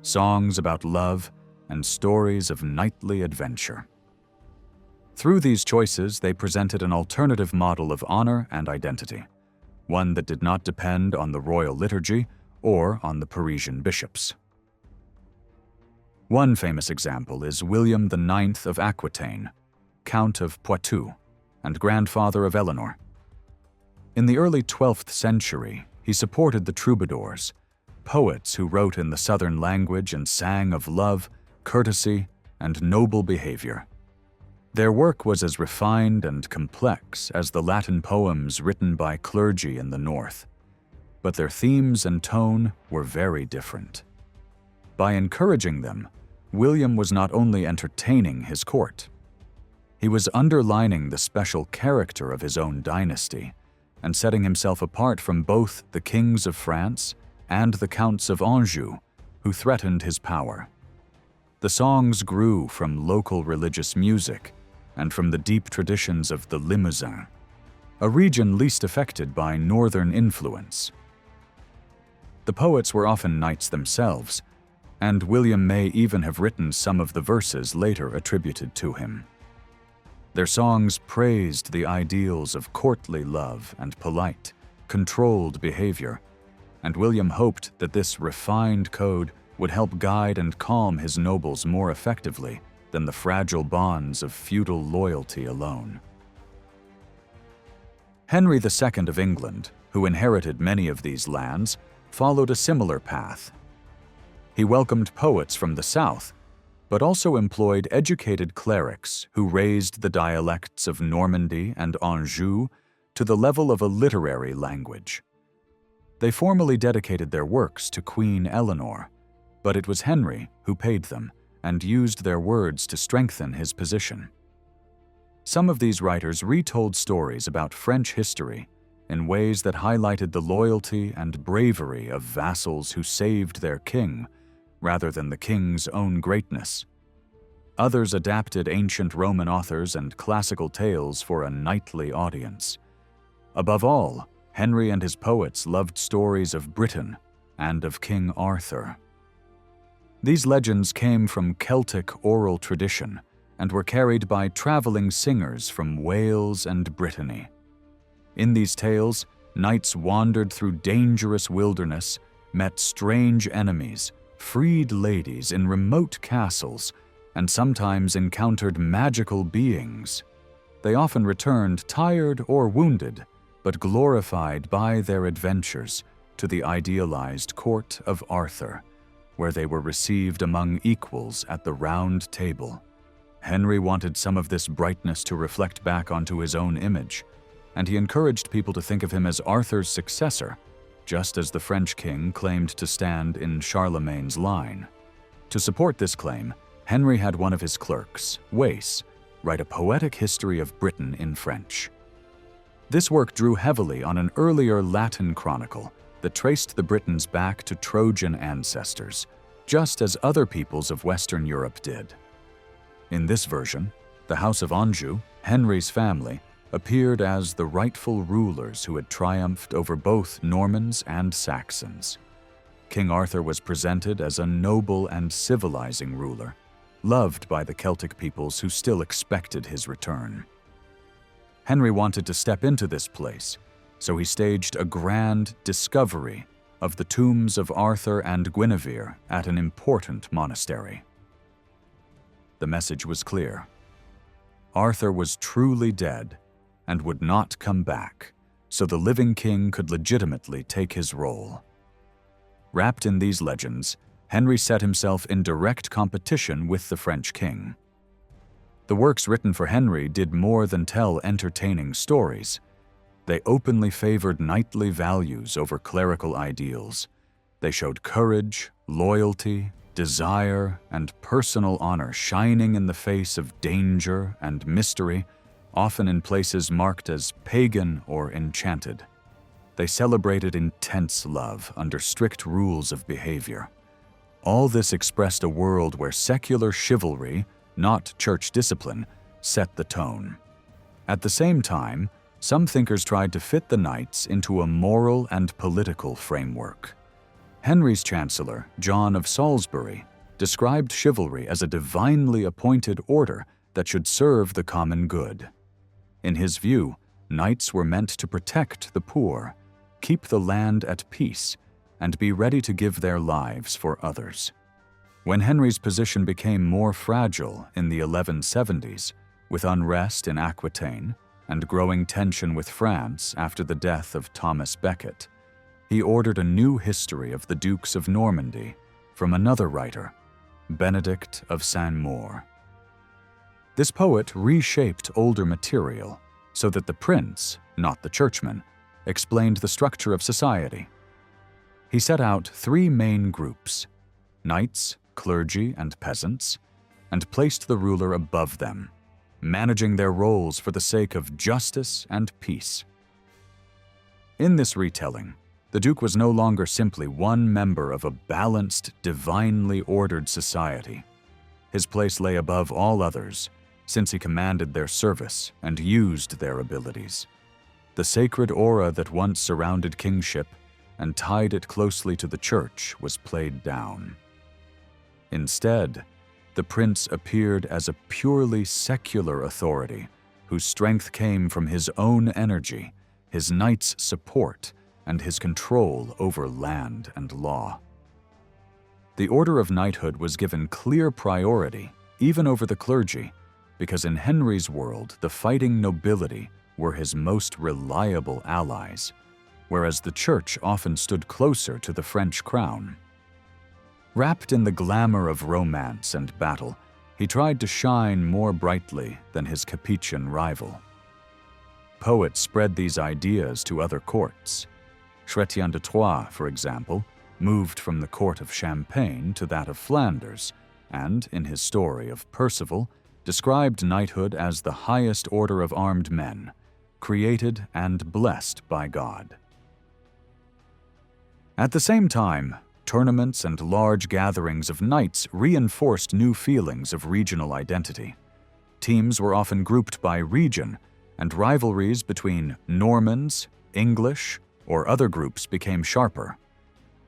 songs about love, and stories of knightly adventure. Through these choices, they presented an alternative model of honor and identity, one that did not depend on the royal liturgy or on the Parisian bishops. One famous example is William IX of Aquitaine, Count of Poitou, and grandfather of Eleanor. In the early 12th century, he supported the troubadours, poets who wrote in the southern language and sang of love, courtesy, and noble behavior. Their work was as refined and complex as the Latin poems written by clergy in the north, but their themes and tone were very different. By encouraging them, William was not only entertaining his court, he was underlining the special character of his own dynasty and setting himself apart from both the kings of France and the counts of Anjou, who threatened his power. The songs grew from local religious music and from the deep traditions of the Limousin, a region least affected by northern influence. The poets were often knights themselves, and William may even have written some of the verses later attributed to him. Their songs praised the ideals of courtly love and polite, controlled behavior, and William hoped that this refined code would help guide and calm his nobles more effectively than the fragile bonds of feudal loyalty alone. Henry II of England, who inherited many of these lands, followed a similar path. He welcomed poets from the south, but also employed educated clerics who raised the dialects of Normandy and Anjou to the level of a literary language. They formally dedicated their works to Queen Eleanor, but it was Henry who paid them and used their words to strengthen his position. Some of these writers retold stories about French history in ways that highlighted the loyalty and bravery of vassals who saved their king, rather than the king's own greatness. Others adapted ancient Roman authors and classical tales for a knightly audience. Above all, Henry and his poets loved stories of Britain and of King Arthur. These legends came from Celtic oral tradition and were carried by traveling singers from Wales and Brittany. In these tales, knights wandered through dangerous wilderness, met strange enemies, freed ladies in remote castles, and sometimes encountered magical beings. They often returned tired or wounded, but glorified by their adventures to the idealized court of Arthur, where they were received among equals at the round table. Henry wanted some of this brightness to reflect back onto his own image, and he encouraged people to think of him as Arthur's successor, just as the French king claimed to stand in Charlemagne's line. To support this claim, Henry had one of his clerks, Wace, write a poetic history of Britain in French. This work drew heavily on an earlier Latin chronicle that traced the Britons back to Trojan ancestors, just as other peoples of Western Europe did. In this version, the House of Anjou, Henry's family, appeared as the rightful rulers who had triumphed over both Normans and Saxons. King Arthur was presented as a noble and civilizing ruler, loved by the Celtic peoples who still expected his return. Henry wanted to step into this place, so he staged a grand discovery of the tombs of Arthur and Guinevere at an important monastery. The message was clear. Arthur was truly dead and would not come back, so the living king could legitimately take his role. Wrapped in these legends, Henry set himself in direct competition with the French king. The works written for Henry did more than tell entertaining stories. They openly favored knightly values over clerical ideals. They showed courage, loyalty, desire, and personal honor shining in the face of danger and mystery, often in places marked as pagan or enchanted. They celebrated intense love under strict rules of behavior. All this expressed a world where secular chivalry, not church discipline, set the tone. At the same time, some thinkers tried to fit the knights into a moral and political framework. Henry's chancellor, John of Salisbury, described chivalry as a divinely appointed order that should serve the common good. In his view, knights were meant to protect the poor, keep the land at peace, and be ready to give their lives for others. When Henry's position became more fragile in the 1170s, with unrest in Aquitaine and growing tension with France after the death of Thomas Becket, he ordered a new history of the Dukes of Normandy from another writer, Benedict of Saint-Maur. This poet reshaped older material so that the prince, not the churchman, explained the structure of society. He set out three main groups: knights, clergy, and peasants, and placed the ruler above them, managing their roles for the sake of justice and peace. In this retelling, the Duke was no longer simply one member of a balanced, divinely ordered society. His place lay above all others, since he commanded their service and used their abilities. The sacred aura that once surrounded kingship and tied it closely to the church was played down. Instead, the prince appeared as a purely secular authority whose strength came from his own energy, his knights' support, and his control over land and law. The order of knighthood was given clear priority, even over the clergy, because in Henry's world, the fighting nobility were his most reliable allies, whereas the church often stood closer to the French crown. Wrapped in the glamour of romance and battle, he tried to shine more brightly than his Capetian rival. Poets spread these ideas to other courts. Chrétien de Troyes, for example, moved from the court of Champagne to that of Flanders, and, in his story of Percival, described knighthood as the highest order of armed men, created and blessed by God. At the same time, tournaments and large gatherings of knights reinforced new feelings of regional identity. Teams were often grouped by region, and rivalries between Normans, English, or other groups became sharper.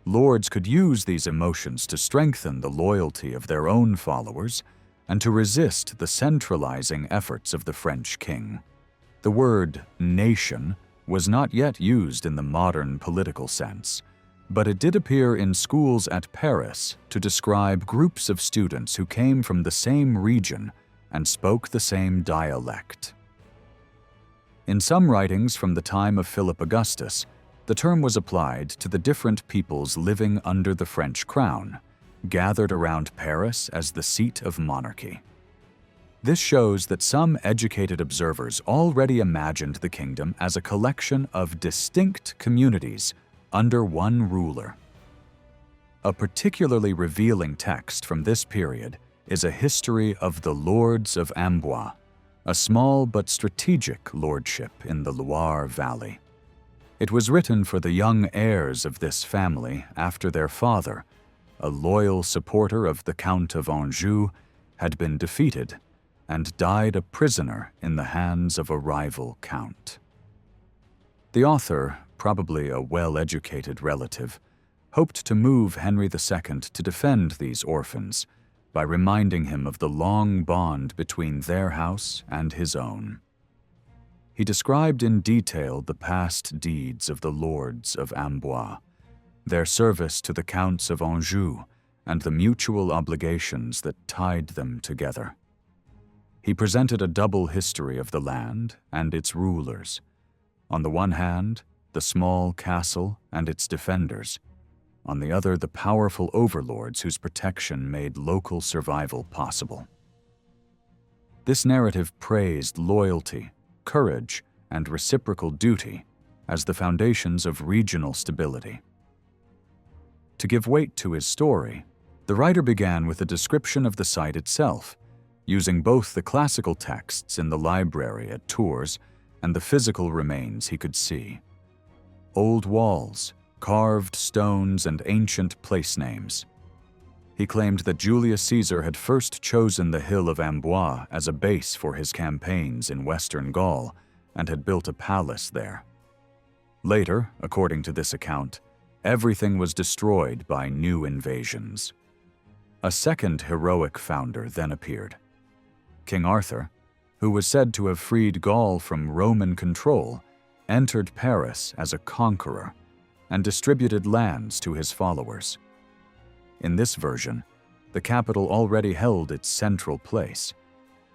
Lords could use these emotions to strengthen the loyalty of their own followers and to resist the centralizing efforts of the French king. The word nation was not yet used in the modern political sense, but it did appear in schools at Paris to describe groups of students who came from the same region and spoke the same dialect. In some writings from the time of Philip Augustus, the term was applied to the different peoples living under the French crown, gathered around Paris as the seat of monarchy. This shows that some educated observers already imagined the kingdom as a collection of distinct communities under one ruler. A particularly revealing text from this period is a history of the Lords of Amboise, a small but strategic lordship in the Loire Valley. It was written for the young heirs of this family after their father, a loyal supporter of the Count of Anjou, had been defeated and died a prisoner in the hands of a rival count. The author, probably a well-educated relative, hoped to move Henry II to defend these orphans by reminding him of the long bond between their house and his own. He described in detail the past deeds of the Lords of Amboise, their service to the Counts of Anjou, and the mutual obligations that tied them together. He presented a double history of the land and its rulers. On the one hand, the small castle and its defenders. On the other, the powerful overlords whose protection made local survival possible. This narrative praised loyalty, courage, and reciprocal duty as the foundations of regional stability. To give weight to his story, the writer began with a description of the site itself, using both the classical texts in the library at Tours and the physical remains he could see. Old walls, carved stones, and ancient place names. He claimed that Julius Caesar had first chosen the hill of Amboise as a base for his campaigns in western Gaul and had built a palace there. Later, according to this account, everything was destroyed by new invasions. A second heroic founder then appeared. King Arthur, who was said to have freed Gaul from Roman control, entered Paris as a conqueror and distributed lands to his followers. In this version, the capital already held its central place,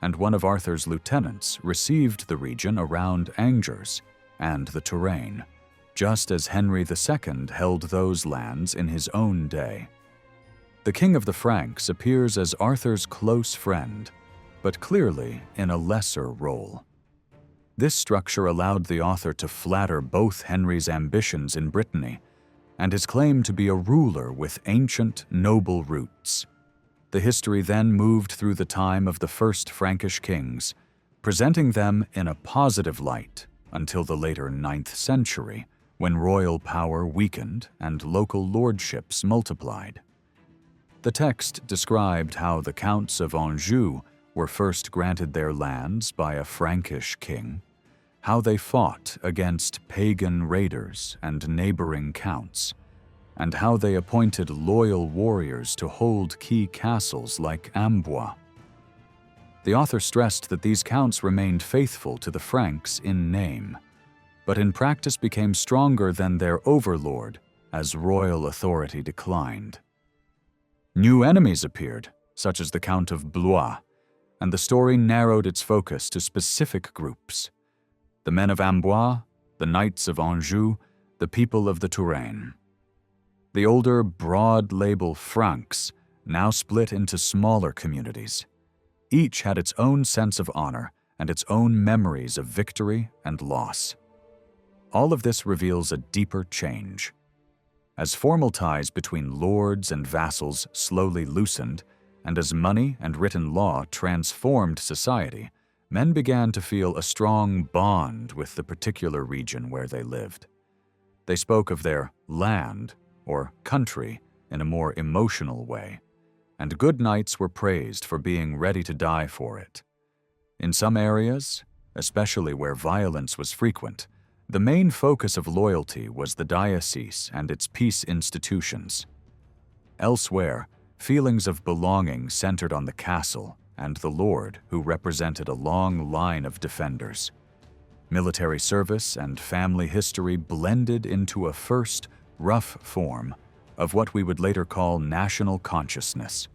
and one of Arthur's lieutenants received the region around Angers and the Touraine, just as Henry II held those lands in his own day. The King of the Franks appears as Arthur's close friend, but clearly in a lesser role. This structure allowed the author to flatter both Henry's ambitions in Brittany and his claim to be a ruler with ancient, noble roots. The history then moved through the time of the first Frankish kings, presenting them in a positive light until the later 9th century, when royal power weakened and local lordships multiplied. The text described how the Counts of Anjou were first granted their lands by a Frankish king, how they fought against pagan raiders and neighboring counts, and how they appointed loyal warriors to hold key castles like Amboise. The author stressed that these counts remained faithful to the Franks in name, but in practice became stronger than their overlord as royal authority declined. New enemies appeared, such as the Count of Blois, and the story narrowed its focus to specific groups: the men of Amboise, the Knights of Anjou, the people of the Touraine. The older, broad label Franks now split into smaller communities. Each had its own sense of honor and its own memories of victory and loss. All of this reveals a deeper change. As formal ties between lords and vassals slowly loosened, and as money and written law transformed society, men began to feel a strong bond with the particular region where they lived. They spoke of their land or country in a more emotional way, and good knights were praised for being ready to die for it. In some areas, especially where violence was frequent, the main focus of loyalty was the diocese and its peace institutions. Elsewhere, feelings of belonging centered on the castle and the lord, who represented a long line of defenders. Military service and family history blended into a first, rough form of what we would later call national consciousness.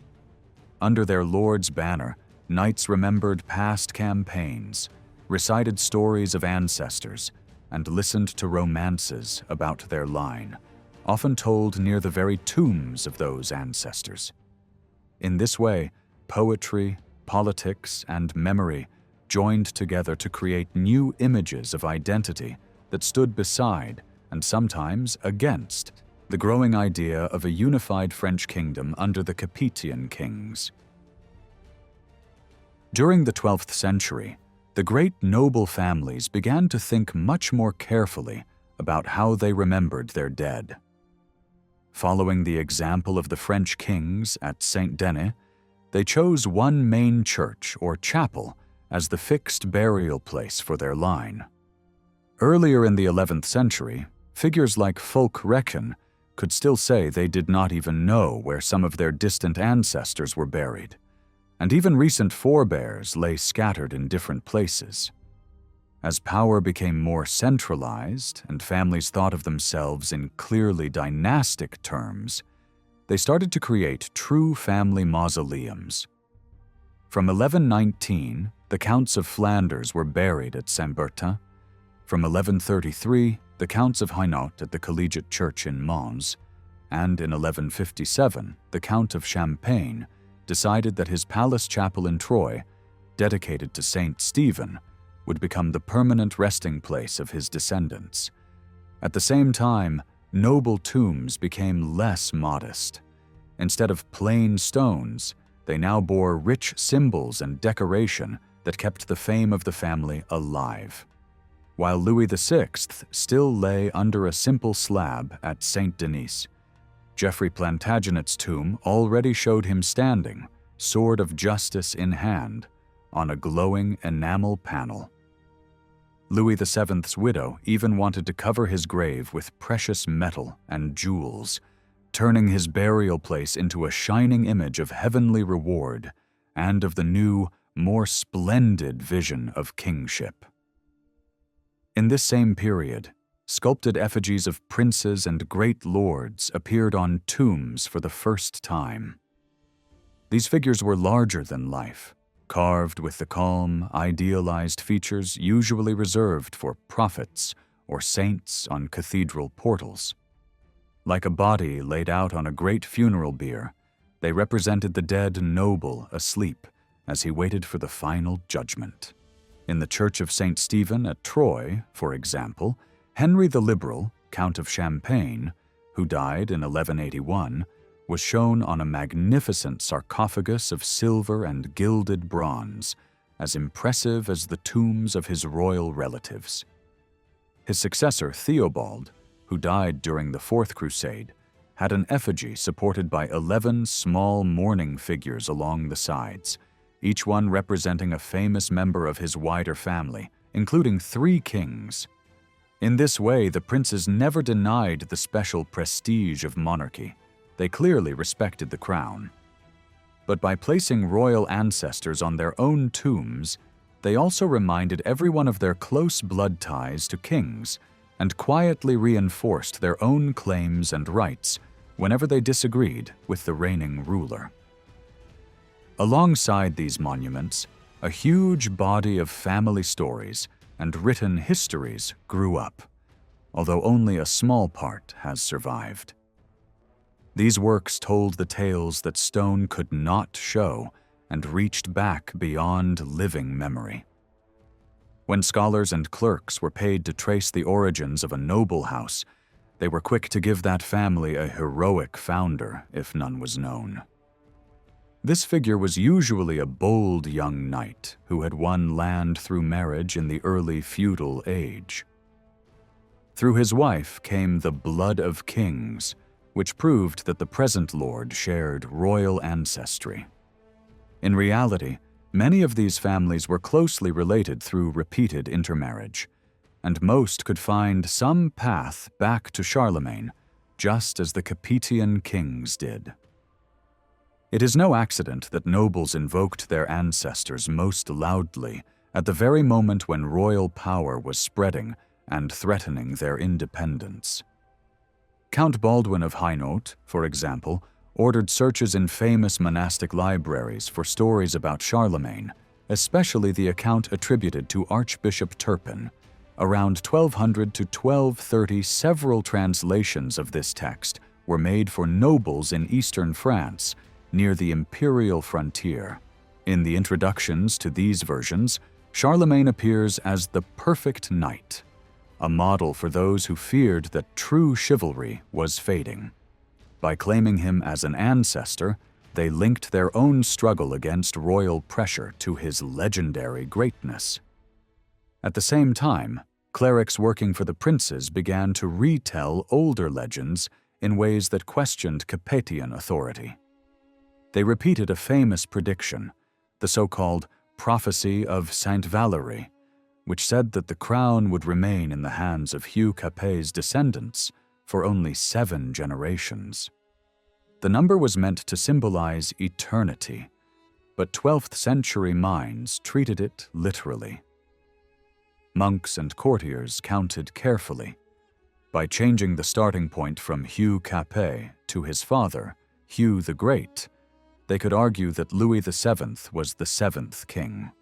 Under their lord's banner, knights remembered past campaigns, recited stories of ancestors, and listened to romances about their line, often told near the very tombs of those ancestors. In this way, poetry, politics, and memory joined together to create new images of identity that stood beside, and sometimes against, the growing idea of a unified French kingdom under the Capetian kings. During the 12th century, the great noble families began to think much more carefully about how they remembered their dead. Following the example of the French kings at Saint-Denis, they chose one main church or chapel as the fixed burial place for their line. Earlier in the 11th century, figures like Fulk Recken could still say they did not even know where some of their distant ancestors were buried, and even recent forebears lay scattered in different places. As power became more centralized and families thought of themselves in clearly dynastic terms, they started to create true family mausoleums. From 1119, the Counts of Flanders were buried at Saint-Bertin. From 1133, the Counts of Hainaut at the Collegiate Church in Mons, and in 1157, the Count of Champagne decided that his palace chapel in Troyes, dedicated to Saint Stephen, would become the permanent resting place of his descendants. At the same time, noble tombs became less modest. Instead of plain stones, they now bore rich symbols and decoration that kept the fame of the family alive. While Louis VI still lay under a simple slab at Saint-Denis, Geoffrey Plantagenet's tomb already showed him standing, sword of justice in hand, on a glowing enamel panel. Louis VII's widow even wanted to cover his grave with precious metal and jewels, turning his burial place into a shining image of heavenly reward and of the new, more splendid vision of kingship. In this same period, sculpted effigies of princes and great lords appeared on tombs for the first time. These figures were larger than life, carved with the calm, idealized features usually reserved for prophets or saints on cathedral portals. Like a body laid out on a great funeral bier, they represented the dead noble asleep as he waited for the final judgment. In the Church of St. Stephen at Troyes, for example, Henry the Liberal, Count of Champagne, who died in 1181, was shown on a magnificent sarcophagus of silver and gilded bronze, as impressive as the tombs of his royal relatives. His successor, Theobald, who died during the Fourth Crusade, had an effigy supported by 11 small mourning figures along the sides, each one representing a famous member of his wider family, including 3 kings. In this way, the princes never denied the special prestige of monarchy. They clearly respected the crown. But by placing royal ancestors on their own tombs, they also reminded everyone of their close blood ties to kings and quietly reinforced their own claims and rights whenever they disagreed with the reigning ruler. Alongside these monuments, a huge body of family stories and written histories grew up, although only a small part has survived. These works told the tales that stone could not show and reached back beyond living memory. When scholars and clerks were paid to trace the origins of a noble house, they were quick to give that family a heroic founder if none was known. This figure was usually a bold young knight who had won land through marriage in the early feudal age. Through his wife came the blood of kings, which proved that the present lord shared royal ancestry. In reality, many of these families were closely related through repeated intermarriage, and most could find some path back to Charlemagne, just as the Capetian kings did. It is no accident that nobles invoked their ancestors most loudly at the very moment when royal power was spreading and threatening their independence. Count Baldwin of Hainaut, for example, ordered searches in famous monastic libraries for stories about Charlemagne, especially the account attributed to Archbishop Turpin. Around 1200 to 1230, several translations of this text were made for nobles in eastern France, near the imperial frontier. In the introductions to these versions, Charlemagne appears as the perfect knight, a model for those who feared that true chivalry was fading. By claiming him as an ancestor, they linked their own struggle against royal pressure to his legendary greatness. At the same time, clerics working for the princes began to retell older legends in ways that questioned Capetian authority. They repeated a famous prediction, the so-called prophecy of Saint Valery, which said that the crown would remain in the hands of Hugh Capet's descendants for only 7 generations. The number was meant to symbolize eternity, but 12th century minds treated it literally. Monks and courtiers counted carefully. By changing the starting point from Hugh Capet to his father, Hugh the Great, they could argue that Louis VII was the 7th king.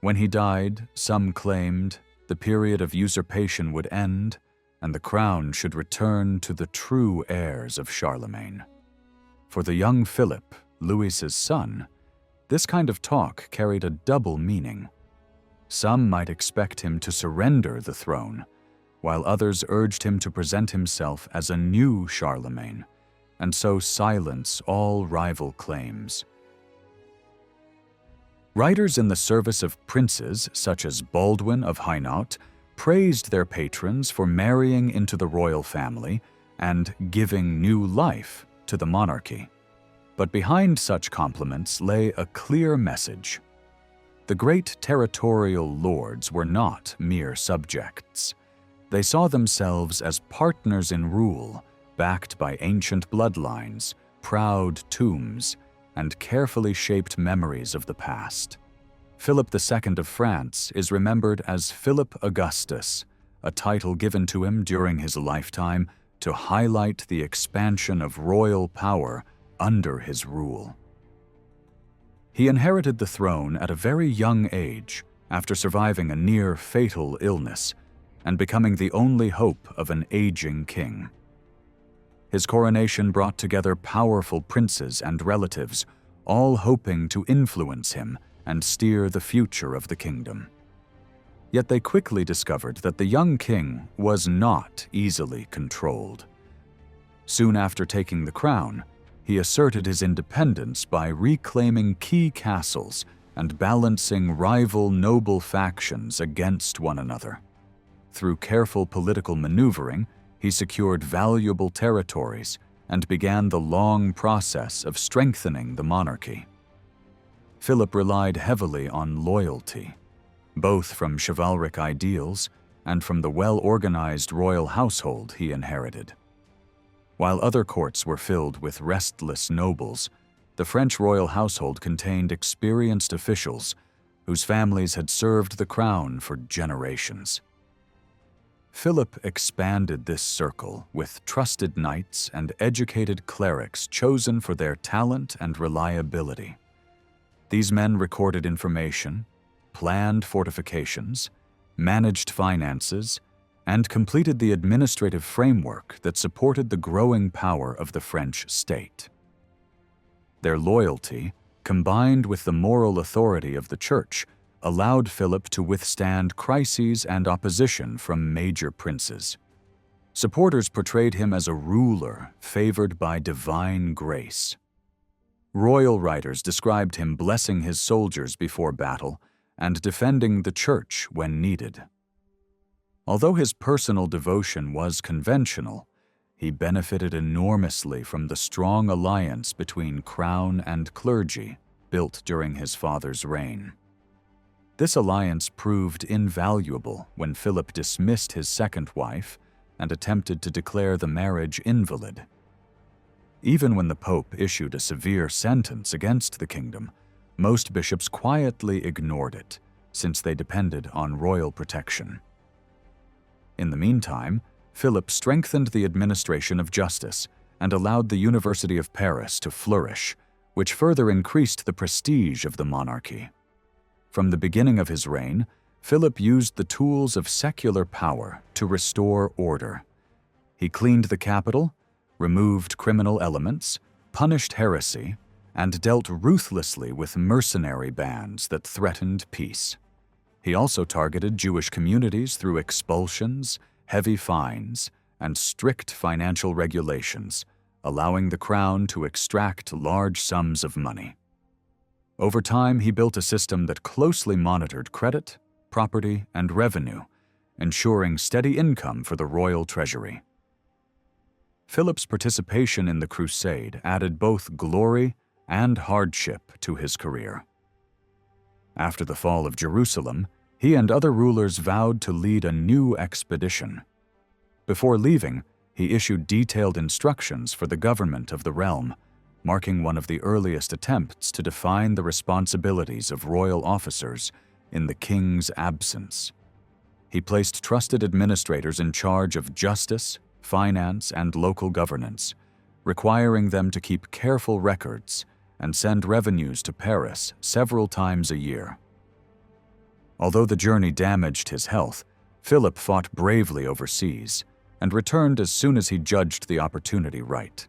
When he died, some claimed the period of usurpation would end and the crown should return to the true heirs of Charlemagne. For the young Philip, Louis's son, this kind of talk carried a double meaning. Some might expect him to surrender the throne, while others urged him to present himself as a new Charlemagne, and so silence all rival claims. Writers in the service of princes, such as Baldwin of Hainaut, praised their patrons for marrying into the royal family and giving new life to the monarchy. But behind such compliments lay a clear message. The great territorial lords were not mere subjects. They saw themselves as partners in rule, backed by ancient bloodlines, proud tombs, and carefully shaped memories of the past. Philip II of France is remembered as Philip Augustus, a title given to him during his lifetime to highlight the expansion of royal power under his rule. He inherited the throne at a very young age after surviving a near-fatal illness and becoming the only hope of an aging king. His coronation brought together powerful princes and relatives, all hoping to influence him and steer the future of the kingdom. Yet they quickly discovered that the young king was not easily controlled. Soon after taking the crown, he asserted his independence by reclaiming key castles and balancing rival noble factions against one another. Through careful political maneuvering, he secured valuable territories and began the long process of strengthening the monarchy. Philip relied heavily on loyalty, both from chivalric ideals and from the well-organized royal household he inherited. While other courts were filled with restless nobles, the French royal household contained experienced officials whose families had served the crown for generations. Philip expanded this circle with trusted knights and educated clerics chosen for their talent and reliability. These men recorded information, planned fortifications, managed finances, and completed the administrative framework that supported the growing power of the French state. Their loyalty, combined with the moral authority of the Church, allowed Philip to withstand crises and opposition from major princes. Supporters portrayed him as a ruler favored by divine grace. Royal writers described him blessing his soldiers before battle and defending the church when needed. Although his personal devotion was conventional, he benefited enormously from the strong alliance between crown and clergy built during his father's reign. This alliance proved invaluable when Philip dismissed his second wife and attempted to declare the marriage invalid. Even when the Pope issued a severe sentence against the kingdom, most bishops quietly ignored it, since they depended on royal protection. In the meantime, Philip strengthened the administration of justice and allowed the University of Paris to flourish, which further increased the prestige of the monarchy. From the beginning of his reign, Philip used the tools of secular power to restore order. He cleaned the capital, removed criminal elements, punished heresy, and dealt ruthlessly with mercenary bands that threatened peace. He also targeted Jewish communities through expulsions, heavy fines, and strict financial regulations, allowing the crown to extract large sums of money. Over time, he built a system that closely monitored credit, property, and revenue, ensuring steady income for the royal treasury. Philip's participation in the crusade added both glory and hardship to his career. After the fall of Jerusalem, he and other rulers vowed to lead a new expedition. Before leaving, he issued detailed instructions for the government of the realm, marking one of the earliest attempts to define the responsibilities of royal officers in the king's absence. He placed trusted administrators in charge of justice, finance, and local governance, requiring them to keep careful records and send revenues to Paris several times a year. Although the journey damaged his health, Philip fought bravely overseas and returned as soon as he judged the opportunity right.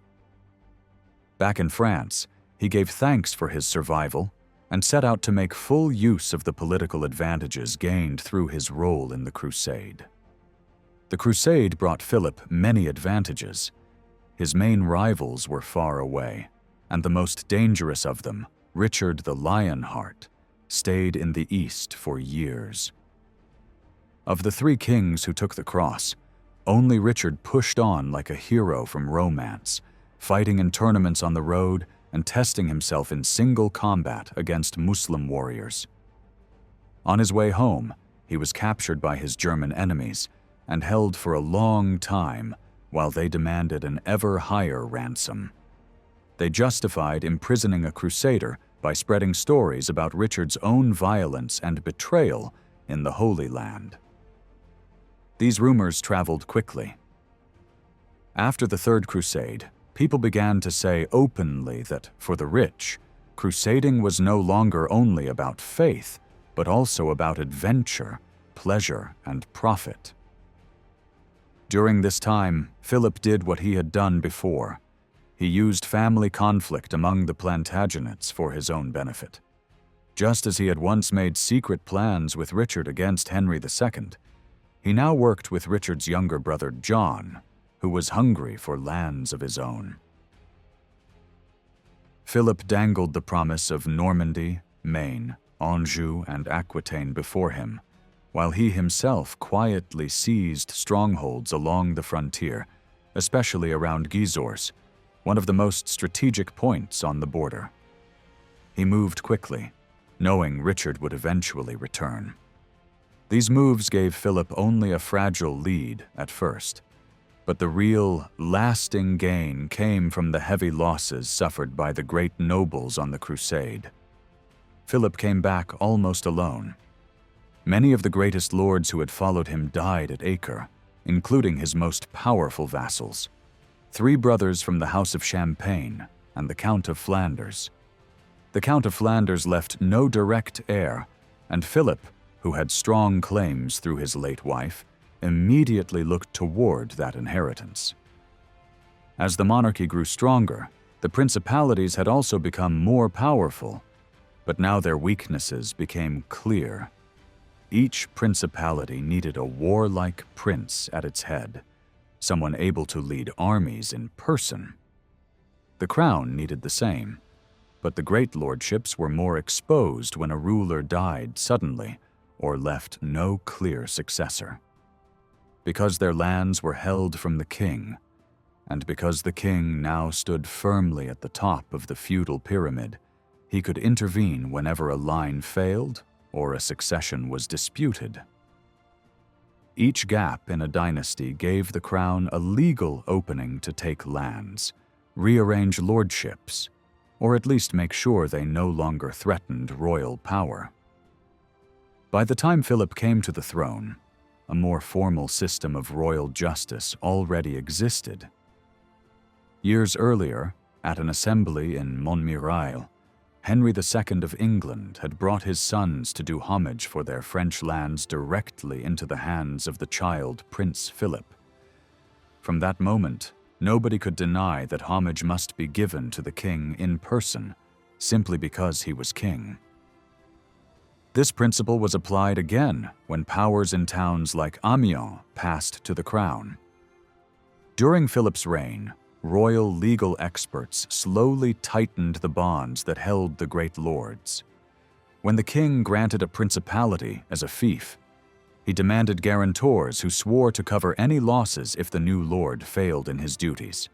Back in France, he gave thanks for his survival and set out to make full use of the political advantages gained through his role in the crusade. The crusade brought Philip many advantages. His main rivals were far away, and the most dangerous of them, Richard the Lionheart, stayed in the east for years. Of the three kings who took the cross, only Richard pushed on like a hero from romance, fighting in tournaments on the road and testing himself in single combat against Muslim warriors. On his way home, he was captured by his German enemies and held for a long time while they demanded an ever higher ransom. They justified imprisoning a crusader by spreading stories about Richard's own violence and betrayal in the Holy Land. These rumors traveled quickly. After the Third Crusade, people began to say openly that, for the rich, crusading was no longer only about faith, but also about adventure, pleasure, and profit. During this time, Philip did what he had done before. He used family conflict among the Plantagenets for his own benefit. Just as he had once made secret plans with Richard against Henry II, he now worked with Richard's younger brother John, who was hungry for lands of his own. Philip dangled the promise of Normandy, Maine, Anjou, and Aquitaine before him, while he himself quietly seized strongholds along the frontier, especially around Gisors, one of the most strategic points on the border. He moved quickly, knowing Richard would eventually return. These moves gave Philip only a fragile lead at first, but the real, lasting gain came from the heavy losses suffered by the great nobles on the crusade. Philip came back almost alone. Many of the greatest lords who had followed him died at Acre, including his most powerful vassals, 3 brothers from the House of Champagne and the Count of Flanders. The Count of Flanders left no direct heir, and Philip, who had strong claims through his late wife, immediately looked toward that inheritance. As the monarchy grew stronger, the principalities had also become more powerful, but now their weaknesses became clear. Each principality needed a warlike prince at its head, someone able to lead armies in person. The crown needed the same, but the great lordships were more exposed when a ruler died suddenly or left no clear successor. Because their lands were held from the king, and because the king now stood firmly at the top of the feudal pyramid, he could intervene whenever a line failed or a succession was disputed. Each gap in a dynasty gave the crown a legal opening to take lands, rearrange lordships, or at least make sure they no longer threatened royal power. By the time Philip came to the throne, a more formal system of royal justice already existed. Years earlier, at an assembly in Montmirail, Henry II of England had brought his sons to do homage for their French lands directly into the hands of the child Prince Philip. From that moment, nobody could deny that homage must be given to the king in person, simply because he was king. This principle was applied again when powers in towns like Amiens passed to the crown. During Philip's reign, royal legal experts slowly tightened the bonds that held the great lords. When the king granted a principality as a fief, he demanded guarantors who swore to cover any losses if the new lord failed in his duties.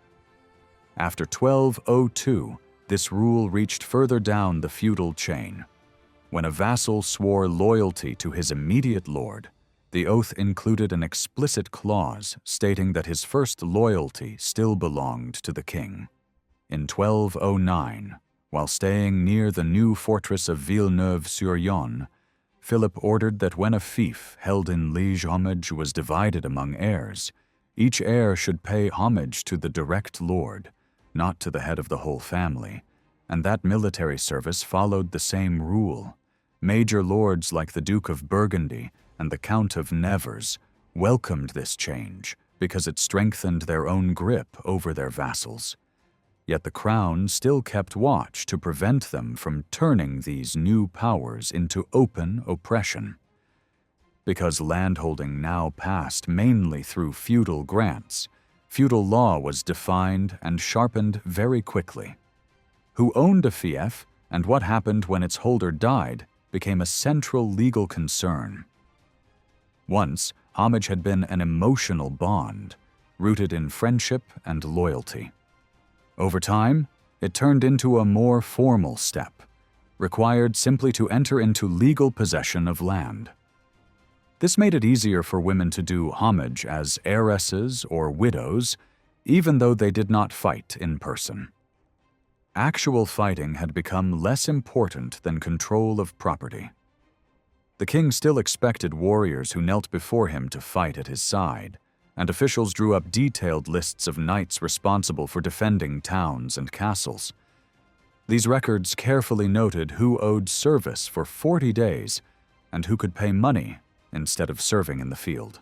After 1202, this rule reached further down the feudal chain. When a vassal swore loyalty to his immediate lord, the oath included an explicit clause stating that his first loyalty still belonged to the king. In 1209, while staying near the new fortress of Villeneuve-sur-Yonne, Philip ordered that when a fief held in liege homage was divided among heirs, each heir should pay homage to the direct lord, not to the head of the whole family, and that military service followed the same rule. Major lords like the Duke of Burgundy and the Count of Nevers welcomed this change because it strengthened their own grip over their vassals. Yet the crown still kept watch to prevent them from turning these new powers into open oppression. Because landholding now passed mainly through feudal grants, feudal law was defined and sharpened very quickly. Who owned a fief and what happened when its holder died became a central legal concern. Once, homage had been an emotional bond, rooted in friendship and loyalty. Over time, it turned into a more formal step, required simply to enter into legal possession of land. This made it easier for women to do homage as heiresses or widows, even though they did not fight in person. Actual fighting had become less important than control of property. The king still expected warriors who knelt before him to fight at his side, and officials drew up detailed lists of knights responsible for defending towns and castles. These records carefully noted who owed service for 40 days and who could pay money instead of serving in the field.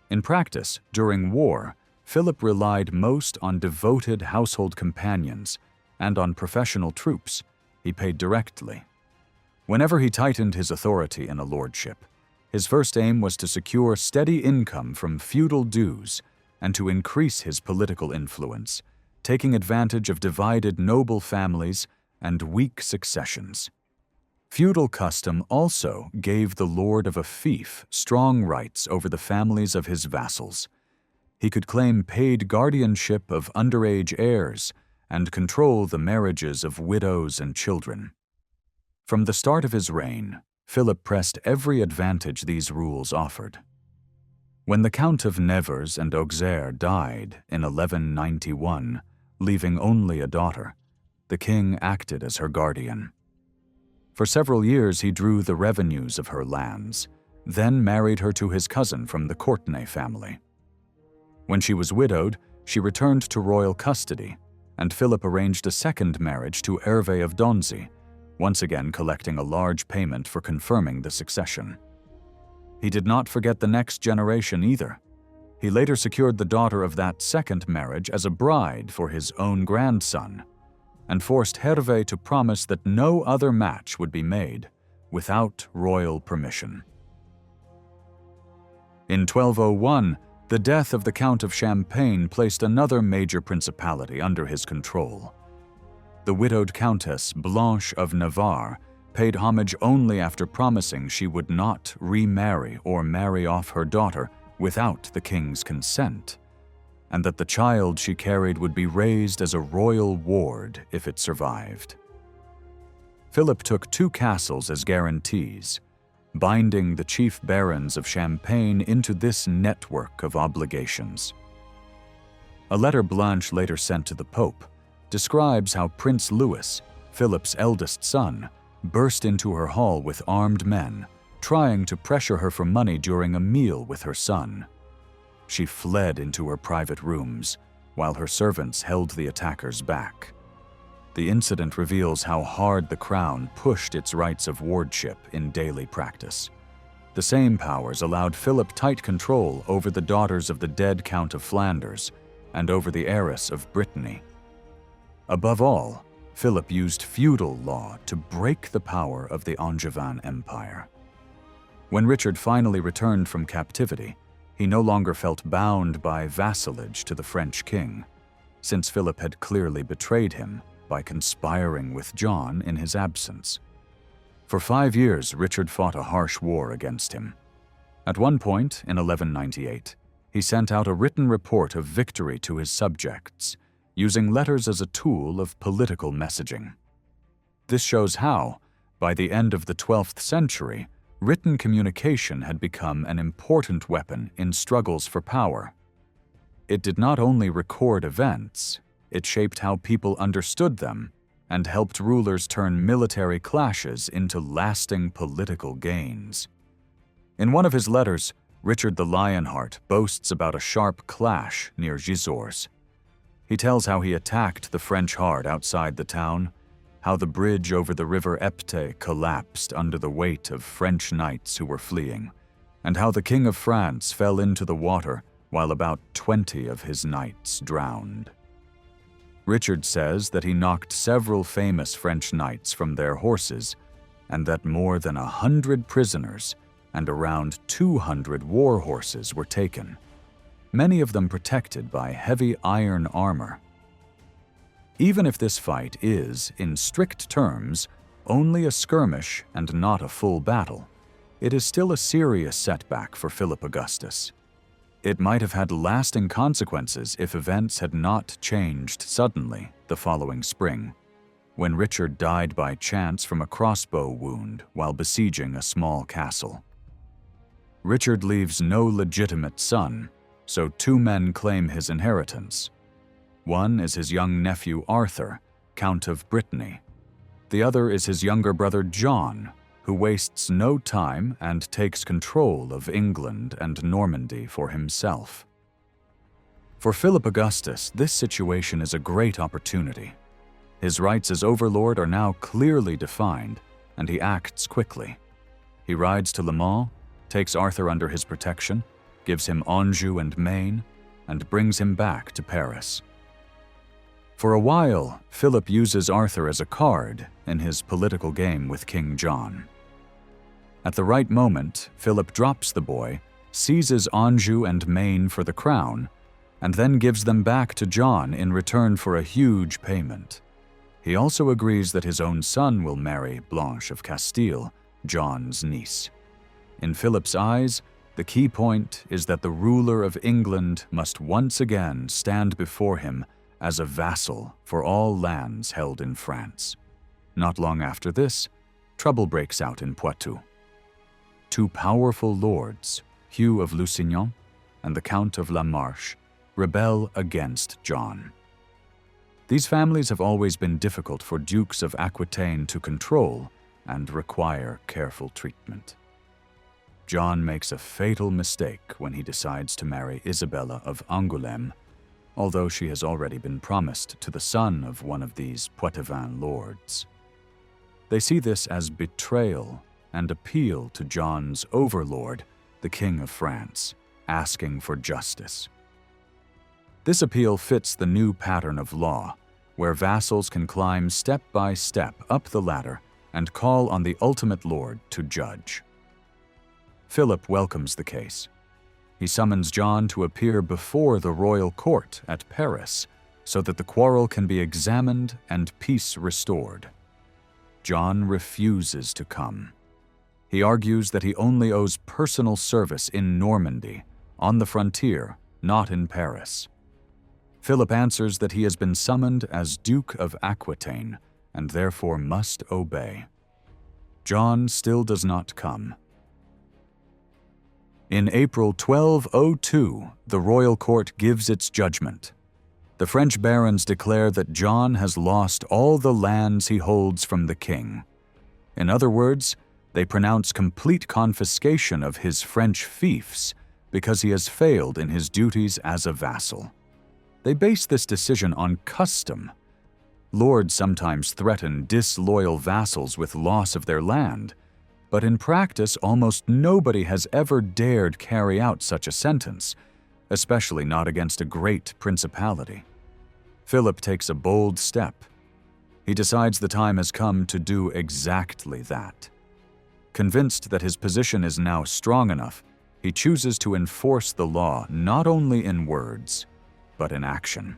In practice, during war, Philip relied most on devoted household companions and on professional troops he paid directly. Whenever he tightened his authority in a lordship, his first aim was to secure steady income from feudal dues and to increase his political influence, taking advantage of divided noble families and weak successions. Feudal custom also gave the lord of a fief strong rights over the families of his vassals. He could claim paid guardianship of underage heirs and control the marriages of widows and children. From the start of his reign, Philip pressed every advantage these rules offered. When the Count of Nevers and Auxerre died in 1191, leaving only a daughter, the king acted as her guardian. For several years he drew the revenues of her lands, then married her to his cousin from the Courtenay family. When she was widowed, she returned to royal custody, and Philip arranged a second marriage to Hervé of Donzy, once again collecting a large payment for confirming the succession. He did not forget the next generation either. He later secured the daughter of that second marriage as a bride for his own grandson, and forced Hervé to promise that no other match would be made without royal permission. In 1201, the death of the Count of Champagne placed another major principality under his control. The widowed Countess Blanche of Navarre paid homage only after promising she would not remarry or marry off her daughter without the king's consent, and that the child she carried would be raised as a royal ward if it survived. Philip took 2 castles as guarantees, binding the chief barons of Champagne into this network of obligations. A letter Blanche later sent to the Pope describes how Prince Louis, Philip's eldest son, burst into her hall with armed men, trying to pressure her for money during a meal with her son. She fled into her private rooms, while her servants held the attackers back. The incident reveals how hard the crown pushed its rights of wardship in daily practice. The same powers allowed Philip tight control over the daughters of the dead Count of Flanders, and over the heiress of Brittany. Above all, Philip used feudal law to break the power of the Angevin Empire. When Richard finally returned from captivity, he no longer felt bound by vassalage to the French king, since Philip had clearly betrayed him by conspiring with John in his absence. For 5 years, Richard fought a harsh war against him. At one point, in 1198, he sent out a written report of victory to his subjects, using letters as a tool of political messaging. This shows how, by the end of the 12th century, written communication had become an important weapon in struggles for power. It did not only record events, it shaped how people understood them and helped rulers turn military clashes into lasting political gains. In one of his letters, Richard the Lionheart boasts about a sharp clash near Gisors. He tells how he attacked the French horde outside the town, how the bridge over the river Epte collapsed under the weight of French knights who were fleeing, and how the King of France fell into the water while about 20 of his knights drowned. Richard says that he knocked several famous French knights from their horses, and that more than 100 prisoners and around 200 war horses were taken, many of them protected by heavy iron armor. Even if this fight is, in strict terms, only a skirmish and not a full battle, it is still a serious setback for Philip Augustus. It might have had lasting consequences if events had not changed suddenly the following spring, when Richard died by chance from a crossbow wound while besieging a small castle. Richard leaves no legitimate son, so 2 men claim his inheritance. One is his young nephew Arthur, Count of Brittany. The other is his younger brother John, who wastes no time and takes control of England and Normandy for himself. For Philip Augustus, this situation is a great opportunity. His rights as overlord are now clearly defined, and he acts quickly. He rides to Le Mans, takes Arthur under his protection, gives him Anjou and Maine, and brings him back to Paris. For a while, Philip uses Arthur as a card in his political game with King John. At the right moment, Philip drops the boy, seizes Anjou and Maine for the crown, and then gives them back to John in return for a huge payment. He also agrees that his own son will marry Blanche of Castile, John's niece. In Philip's eyes, the key point is that the ruler of England must once again stand before him as a vassal for all lands held in France. Not long after this, trouble breaks out in Poitou. 2 powerful lords, Hugh of Lusignan and the Count of La Marche, rebel against John. These families have always been difficult for Dukes of Aquitaine to control and require careful treatment. John makes a fatal mistake when he decides to marry Isabella of Angoulême, although she has already been promised to the son of one of these Poitevin lords. They see this as betrayal and appeal to John's overlord, the King of France, asking for justice. This appeal fits the new pattern of law, where vassals can climb step by step up the ladder and call on the ultimate lord to judge. Philip welcomes the case. He summons John to appear before the royal court at Paris so that the quarrel can be examined and peace restored. John refuses to come. He argues that he only owes personal service in Normandy, on the frontier, not in Paris. Philip answers that he has been summoned as Duke of Aquitaine and therefore must obey. John still does not come. In April 1202, the royal court gives its judgment. The French barons declare that John has lost all the lands he holds from the king. In other words, they pronounce complete confiscation of his French fiefs because he has failed in his duties as a vassal. They base this decision on custom. Lords sometimes threaten disloyal vassals with loss of their land, but in practice almost nobody has ever dared carry out such a sentence, especially not against a great principality. Philip takes a bold step. He decides the time has come to do exactly that. Convinced that his position is now strong enough, he chooses to enforce the law not only in words, but in action.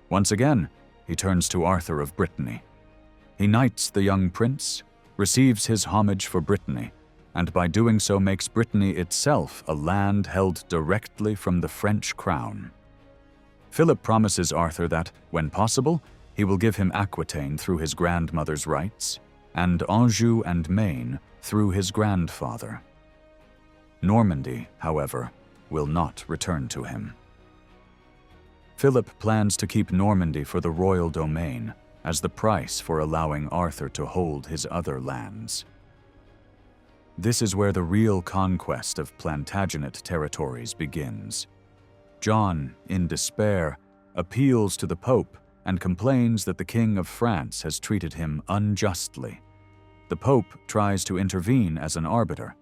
Once again, he turns to Arthur of Brittany. He knights the young prince, receives his homage for Brittany, and by doing so makes Brittany itself a land held directly from the French crown. Philip promises Arthur that, when possible, he will give him Aquitaine through his grandmother's rights, and Anjou and Maine through his grandfather. Normandy, however, will not return to him. Philip plans to keep Normandy for the royal domain as the price for allowing Arthur to hold his other lands. This is where the real conquest of Plantagenet territories begins. John, in despair, appeals to the Pope and complains that the King of France has treated him unjustly. The Pope tries to intervene as an arbiter.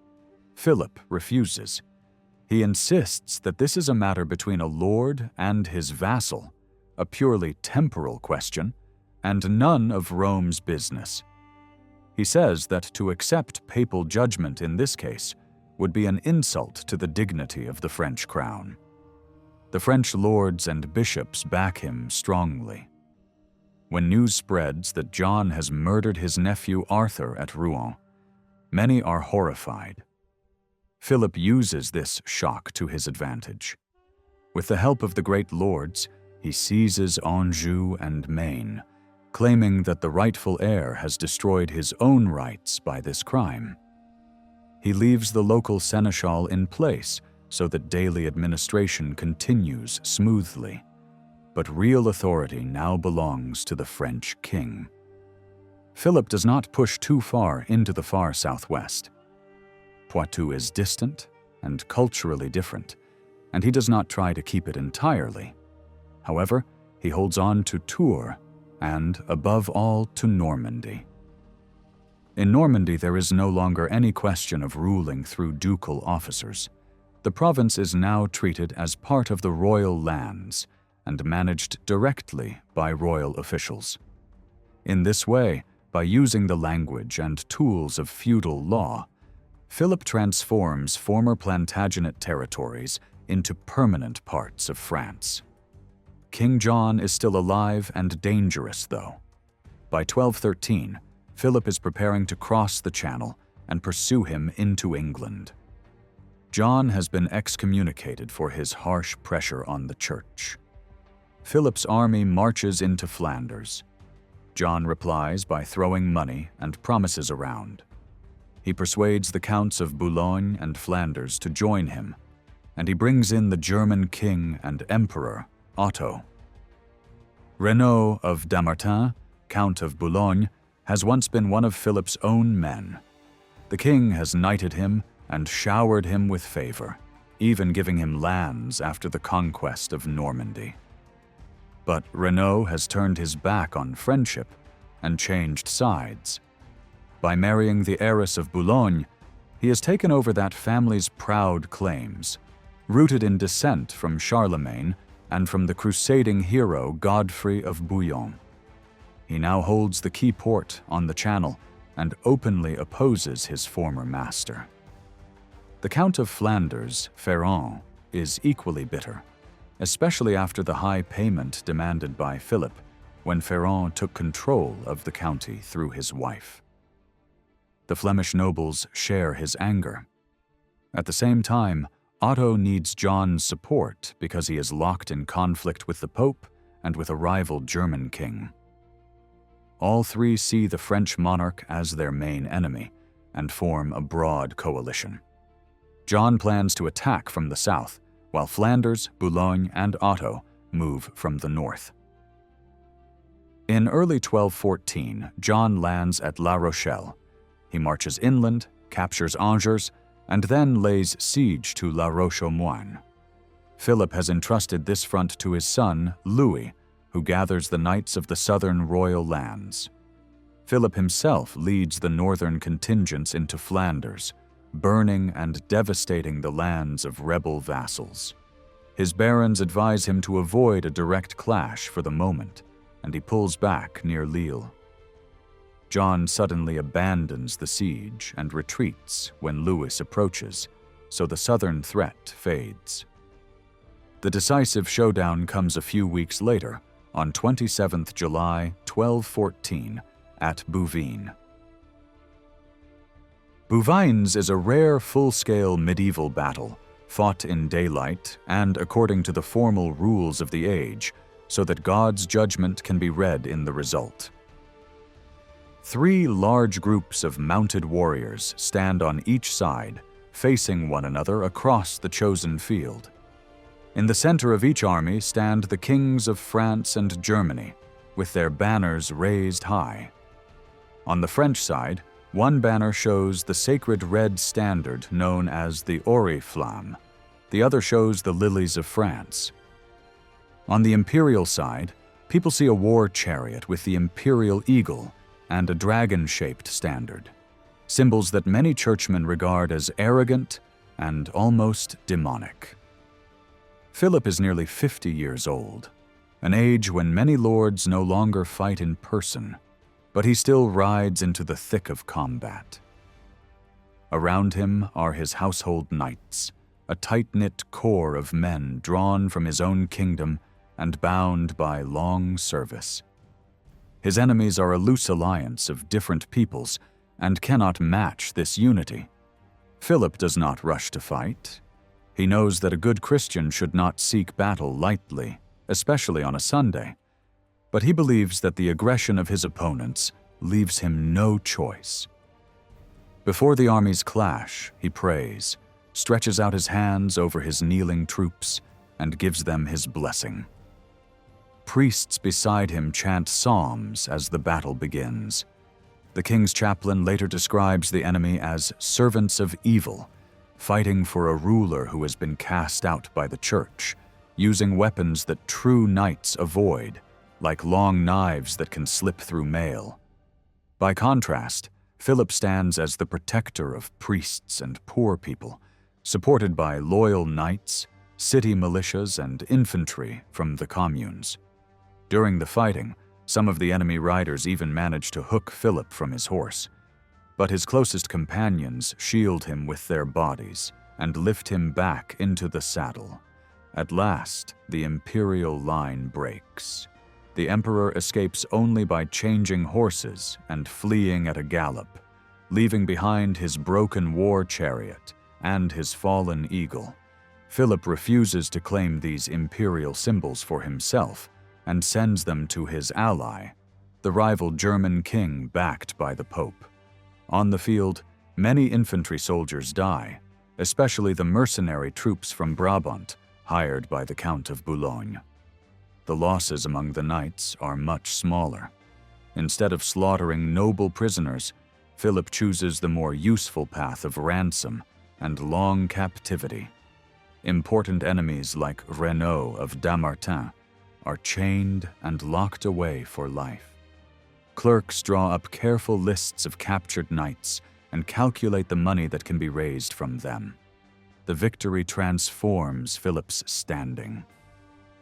Philip refuses. He insists that this is a matter between a lord and his vassal, a purely temporal question, and none of Rome's business. He says that to accept papal judgment in this case would be an insult to the dignity of the French crown. The French lords and bishops back him strongly. When news spreads that John has murdered his nephew Arthur at Rouen, many are horrified. Philip uses this shock to his advantage. With the help of the great lords, he seizes Anjou and Maine, claiming that the rightful heir has destroyed his own rights by this crime. He leaves the local seneschal in place so that daily administration continues smoothly. But real authority now belongs to the French king. Philip does not push too far into the far southwest. Poitou is distant and culturally different, and he does not try to keep it entirely. However, he holds on to Tours and, above all, to Normandy. In Normandy, there is no longer any question of ruling through ducal officers. The province is now treated as part of the royal lands and managed directly by royal officials. In this way, by using the language and tools of feudal law, Philip transforms former Plantagenet territories into permanent parts of France. King John is still alive and dangerous, though. By 1213, Philip is preparing to cross the Channel and pursue him into England. John has been excommunicated for his harsh pressure on the church. Philip's army marches into Flanders. John replies by throwing money and promises around. He persuades the counts of Boulogne and Flanders to join him, and he brings in the German king and emperor, Otto. Renaud of Damartin, Count of Boulogne, has once been one of Philip's own men. The king has knighted him and showered him with favor, even giving him lands after the conquest of Normandy. But Renaud has turned his back on friendship and changed sides. By marrying the heiress of Boulogne, he has taken over that family's proud claims, rooted in descent from Charlemagne and from the crusading hero Godfrey of Bouillon. He now holds the key port on the Channel and openly opposes his former master. The Count of Flanders, Ferrand, is equally bitter, especially after the high payment demanded by Philip when Ferrand took control of the county through his wife. The Flemish nobles share his anger. At the same time, Otto needs John's support because he is locked in conflict with the Pope and with a rival German king. All three see the French monarch as their main enemy and form a broad coalition. John plans to attack from the south, while Flanders, Boulogne, and Otto move from the north. In early 1214, John lands at La Rochelle. He marches inland, captures Angers, and then lays siege to La Roche-aux-Moines. Philip has entrusted this front to his son, Louis, who gathers the knights of the southern royal lands. Philip himself leads the northern contingents into Flanders, burning and devastating the lands of rebel vassals. His barons advise him to avoid a direct clash for the moment, and he pulls back near Lille. John suddenly abandons the siege and retreats when Louis approaches, so the southern threat fades. The decisive showdown comes a few weeks later, on 27th July 1214, at Bouvines. Bouvines is a rare full-scale medieval battle, fought in daylight and according to the formal rules of the age, so that God's judgment can be read in the result. 3 large groups of mounted warriors stand on each side, facing one another across the chosen field. In the center of each army stand the kings of France and Germany, with their banners raised high. On the French side, one banner shows the sacred red standard known as the oriflamme. The other shows the lilies of France. On the imperial side, people see a war chariot with the imperial eagle and a dragon-shaped standard, symbols that many churchmen regard as arrogant and almost demonic. Philip is nearly 50 years old, an age when many lords no longer fight in person, but he still rides into the thick of combat. Around him are his household knights, a tight-knit corps of men drawn from his own kingdom and bound by long service. His enemies are a loose alliance of different peoples and cannot match this unity. Philip does not rush to fight. He knows that a good Christian should not seek battle lightly, especially on a Sunday, but he believes that the aggression of his opponents leaves him no choice. Before the armies clash, he prays, stretches out his hands over his kneeling troops, and gives them his blessing. Priests beside him chant psalms as the battle begins. The king's chaplain later describes the enemy as servants of evil, fighting for a ruler who has been cast out by the church, using weapons that true knights avoid, like long knives that can slip through mail. By contrast, Philip stands as the protector of priests and poor people, supported by loyal knights, city militias, and infantry from the communes. During the fighting, some of the enemy riders even manage to hook Philip from his horse, but his closest companions shield him with their bodies and lift him back into the saddle. At last, the imperial line breaks. The emperor escapes only by changing horses and fleeing at a gallop, leaving behind his broken war chariot and his fallen eagle. Philip refuses to claim these imperial symbols for himself and sends them to his ally, the rival German king backed by the Pope. On the field, many infantry soldiers die, especially the mercenary troops from Brabant hired by the Count of Boulogne. The losses among the knights are much smaller. Instead of slaughtering noble prisoners, Philip chooses the more useful path of ransom and long captivity. Important enemies like Renaud of Dammartin are chained and locked away for life. Clerks draw up careful lists of captured knights and calculate the money that can be raised from them. The victory transforms Philip's standing.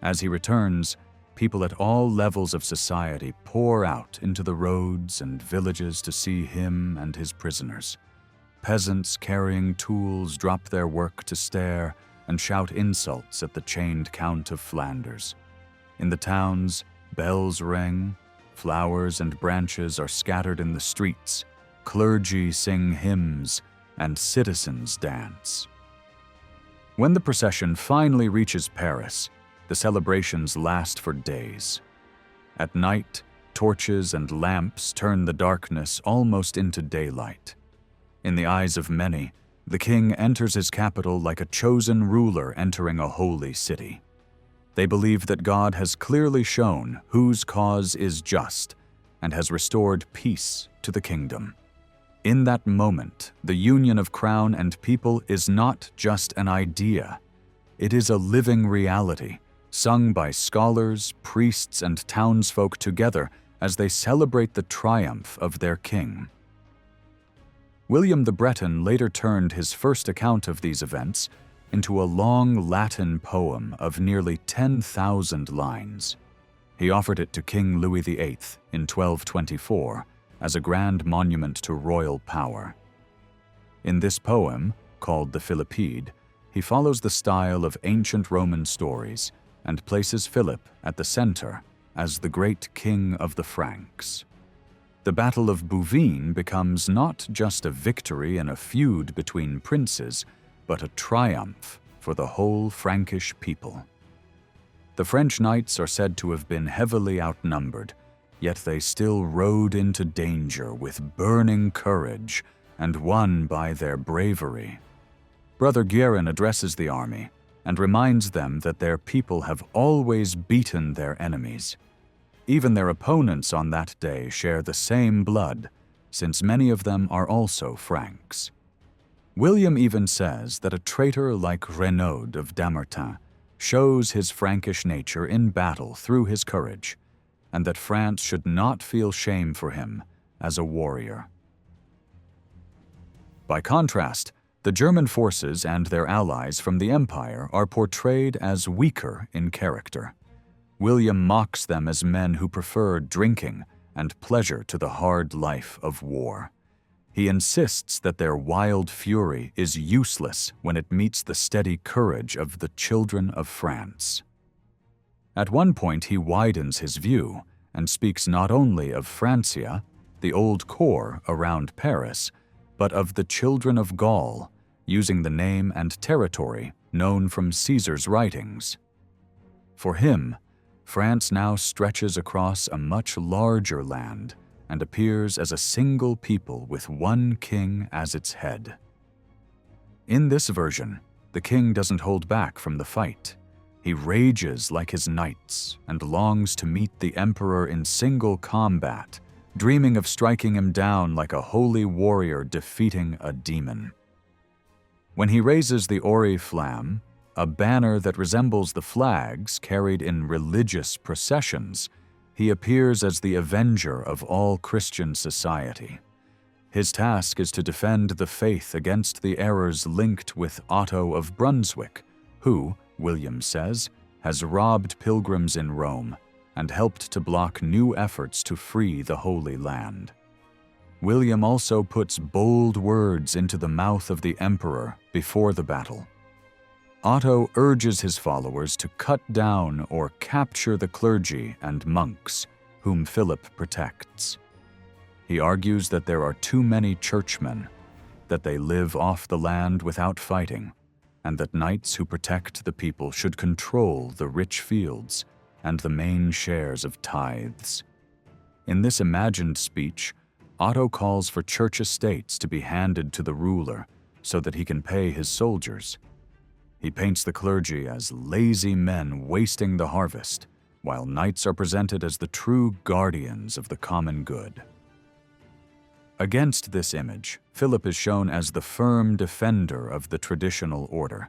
As he returns, people at all levels of society pour out into the roads and villages to see him and his prisoners. Peasants carrying tools drop their work to stare and shout insults at the chained Count of Flanders. In the towns, bells ring, flowers and branches are scattered in the streets, clergy sing hymns, and citizens dance. When the procession finally reaches Paris, the celebrations last for days. At night, torches and lamps turn the darkness almost into daylight. In the eyes of many, the king enters his capital like a chosen ruler entering a holy city. They believe that God has clearly shown whose cause is just and has restored peace to the kingdom. In that moment, the union of crown and people is not just an idea. It is a living reality, sung by scholars, priests, and townsfolk together as they celebrate the triumph of their king. William the Breton later turned his first account of these events into a long Latin poem of nearly 10,000 lines. He offered it to King Louis VIII in 1224 as a grand monument to royal power. In this poem, called the Philippide, he follows the style of ancient Roman stories and places Philip at the center as the great king of the Franks. The Battle of Bouvines becomes not just a victory in a feud between princes, but a triumph for the whole Frankish people. The French knights are said to have been heavily outnumbered, yet they still rode into danger with burning courage and won by their bravery. Brother Guerin addresses the army and reminds them that their people have always beaten their enemies. Even their opponents on that day share the same blood, since many of them are also Franks. William even says that a traitor like Renaud of Dammartin shows his Frankish nature in battle through his courage, and that France should not feel shame for him as a warrior. By contrast, the German forces and their allies from the Empire are portrayed as weaker in character. William mocks them as men who prefer drinking and pleasure to the hard life of war. He insists that their wild fury is useless when it meets the steady courage of the children of France. At one point he widens his view and speaks not only of Francia, the old core around Paris, but of the children of Gaul, using the name and territory known from Caesar's writings. For him, France now stretches across a much larger land and appears as a single people with one king as its head. In this version, the king doesn't hold back from the fight. He rages like his knights and longs to meet the emperor in single combat, dreaming of striking him down like a holy warrior defeating a demon. When he raises the oriflamme, a banner that resembles the flags carried in religious processions, he appears as the avenger of all Christian society. His task is to defend the faith against the errors linked with Otto of Brunswick, who, William says, has robbed pilgrims in Rome and helped to block new efforts to free the Holy Land. William also puts bold words into the mouth of the emperor before the battle. Otto urges his followers to cut down or capture the clergy and monks, whom Philip protects. He argues that there are too many churchmen, that they live off the land without fighting, and that knights who protect the people should control the rich fields and the main shares of tithes. In this imagined speech, Otto calls for church estates to be handed to the ruler so that he can pay his soldiers. He paints the clergy as lazy men wasting the harvest, while knights are presented as the true guardians of the common good. Against this image, Philip is shown as the firm defender of the traditional order,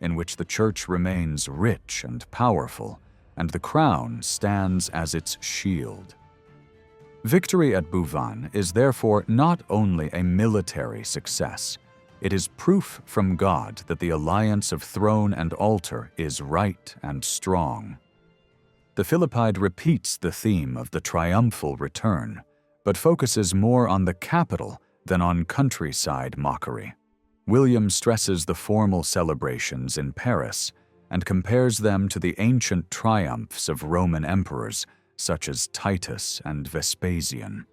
in which the church remains rich and powerful, and the crown stands as its shield. Victory at Bouvines is therefore not only a military success, it is proof from God that the alliance of throne and altar is right and strong. The Philippide repeats the theme of the triumphal return, but focuses more on the capital than on countryside mockery. William stresses the formal celebrations in Paris and compares them to the ancient triumphs of Roman emperors, such as Titus and Vespasian.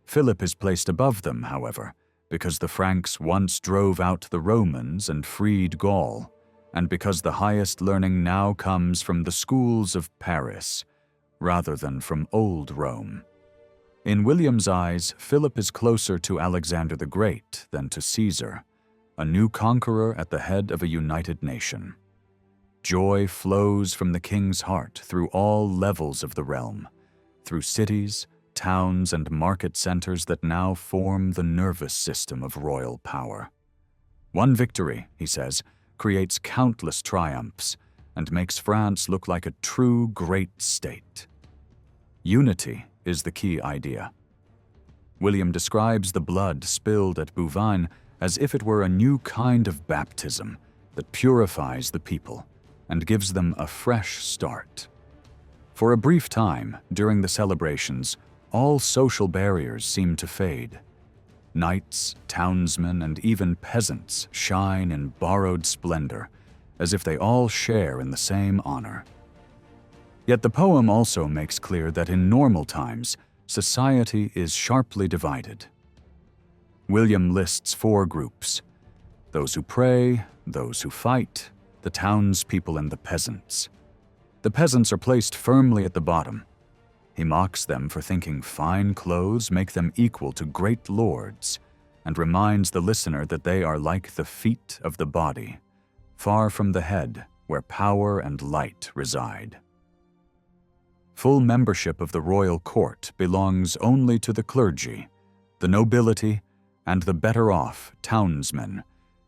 Philip is placed above them, however, because the Franks once drove out the Romans and freed Gaul, and because the highest learning now comes from the schools of Paris, rather than from old Rome. In William's eyes, Philip is closer to Alexander the Great than to Caesar, a new conqueror at the head of a united nation. Joy flows from the king's heart through all levels of the realm, through cities, towns, and market centers that now form the nervous system of royal power. One victory, he says, creates countless triumphs and makes France look like a true great state. Unity is the key idea. William describes the blood spilled at Bouvines as if it were a new kind of baptism, that purifies the people and gives them a fresh start. For a brief time, during the celebrations, all social barriers seem to fade. Knights, townsmen, and even peasants shine in borrowed splendor, as if they all share in the same honor. Yet the poem also makes clear that in normal times, society is sharply divided. William lists 4 groups: those who pray, those who fight, the townspeople, and the peasants. The peasants are placed firmly at the bottom. He mocks them for thinking fine clothes make them equal to great lords, and reminds the listener that they are like the feet of the body, far from the head, where power and light reside. Full membership of the royal court belongs only to the clergy, the nobility, and the better-off townsmen.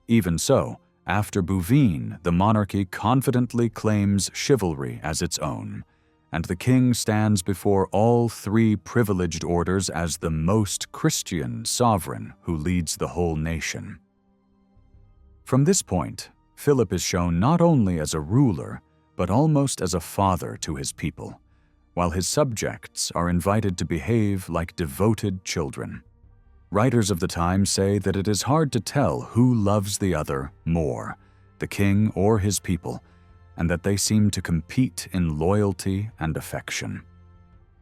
Even so, after Bouvines, the monarchy confidently claims chivalry as its own, and the king stands before all 3 privileged orders as the most Christian sovereign who leads the whole nation. From this point, Philip is shown not only as a ruler, but almost as a father to his people, while his subjects are invited to behave like devoted children. Writers of the time say that it is hard to tell who loves the other more, the king or his people, and that they seem to compete in loyalty and affection.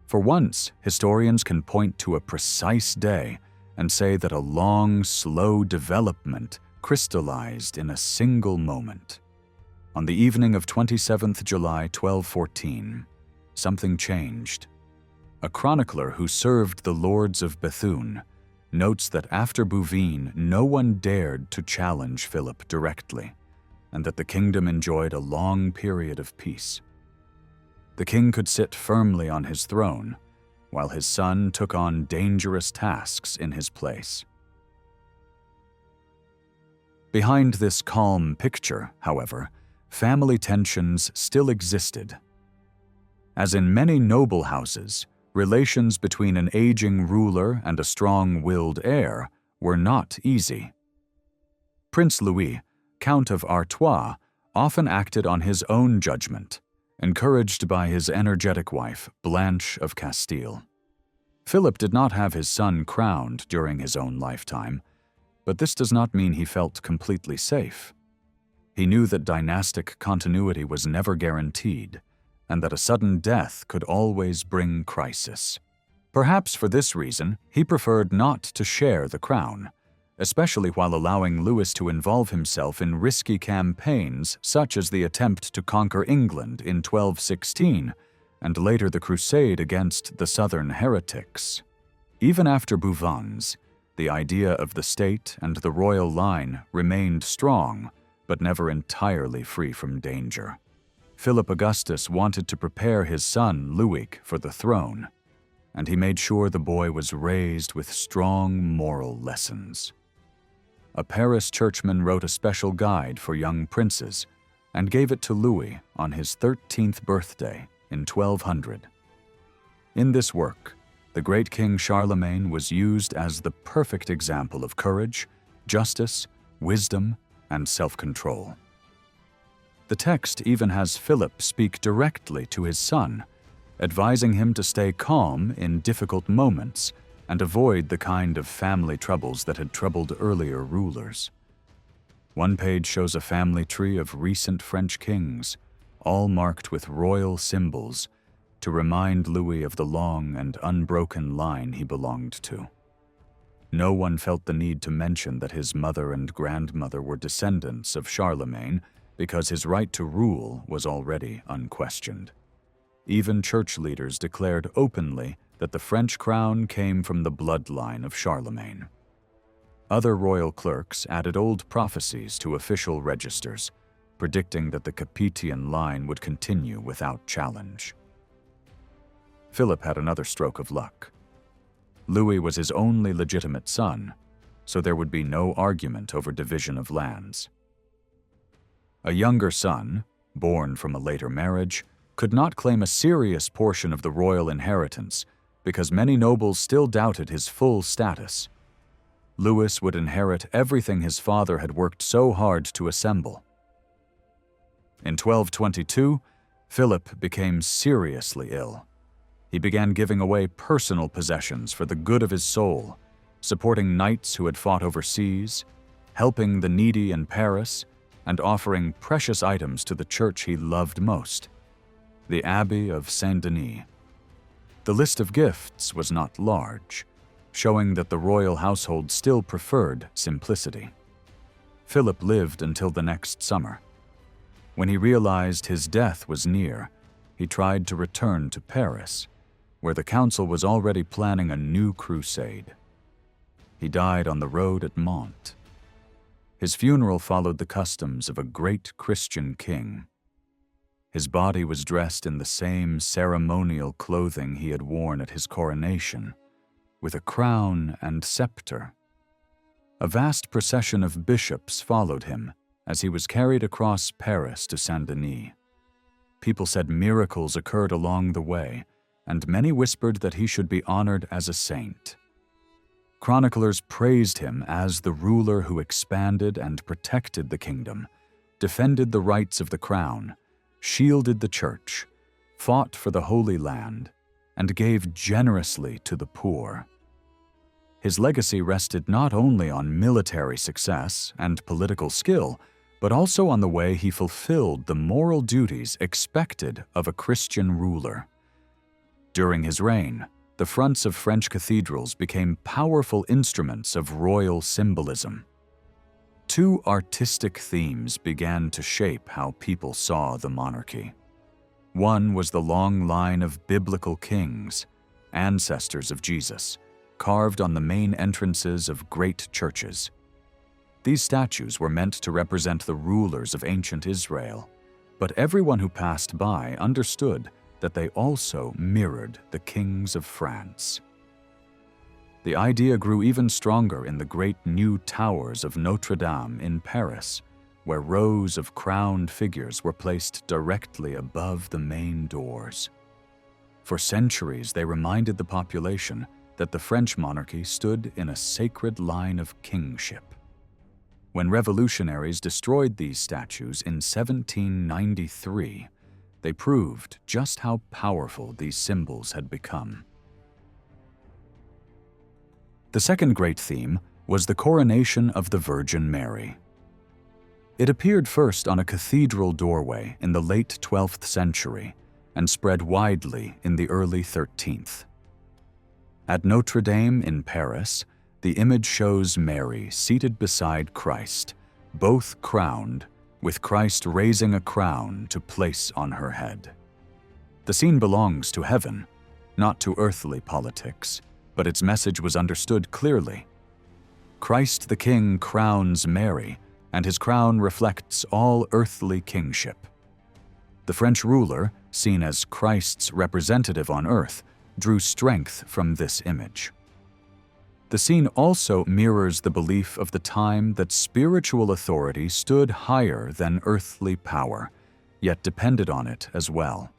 For once, historians can point to a precise day and say that a long, slow development crystallized in a single moment. On the evening of 27th July 1214, something changed. A chronicler who served the lords of Bethune notes that after Bouvines, no one dared to challenge Philip directly, and that the kingdom enjoyed a long period of peace. The king could sit firmly on his throne, while his son took on dangerous tasks in his place. Behind this calm picture, however, family tensions still existed. As in many noble houses, relations between an aging ruler and a strong-willed heir were not easy. Prince Louis, Count of Artois, often acted on his own judgment, encouraged by his energetic wife, Blanche of Castile. Philip did not have his son crowned during his own lifetime, but this does not mean he felt completely safe. He knew that dynastic continuity was never guaranteed, and that a sudden death could always bring crisis. Perhaps for this reason, he preferred not to share the crown, especially while allowing Louis to involve himself in risky campaigns such as the attempt to conquer England in 1216, and later the crusade against the southern heretics. Even after Bouvines, the idea of the state and the royal line remained strong, but never entirely free from danger. Philip Augustus wanted to prepare his son, Louis, for the throne, and he made sure the boy was raised with strong moral lessons. A Paris churchman wrote a special guide for young princes and gave it to Louis on his 13th birthday in 1200. In this work, the great King Charlemagne was used as the perfect example of courage, justice, wisdom, and self-control. The text even has Philip speak directly to his son, advising him to stay calm in difficult moments and avoid the kind of family troubles that had troubled earlier rulers. One page shows a family tree of recent French kings, all marked with royal symbols, to remind Louis of the long and unbroken line he belonged to. No one felt the need to mention that his mother and grandmother were descendants of Charlemagne, because his right to rule was already unquestioned. Even church leaders declared openly that the French crown came from the bloodline of Charlemagne. Other royal clerks added old prophecies to official registers, predicting that the Capetian line would continue without challenge. Philip had another stroke of luck. Louis was his only legitimate son, so there would be no argument over division of lands. A younger son, born from a later marriage, could not claim a serious portion of the royal inheritance because many nobles still doubted his full status. Louis would inherit everything his father had worked so hard to assemble, In 1222, Philip became seriously ill. He began giving away personal possessions for the good of his soul, supporting knights who had fought overseas, helping the needy in Paris, and offering precious items to the church he loved most, the Abbey of Saint-Denis. The list of gifts was not large, showing that the royal household still preferred simplicity. Philip lived until the next summer. When he realized his death was near, he tried to return to Paris, where the council was already planning a new crusade. He died on the road at Mantes. His funeral followed the customs of a great Christian king. His body was dressed in the same ceremonial clothing he had worn at his coronation, with a crown and scepter. A vast procession of bishops followed him as he was carried across Paris to Saint-Denis. People said miracles occurred along the way, and many whispered that he should be honored as a saint. Chroniclers praised him as the ruler who expanded and protected the kingdom, defended the rights of the crown, shielded the church, fought for the Holy Land, and gave generously to the poor. His legacy rested not only on military success and political skill, but also on the way he fulfilled the moral duties expected of a Christian ruler. During his reign, the fronts of French cathedrals became powerful instruments of royal symbolism. Two artistic themes began to shape how people saw the monarchy. One was the long line of biblical kings, ancestors of Jesus, carved on the main entrances of great churches. These statues were meant to represent the rulers of ancient Israel, but everyone who passed by understood that they also mirrored the kings of France. The idea grew even stronger in the great new towers of Notre-Dame in Paris, where rows of crowned figures were placed directly above the main doors. For centuries, they reminded the population that the French monarchy stood in a sacred line of kingship. When revolutionaries destroyed these statues in 1793, they proved just how powerful these symbols had become. The second great theme was the coronation of the Virgin Mary. It appeared first on a cathedral doorway in the late 12th century and spread widely in the early 13th. At Notre-Dame in Paris, the image shows Mary seated beside Christ, both crowned, with Christ raising a crown to place on her head. The scene belongs to heaven, not to earthly politics, but its message was understood clearly. Christ the King crowns Mary, and his crown reflects all earthly kingship. The French ruler, seen as Christ's representative on earth, drew strength from this image. The scene also mirrors the belief of the time that spiritual authority stood higher than earthly power, yet depended on it as well.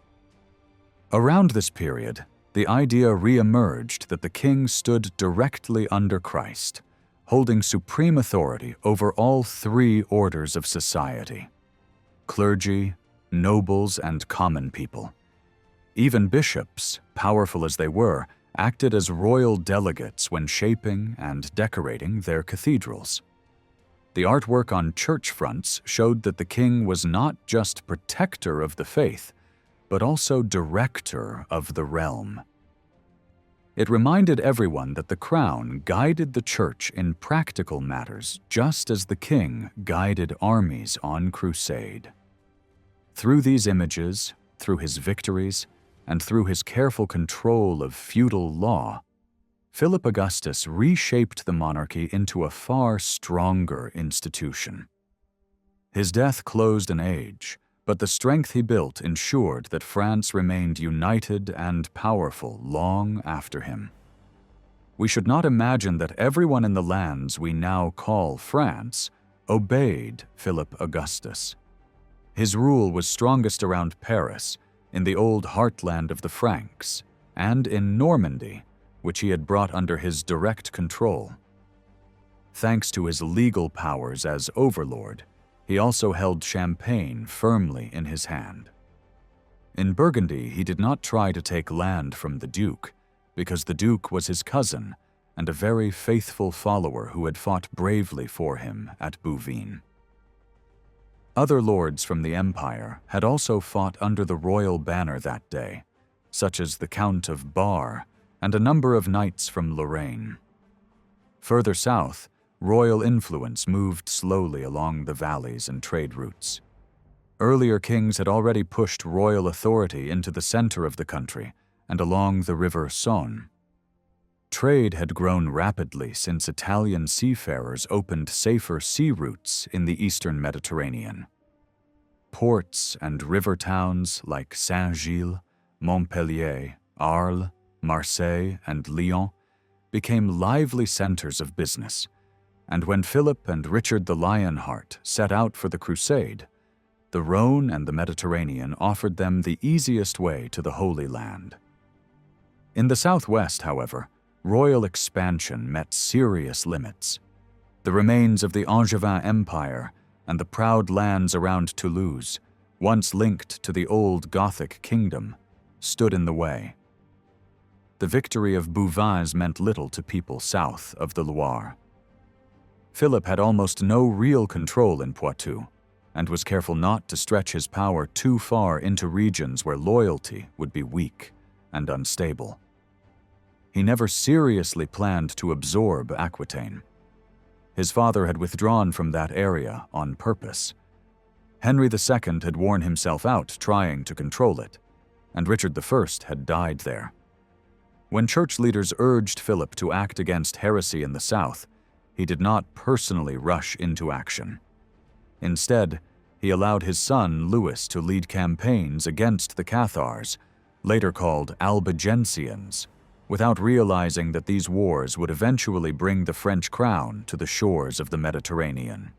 Around this period, the idea re-emerged that the king stood directly under Christ, holding supreme authority over all three orders of society: clergy, nobles, and common people. Even bishops, powerful as they were, acted as royal delegates when shaping and decorating their cathedrals. The artwork on church fronts showed that the king was not just protector of the faith, but also director of the realm. It reminded everyone that the crown guided the church in practical matters, just as the king guided armies on crusade. Through these images, through his victories, and through his careful control of feudal law, Philip Augustus reshaped the monarchy into a far stronger institution. His death closed an age, but the strength he built ensured that France remained united and powerful long after him. We should not imagine that everyone in the lands we now call France obeyed Philip Augustus. His rule was strongest around Paris, in the old heartland of the Franks, and in Normandy, which he had brought under his direct control. Thanks to his legal powers as overlord, He also held champagne firmly in his hand. In Burgundy, he did not try to take land from the Duke, because the Duke was his cousin and a very faithful follower who had fought bravely for him at Bouvines. Other lords from the empire had also fought under the royal banner that day, such as the Count of Bar and a number of knights from Lorraine. Further south, royal influence moved slowly along the valleys and trade routes. Earlier kings had already pushed royal authority into the center of the country and along the river Saône. Trade had grown rapidly since Italian seafarers opened safer sea routes in the eastern Mediterranean. Ports and river towns like Saint-Gilles, Montpellier, Arles, Marseille, and Lyon became lively centers of business, and when Philip and Richard the Lionheart set out for the Crusade, the Rhone and the Mediterranean offered them the easiest way to the Holy Land. In the southwest, however, royal expansion met serious limits. The remains of the Angevin Empire and the proud lands around Toulouse, once linked to the old Gothic kingdom, stood in the way. The victory of Bouvines meant little to people south of the Loire. Philip had almost no real control in Poitou, and was careful not to stretch his power too far into regions where loyalty would be weak and unstable. He never seriously planned to absorb Aquitaine. His father had withdrawn from that area on purpose. Henry II had worn himself out trying to control it, and Richard I had died there. When church leaders urged Philip to act against heresy in the south, he did not personally rush into action. Instead, he allowed his son Louis to lead campaigns against the Cathars, later called Albigensians, without realizing that these wars would eventually bring the French crown to the shores of the Mediterranean.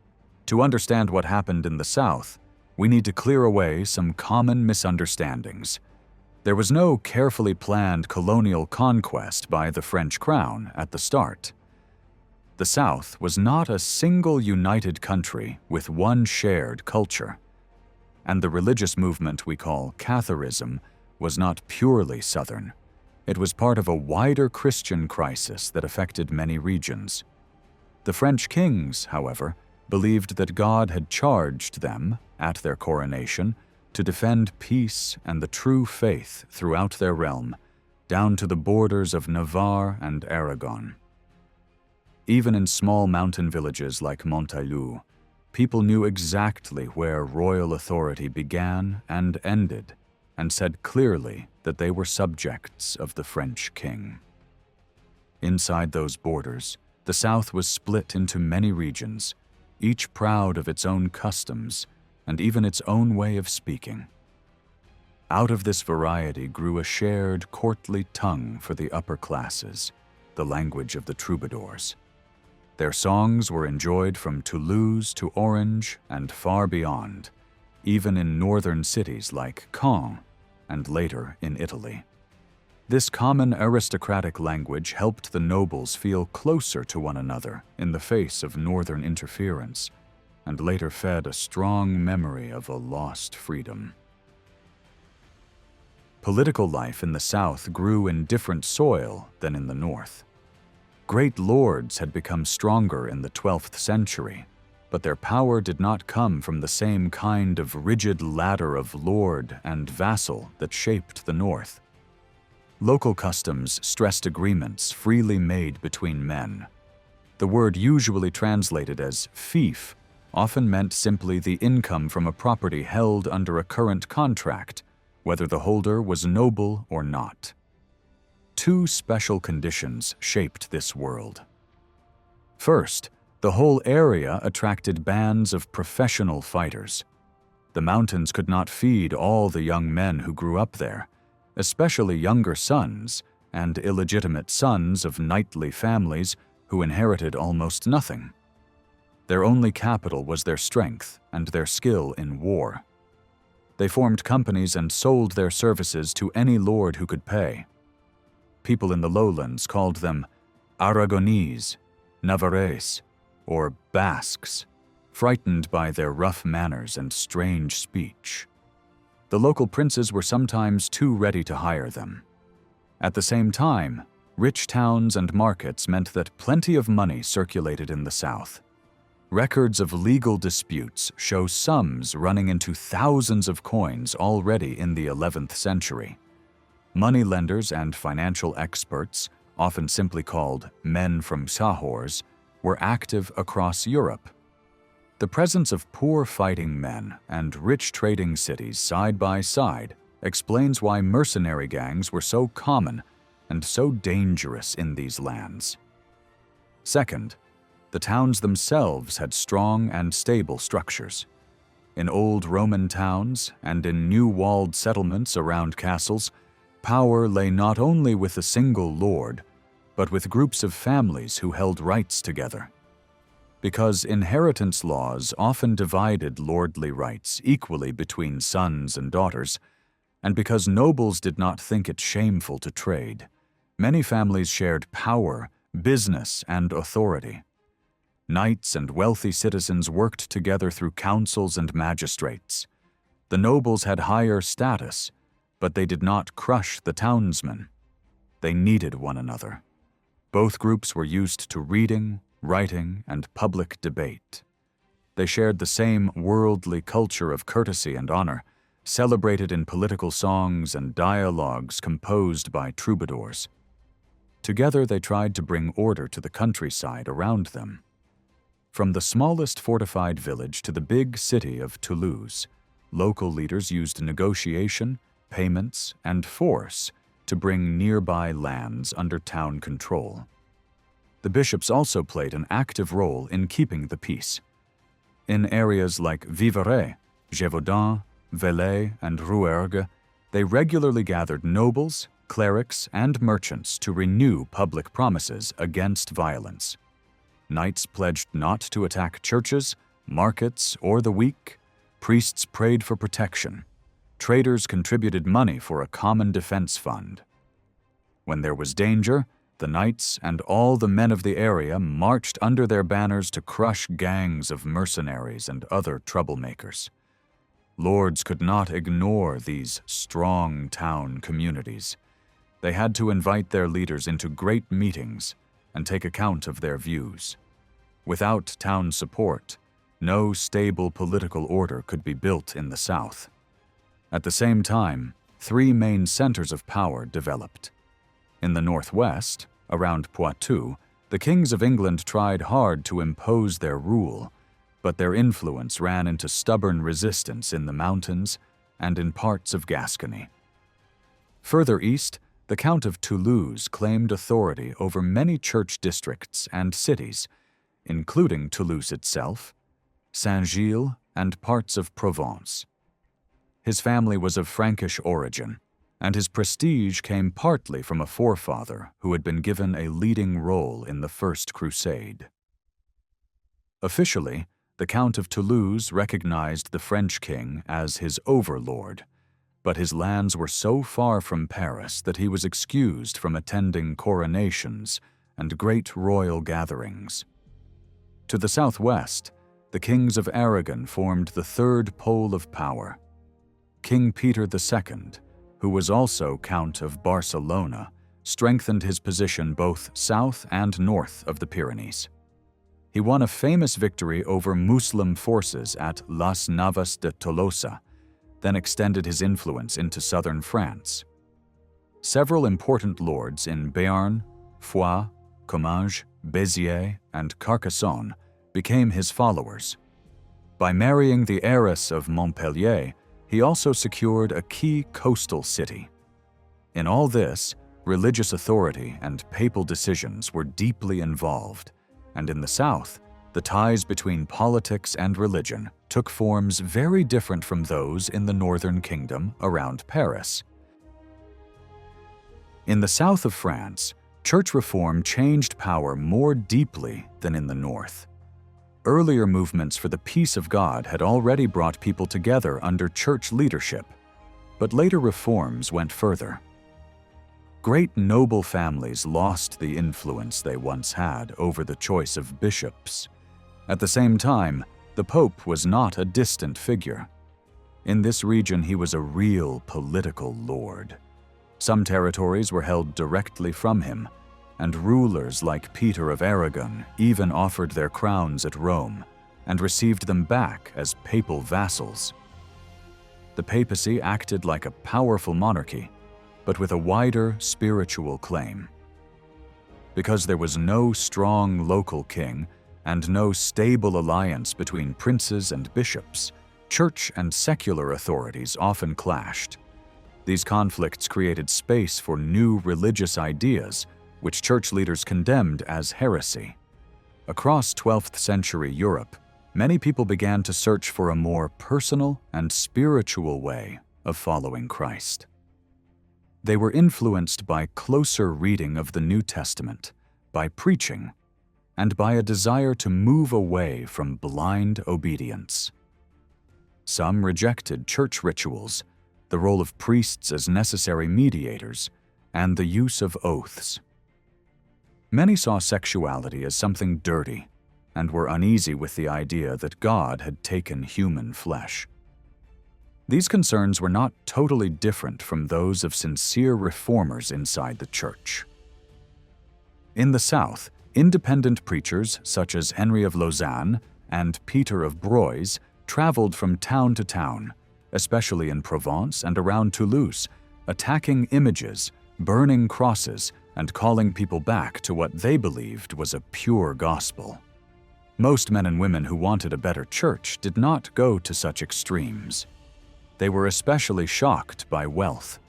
To understand what happened in the south, we need to clear away some common misunderstandings. There was no carefully planned colonial conquest by the French crown at the start. The South was not a single united country with one shared culture, and the religious movement we call Catharism was not purely Southern. It was part of a wider Christian crisis that affected many regions. The French kings, however, believed that God had charged them, at their coronation, to defend peace and the true faith throughout their realm, down to the borders of Navarre and Aragon. Even in small mountain villages like Montaillou, people knew exactly where royal authority began and ended, and said clearly that they were subjects of the French king. Inside those borders, the South was split into many regions, each proud of its own customs and even its own way of speaking. Out of this variety grew a shared courtly tongue for the upper classes, the language of the troubadours. Their songs were enjoyed from Toulouse to Orange and far beyond, even in northern cities like Caen and later in Italy. This common aristocratic language helped the nobles feel closer to one another in the face of northern interference, and later fed a strong memory of a lost freedom. Political life in the South grew in different soil than in the North. Great lords had become stronger in the 12th century, but their power did not come from the same kind of rigid ladder of lord and vassal that shaped the North. Local customs stressed agreements freely made between men. The word usually translated as fief often meant simply the income from a property held under a current contract, whether the holder was noble or not. Two special conditions shaped this world. First, the whole area attracted bands of professional fighters. The mountains could not feed all the young men who grew up there, especially younger sons and illegitimate sons of knightly families who inherited almost nothing. Their only capital was their strength and their skill in war. They formed companies and sold their services to any lord who could pay. People in the lowlands called them Aragonese, Navarrese, or Basques, frightened by their rough manners and strange speech. The local princes were sometimes too ready to hire them. At the same time, rich towns and markets meant that plenty of money circulated in the south. Records of legal disputes show sums running into thousands of coins already in the 11th century. Moneylenders and financial experts, often simply called men from Sahors, were active across Europe. The presence of poor fighting men and rich trading cities side by side explains why mercenary gangs were so common and so dangerous in these lands. Second, the towns themselves had strong and stable structures. In old Roman towns and in new walled settlements around castles, power lay not only with a single lord, but with groups of families who held rights together. Because inheritance laws often divided lordly rights equally between sons and daughters, and because nobles did not think it shameful to trade, many families shared power, business, and authority. Knights and wealthy citizens worked together through councils and magistrates. The nobles had higher status, but they did not crush the townsmen. They needed one another. Both groups were used to reading, writing, and public debate. They shared the same worldly culture of courtesy and honor, celebrated in political songs and dialogues composed by troubadours. Together they tried to bring order to the countryside around them. From the smallest fortified village to the big city of Toulouse, local leaders used negotiation, payments, and force to bring nearby lands under town control. The bishops also played an active role in keeping the peace. In areas like Vivarais, Gévaudan, Velay, and Rouergue, they regularly gathered nobles, clerics, and merchants to renew public promises against violence. Knights pledged not to attack churches, markets, or the weak. Priests prayed for protection. Traders contributed money for a common defense fund. When there was danger, the knights and all the men of the area marched under their banners to crush gangs of mercenaries and other troublemakers. Lords could not ignore these strong town communities. They had to invite their leaders into great meetings and take account of their views. Without town support, no stable political order could be built in the south. At the same time, three main centers of power developed. In the northwest, around Poitou, the kings of England tried hard to impose their rule, but their influence ran into stubborn resistance in the mountains and in parts of Gascony. Further east, the Count of Toulouse claimed authority over many church districts and cities, including Toulouse itself, Saint-Gilles, and parts of Provence. His family was of Frankish origin, and his prestige came partly from a forefather who had been given a leading role in the First Crusade. Officially, the Count of Toulouse recognized the French king as his overlord, but his lands were so far from Paris that he was excused from attending coronations and great royal gatherings. To the southwest, the kings of Aragon formed the third pole of power. King Peter II, who was also Count of Barcelona, strengthened his position both south and north of the Pyrenees. He won a famous victory over Muslim forces at Las Navas de Tolosa, then extended his influence into southern France. Several important lords in Béarn, Foix, Comminges, Béziers, and Carcassonne became his followers. By marrying the heiress of Montpellier, he also secured a key coastal city. In all this, religious authority and papal decisions were deeply involved, and in the south, the ties between politics and religion took forms very different from those in the northern kingdom around Paris. In the south of France, church reform changed power more deeply than in the north. Earlier movements for the peace of God had already brought people together under church leadership, but later reforms went further. Great noble families lost the influence they once had over the choice of bishops. At the same time, The Pope was not a distant figure. In this region, he was a real political lord. Some territories were held directly from him, and rulers like Peter of Aragon even offered their crowns at Rome and received them back as papal vassals. The papacy acted like a powerful monarchy, but with a wider spiritual claim. Because there was no strong local king and no stable alliance between princes and bishops, church and secular authorities often clashed. These conflicts created space for new religious ideas, which church leaders condemned as heresy. Across 12th century Europe, many people began to search for a more personal and spiritual way of following Christ. They were influenced by closer reading of the New Testament, by preaching, and by a desire to move away from blind obedience. Some rejected church rituals, the role of priests as necessary mediators, and the use of oaths. Many saw sexuality as something dirty and were uneasy with the idea that God had taken human flesh. These concerns were not totally different from those of sincere reformers inside the church. In the South, independent preachers such as Henry of Lausanne and Peter of Blois traveled from town to town, especially in Provence and around Toulouse, attacking images, burning crosses, and calling people back to what they believed was a pure gospel. Most men and women who wanted a better church did not go to such extremes. They were especially shocked by wealth.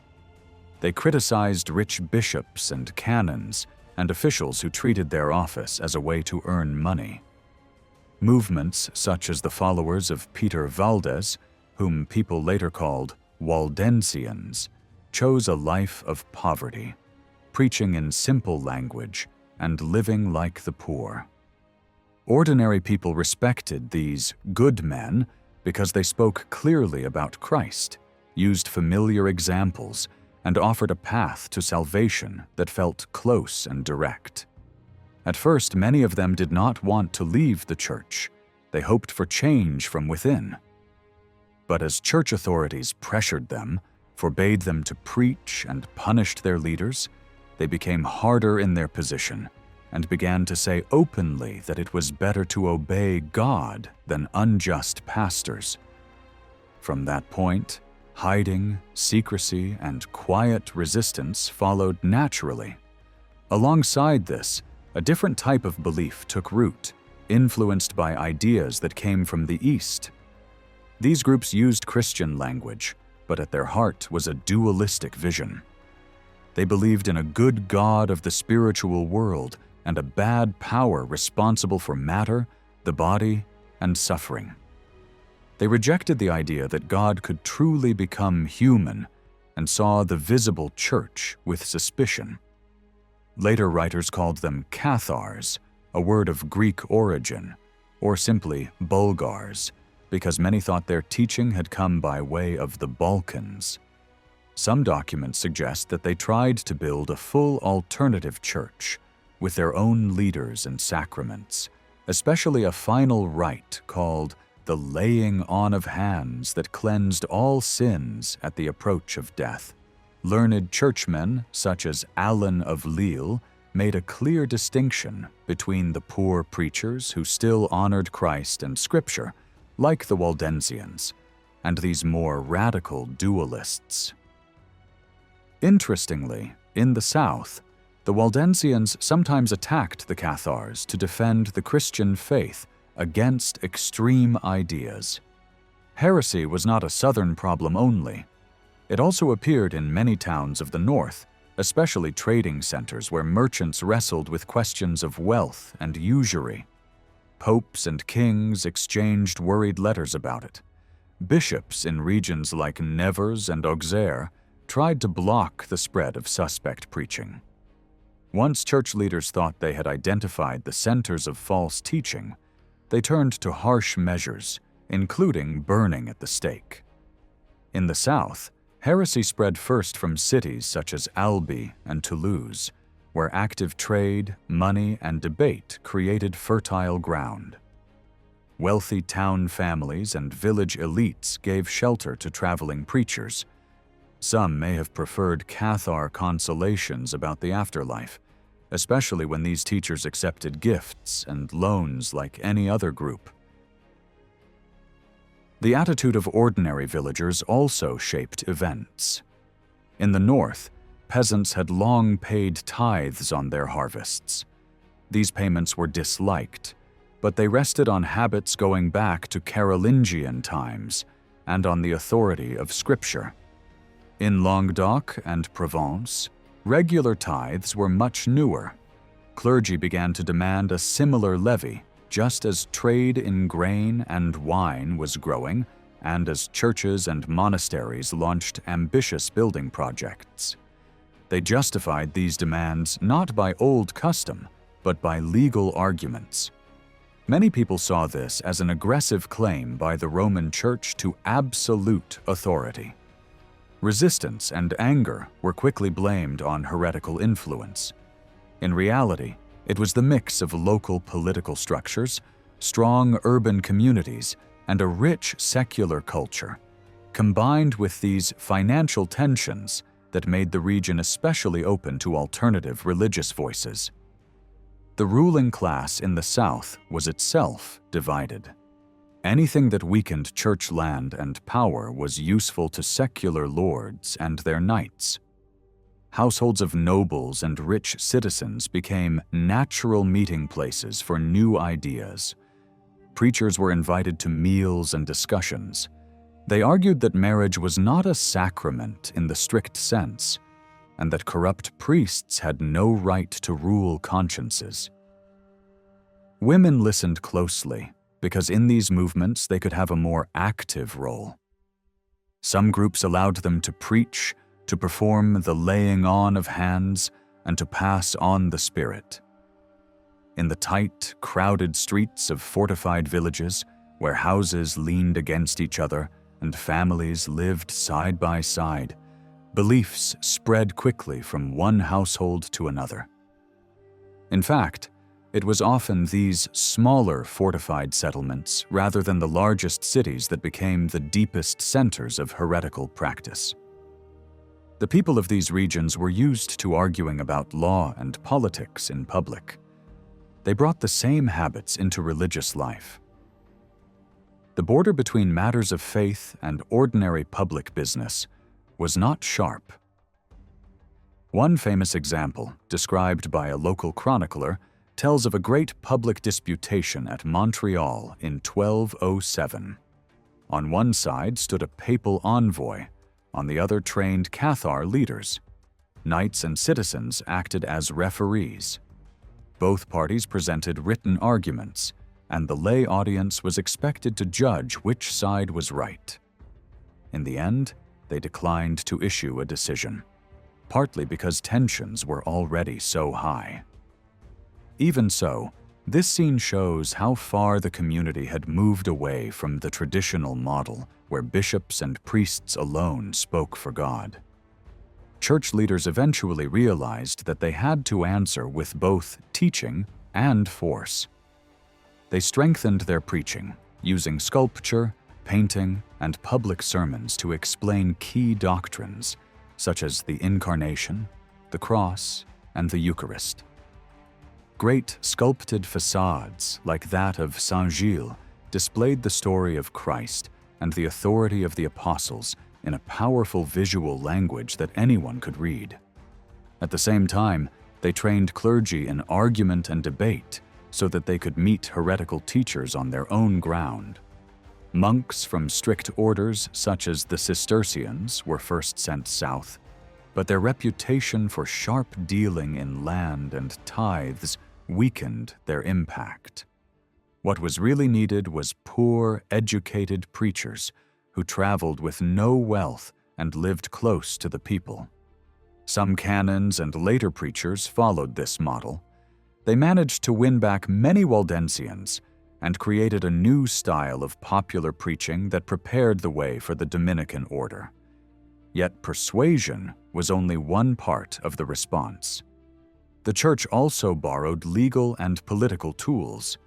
They criticized rich bishops and canons and officials who treated their office as a way to earn money. Movements such as the followers of Peter Valdes, whom people later called Waldensians, chose a life of poverty, preaching in simple language and living like the poor. Ordinary people respected these good men because they spoke clearly about Christ, used familiar examples, and offered a path to salvation that felt close and direct. At first, many of them did not want to leave the church. They hoped for change from within. But as church authorities pressured them, forbade them to preach, and punished their leaders, they became harder in their position and began to say openly that it was better to obey God than unjust pastors. From that point, hiding, secrecy, and quiet resistance followed naturally. Alongside this, a different type of belief took root, influenced by ideas that came from the East. These groups used Christian language, but at their heart was a dualistic vision. They believed in a good God of the spiritual world and a bad power responsible for matter, the body, and suffering. They rejected the idea that God could truly become human and saw the visible church with suspicion. Later writers called them Cathars, a word of Greek origin, or simply Bulgars, because many thought their teaching had come by way of the Balkans. Some documents suggest that they tried to build a full alternative church with their own leaders and sacraments, especially a final rite called the laying on of hands that cleansed all sins at the approach of death. Learned churchmen, such as Alan of Lille, made a clear distinction between the poor preachers who still honored Christ and Scripture, like the Waldensians, and these more radical dualists. Interestingly, in the South, the Waldensians sometimes attacked the Cathars to defend the Christian faith against extreme ideas. Heresy was not a southern problem only. It also appeared in many towns of the north, especially trading centers where merchants wrestled with questions of wealth and usury. Popes and kings exchanged worried letters about it. Bishops in regions like Nevers and Auxerre tried to block the spread of suspect preaching. Once church leaders thought they had identified the centers of false teaching, they turned to harsh measures, including burning at the stake. In the South, heresy spread first from cities such as Albi and Toulouse, where active trade, money, and debate created fertile ground. Wealthy town families and village elites gave shelter to traveling preachers. Some may have preferred Cathar consolations about the afterlife, especially when these teachers accepted gifts and loans like any other group. The attitude of ordinary villagers also shaped events. In the north, peasants had long paid tithes on their harvests. These payments were disliked, but they rested on habits going back to Carolingian times and on the authority of Scripture. In Languedoc and Provence, regular tithes were much newer. Clergy began to demand a similar levy, just as trade in grain and wine was growing and as churches and monasteries launched ambitious building projects. They justified these demands not by old custom, but by legal arguments. Many people saw this as an aggressive claim by the Roman Church to absolute authority. Resistance and anger were quickly blamed on heretical influence. In reality, it was the mix of local political structures, strong urban communities, and a rich secular culture, combined with these financial tensions that made the region especially open to alternative religious voices. The ruling class in the south was itself divided. Anything that weakened church land and power was useful to secular lords and their knights. Households of nobles and rich citizens became natural meeting places for new ideas. Preachers were invited to meals and discussions. They argued that marriage was not a sacrament in the strict sense, and that corrupt priests had no right to rule consciences. Women listened closely, because in these movements they could have a more active role. Some groups allowed them to preach, to perform the laying on of hands, and to pass on the Spirit. In the tight, crowded streets of fortified villages, where houses leaned against each other and families lived side by side, beliefs spread quickly from one household to another. In fact, it was often these smaller fortified settlements rather than the largest cities that became the deepest centers of heretical practice. The people of these regions were used to arguing about law and politics in public. They brought the same habits into religious life. The border between matters of faith and ordinary public business was not sharp. One famous example, described by a local chronicler, tells of a great public disputation at Montreal in 1207. On one side stood a papal envoy, on the other trained Cathar leaders. Knights and citizens acted as referees. Both parties presented written arguments, and the lay audience was expected to judge which side was right. In the end, they declined to issue a decision, partly because tensions were already so high. Even so, this scene shows how far the community had moved away from the traditional model where bishops and priests alone spoke for God. Church leaders eventually realized that they had to answer with both teaching and force. They strengthened their preaching, using sculpture, painting, and public sermons to explain key doctrines, such as the Incarnation, the Cross, and the Eucharist. Great sculpted facades, like that of Saint-Gilles, displayed the story of Christ and the authority of the apostles in a powerful visual language that anyone could read. At the same time, they trained clergy in argument and debate so that they could meet heretical teachers on their own ground. Monks from strict orders, such as the Cistercians, were first sent south, but their reputation for sharp dealing in land and tithes weakened their impact. What was really needed was poor, educated preachers who traveled with no wealth and lived close to the people. Some canons and later preachers followed this model. They managed to win back many Waldensians and created a new style of popular preaching that prepared the way for the Dominican order. Yet persuasion was only one part of the response. The Church also borrowed legal and political tools.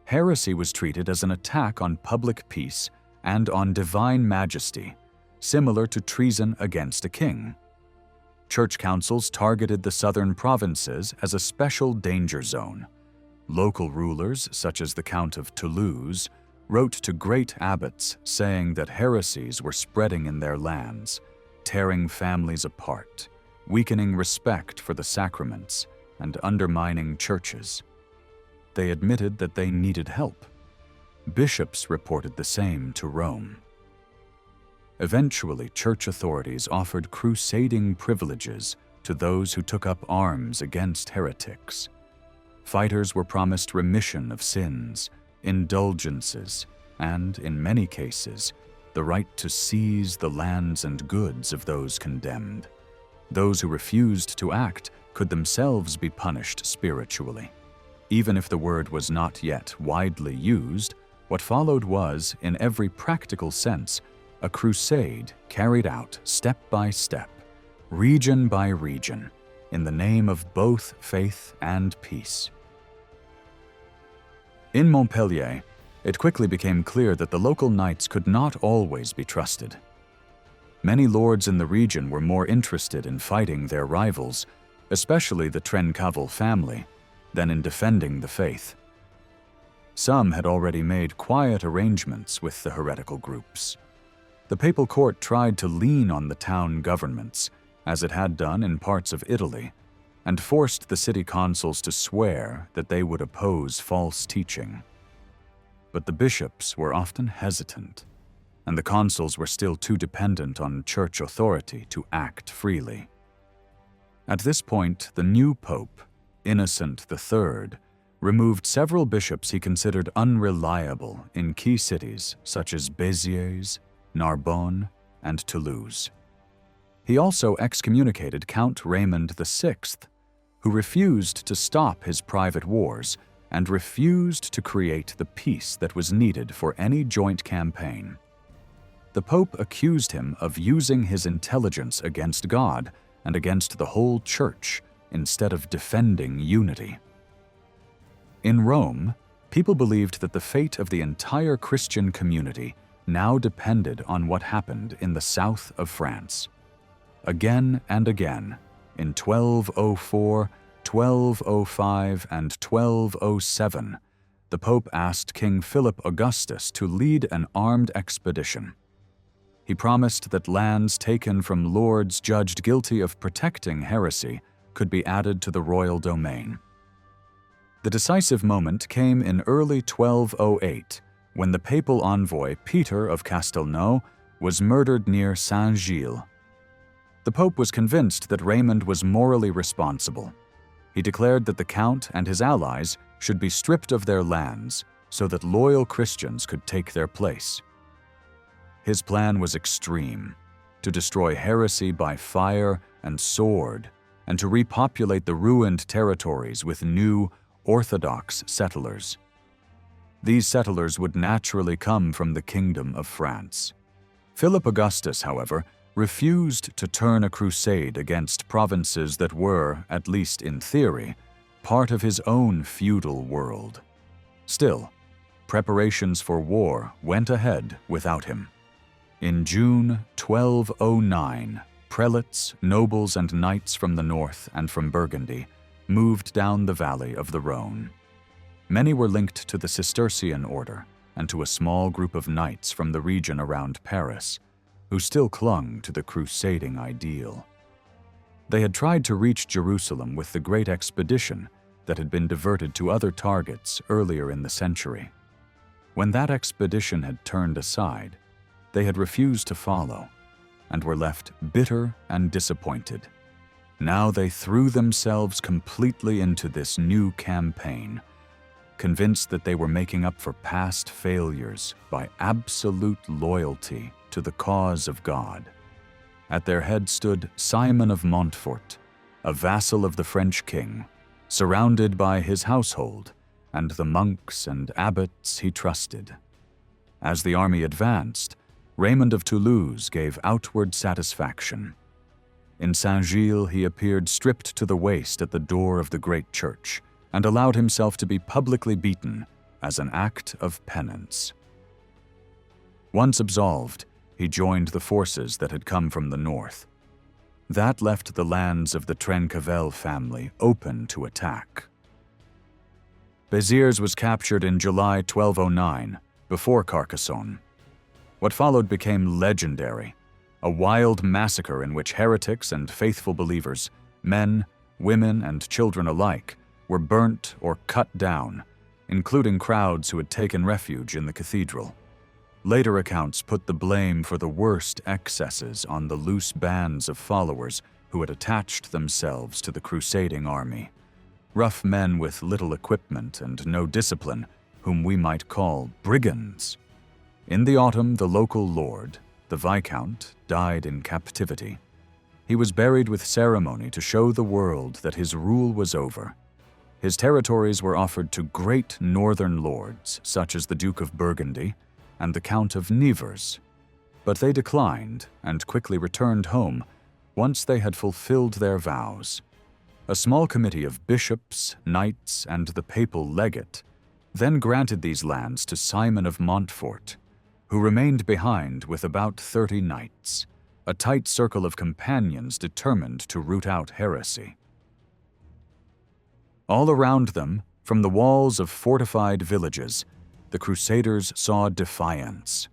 heresy was treated as an attack on public peace and on divine majesty, similar to treason against a king. Church councils targeted the southern provinces as a special danger zone. Local rulers, such as the Count of Toulouse, wrote to great abbots saying that heresies were spreading in their lands, tearing families apart, weakening respect for the sacraments, and undermining churches. They admitted that they needed help. Bishops reported the same to Rome. Eventually, church authorities offered crusading privileges to those who took up arms against heretics. Fighters were promised remission of sins, indulgences, and, in many cases, the right to seize the lands and goods of those condemned. Those who refused to act could themselves be punished spiritually. Even if the word was not yet widely used, what followed was, in every practical sense, a crusade carried out step by step, region by region, in the name of both faith and peace. In Montpellier, it quickly became clear that the local knights could not always be trusted. Many lords in the region were more interested in fighting their rivals, especially the Trencavel family, than in defending the faith. Some had already made quiet arrangements with the heretical groups. The papal court tried to lean on the town governments, as it had done in parts of Italy, and forced the city consuls to swear that they would oppose false teaching. But the bishops were often hesitant, and the consuls were still too dependent on church authority to act freely. At this point, the new pope, Innocent III, removed several bishops he considered unreliable in key cities such as Béziers, Narbonne, and Toulouse. He also excommunicated Count Raymond VI, who refused to stop his private wars and refused to create the peace that was needed for any joint campaign. The Pope accused him of using his intelligence against God and against the whole Church instead of defending unity. In Rome, people believed that the fate of the entire Christian community now depended on what happened in the south of France. Again and again, in 1204, 1205, and 1207, the Pope asked King Philip Augustus to lead an armed expedition. He promised that lands taken from lords judged guilty of protecting heresy could be added to the royal domain. The decisive moment came in early 1208, when the papal envoy Peter of Castelnau was murdered near Saint-Gilles. The Pope was convinced that Raymond was morally responsible. He declared that the Count and his allies should be stripped of their lands so that loyal Christians could take their place. His plan was extreme: to destroy heresy by fire and sword, and to repopulate the ruined territories with new, Orthodox settlers. These settlers would naturally come from the Kingdom of France. Philip Augustus, however, refused to turn a crusade against provinces that were, at least in theory, part of his own feudal world. Still, preparations for war went ahead without him. In June 1209, prelates, nobles, and knights from the north and from Burgundy moved down the valley of the Rhône. Many were linked to the Cistercian order and to a small group of knights from the region around Paris, who still clung to the crusading ideal. They had tried to reach Jerusalem with the great expedition that had been diverted to other targets earlier in the century. When that expedition had turned aside, they had refused to follow and were left bitter and disappointed. Now they threw themselves completely into this new campaign, convinced that they were making up for past failures by absolute loyalty to the cause of God. At their head stood Simon of Montfort, a vassal of the French king, surrounded by his household and the monks and abbots he trusted. As the army advanced, Raymond of Toulouse gave outward satisfaction. In Saint-Gilles, he appeared stripped to the waist at the door of the great church and allowed himself to be publicly beaten, as an act of penance. Once absolved, he joined the forces that had come from the north. That left the lands of the Trencavel family open to attack. Béziers was captured in July 1209, before Carcassonne. What followed became legendary, a wild massacre in which heretics and faithful believers, men, women, and children alike, were burnt or cut down, including crowds who had taken refuge in the cathedral. Later accounts put the blame for the worst excesses on the loose bands of followers who had attached themselves to the crusading army. Rough men with little equipment and no discipline, whom we might call brigands. In the autumn, the local lord, the Viscount, died in captivity. He was buried with ceremony to show the world that his rule was over. His territories were offered to great northern lords, such as the Duke of Burgundy and the Count of Nevers, but they declined and quickly returned home once they had fulfilled their vows. A small committee of bishops, knights, and the papal legate then granted these lands to Simon of Montfort, who remained behind with about 30 knights, a tight circle of companions determined to root out heresy. All around them, from the walls of fortified villages, the Crusaders saw defiance.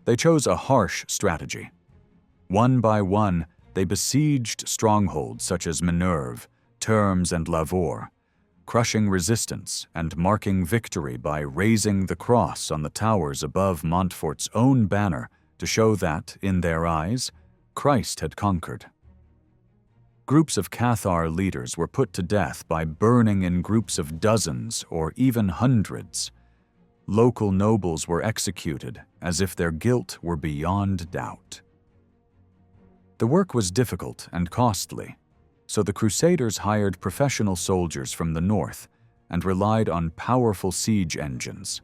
They chose a harsh strategy. One by one, they besieged strongholds such as Minerve, Termes, and Lavaur, crushing resistance and marking victory by raising the cross on the towers above Montfort's own banner to show that, in their eyes, Christ had conquered. Groups of Cathar leaders were put to death by burning in groups of dozens or even hundreds. Local nobles were executed as if their guilt were beyond doubt. The work was difficult and costly, so the Crusaders hired professional soldiers from the north and relied on powerful siege engines.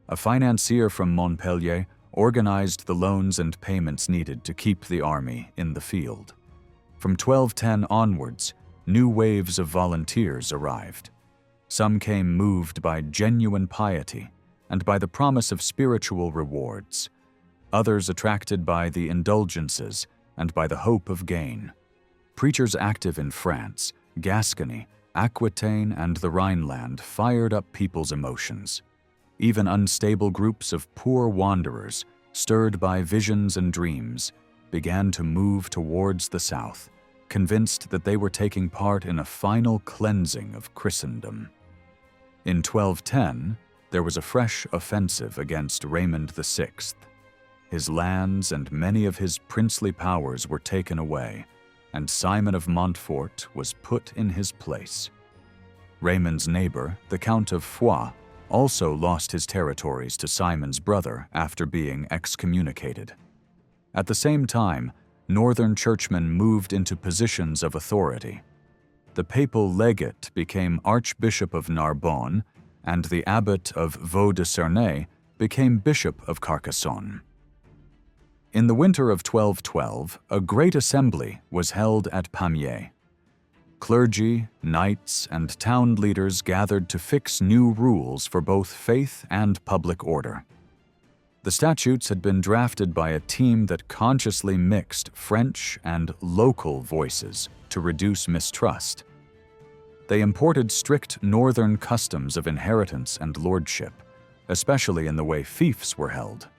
A financier from Montpellier organized the loans and payments needed to keep the army in the field. From 1210 onwards, new waves of volunteers arrived. Some came moved by genuine piety and by the promise of spiritual rewards, others attracted by the indulgences and by the hope of gain. Preachers active in France, Gascony, Aquitaine, and the Rhineland fired up people's emotions. Even unstable groups of poor wanderers, stirred by visions and dreams, began to move towards the south, convinced that they were taking part in a final cleansing of Christendom. In 1210, there was a fresh offensive against Raymond VI. His lands and many of his princely powers were taken away, and Simon of Montfort was put in his place. Raymond's neighbor, the Count of Foix, also lost his territories to Simon's brother after being excommunicated. At the same time, northern churchmen moved into positions of authority. The papal legate became Archbishop of Narbonne, and the abbot of Vaux-de-Cernay became Bishop of Carcassonne. In the winter of 1212, a great assembly was held at Pamiers. Clergy, knights, and town leaders gathered to fix new rules for both faith and public order. The statutes had been drafted by a team that consciously mixed French and local voices to reduce mistrust. They imported strict northern customs of inheritance and lordship, especially in the way fiefs were held.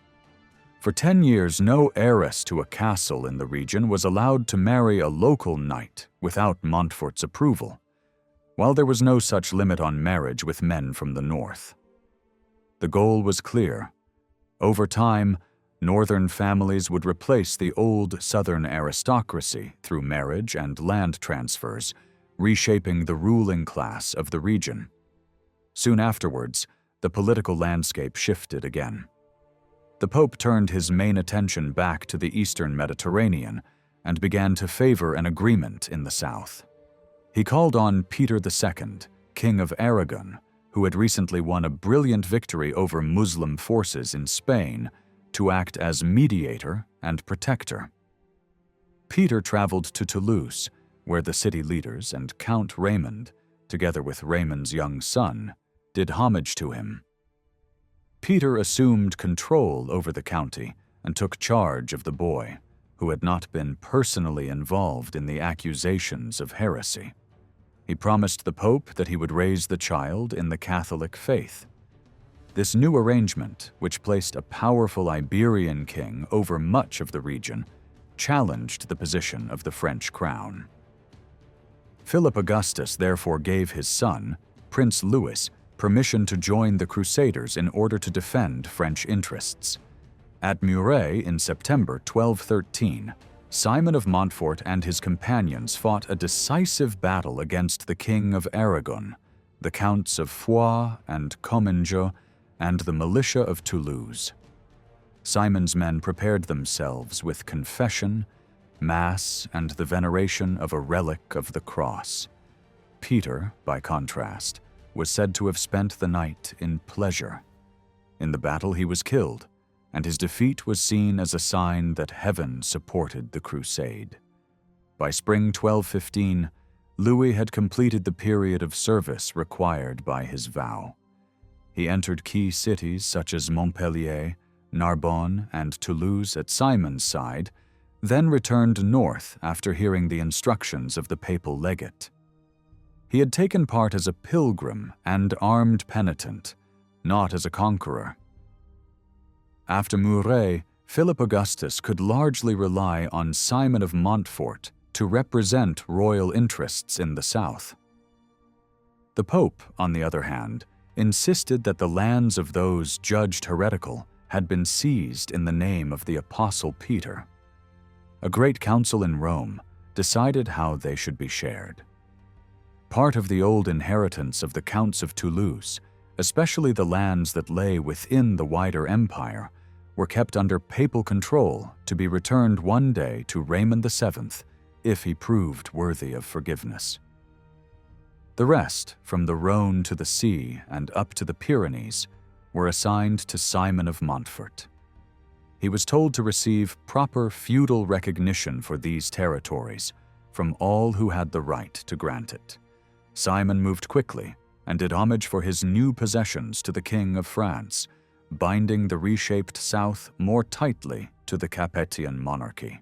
For 10 years, no heiress to a castle in the region was allowed to marry a local knight without Montfort's approval, while there was no such limit on marriage with men from the north. The goal was clear. Over time, northern families would replace the old southern aristocracy through marriage and land transfers, reshaping the ruling class of the region. Soon afterwards, the political landscape shifted again. The Pope turned his main attention back to the eastern Mediterranean and began to favor an agreement in the south. He called on Peter II, King of Aragon, who had recently won a brilliant victory over Muslim forces in Spain, to act as mediator and protector. Peter traveled to Toulouse, where the city leaders and Count Raymond, together with Raymond's young son, did homage to him. Peter assumed control over the county and took charge of the boy, who had not been personally involved in the accusations of heresy. He promised the Pope that he would raise the child in the Catholic faith. This new arrangement, which placed a powerful Iberian king over much of the region, challenged the position of the French crown. Philip Augustus therefore gave his son, Prince Louis, permission to join the Crusaders in order to defend French interests. At Muret in September 1213, Simon of Montfort and his companions fought a decisive battle against the King of Aragon, the Counts of Foix and Comminges, and the militia of Toulouse. Simon's men prepared themselves with confession, mass, and the veneration of a relic of the cross. Peter, by contrast, was said to have spent the night in pleasure. In the battle he was killed, and his defeat was seen as a sign that heaven supported the crusade. By spring 1215, Louis had completed the period of service required by his vow. He entered key cities such as Montpellier, Narbonne, and Toulouse at Simon's side, then returned north after hearing the instructions of the papal legate. He had taken part as a pilgrim and armed penitent, not as a conqueror. After Muret, Philip Augustus could largely rely on Simon of Montfort to represent royal interests in the south. The Pope, on the other hand, insisted that the lands of those judged heretical had been seized in the name of the Apostle Peter. A great council in Rome decided how they should be shared. Part of the old inheritance of the Counts of Toulouse, especially the lands that lay within the wider empire, were kept under papal control to be returned one day to Raymond VII if he proved worthy of forgiveness. The rest, from the Rhone to the sea and up to the Pyrenees, were assigned to Simon of Montfort. He was told to receive proper feudal recognition for these territories from all who had the right to grant it. Simon moved quickly and did homage for his new possessions to the King of France, binding the reshaped south more tightly to the Capetian monarchy.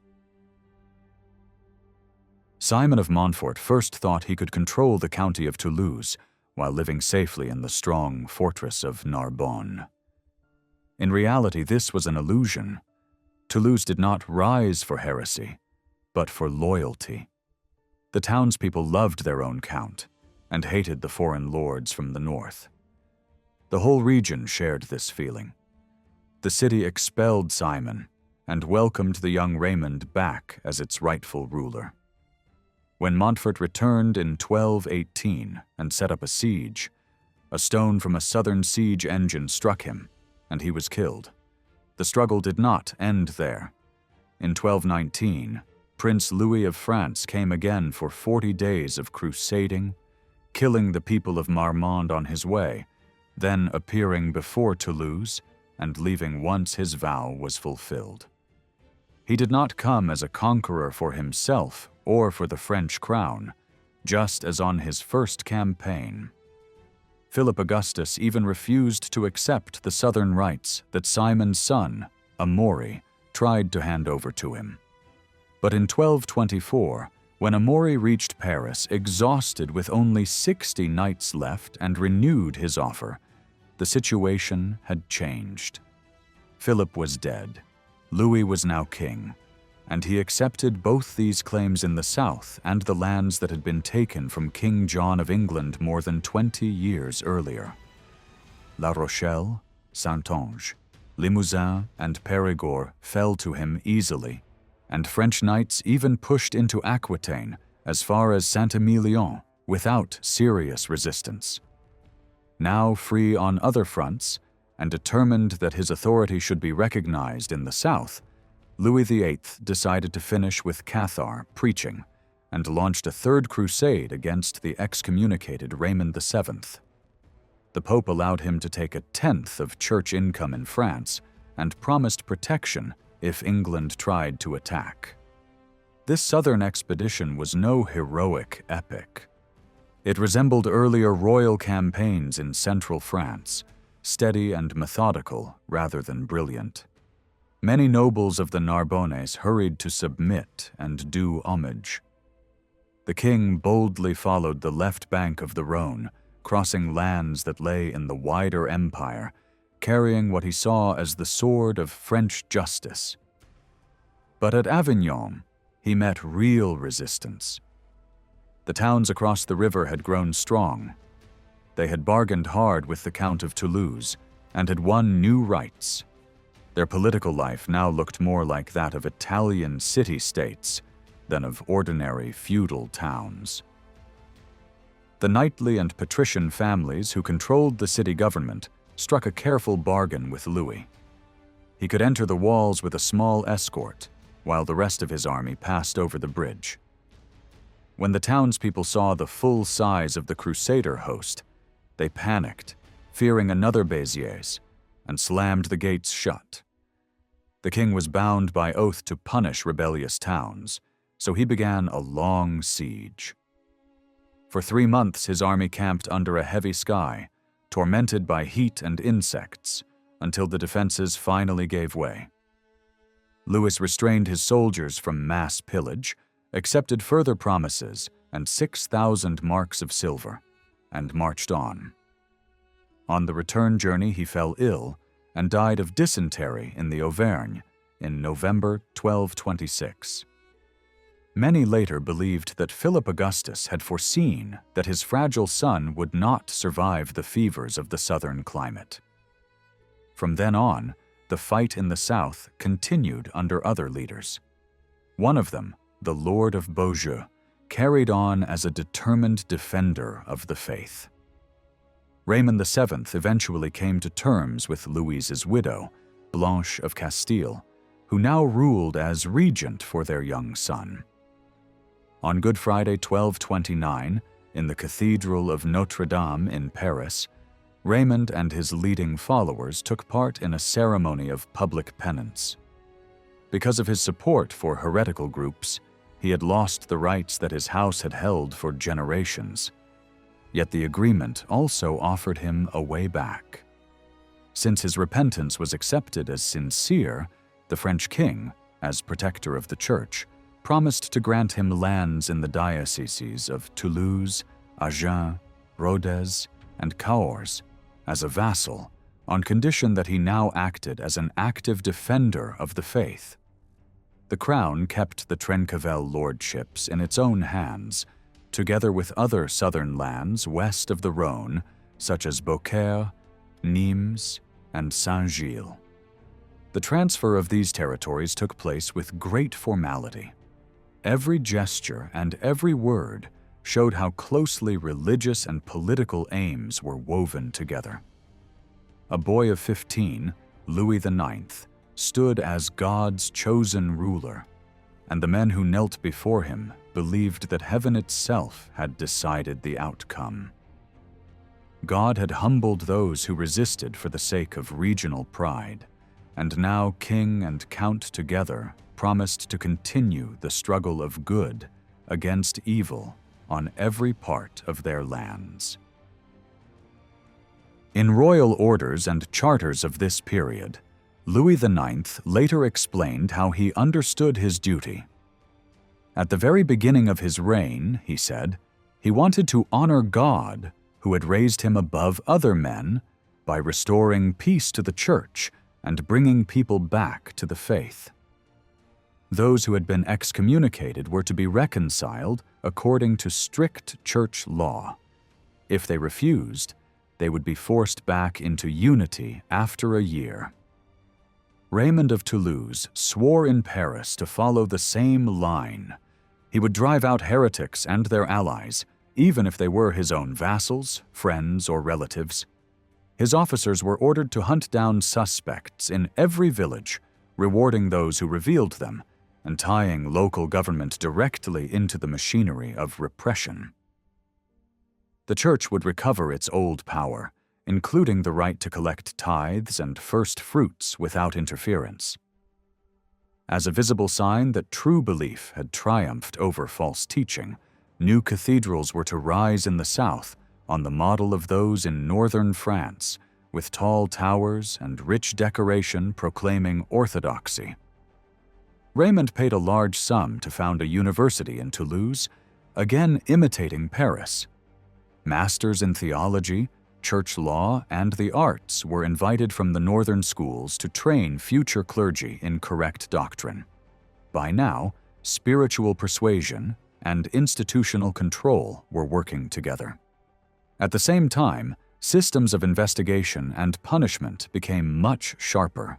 Simon of Montfort first thought he could control the county of Toulouse while living safely in the strong fortress of Narbonne. In reality, this was an illusion. Toulouse did not rise for heresy, but for loyalty. The townspeople loved their own count and hated the foreign lords from the north. The whole region shared this feeling. The city expelled Simon and welcomed the young Raymond back as its rightful ruler. When Montfort returned in 1218 and set up a siege, a stone from a southern siege engine struck him, and he was killed. The struggle did not end there. In 1219, Prince Louis of France came again for 40 days of crusading, killing the people of Marmande on his way, then appearing before Toulouse and leaving once his vow was fulfilled. He did not come as a conqueror for himself or for the French crown, just as on his first campaign. Philip Augustus even refused to accept the southern rights that Simon's son, Amaury, tried to hand over to him. But in 1224, when Amaury reached Paris exhausted with only 60 knights left and renewed his offer, the situation had changed. Philip was dead. Louis was now king, and he accepted both these claims in the south and the lands that had been taken from King John of England more than 20 years earlier. La Rochelle, Saintonge, Limousin, and Périgord fell to him easily, and French knights even pushed into Aquitaine as far as Saint-Emilion without serious resistance. Now free on other fronts, and determined that his authority should be recognized in the south, Louis VIII decided to finish with Cathar preaching and launched a third crusade against the excommunicated Raymond VII. The Pope allowed him to take a tenth of church income in France and promised protection if England tried to attack. This southern expedition was no heroic epic. It resembled earlier royal campaigns in central France, steady and methodical rather than brilliant. Many nobles of the Narbonnes hurried to submit and do homage. The king boldly followed the left bank of the Rhône, crossing lands that lay in the wider empire, carrying what he saw as the sword of French justice. But at Avignon, he met real resistance. The towns across the river had grown strong. They had bargained hard with the Count of Toulouse and had won new rights. Their political life now looked more like that of Italian city-states than of ordinary feudal towns. The knightly and patrician families who controlled the city government struck a careful bargain with Louis. He could enter the walls with a small escort, while the rest of his army passed over the bridge. When the townspeople saw the full size of the Crusader host, they panicked, fearing another Béziers, and slammed the gates shut. The king was bound by oath to punish rebellious towns, so he began a long siege. For 3 months his army camped under a heavy sky, tormented by heat and insects, until the defenses finally gave way. Louis restrained his soldiers from mass pillage, accepted further promises and 6,000 marks of silver, and marched on. On the return journey he fell ill and died of dysentery in the Auvergne in November 1226. Many later believed that Philip Augustus had foreseen that his fragile son would not survive the fevers of the southern climate. From then on, the fight in the south continued under other leaders. One of them, the Lord of Beaujeu, carried on as a determined defender of the faith. Raymond VII eventually came to terms with Louise's widow, Blanche of Castile, who now ruled as regent for their young son. On Good Friday 1229, in the Cathedral of Notre-Dame in Paris, Raymond and his leading followers took part in a ceremony of public penance. Because of his support for heretical groups, he had lost the rights that his house had held for generations. Yet the agreement also offered him a way back. Since his repentance was accepted as sincere, the French king, as protector of the church, promised to grant him lands in the dioceses of Toulouse, Agen, Rodez, and Cahors as a vassal, on condition that he now acted as an active defender of the faith. The crown kept the Trencavel lordships in its own hands, together with other southern lands west of the Rhône, such as Beaucaire, Nimes, and Saint-Gilles. The transfer of these territories took place with great formality. Every gesture and every word showed how closely religious and political aims were woven together. A boy of 15, Louis IX, stood as God's chosen ruler, and the men who knelt before him believed that heaven itself had decided the outcome. God had humbled those who resisted for the sake of regional pride, and now king and count together promised to continue the struggle of good against evil on every part of their lands. In royal orders and charters of this period, Louis IX later explained how he understood his duty. At the very beginning of his reign, he said, he wanted to honor God, who had raised him above other men, by restoring peace to the church and bringing people back to the faith. Those who had been excommunicated were to be reconciled according to strict church law. If they refused, they would be forced back into unity after a year. Raymond of Toulouse swore in Paris to follow the same line. He would drive out heretics and their allies, even if they were his own vassals, friends, or relatives. His officers were ordered to hunt down suspects in every village, rewarding those who revealed them, and tying local government directly into the machinery of repression. The church would recover its old power, including the right to collect tithes and first fruits without interference. As a visible sign that true belief had triumphed over false teaching, New cathedrals were to rise in the south on the model of those in northern France, with tall towers and rich decoration proclaiming orthodoxy. Raymond paid a large sum to found a university in Toulouse, again imitating Paris. Masters in theology, church law, and the arts were invited from the northern schools to train future clergy in correct doctrine. By now, spiritual persuasion and institutional control were working together. At the same time, systems of investigation and punishment became much sharper.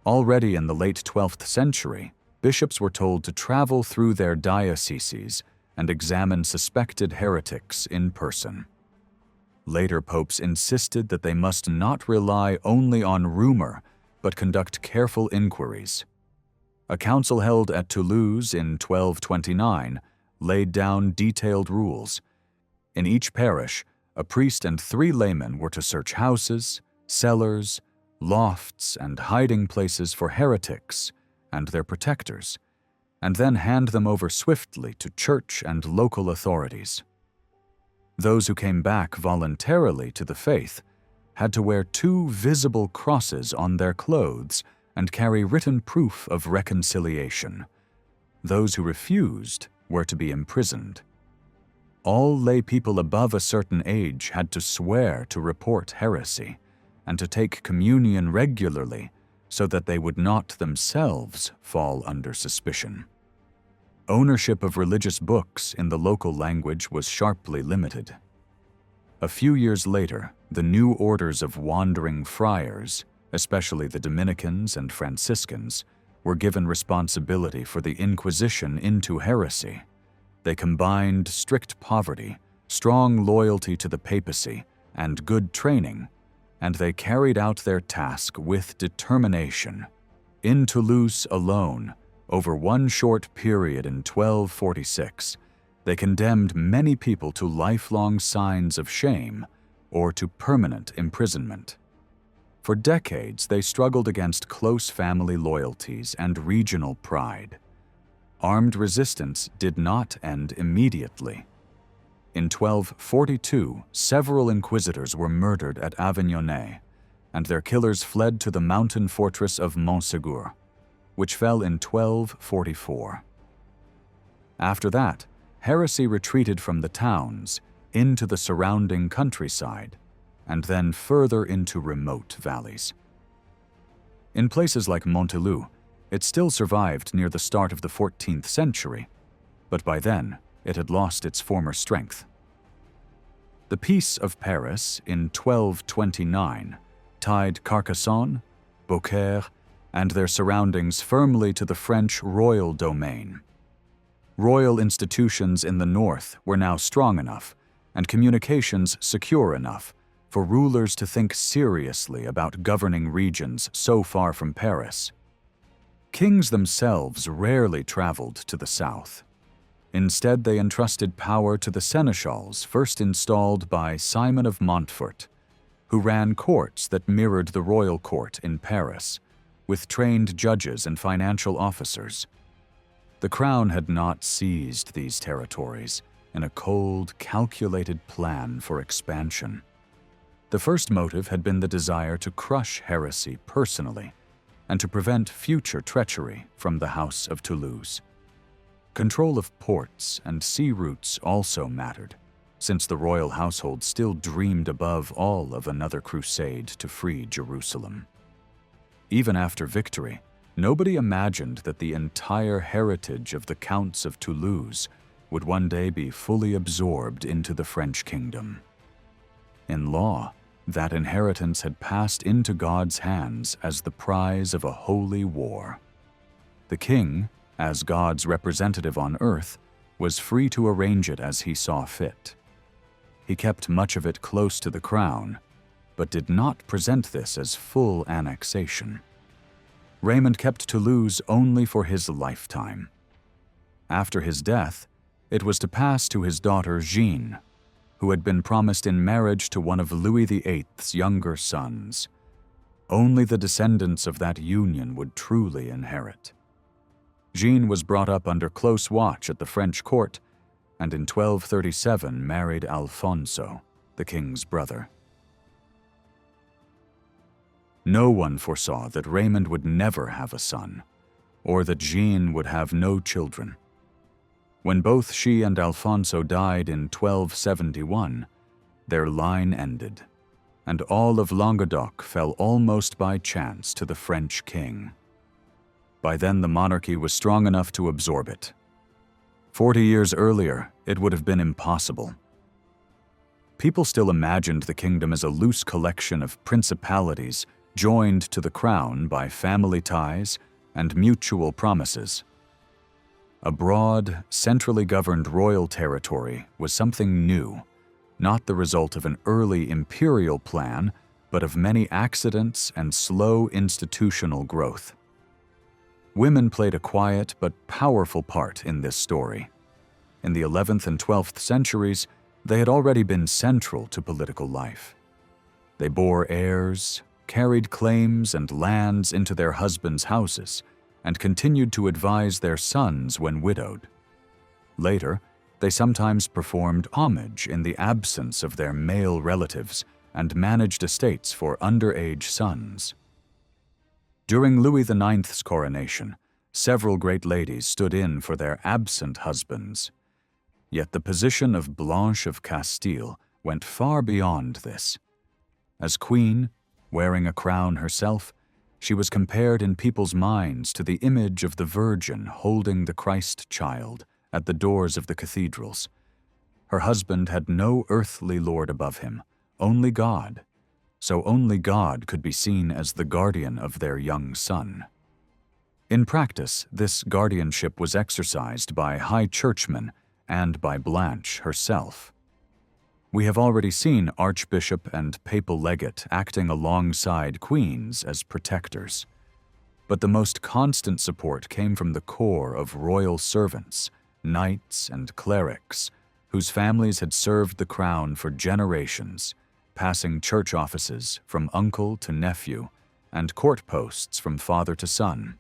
Already in the late 12th century, bishops were told to travel through their dioceses and examine suspected heretics in person. Later popes insisted that they must not rely only on rumor, but conduct careful inquiries. A council held at Toulouse in 1229 laid down detailed rules. In each parish, a priest and 3 laymen were to search houses, cellars, lofts, and hiding places for heretics and their protectors, and then hand them over swiftly to church and local authorities. Those who came back voluntarily to the faith had to wear 2 visible crosses on their clothes and carry written proof of reconciliation. Those who refused were to be imprisoned. All lay people above a certain age had to swear to report heresy and to take communion regularly so that they would not themselves fall under suspicion. Ownership of religious books in the local language was sharply limited. A few years later, the new orders of wandering friars, especially the Dominicans and Franciscans, were given responsibility for the inquisition into heresy. They combined strict poverty, strong loyalty to the papacy, and good training, and they carried out their task with determination. In Toulouse alone, over one short period in 1246, they condemned many people to lifelong signs of shame or to permanent imprisonment. For decades, they struggled against close family loyalties and regional pride. Armed resistance did not end immediately. In 1242, several inquisitors were murdered at Avignonnet, and their killers fled to the mountain fortress of Montségur, which fell in 1244. After that, heresy retreated from the towns into the surrounding countryside, and then further into remote valleys. In places like Montelou, it still survived near the start of the 14th century, but by then it had lost its former strength. The Peace of Paris in 1229 tied Carcassonne, Beaucaire, and their surroundings firmly to the French royal domain. Royal institutions in the north were now strong enough, and communications secure enough, for rulers to think seriously about governing regions so far from Paris. Kings themselves rarely traveled to the south. Instead, they entrusted power to the seneschals first installed by Simon of Montfort, who ran courts that mirrored the royal court in Paris, with trained judges and financial officers. The crown had not seized these territories in a cold, calculated plan for expansion. The first motive had been the desire to crush heresy personally and to prevent future treachery from the House of Toulouse. Control of ports and sea routes also mattered, since the royal household still dreamed above all of another crusade to free Jerusalem. Even after victory, nobody imagined that the entire heritage of the Counts of Toulouse would one day be fully absorbed into the French kingdom. In law, that inheritance had passed into God's hands as the prize of a holy war. The king, as God's representative on earth, was free to arrange it as he saw fit. He kept much of it close to the crown, but did not present this as full annexation. Raymond kept Toulouse only for his lifetime. After his death, it was to pass to his daughter Jeanne, who had been promised in marriage to one of Louis VIII's younger sons. Only the descendants of that union would truly inherit. Jeanne was brought up under close watch at the French court, and in 1237 married Alfonso, the king's brother. No one foresaw that Raymond would never have a son, or that Jeanne would have no children. When both she and Alfonso died in 1271, their line ended, and all of Languedoc fell almost by chance to the French king. By then the monarchy was strong enough to absorb it. 40 years earlier, it would have been impossible. People still imagined the kingdom as a loose collection of principalities joined to the crown by family ties and mutual promises. A broad, centrally governed royal territory was something new, not the result of an early imperial plan, but of many accidents and slow institutional growth. Women played a quiet but powerful part in this story. In the 11th and 12th centuries, they had already been central to political life. They bore heirs, carried claims and lands into their husbands' houses, and continued to advise their sons when widowed. Later, they sometimes performed homage in the absence of their male relatives and managed estates for underage sons. During Louis IX's coronation, several great ladies stood in for their absent husbands. Yet the position of Blanche of Castile went far beyond this. As queen, wearing a crown herself, she was compared in people's minds to the image of the Virgin holding the Christ child at the doors of the cathedrals. Her husband had no earthly lord above him, only God, so only God could be seen as the guardian of their young son. In practice, this guardianship was exercised by high churchmen and by Blanche herself. We have already seen archbishop and papal legate acting alongside queens as protectors. But the most constant support came from the core of royal servants, knights and clerics, whose families had served the crown for generations, passing church offices from uncle to nephew, and court posts from father to son.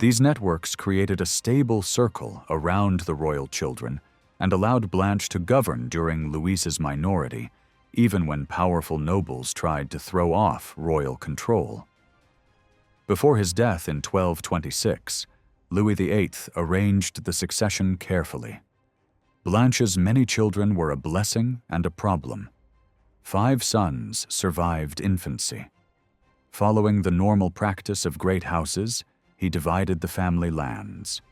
These networks created a stable circle around the royal children and allowed Blanche to govern during Louise's minority, even when powerful nobles tried to throw off royal control. Before his death in 1226, Louis VIII arranged the succession carefully. Blanche's many children were a blessing and a problem. 5 sons survived infancy. Following the normal practice of great houses, he divided the family lands.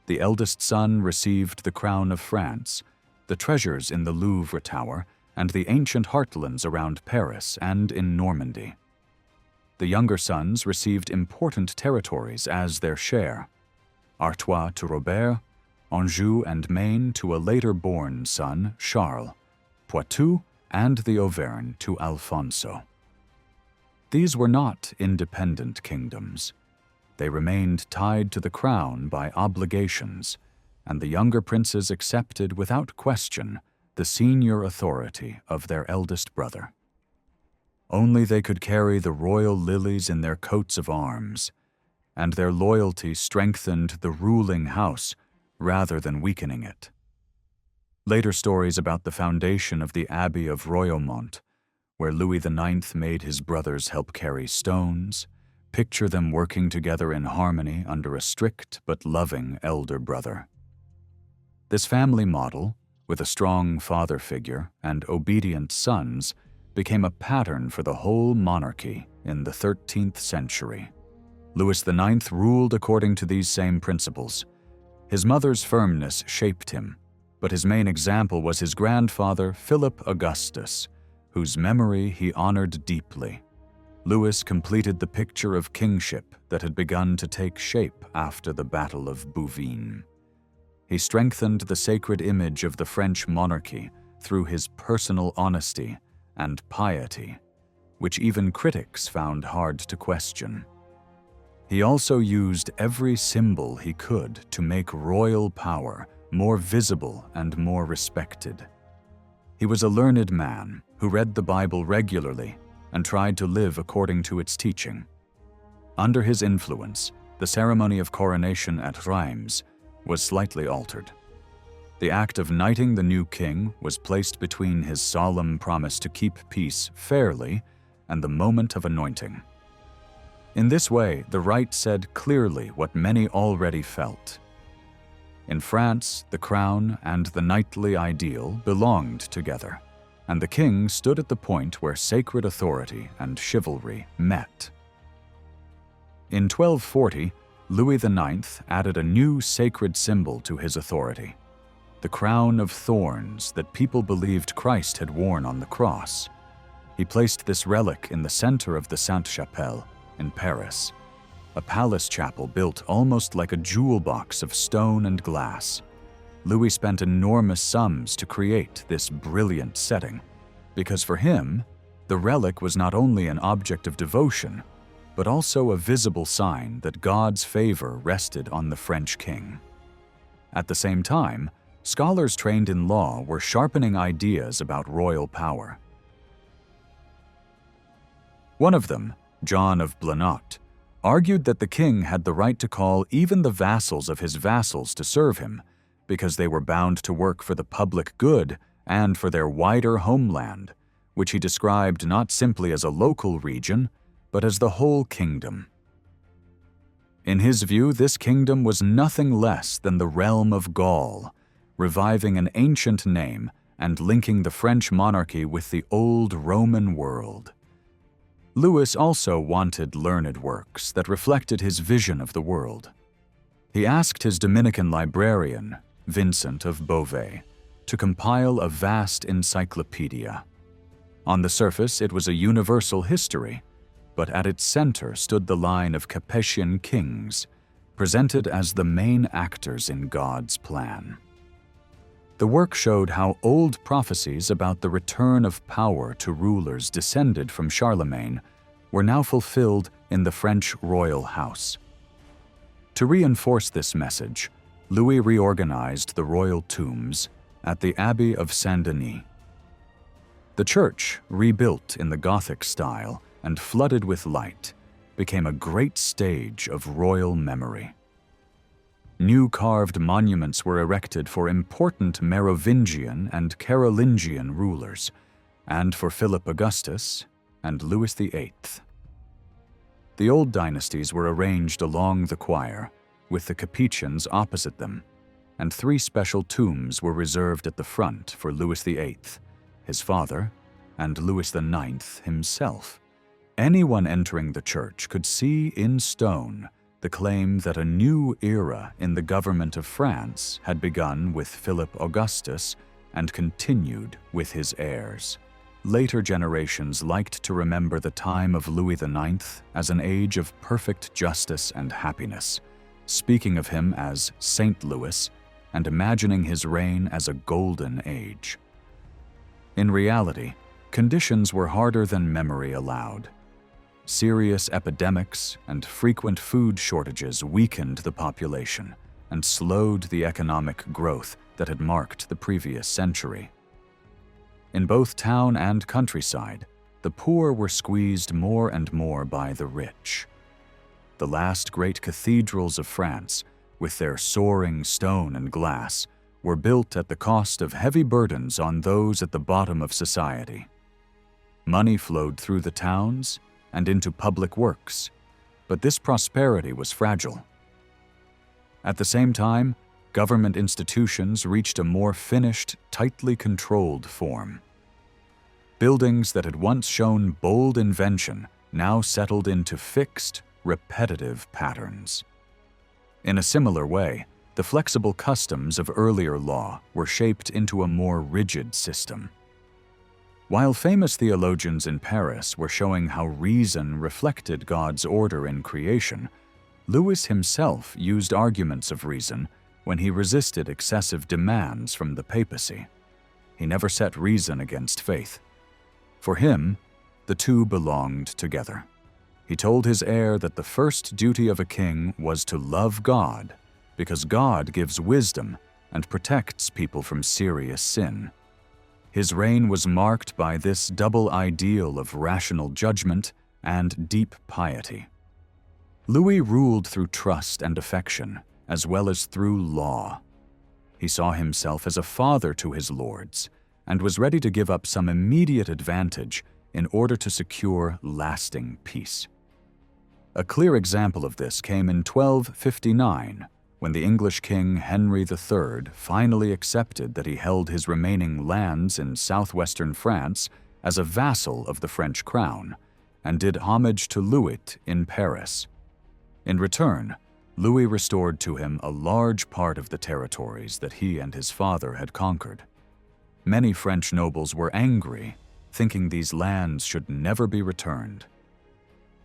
The eldest son received the crown of France, the treasures in the Louvre Tower, and the ancient heartlands around Paris and in Normandy. The younger sons received important territories as their share: Artois to Robert, Anjou and Maine to a later-born son, Charles, Poitou and the Auvergne to Alfonso. These were not independent kingdoms. They remained tied to the crown by obligations, and the younger princes accepted without question the senior authority of their eldest brother. Only they could carry the royal lilies in their coats of arms, and their loyalty strengthened the ruling house rather than weakening it. Later stories about the foundation of the Abbey of Royaumont, where Louis IX made his brothers help carry stones, picture them working together in harmony under a strict but loving elder brother. This family model, with a strong father figure and obedient sons, became a pattern for the whole monarchy in the 13th century. Louis IX ruled according to these same principles. His mother's firmness shaped him, but his main example was his grandfather, Philip Augustus, whose memory he honored deeply. Louis completed the picture of kingship that had begun to take shape after the Battle of Bouvines. He strengthened the sacred image of the French monarchy through his personal honesty and piety, which even critics found hard to question. He also used every symbol he could to make royal power more visible and more respected. He was a learned man who read the Bible regularly and tried to live according to its teaching. Under his influence, the ceremony of coronation at Reims was slightly altered. The act of knighting the new king was placed between his solemn promise to keep peace fairly and the moment of anointing. In this way, the rite said clearly what many already felt. In France, the crown and the knightly ideal belonged together, and the king stood at the point where sacred authority and chivalry met. In 1240, Louis IX added a new sacred symbol to his authority, the crown of thorns that people believed Christ had worn on the cross. He placed this relic in the center of the Sainte-Chapelle in Paris, a palace chapel built almost like a jewel box of stone and glass. Louis spent enormous sums to create this brilliant setting, because for him, the relic was not only an object of devotion, but also a visible sign that God's favor rested on the French king. At the same time, scholars trained in law were sharpening ideas about royal power. One of them, John of Blenot, argued that the king had the right to call even the vassals of his vassals to serve him, because they were bound to work for the public good and for their wider homeland, which he described not simply as a local region, but as the whole kingdom. In his view, this kingdom was nothing less than the realm of Gaul, reviving an ancient name and linking the French monarchy with the old Roman world. Louis also wanted learned works that reflected his vision of the world. He asked his Dominican librarian, Vincent of Beauvais, to compile a vast encyclopedia. On the surface, it was a universal history, but at its center stood the line of Capetian kings, presented as the main actors in God's plan. The work showed how old prophecies about the return of power to rulers descended from Charlemagne were now fulfilled in the French royal house. To reinforce this message, Louis reorganized the royal tombs at the Abbey of Saint-Denis. The church, rebuilt in the Gothic style and flooded with light, became a great stage of royal memory. New carved monuments were erected for important Merovingian and Carolingian rulers, and for Philip Augustus and Louis VIII. The old dynasties were arranged along the choir, with the Capetians opposite them, and 3 special tombs were reserved at the front for Louis VIII, his father, and Louis IX himself. Anyone entering the church could see in stone the claim that a new era in the government of France had begun with Philip Augustus and continued with his heirs. Later generations liked to remember the time of Louis IX as an age of perfect justice and happiness, speaking of him as Saint Louis and imagining his reign as a golden age. In reality, conditions were harder than memory allowed. Serious epidemics and frequent food shortages weakened the population and slowed the economic growth that had marked the previous century. In both town and countryside, the poor were squeezed more and more by the rich. The last great cathedrals of France, with their soaring stone and glass, were built at the cost of heavy burdens on those at the bottom of society. Money flowed through the towns and into public works, but this prosperity was fragile. At the same time, government institutions reached a more finished, tightly controlled form. Buildings that had once shown bold invention now settled into fixed, repetitive patterns. In a similar way, the flexible customs of earlier law were shaped into a more rigid system. While famous theologians in Paris were showing how reason reflected God's order in creation, Louis himself used arguments of reason when he resisted excessive demands from the papacy. He never set reason against faith. For him, the two belonged together. He told his heir that the first duty of a king was to love God, because God gives wisdom and protects people from serious sin. His reign was marked by this double ideal of rational judgment and deep piety. Louis ruled through trust and affection, as well as through law. He saw himself as a father to his lords and was ready to give up some immediate advantage in order to secure lasting peace. A clear example of this came in 1259, when the English king Henry III finally accepted that he held his remaining lands in southwestern France as a vassal of the French crown and did homage to Louis in Paris. In return, Louis restored to him a large part of the territories that he and his father had conquered. Many French nobles were angry, thinking these lands should never be returned.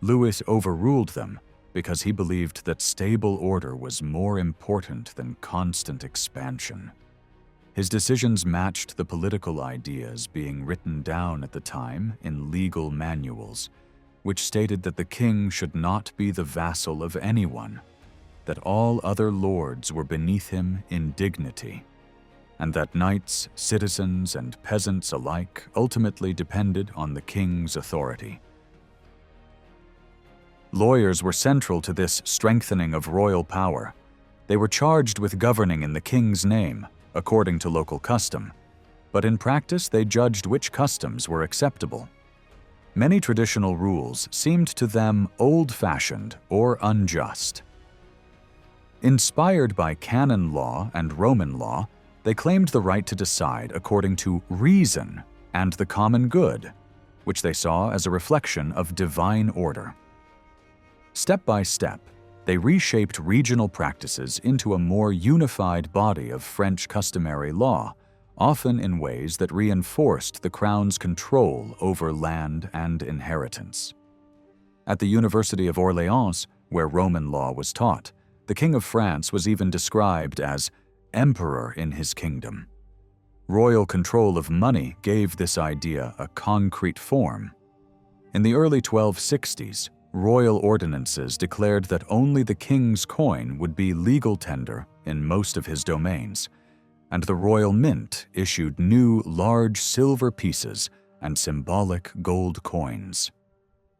Louis overruled them because he believed that stable order was more important than constant expansion. His decisions matched the political ideas being written down at the time in legal manuals, which stated that the king should not be the vassal of anyone, that all other lords were beneath him in dignity, and that knights, citizens, and peasants alike ultimately depended on the king's authority. Lawyers were central to this strengthening of royal power. They were charged with governing in the king's name, according to local custom, but in practice they judged which customs were acceptable. Many traditional rules seemed to them old-fashioned or unjust. Inspired by canon law and Roman law, they claimed the right to decide according to reason and the common good, which they saw as a reflection of divine order. Step by step, they reshaped regional practices into a more unified body of French customary law, often in ways that reinforced the crown's control over land and inheritance. At the University of Orleans, where Roman law was taught, the King of France was even described as emperor in his kingdom. Royal control of money gave this idea a concrete form. In the early 1260s, royal ordinances declared that only the king's coin would be legal tender in most of his domains, and the royal mint issued new large silver pieces and symbolic gold coins.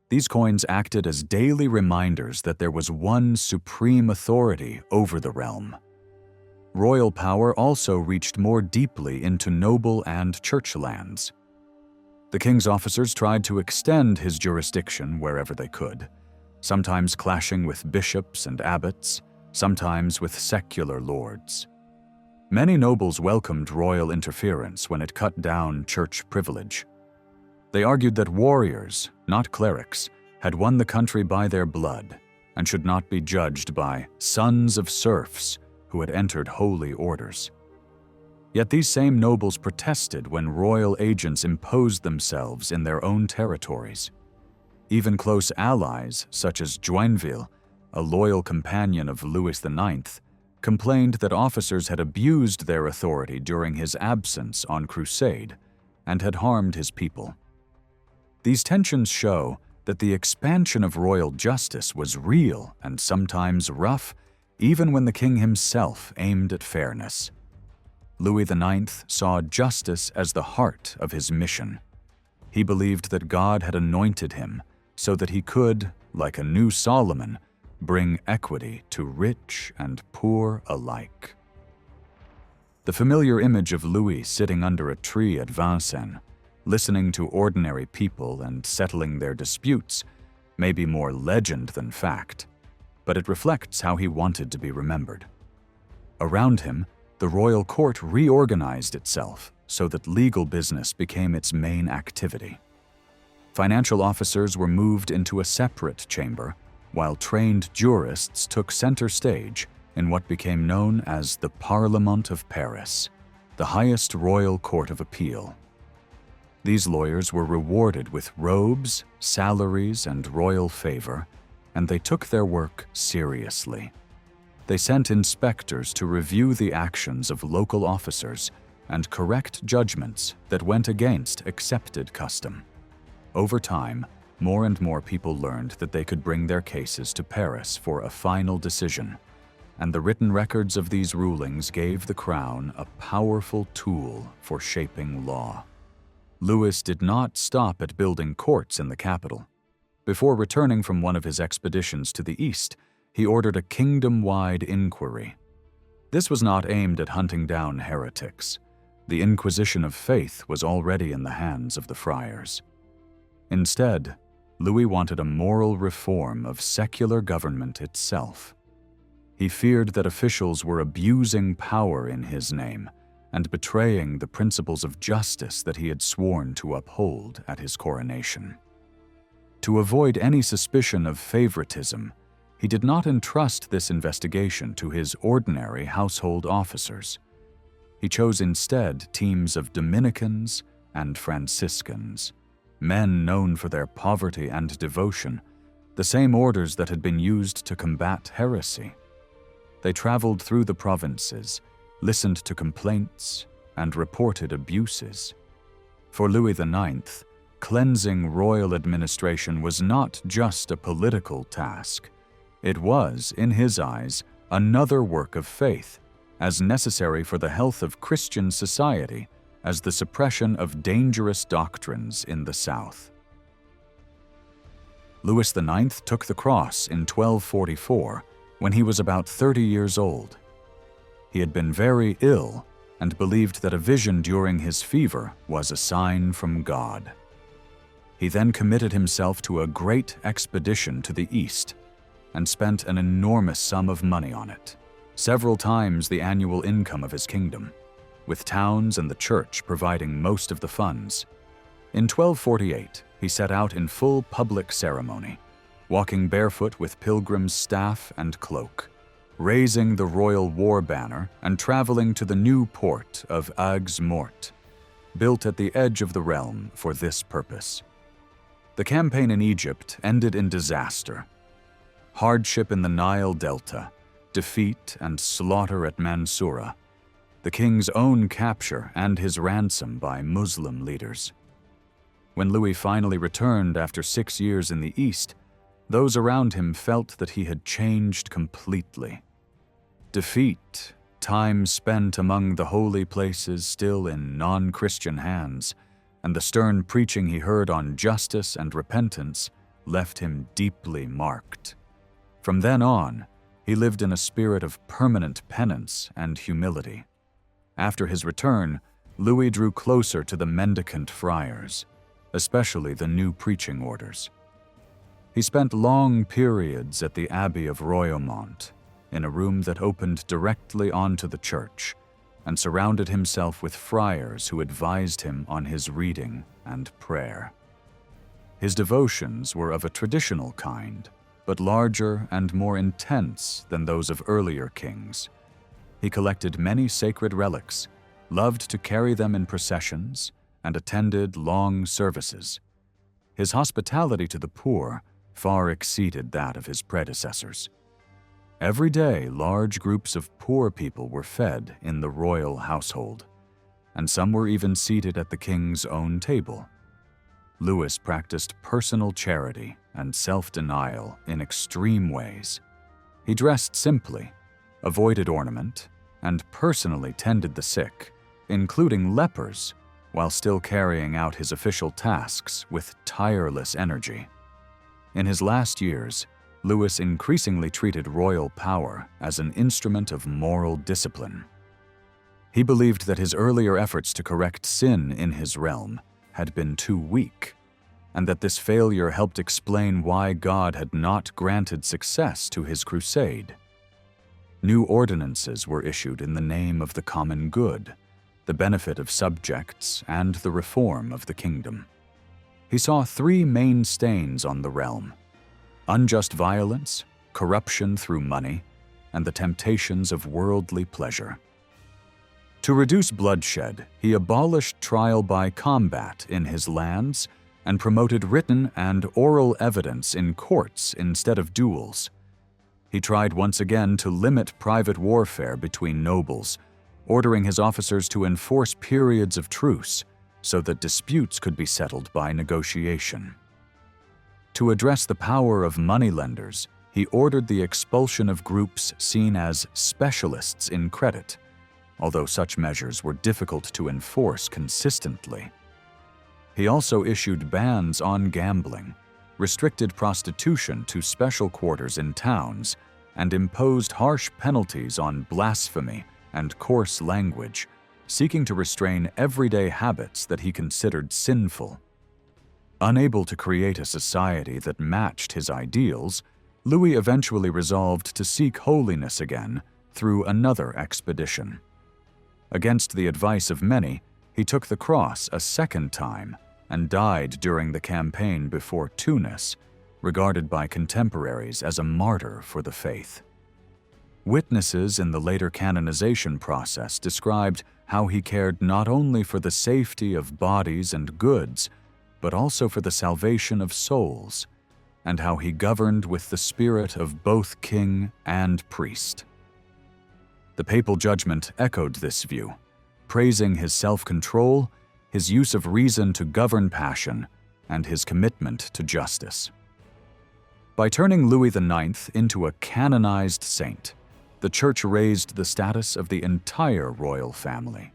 These coins acted as daily reminders that there was one supreme authority over the realm. Royal power also reached more deeply into noble and church lands. The king's officers tried to extend his jurisdiction wherever they could, sometimes clashing with bishops and abbots, sometimes with secular lords. Many nobles welcomed royal interference when it cut down church privilege. They argued that warriors, not clerics, had won the country by their blood and should not be judged by sons of serfs who had entered holy orders. Yet these same nobles protested when royal agents imposed themselves in their own territories. Even close allies, such as Joinville, a loyal companion of Louis IX, complained that officers had abused their authority during his absence on crusade and had harmed his people. These tensions show that the expansion of royal justice was real and sometimes rough, even when the king himself aimed at fairness. Louis IX saw justice as the heart of his mission. He believed that God had anointed him so that he could, like a new Solomon, bring equity to rich and poor alike. The familiar image of Louis sitting under a tree at Vincennes, listening to ordinary people and settling their disputes, may be more legend than fact, but it reflects how he wanted to be remembered. Around him, the royal court reorganized itself so that legal business became its main activity. Financial officers were moved into a separate chamber, while trained jurists took center stage in what became known as the Parlement of Paris, the highest royal court of appeal. These lawyers were rewarded with robes, salaries, and royal favor, and they took their work seriously. They sent inspectors to review the actions of local officers and correct judgments that went against accepted custom. Over time, more and more people learned that they could bring their cases to Paris for a final decision, and the written records of these rulings gave the crown a powerful tool for shaping law. Louis did not stop at building courts in the capital. Before returning from one of his expeditions to the east, he ordered a kingdom-wide inquiry. This was not aimed at hunting down heretics. The Inquisition of faith was already in the hands of the friars. Instead, Louis wanted a moral reform of secular government itself. He feared that officials were abusing power in his name and betraying the principles of justice that he had sworn to uphold at his coronation. To avoid any suspicion of favoritism, he did not entrust this investigation to his ordinary household officers. He chose instead teams of Dominicans and Franciscans, men known for their poverty and devotion, the same orders that had been used to combat heresy. They traveled through the provinces, listened to complaints, and reported abuses. For Louis IX, cleansing royal administration was not just a political task. It was, in his eyes, another work of faith, as necessary for the health of Christian society as the suppression of dangerous doctrines in the South. Louis IX took the cross in 1244 when he was about 30 years old. He had been very ill and believed that a vision during his fever was a sign from God. He then committed himself to a great expedition to the east and spent an enormous sum of money on it, several times the annual income of his kingdom, with towns and the church providing most of the funds. In 1248, he set out in full public ceremony, walking barefoot with pilgrim's staff and cloak, raising the royal war banner and traveling to the new port of Aigues-Mortes, built at the edge of the realm for this purpose. The campaign in Egypt ended in disaster. Hardship in the Nile Delta, defeat and slaughter at Mansoura, the king's own capture and his ransom by Muslim leaders. When Louis finally returned after 6 years in the East, those around him felt that he had changed completely. Defeat, time spent among the holy places still in non-Christian hands, and the stern preaching he heard on justice and repentance left him deeply marked. From then on, he lived in a spirit of permanent penance and humility. After his return, Louis drew closer to the mendicant friars, especially the new preaching orders. He spent long periods at the Abbey of Royaumont, in a room that opened directly onto the church, and surrounded himself with friars who advised him on his reading and prayer. His devotions were of a traditional kind, but larger and more intense than those of earlier kings. He collected many sacred relics, loved to carry them in processions, and attended long services. His hospitality to the poor far exceeded that of his predecessors. Every day, large groups of poor people were fed in the royal household, and some were even seated at the king's own table. Louis practiced personal charity and self-denial in extreme ways. He dressed simply, avoided ornament, and personally tended the sick, including lepers, while still carrying out his official tasks with tireless energy. In his last years, Louis increasingly treated royal power as an instrument of moral discipline. He believed that his earlier efforts to correct sin in his realm had been too weak, and that this failure helped explain why God had not granted success to his crusade. New ordinances were issued in the name of the common good, the benefit of subjects, and the reform of the kingdom. He saw 3 main stains on the realm: unjust violence, corruption through money, and the temptations of worldly pleasure. To reduce bloodshed, he abolished trial by combat in his lands and promoted written and oral evidence in courts instead of duels. He tried once again to limit private warfare between nobles, ordering his officers to enforce periods of truce so that disputes could be settled by negotiation. To address the power of moneylenders, he ordered the expulsion of groups seen as specialists in credit, although such measures were difficult to enforce consistently. He also issued bans on gambling, restricted prostitution to special quarters in towns, and imposed harsh penalties on blasphemy and coarse language, seeking to restrain everyday habits that he considered sinful. Unable to create a society that matched his ideals, Louis eventually resolved to seek holiness again through another expedition. Against the advice of many, he took the cross a second time and died during the campaign before Tunis, regarded by contemporaries as a martyr for the faith. Witnesses in the later canonization process described how he cared not only for the safety of bodies and goods, but also for the salvation of souls, and how he governed with the spirit of both king and priest. The papal judgment echoed this view, praising his self-control, his use of reason to govern passion, and his commitment to justice. By turning Louis IX into a canonized saint, the Church raised the status of the entire royal family.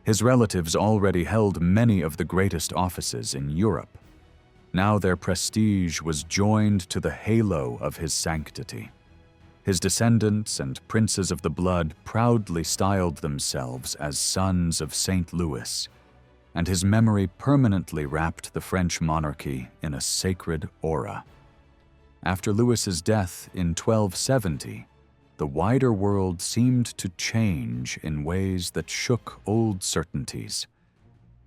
His relatives already held many of the greatest offices in Europe. Now their prestige was joined to the halo of his sanctity. His descendants and princes of the blood proudly styled themselves as sons of Saint Louis, and his memory permanently wrapped the French monarchy in a sacred aura. After Louis's death in 1270, the wider world seemed to change in ways that shook old certainties.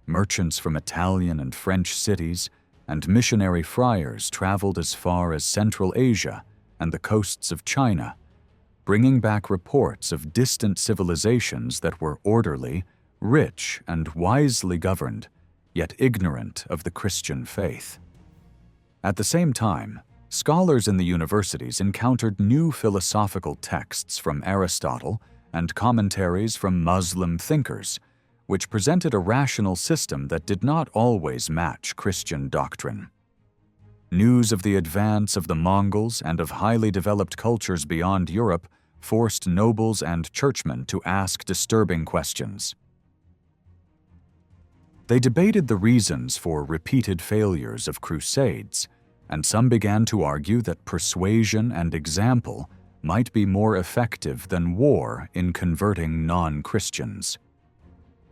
Merchants from Italian and French cities and missionary friars traveled as far as Central Asia and the coasts of China, bringing back reports of distant civilizations that were orderly, rich, and wisely governed, yet ignorant of the Christian faith. At the same time, scholars in the universities encountered new philosophical texts from Aristotle and commentaries from Muslim thinkers, which presented a rational system that did not always match Christian doctrine. News of the advance of the Mongols and of highly developed cultures beyond Europe forced nobles and churchmen to ask disturbing questions. They debated the reasons for repeated failures of crusades, and some began to argue that persuasion and example might be more effective than war in converting non-Christians.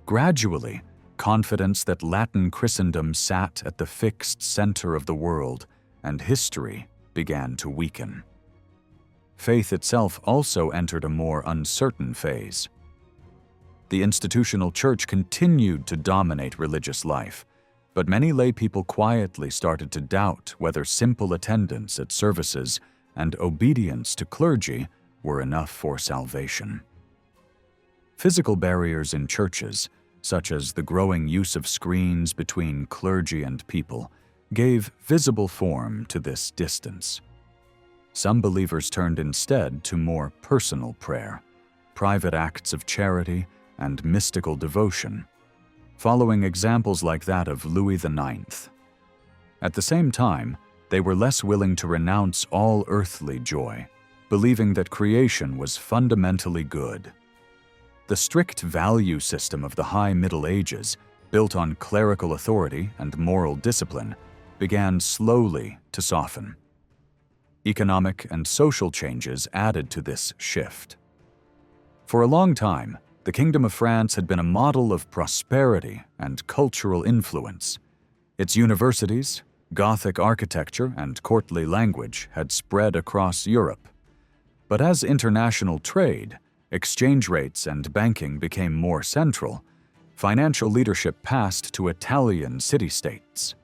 Gradually, confidence that Latin Christendom sat at the fixed center of the world and history began to weaken. Faith itself also entered a more uncertain phase. The institutional church continued to dominate religious life, but many lay people quietly started to doubt whether simple attendance at services and obedience to clergy were enough for salvation. Physical barriers in churches, such as the growing use of screens between clergy and people, gave visible form to this distance. Some believers turned instead to more personal prayer, private acts of charity, and mystical devotion, following examples like that of Louis IX. At the same time, they were less willing to renounce all earthly joy, believing that creation was fundamentally good. The strict value system of the High Middle Ages, built on clerical authority and moral discipline, began slowly to soften. Economic and social changes added to this shift. For a long time, the Kingdom of France had been a model of prosperity and cultural influence. Its universities, Gothic architecture, and courtly language had spread across Europe. But as international trade, exchange rates, and banking became more central, financial leadership passed to Italian city-states.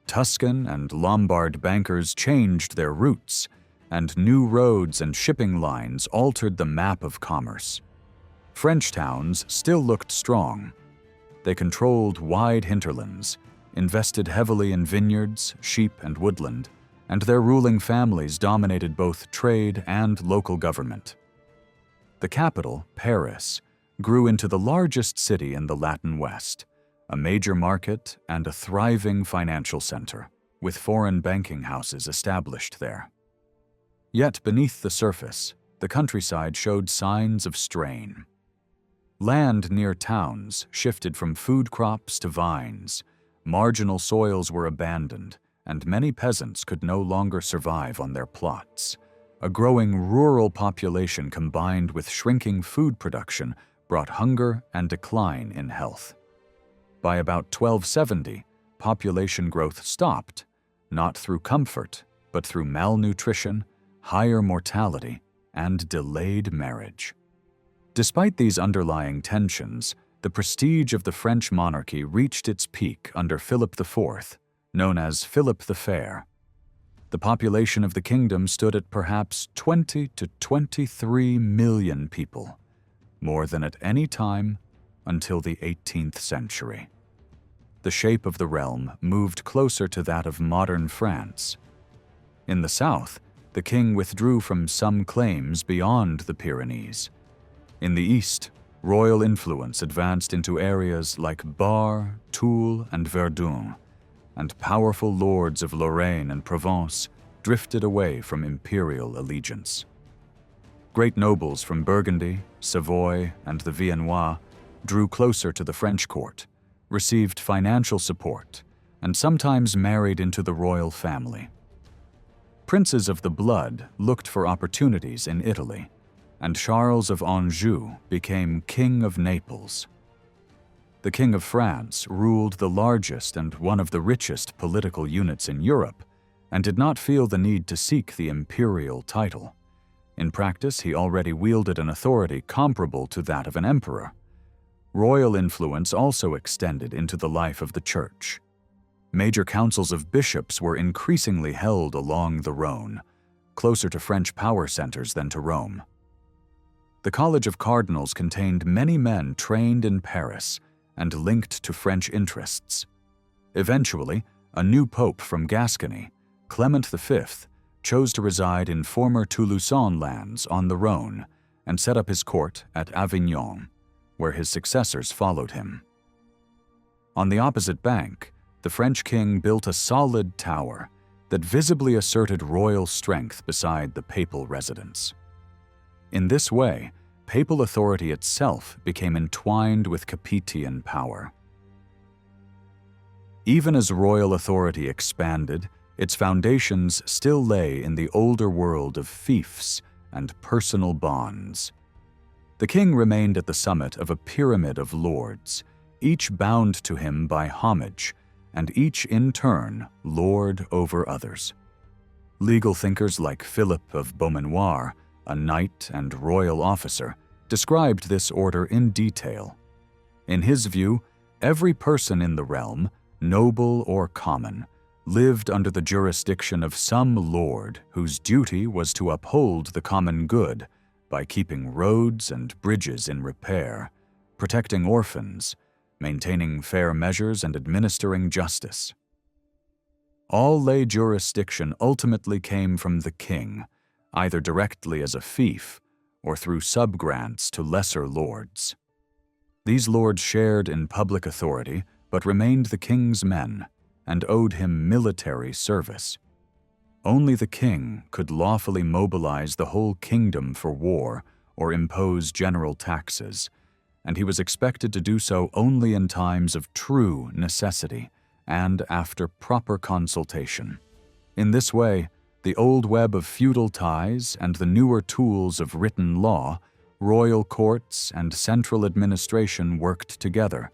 Tuscan and Lombard bankers changed their routes, and new roads and shipping lines altered the map of commerce. French towns still looked strong. They controlled wide hinterlands, invested heavily in vineyards, sheep, and woodland, and their ruling families dominated both trade and local government. The capital, Paris, grew into the largest city in the Latin West, a major market and a thriving financial center, with foreign banking houses established there. Yet beneath the surface, the countryside showed signs of strain. Land near towns shifted from food crops to vines, marginal soils were abandoned, and many peasants could no longer survive on their plots. A growing rural population combined with shrinking food production brought hunger and decline in health. By about 1270, population growth stopped, not through comfort, but through malnutrition, higher mortality, and delayed marriage. Despite these underlying tensions, the prestige of the French monarchy reached its peak under Philip IV, known as Philip the Fair. The population of the kingdom stood at perhaps 20 to 23 million people, more than at any time until the 18th century. The shape of the realm moved closer to that of modern France. In the south, the king withdrew from some claims beyond the Pyrenees. In the east, royal influence advanced into areas like Bar, Toul, and Verdun, and powerful lords of Lorraine and Provence drifted away from imperial allegiance. Great nobles from Burgundy, Savoy, and the Viennois drew closer to the French court, received financial support, and sometimes married into the royal family. Princes of the blood looked for opportunities in Italy, and Charles of Anjou became King of Naples. The King of France ruled the largest and one of the richest political units in Europe, and did not feel the need to seek the imperial title. In practice, he already wielded an authority comparable to that of an emperor. Royal influence also extended into the life of the Church. Major councils of bishops were increasingly held along the Rhone, closer to French power centers than to Rome. The College of Cardinals contained many men trained in Paris and linked to French interests. Eventually, a new pope from Gascony, Clement V, chose to reside in former Toulousan lands on the Rhone and set up his court at Avignon, where his successors followed him. On the opposite bank, the French king built a solid tower that visibly asserted royal strength beside the papal residence. In this way, papal authority itself became entwined with Capetian power. Even as royal authority expanded, its foundations still lay in the older world of fiefs and personal bonds. The king remained at the summit of a pyramid of lords, each bound to him by homage, and each in turn lord over others. Legal thinkers like Philip of Beaumanoir, a knight and royal officer, described this order in detail. In his view, every person in the realm, noble or common, lived under the jurisdiction of some lord whose duty was to uphold the common good by keeping roads and bridges in repair, protecting orphans, maintaining fair measures, and administering justice. All lay jurisdiction ultimately came from the king, either directly as a fief or through subgrants to lesser lords. These lords shared in public authority but remained the king's men and owed him military service. Only the king could lawfully mobilize the whole kingdom for war or impose general taxes, and he was expected to do so only in times of true necessity and after proper consultation. In this way, the old web of feudal ties and the newer tools of written law, royal courts, and central administration worked together,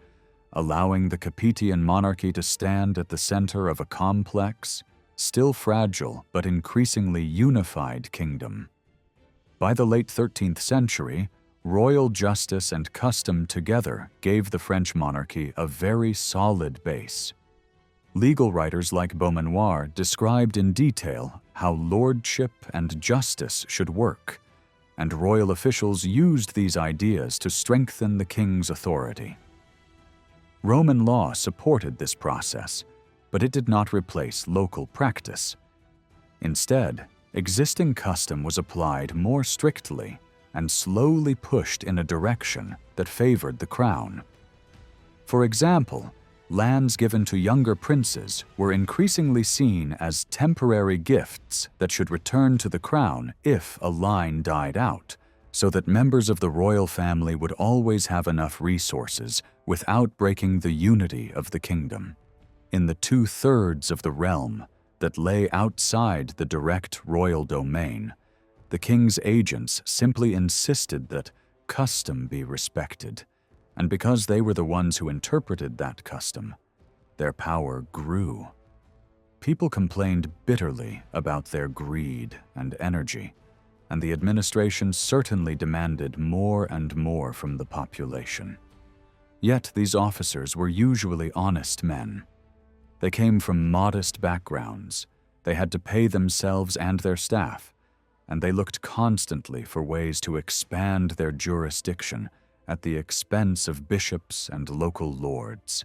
allowing the Capetian monarchy to stand at the center of a complex, still fragile but increasingly unified kingdom. By the late 13th century, royal justice and custom together gave the French monarchy a very solid base. Legal writers like Beaumanoir described in detail how lordship and justice should work, and royal officials used these ideas to strengthen the king's authority. Roman law supported this process, but it did not replace local practice. Instead, existing custom was applied more strictly and slowly pushed in a direction that favored the crown. For example, lands given to younger princes were increasingly seen as temporary gifts that should return to the crown if a line died out, so that members of the royal family would always have enough resources without breaking the unity of the kingdom. In the 2/3 of the realm that lay outside the direct royal domain, the king's agents simply insisted that custom be respected, and because they were the ones who interpreted that custom, their power grew. People complained bitterly about their greed and energy, and the administration certainly demanded more and more from the population. Yet these officers were usually honest men. They came from modest backgrounds, they had to pay themselves and their staff, and they looked constantly for ways to expand their jurisdiction at the expense of bishops and local lords.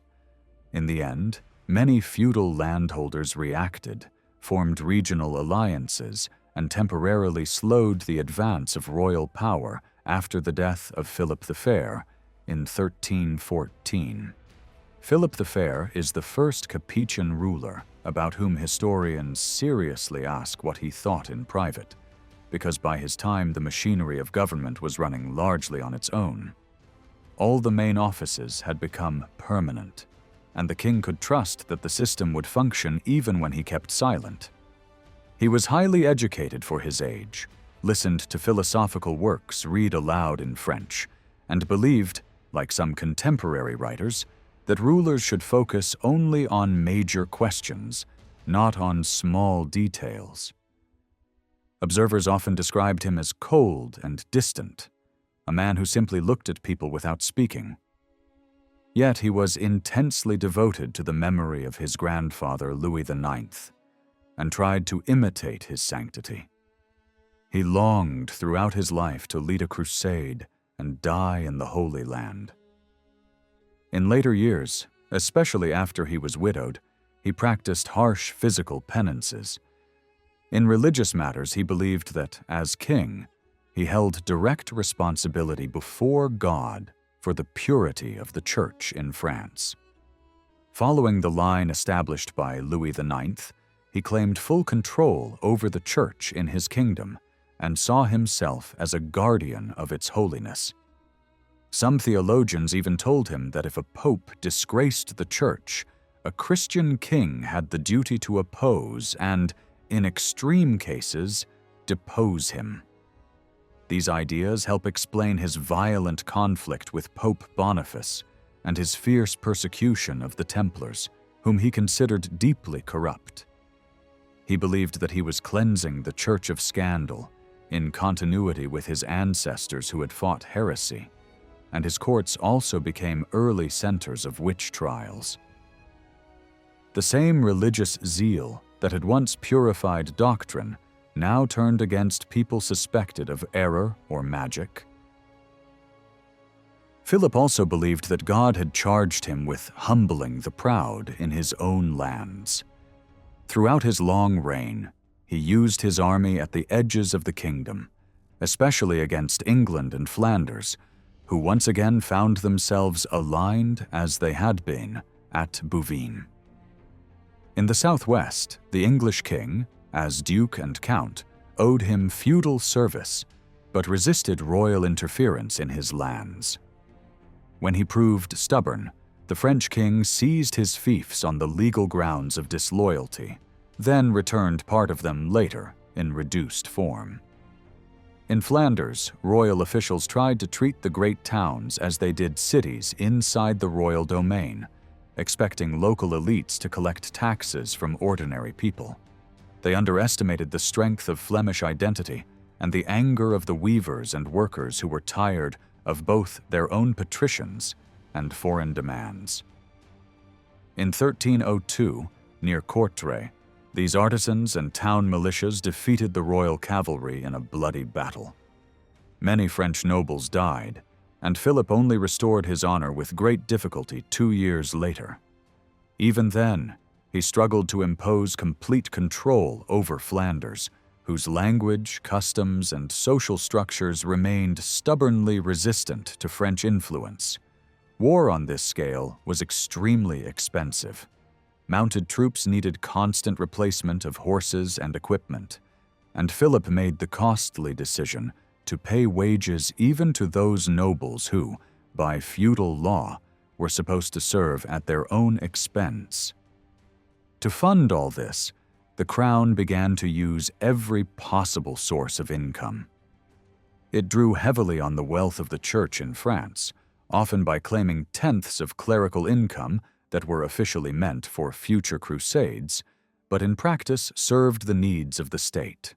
In the end, many feudal landholders reacted, formed regional alliances, and temporarily slowed the advance of royal power after the death of Philip the Fair in 1314. Philip the Fair is the first Capetian ruler about whom historians seriously ask what he thought in private, because by his time the machinery of government was running largely on its own. All the main offices had become permanent, and the king could trust that the system would function even when he kept silent. He was highly educated for his age, listened to philosophical works read aloud in French, and believed, like some contemporary writers, that rulers should focus only on major questions, not on small details. Observers often described him as cold and distant, a man who simply looked at people without speaking. Yet he was intensely devoted to the memory of his grandfather Louis IX, and tried to imitate his sanctity. He longed throughout his life to lead a crusade and die in the Holy Land. In later years, especially after he was widowed, he practiced harsh physical penances. In religious matters, he believed that, as king, he held direct responsibility before God for the purity of the Church in France. Following the line established by Louis IX, he claimed full control over the Church in his kingdom and saw himself as a guardian of its holiness. Some theologians even told him that if a pope disgraced the Church, a Christian king had the duty to oppose and, in extreme cases, depose him. These ideas help explain his violent conflict with Pope Boniface and his fierce persecution of the Templars, whom he considered deeply corrupt. He believed that he was cleansing the Church of scandal, in continuity with his ancestors who had fought heresy, and his courts also became early centers of witch trials. The same religious zeal that had once purified doctrine now turned against people suspected of error or magic. Philip also believed that God had charged him with humbling the proud in his own lands. Throughout his long reign, he used his army at the edges of the kingdom, especially against England and Flanders, who once again found themselves aligned as they had been at Bouvines. In the southwest, the English king, as duke and count, owed him feudal service, but resisted royal interference in his lands. When he proved stubborn, the French king seized his fiefs on the legal grounds of disloyalty, then returned part of them later in reduced form. In Flanders, royal officials tried to treat the great towns as they did cities inside the royal domain, expecting local elites to collect taxes from ordinary people. They underestimated the strength of Flemish identity and the anger of the weavers and workers who were tired of both their own patricians and foreign demands. In 1302, near Courtrai, these artisans and town militias defeated the royal cavalry in a bloody battle. Many French nobles died, and Philip only restored his honor with great difficulty 2 years later. Even then, he struggled to impose complete control over Flanders, whose language, customs, and social structures remained stubbornly resistant to French influence. War on this scale was extremely expensive. Mounted troops needed constant replacement of horses and equipment, and Philip made the costly decision to pay wages even to those nobles who, by feudal law, were supposed to serve at their own expense. To fund all this, the crown began to use every possible source of income. It drew heavily on the wealth of the church in France, often by claiming tenths of clerical income that were officially meant for future crusades, but in practice served the needs of the state.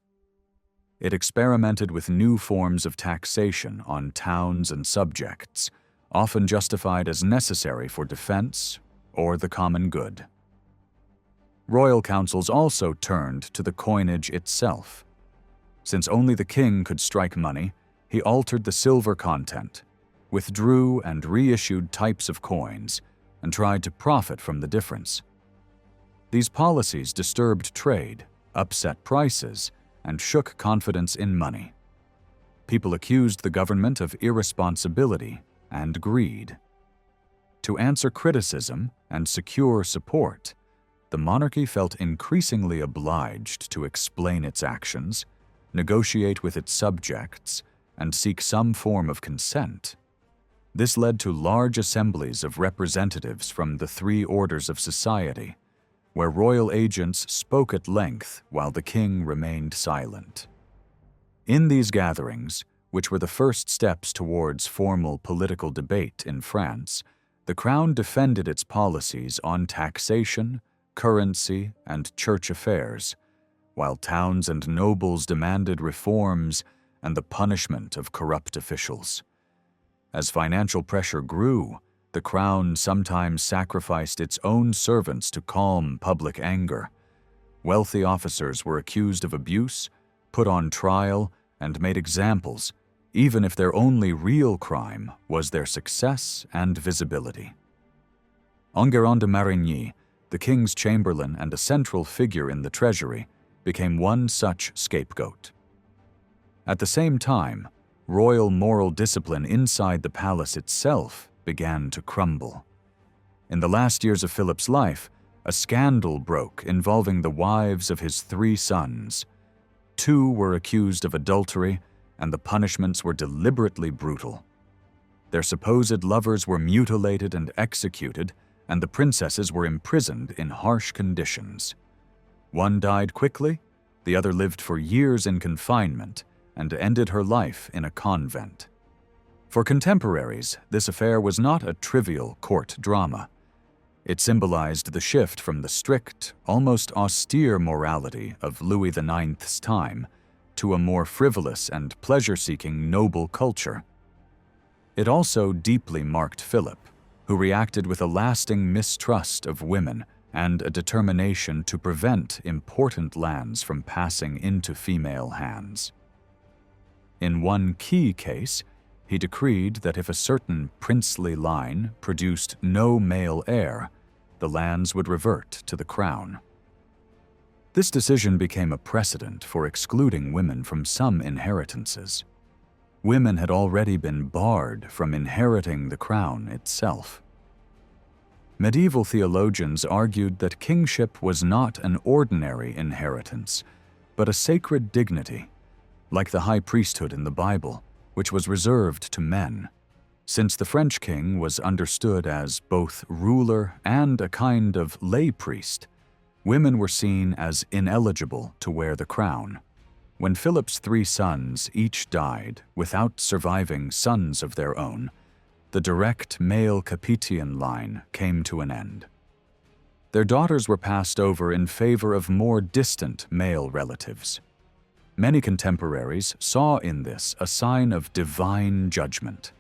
It experimented with new forms of taxation on towns and subjects, often justified as necessary for defense or the common good. Royal councils also turned to the coinage itself. Since only the king could strike money, he altered the silver content, withdrew and reissued types of coins, and tried to profit from the difference. These policies disturbed trade, upset prices, and shook confidence in money. People accused the government of irresponsibility and greed. To answer criticism and secure support, the monarchy felt increasingly obliged to explain its actions, negotiate with its subjects, and seek some form of consent. This led to large assemblies of representatives from the three orders of society, where royal agents spoke at length while the king remained silent. In these gatherings, which were the first steps towards formal political debate in France, the crown defended its policies on taxation, currency, and church affairs, while towns and nobles demanded reforms and the punishment of corrupt officials. As financial pressure grew, the crown sometimes sacrificed its own servants to calm public anger. Wealthy officers were accused of abuse, put on trial, and made examples, even if their only real crime was their success and visibility. Enguerrand de Marigny, the king's chamberlain and a central figure in the treasury, became one such scapegoat. At the same time, royal moral discipline inside the palace itself began to crumble. In the last years of Philip's life, a scandal broke involving the wives of his 3 sons. 2 were accused of adultery, and the punishments were deliberately brutal. Their supposed lovers were mutilated and executed, and the princesses were imprisoned in harsh conditions. One died quickly, the other lived for years in confinement, and ended her life in a convent. For contemporaries, this affair was not a trivial court drama. It symbolized the shift from the strict, almost austere morality of Louis IX's time to a more frivolous and pleasure-seeking noble culture. It also deeply marked Philip, who reacted with a lasting mistrust of women and a determination to prevent important lands from passing into female hands. In one key case, he decreed that if a certain princely line produced no male heir, the lands would revert to the crown. This decision became a precedent for excluding women from some inheritances. Women had already been barred from inheriting the crown itself. Medieval theologians argued that kingship was not an ordinary inheritance, but a sacred dignity, like the high priesthood in the Bible, which was reserved to men. Since the French king was understood as both ruler and a kind of lay priest, women were seen as ineligible to wear the crown. When Philip's 3 sons each died without surviving sons of their own, the direct male Capetian line came to an end. Their daughters were passed over in favor of more distant male relatives. Many contemporaries saw in this a sign of divine judgment.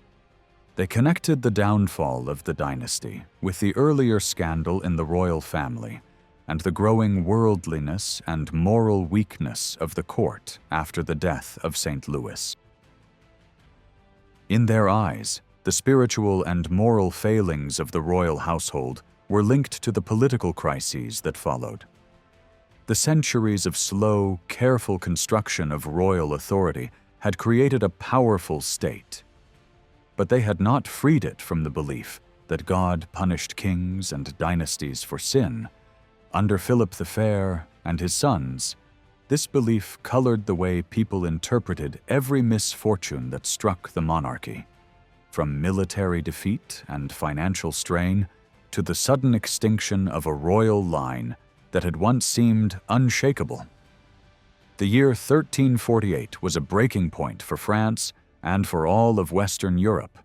They connected the downfall of the dynasty with the earlier scandal in the royal family and the growing worldliness and moral weakness of the court after the death of St. Louis. In their eyes, the spiritual and moral failings of the royal household were linked to the political crises that followed. The centuries of slow, careful construction of royal authority had created a powerful state, but they had not freed it from the belief that God punished kings and dynasties for sin. Under Philip the Fair and his sons, this belief colored the way people interpreted every misfortune that struck the monarchy, from military defeat and financial strain to the sudden extinction of a royal line that had once seemed unshakable. The year 1348 was a breaking point for France and for all of Western Europe.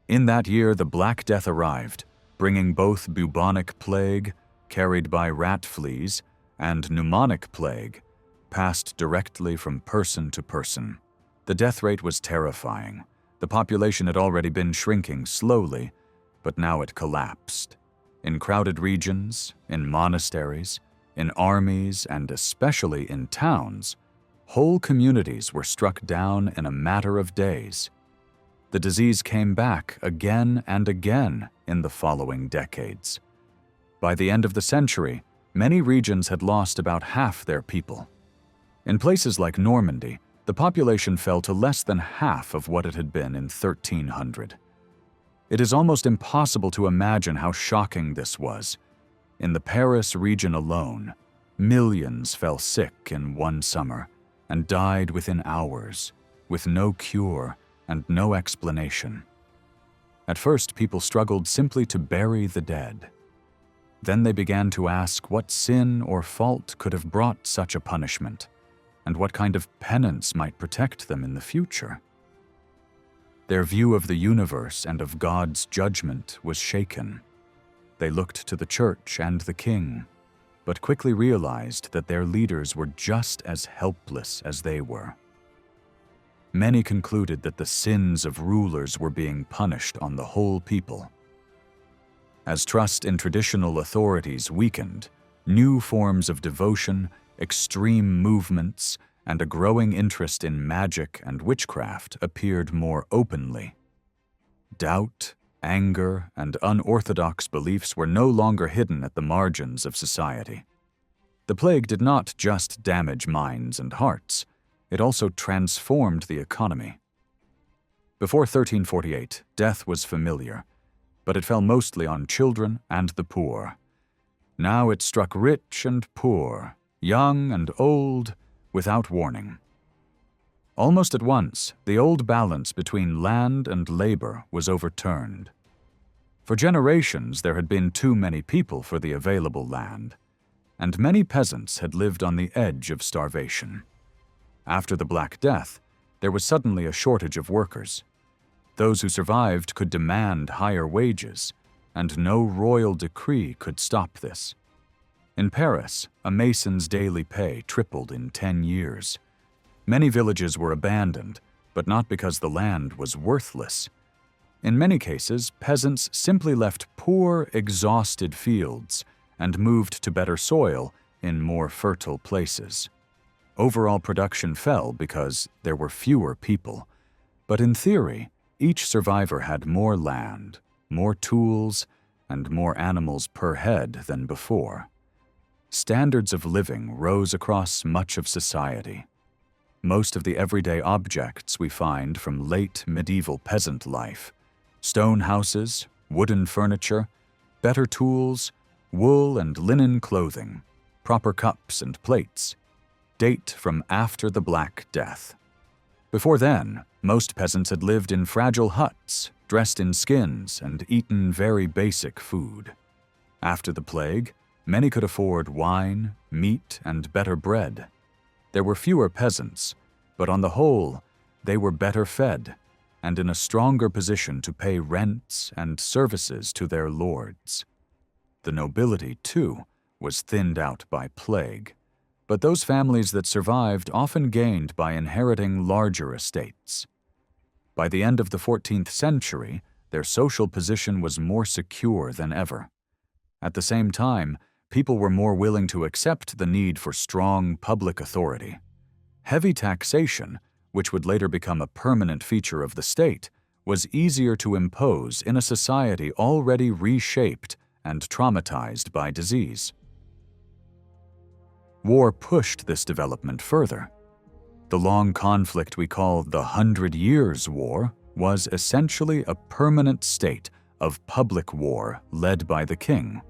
In that year, the Black Death arrived, bringing both bubonic plague, carried by rat fleas, and pneumonic plague, passed directly from person to person. The death rate was terrifying. The population had already been shrinking slowly, but now it collapsed. In crowded regions, in monasteries, in armies, and especially in towns, whole communities were struck down in a matter of days. The disease came back again and again in the following decades. By the end of the century, many regions had lost about half their people. In places like Normandy, the population fell to less than half of what it had been in 1300. It is almost impossible to imagine how shocking this was. In the Paris region alone, millions fell sick in one summer and died within hours, with no cure and no explanation. At first, people struggled simply to bury the dead. Then they began to ask what sin or fault could have brought such a punishment, and what kind of penance might protect them in the future. Their view of the universe and of God's judgment was shaken. They looked to the church and the king, but quickly realized that their leaders were just as helpless as they were. Many concluded that the sins of rulers were being punished on the whole people. As trust in traditional authorities weakened, new forms of devotion, extreme movements, and a growing interest in magic and witchcraft appeared more openly. Doubt, anger, and unorthodox beliefs were no longer hidden at the margins of society. The plague did not just damage minds and hearts, it also transformed the economy. Before 1348, death was familiar, but it fell mostly on children and the poor. Now it struck rich and poor, young and old, without warning. Almost at once, the old balance between land and labor was overturned. For generations, there had been too many people for the available land, and many peasants had lived on the edge of starvation. After the Black Death, there was suddenly a shortage of workers. Those who survived could demand higher wages, and no royal decree could stop this. In Paris, a mason's daily pay tripled in 10 years. Many villages were abandoned, but not because the land was worthless. In many cases, peasants simply left poor, exhausted fields and moved to better soil in more fertile places. Overall production fell because there were fewer people, but in theory, each survivor had more land, more tools, and more animals per head than before. Standards of living rose across much of society. Most of the everyday objects we find from late medieval peasant life, stone houses, wooden furniture, better tools, wool and linen clothing, proper cups and plates, date from after the Black Death. Before then, most peasants had lived in fragile huts, dressed in skins, and eaten very basic food. After the plague, many could afford wine, meat, and better bread. There were fewer peasants, but on the whole, they were better fed and in a stronger position to pay rents and services to their lords. The nobility, too, was thinned out by plague, but those families that survived often gained by inheriting larger estates. By the end of the 14th century, their social position was more secure than ever. At the same time, people were more willing to accept the need for strong public authority. Heavy taxation, which would later become a permanent feature of the state, was easier to impose in a society already reshaped and traumatized by disease. War pushed this development further. The long conflict we call the 100 Years' War was essentially a permanent state of public war led by the king.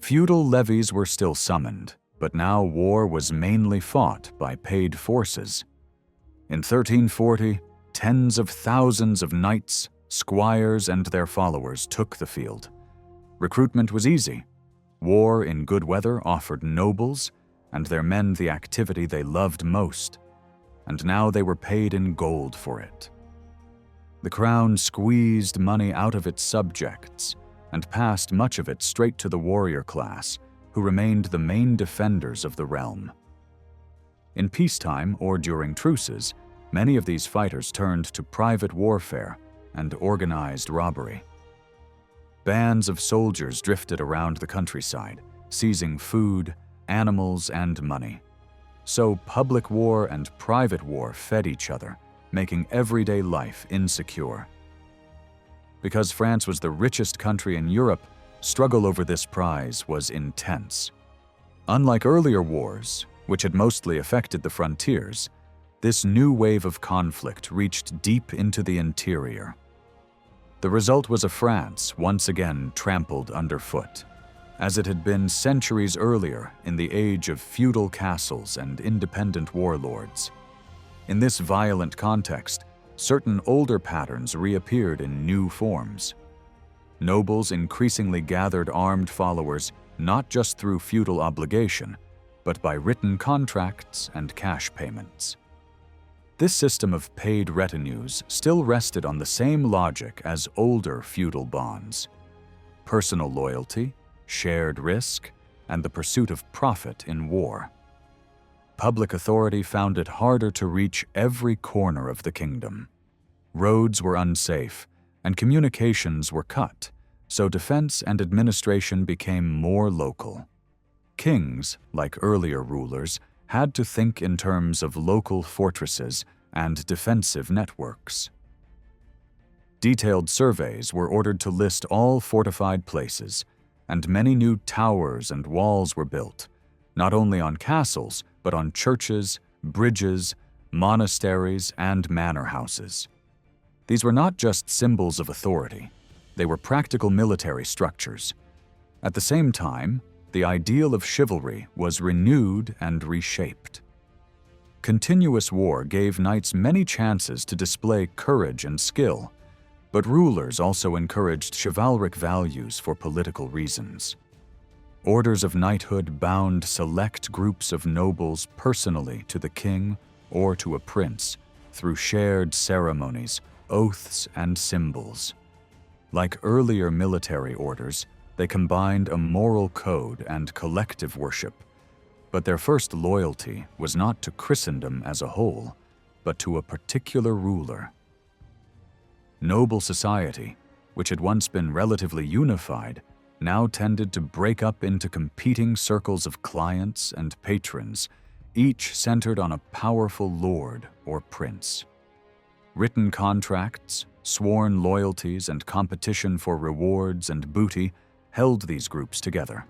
Feudal levies were still summoned, but now war was mainly fought by paid forces. In 1340, tens of thousands of knights, squires, and their followers took the field. Recruitment was easy. War in good weather offered nobles and their men the activity they loved most, and now they were paid in gold for it. The crown squeezed money out of its subjects and passed much of it straight to the warrior class, who remained the main defenders of the realm. In peacetime or during truces, many of these fighters turned to private warfare and organized robbery. Bands of soldiers drifted around the countryside, seizing food, animals, and money. So public war and private war fed each other, making everyday life insecure. Because France was the richest country in Europe, struggle over this prize was intense. Unlike earlier wars, which had mostly affected the frontiers, this new wave of conflict reached deep into the interior. The result was a France once again trampled underfoot, as it had been centuries earlier in the age of feudal castles and independent warlords. In this violent context, certain older patterns reappeared in new forms. Nobles increasingly gathered armed followers not just through feudal obligation, but by written contracts and cash payments. This system of paid retinues still rested on the same logic as older feudal bonds: personal loyalty, shared risk, and the pursuit of profit in war. Public authority found it harder to reach every corner of the kingdom. Roads were unsafe, and communications were cut, so defense and administration became more local. Kings, like earlier rulers, had to think in terms of local fortresses and defensive networks. Detailed surveys were ordered to list all fortified places, and many new towers and walls were built, not only on castles, but on churches, bridges, monasteries, and manor houses. These were not just symbols of authority, they were practical military structures. At the same time, the ideal of chivalry was renewed and reshaped. Continuous war gave knights many chances to display courage and skill, but rulers also encouraged chivalric values for political reasons. Orders of knighthood bound select groups of nobles personally to the king or to a prince through shared ceremonies, oaths, and symbols. Like earlier military orders, they combined a moral code and collective worship, but their first loyalty was not to Christendom as a whole, but to a particular ruler. Noble society, which had once been relatively unified, now tended to break up into competing circles of clients and patrons, each centered on a powerful lord or prince. Written contracts, sworn loyalties, and competition for rewards and booty held these groups together.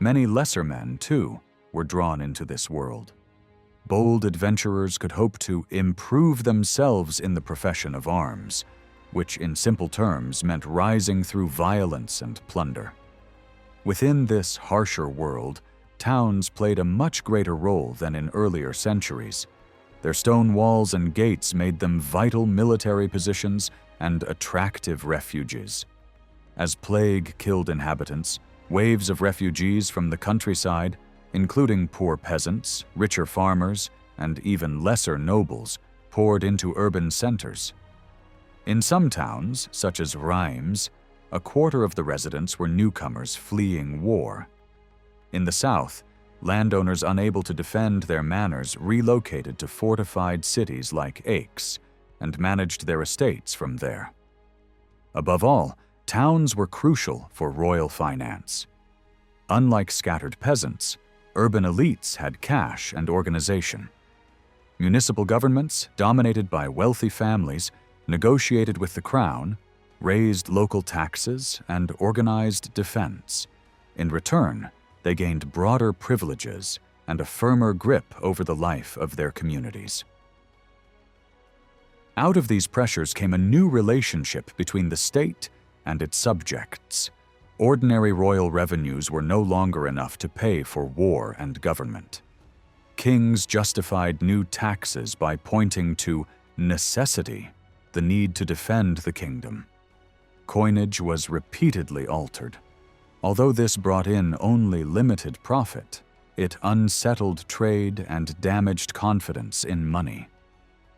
Many lesser men, too, were drawn into this world. Bold adventurers could hope to improve themselves in the profession of arms, which in simple terms meant rising through violence and plunder. Within this harsher world, towns played a much greater role than in earlier centuries. Their stone walls and gates made them vital military positions and attractive refuges. As plague killed inhabitants, waves of refugees from the countryside, including poor peasants, richer farmers, and even lesser nobles, poured into urban centers. In some towns, such as Reims, a quarter of the residents were newcomers fleeing war. In the south, landowners unable to defend their manors relocated to fortified cities like Aix and managed their estates from there. Above all, towns were crucial for royal finance. Unlike scattered peasants, urban elites had cash and organization. Municipal governments, dominated by wealthy families, negotiated with the crown, raised local taxes, and organized defense. In return, they gained broader privileges and a firmer grip over the life of their communities. Out of these pressures came a new relationship between the state and its subjects. Ordinary royal revenues were no longer enough to pay for war and government. Kings justified new taxes by pointing to necessity, the need to defend the kingdom. Coinage was repeatedly altered. Although this brought in only limited profit, it unsettled trade and damaged confidence in money.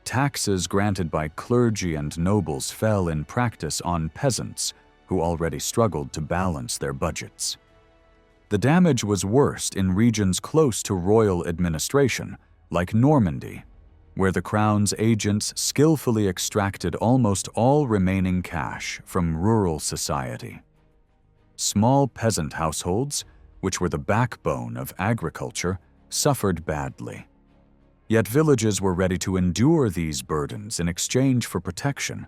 Taxes granted by clergy and nobles fell in practice on peasants who already struggled to balance their budgets. The damage was worst in regions close to royal administration, like Normandy, where the crown's agents skillfully extracted almost all remaining cash from rural society. Small peasant households, which were the backbone of agriculture, suffered badly. Yet villages were ready to endure these burdens in exchange for protection.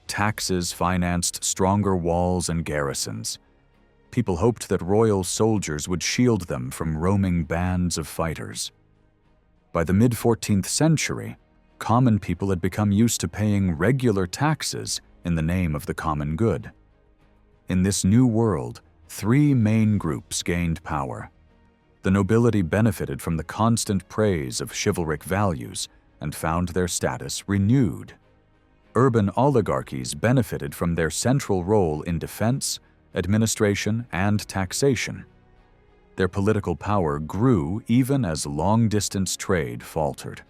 Taxes financed stronger walls and garrisons. People hoped that royal soldiers would shield them from roaming bands of fighters. By the mid-14th century, common people had become used to paying regular taxes in the name of the common good. In this new world, three main groups gained power. The nobility benefited from the constant praise of chivalric values and found their status renewed. Urban oligarchies benefited from their central role in defense, administration, and taxation. Their political power grew even as long-distance trade faltered.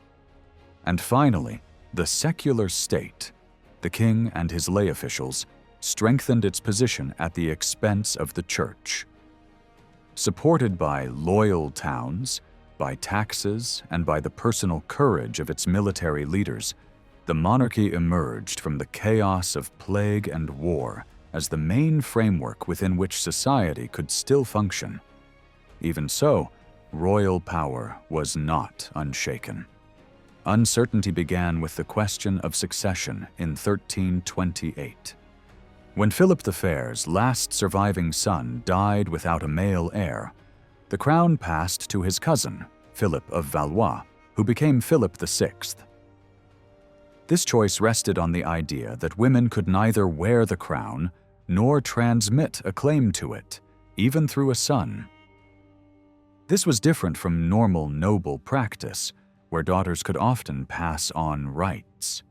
And finally, the secular state, the king and his lay officials, strengthened its position at the expense of the church. Supported by loyal towns, by taxes, and by the personal courage of its military leaders, the monarchy emerged from the chaos of plague and war as the main framework within which society could still function. Even so, royal power was not unshaken. Uncertainty began with the question of succession in 1328. When Philip the Fair's last surviving son died without a male heir, the crown passed to his cousin, Philip of Valois, who became Philip VI. This choice rested on the idea that women could neither wear the crown nor transmit a claim to it, even through a son. This was different from normal noble practice, where daughters could often pass on rights.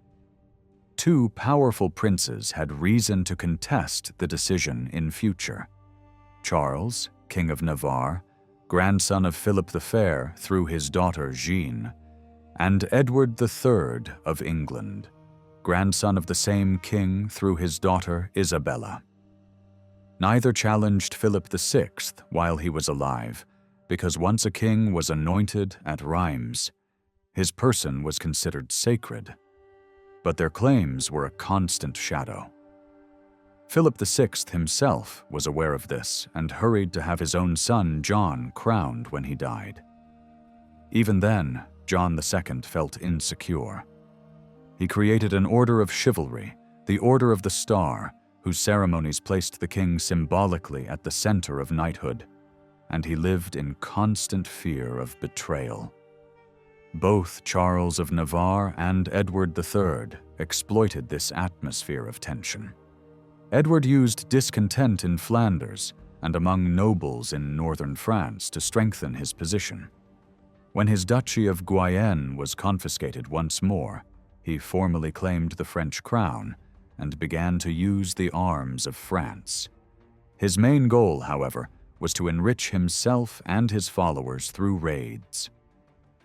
Two powerful princes had reason to contest the decision in future. Charles, King of Navarre, grandson of Philip the Fair through his daughter Jeanne, and Edward III of England, grandson of the same king through his daughter Isabella. Neither challenged Philip VI while he was alive, because once a king was anointed at Rheims, his person was considered sacred. But their claims were a constant shadow. Philip VI himself was aware of this and hurried to have his own son John crowned when he died. Even then, John II felt insecure. He created an order of chivalry, the Order of the Star, whose ceremonies placed the king symbolically at the center of knighthood, and he lived in constant fear of betrayal. Both Charles of Navarre and Edward III exploited this atmosphere of tension. Edward used discontent in Flanders and among nobles in northern France to strengthen his position. When his duchy of Guyenne was confiscated once more, he formally claimed the French crown and began to use the arms of France. His main goal, however, was to enrich himself and his followers through raids.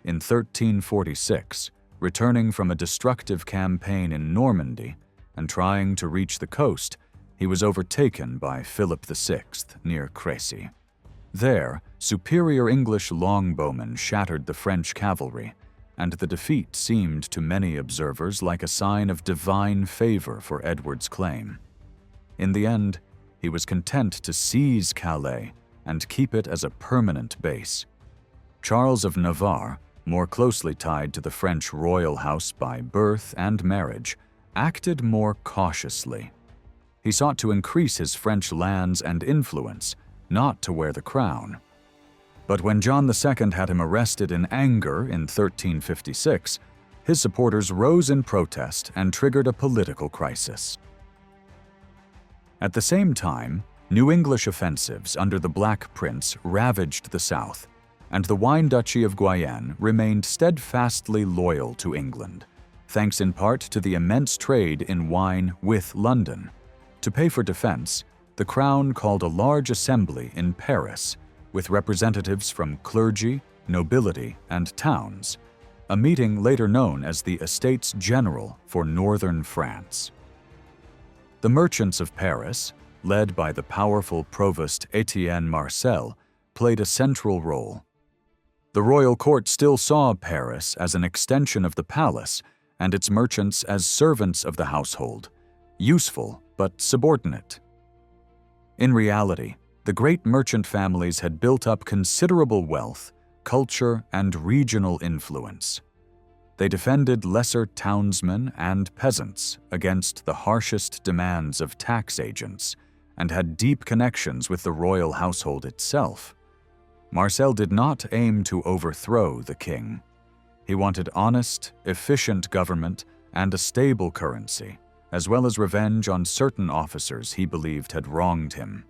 In 1346, returning from a destructive campaign in Normandy and trying to reach the coast, he was overtaken by Philip VI near Crécy. There, superior English longbowmen shattered the French cavalry, and the defeat seemed to many observers like a sign of divine favor for Edward's claim. In the end, he was content to seize Calais and keep it as a permanent base. Charles of Navarre, more closely tied to the French royal house by birth and marriage, acted more cautiously. He sought to increase his French lands and influence, not to wear the crown. But when John II had him arrested in anger in 1356, his supporters rose in protest and triggered a political crisis. At the same time, new English offensives under the Black Prince ravaged the south, and the Wine Duchy of Guyenne remained steadfastly loyal to England, thanks in part to the immense trade in wine with London. To pay for defense, the crown called a large assembly in Paris with representatives from clergy, nobility, and towns, a meeting later known as the Estates General for northern France. The merchants of Paris, led by the powerful provost Étienne Marcel, played a central role. The royal court still saw Paris as an extension of the palace and its merchants as servants of the household, useful but subordinate. In reality, the great merchant families had built up considerable wealth, culture, and regional influence. They defended lesser townsmen and peasants against the harshest demands of tax agents and had deep connections with the royal household itself. Marcel did not aim to overthrow the king. He wanted honest, efficient government and a stable currency, as well as revenge on certain officers he believed had wronged him.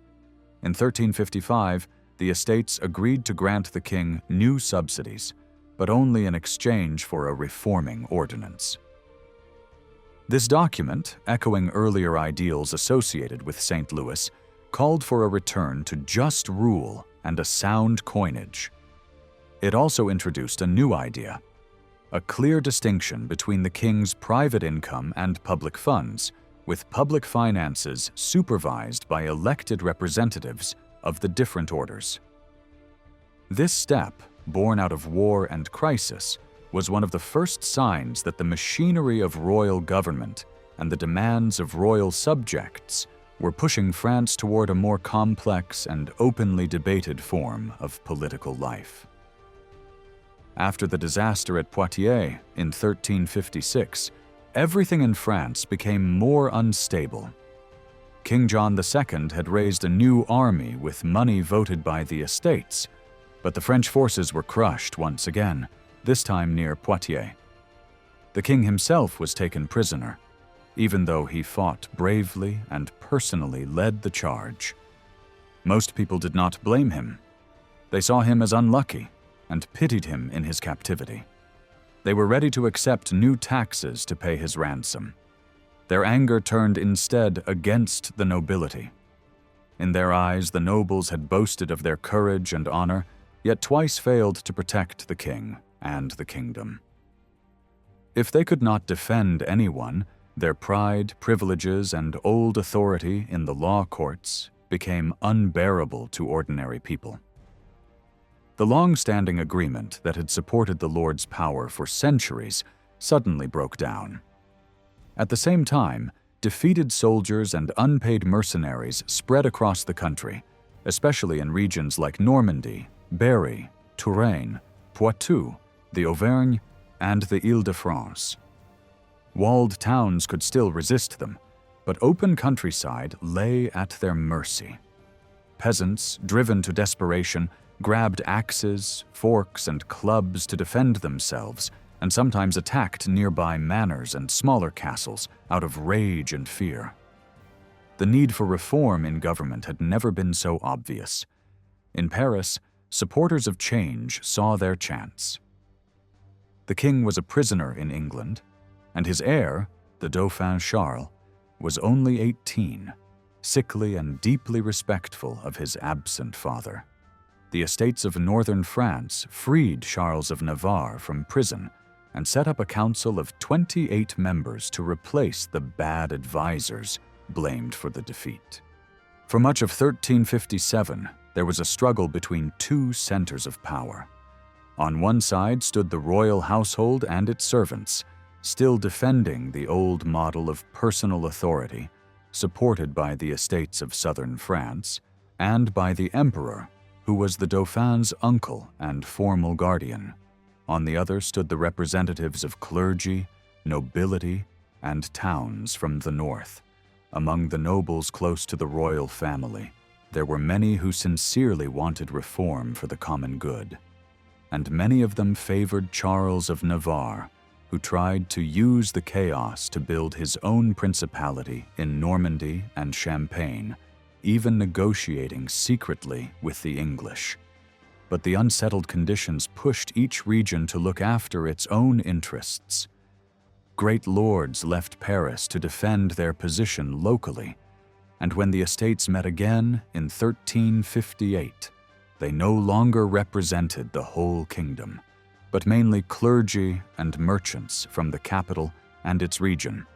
In 1355, the estates agreed to grant the king new subsidies, but only in exchange for a reforming ordinance. This document, echoing earlier ideals associated with St. Louis, called for a return to just rule and a sound coinage. It also introduced a new idea: a clear distinction between the king's private income and public funds, with public finances supervised by elected representatives of the different orders. This step, born out of war and crisis, was one of the first signs that the machinery of royal government and the demands of royal subjects were pushing France toward a more complex and openly debated form of political life. After the disaster at Poitiers in 1356, everything in France became more unstable. King John II had raised a new army with money voted by the estates, but the French forces were crushed once again, this time near Poitiers. The king himself was taken prisoner, even though he fought bravely and personally led the charge. Most people did not blame him. They saw him as unlucky and pitied him in his captivity. They were ready to accept new taxes to pay his ransom. Their anger turned instead against the nobility. In their eyes, the nobles had boasted of their courage and honor, yet twice failed to protect the king and the kingdom. If they could not defend anyone, their pride, privileges, and old authority in the law courts became unbearable to ordinary people. The long-standing agreement that had supported the Lord's power for centuries suddenly broke down. At the same time, defeated soldiers and unpaid mercenaries spread across the country, especially in regions like Normandy, Berry, Touraine, Poitou, the Auvergne, and the Île-de-France. Walled towns could still resist them, but open countryside lay at their mercy. Peasants, driven to desperation, grabbed axes, forks, and clubs to defend themselves, and sometimes attacked nearby manors and smaller castles out of rage and fear. The need for reform in government had never been so obvious. In Paris, supporters of change saw their chance. The king was a prisoner in England, and his heir, the Dauphin Charles, was only 18, sickly and deeply respectful of his absent father. The estates of northern France freed Charles of Navarre from prison and set up a council of 28 members to replace the bad advisors blamed for the defeat. For much of 1357, there was a struggle between two centers of power. On one side stood the royal household and its servants, still defending the old model of personal authority, supported by the estates of southern France, and by the emperor, who was the Dauphin's uncle and formal guardian. On the other stood the representatives of clergy, nobility, and towns from the north. Among the nobles close to the royal family, there were many who sincerely wanted reform for the common good, and many of them favored Charles of Navarre, who tried to use the chaos to build his own principality in Normandy and Champagne, even negotiating secretly with the English. But the unsettled conditions pushed each region to look after its own interests. Great lords left Paris to defend their position locally, and when the estates met again in 1358, they no longer represented the whole kingdom, but mainly clergy and merchants from the capital and its region.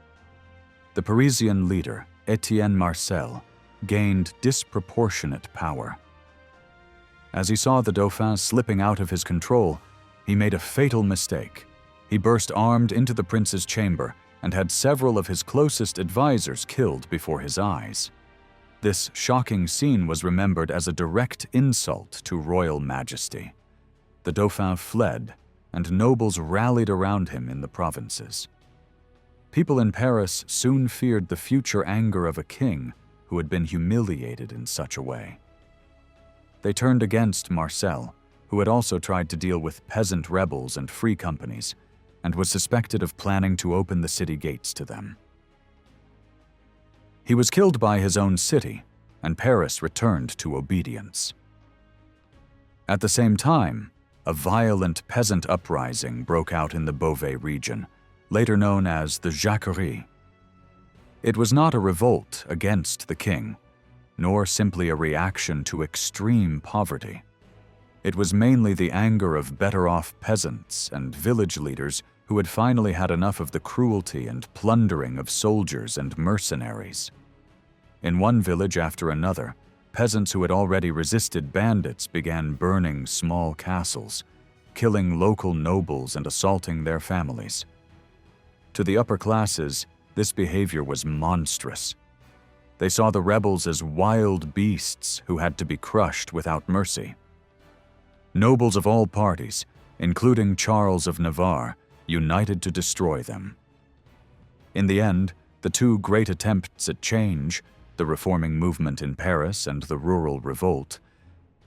The Parisian leader, Etienne Marcel, gained disproportionate power. As he saw the Dauphin slipping out of his control, he made a fatal mistake. He burst armed into the prince's chamber and had several of his closest advisors killed before his eyes. This shocking scene was remembered as a direct insult to royal majesty. The Dauphin fled, and nobles rallied around him in the provinces. People in Paris soon feared the future anger of a king who had been humiliated in such a way. They turned against Marcel, who had also tried to deal with peasant rebels and free companies, and was suspected of planning to open the city gates to them. He was killed by his own city, and Paris returned to obedience. At the same time, a violent peasant uprising broke out in the Beauvais region, later known as the Jacquerie. It was not a revolt against the king, nor simply a reaction to extreme poverty. It was mainly the anger of better-off peasants and village leaders who had finally had enough of the cruelty and plundering of soldiers and mercenaries. In one village after another, peasants who had already resisted bandits began burning small castles, killing local nobles and assaulting their families. To the upper classes, this behavior was monstrous. They saw the rebels as wild beasts who had to be crushed without mercy. Nobles of all parties, including Charles of Navarre, united to destroy them. In the end, the two great attempts at change, the reforming movement in Paris and the rural revolt,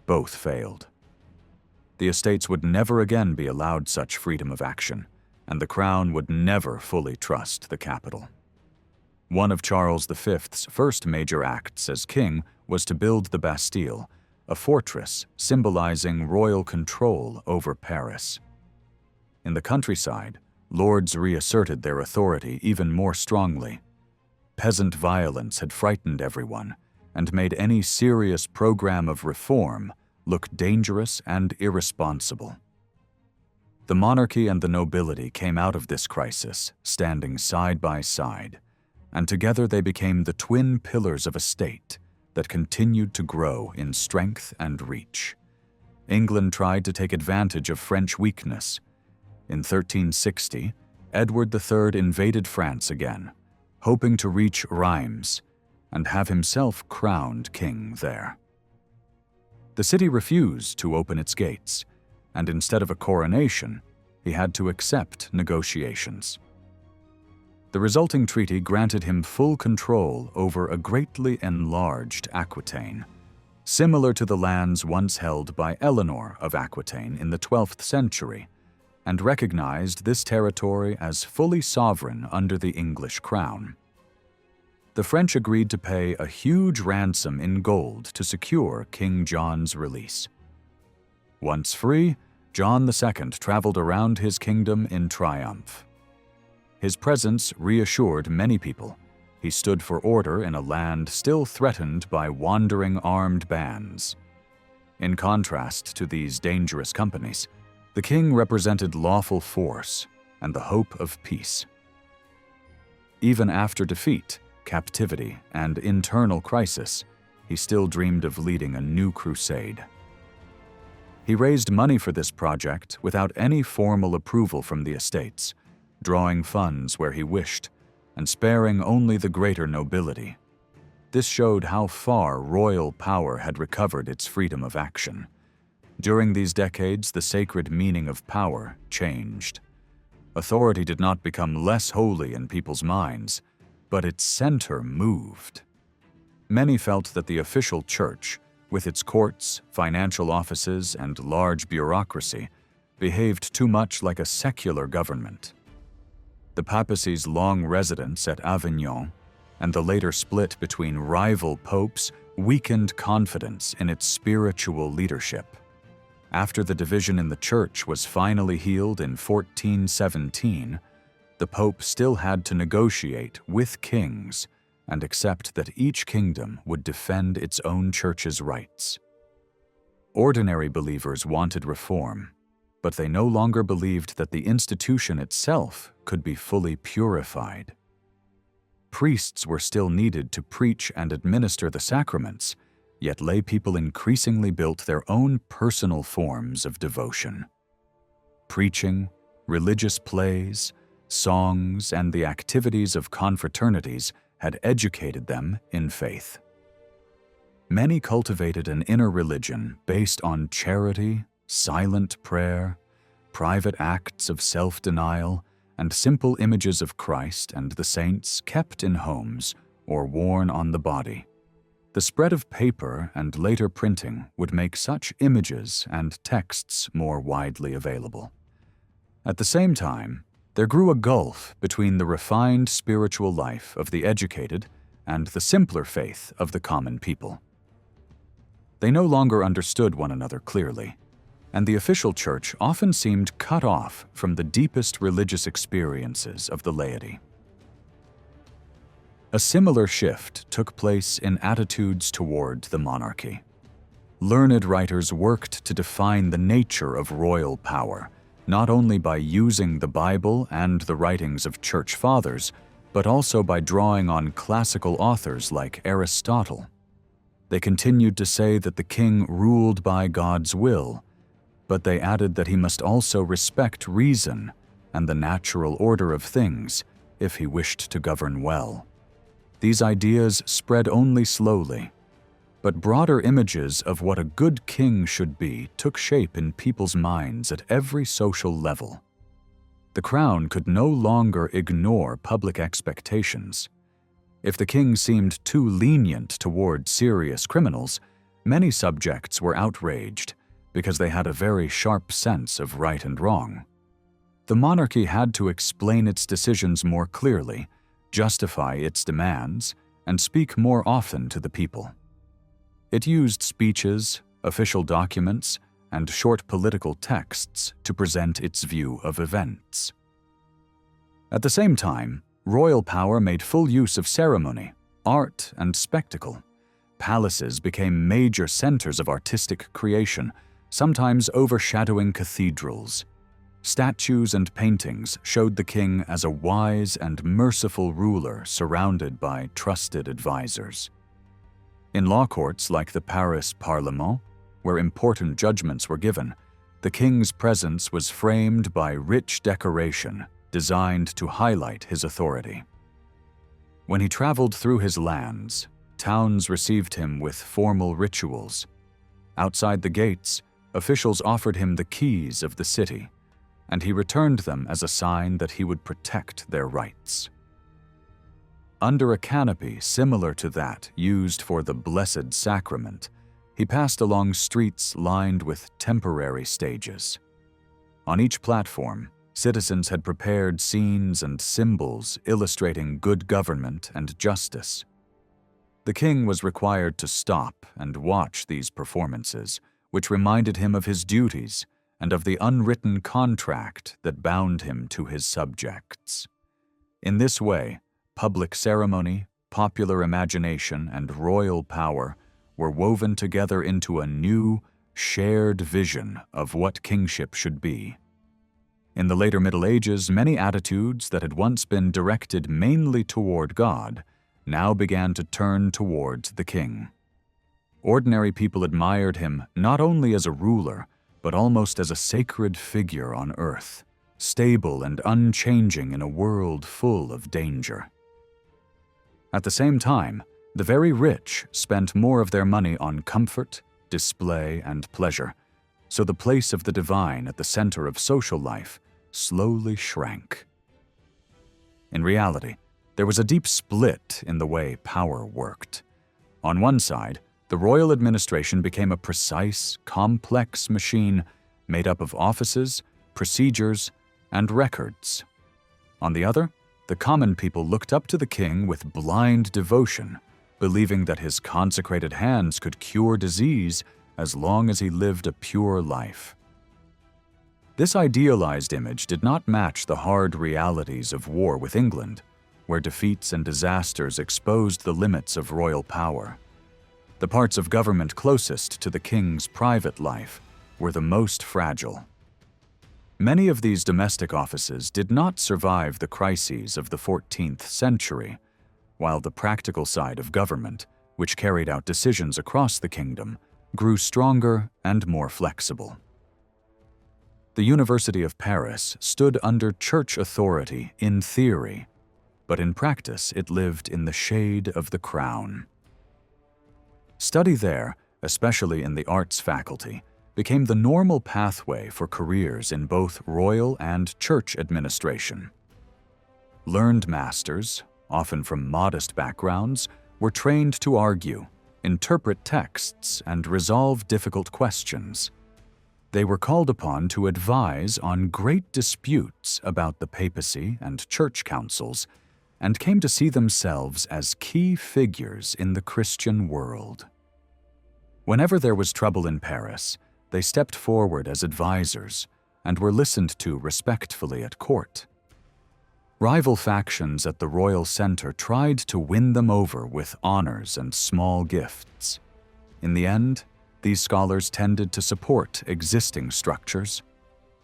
both failed. The estates would never again be allowed such freedom of action, and the crown would never fully trust the capital. One of Charles V's first major acts as king was to build the Bastille, a fortress symbolizing royal control over Paris. In the countryside, lords reasserted their authority even more strongly. Peasant violence had frightened everyone and made any serious program of reform look dangerous and irresponsible. The monarchy and the nobility came out of this crisis standing side by side, and together they became the twin pillars of a state that continued to grow in strength and reach. England tried to take advantage of French weakness. In 1360, Edward III invaded France again, hoping to reach Reims and have himself crowned king there. The city refused to open its gates, and instead of a coronation, he had to accept negotiations. The resulting treaty granted him full control over a greatly enlarged Aquitaine, similar to the lands once held by Eleanor of Aquitaine in the 12th century, and recognized this territory as fully sovereign under the English crown. The French agreed to pay a huge ransom in gold to secure King John's release. Once free, John II traveled around his kingdom in triumph. His presence reassured many people. He stood for order in a land still threatened by wandering armed bands. In contrast to these dangerous companies, the king represented lawful force and the hope of peace. Even after defeat, captivity, and internal crisis, he still dreamed of leading a new crusade. He raised money for this project without any formal approval from the estates, drawing funds where he wished, and sparing only the greater nobility. This showed how far royal power had recovered its freedom of action. During these decades, the sacred meaning of power changed. Authority did not become less holy in people's minds, but its center moved. Many felt that the official church, with its courts, financial offices, and large bureaucracy, behaved too much like a secular government. The papacy's long residence at Avignon and the later split between rival popes weakened confidence in its spiritual leadership. After the division in the church was finally healed in 1417, the pope still had to negotiate with kings and accept that each kingdom would defend its own church's rights. Ordinary believers wanted reform, but they no longer believed that the institution itself could be fully purified. Priests were still needed to preach and administer the sacraments, yet lay people increasingly built their own personal forms of devotion. Preaching, religious plays, songs, and the activities of confraternities had educated them in faith. Many cultivated an inner religion based on charity, silent prayer, private acts of self-denial, and simple images of Christ and the saints kept in homes or worn on the body. The spread of paper and later printing would make such images and texts more widely available. At the same time, there grew a gulf between the refined spiritual life of the educated and the simpler faith of the common people. They no longer understood one another clearly, and the official church often seemed cut off from the deepest religious experiences of the laity. A similar shift took place in attitudes toward the monarchy. Learned writers worked to define the nature of royal power, not only by using the Bible and the writings of church fathers, but also by drawing on classical authors like Aristotle. They continued to say that the king ruled by God's will, but they added that he must also respect reason and the natural order of things if he wished to govern well. These ideas spread only slowly, but broader images of what a good king should be took shape in people's minds at every social level. The crown could no longer ignore public expectations. If the king seemed too lenient toward serious criminals, many subjects were outraged because they had a very sharp sense of right and wrong. The monarchy had to explain its decisions more clearly, justify its demands, and speak more often to the people. It used speeches, official documents, and short political texts to present its view of events. At the same time, royal power made full use of ceremony, art, and spectacle. Palaces became major centers of artistic creation, sometimes overshadowing cathedrals. Statues and paintings showed the king as a wise and merciful ruler surrounded by trusted advisors. In law courts like the Paris Parlement, where important judgments were given, the king's presence was framed by rich decoration designed to highlight his authority. When he traveled through his lands, towns received him with formal rituals. Outside the gates, officials offered him the keys of the city, and he returned them as a sign that he would protect their rights. Under a canopy similar to that used for the Blessed Sacrament, he passed along streets lined with temporary stages. On each platform, citizens had prepared scenes and symbols illustrating good government and justice. The king was required to stop and watch these performances, which reminded him of his duties and of the unwritten contract that bound him to his subjects. In this way, public ceremony, popular imagination, and royal power were woven together into a new, shared vision of what kingship should be. In the later Middle Ages, many attitudes that had once been directed mainly toward God now began to turn towards the king. Ordinary people admired him not only as a ruler, but almost as a sacred figure on earth, stable and unchanging in a world full of danger. At the same time, the very rich spent more of their money on comfort, display, and pleasure, so the place of the divine at the center of social life slowly shrank. In reality, there was a deep split in the way power worked. On one side, the royal administration became a precise, complex machine made up of offices, procedures, and records. On the other, the common people looked up to the king with blind devotion, believing that his consecrated hands could cure disease as long as he lived a pure life. This idealized image did not match the hard realities of war with England, where defeats and disasters exposed the limits of royal power. The parts of government closest to the king's private life were the most fragile. Many of these domestic offices did not survive the crises of the 14th century, while the practical side of government, which carried out decisions across the kingdom, grew stronger and more flexible. The University of Paris stood under church authority in theory, but in practice it lived in the shade of the crown. Study there, especially in the arts faculty, became the normal pathway for careers in both royal and church administration. Learned masters, often from modest backgrounds, were trained to argue, interpret texts, and resolve difficult questions. They were called upon to advise on great disputes about the papacy and church councils, and came to see themselves as key figures in the Christian world. Whenever there was trouble in Paris, they stepped forward as advisors and were listened to respectfully at court. Rival factions at the royal center tried to win them over with honors and small gifts. In the end, these scholars tended to support existing structures.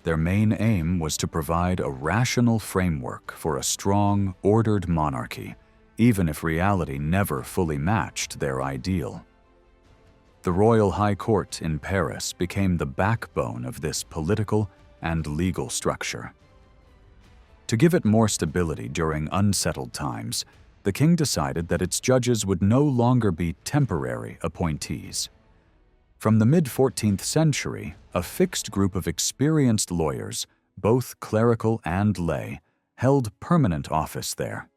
Their main aim was to provide a rational framework for a strong, ordered monarchy, even if reality never fully matched their ideal. The Royal High Court in Paris became the backbone of this political and legal structure. To give it more stability during unsettled times, the king decided that its judges would no longer be temporary appointees. From the mid-14th century, a fixed group of experienced lawyers, both clerical and lay, held permanent office there.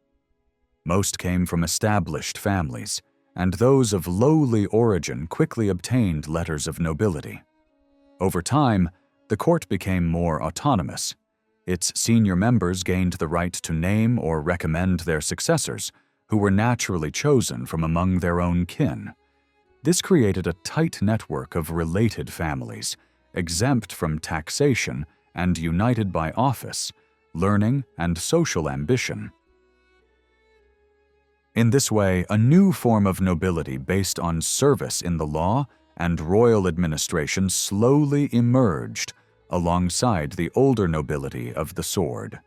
Most came from established families, and those of lowly origin quickly obtained letters of nobility. Over time, the court became more autonomous. Its senior members gained the right to name or recommend their successors, who were naturally chosen from among their own kin. This created a tight network of related families, exempt from taxation and united by office, learning, and social ambition. In this way, a new form of nobility based on service in the law and royal administration slowly emerged alongside the older nobility of the sword.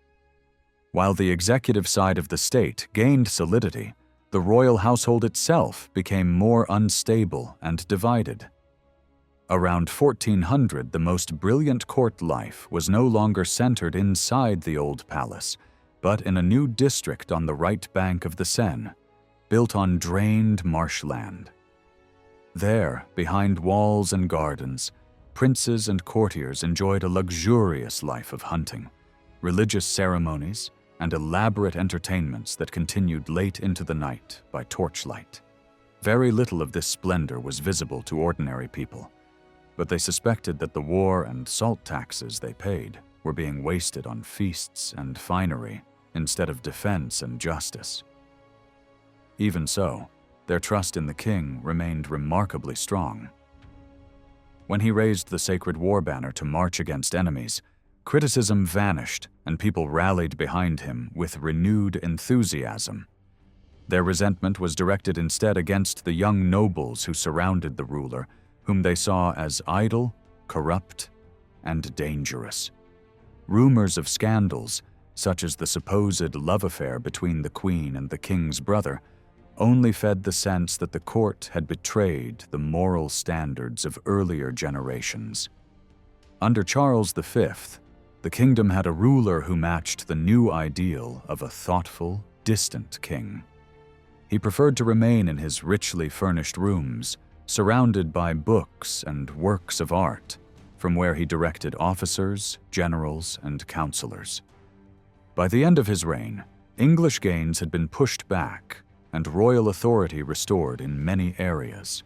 While the executive side of the state gained solidity, the royal household itself became more unstable and divided. Around 1400, the most brilliant court life was no longer centered inside the old palace, but in a new district on the right bank of the Seine, built on drained marshland. There, behind walls and gardens, princes and courtiers enjoyed a luxurious life of hunting, religious ceremonies, and elaborate entertainments that continued late into the night by torchlight. Very little of this splendor was visible to ordinary people, but they suspected that the war and salt taxes they paid were being wasted on feasts and finery instead of defense and justice. Even so, their trust in the king remained remarkably strong. When he raised the sacred war banner to march against enemies, criticism vanished and people rallied behind him with renewed enthusiasm. Their resentment was directed instead against the young nobles who surrounded the ruler, whom they saw as idle, corrupt, and dangerous. Rumors of scandals, such as the supposed love affair between the queen and the king's brother, only fed the sense that the court had betrayed the moral standards of earlier generations. Under Charles V, the kingdom had a ruler who matched the new ideal of a thoughtful, distant king. He preferred to remain in his richly furnished rooms, surrounded by books and works of art, from where he directed officers, generals, and counselors. By the end of his reign, English gains had been pushed back and royal authority restored in many areas.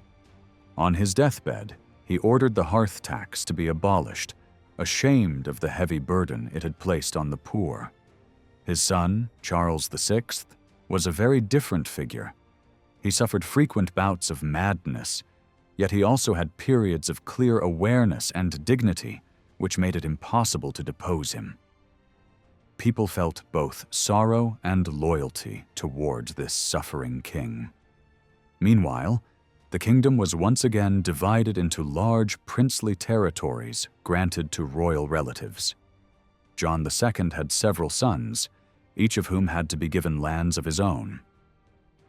On his deathbed, he ordered the hearth tax to be abolished, ashamed of the heavy burden it had placed on the poor. His son, Charles VI, was a very different figure. He suffered frequent bouts of madness, yet he also had periods of clear awareness and dignity, which made it impossible to depose him. people felt both sorrow and loyalty toward this suffering king. Meanwhile, the kingdom was once again divided into large princely territories granted to royal relatives. John II had several sons, each of whom had to be given lands of his own.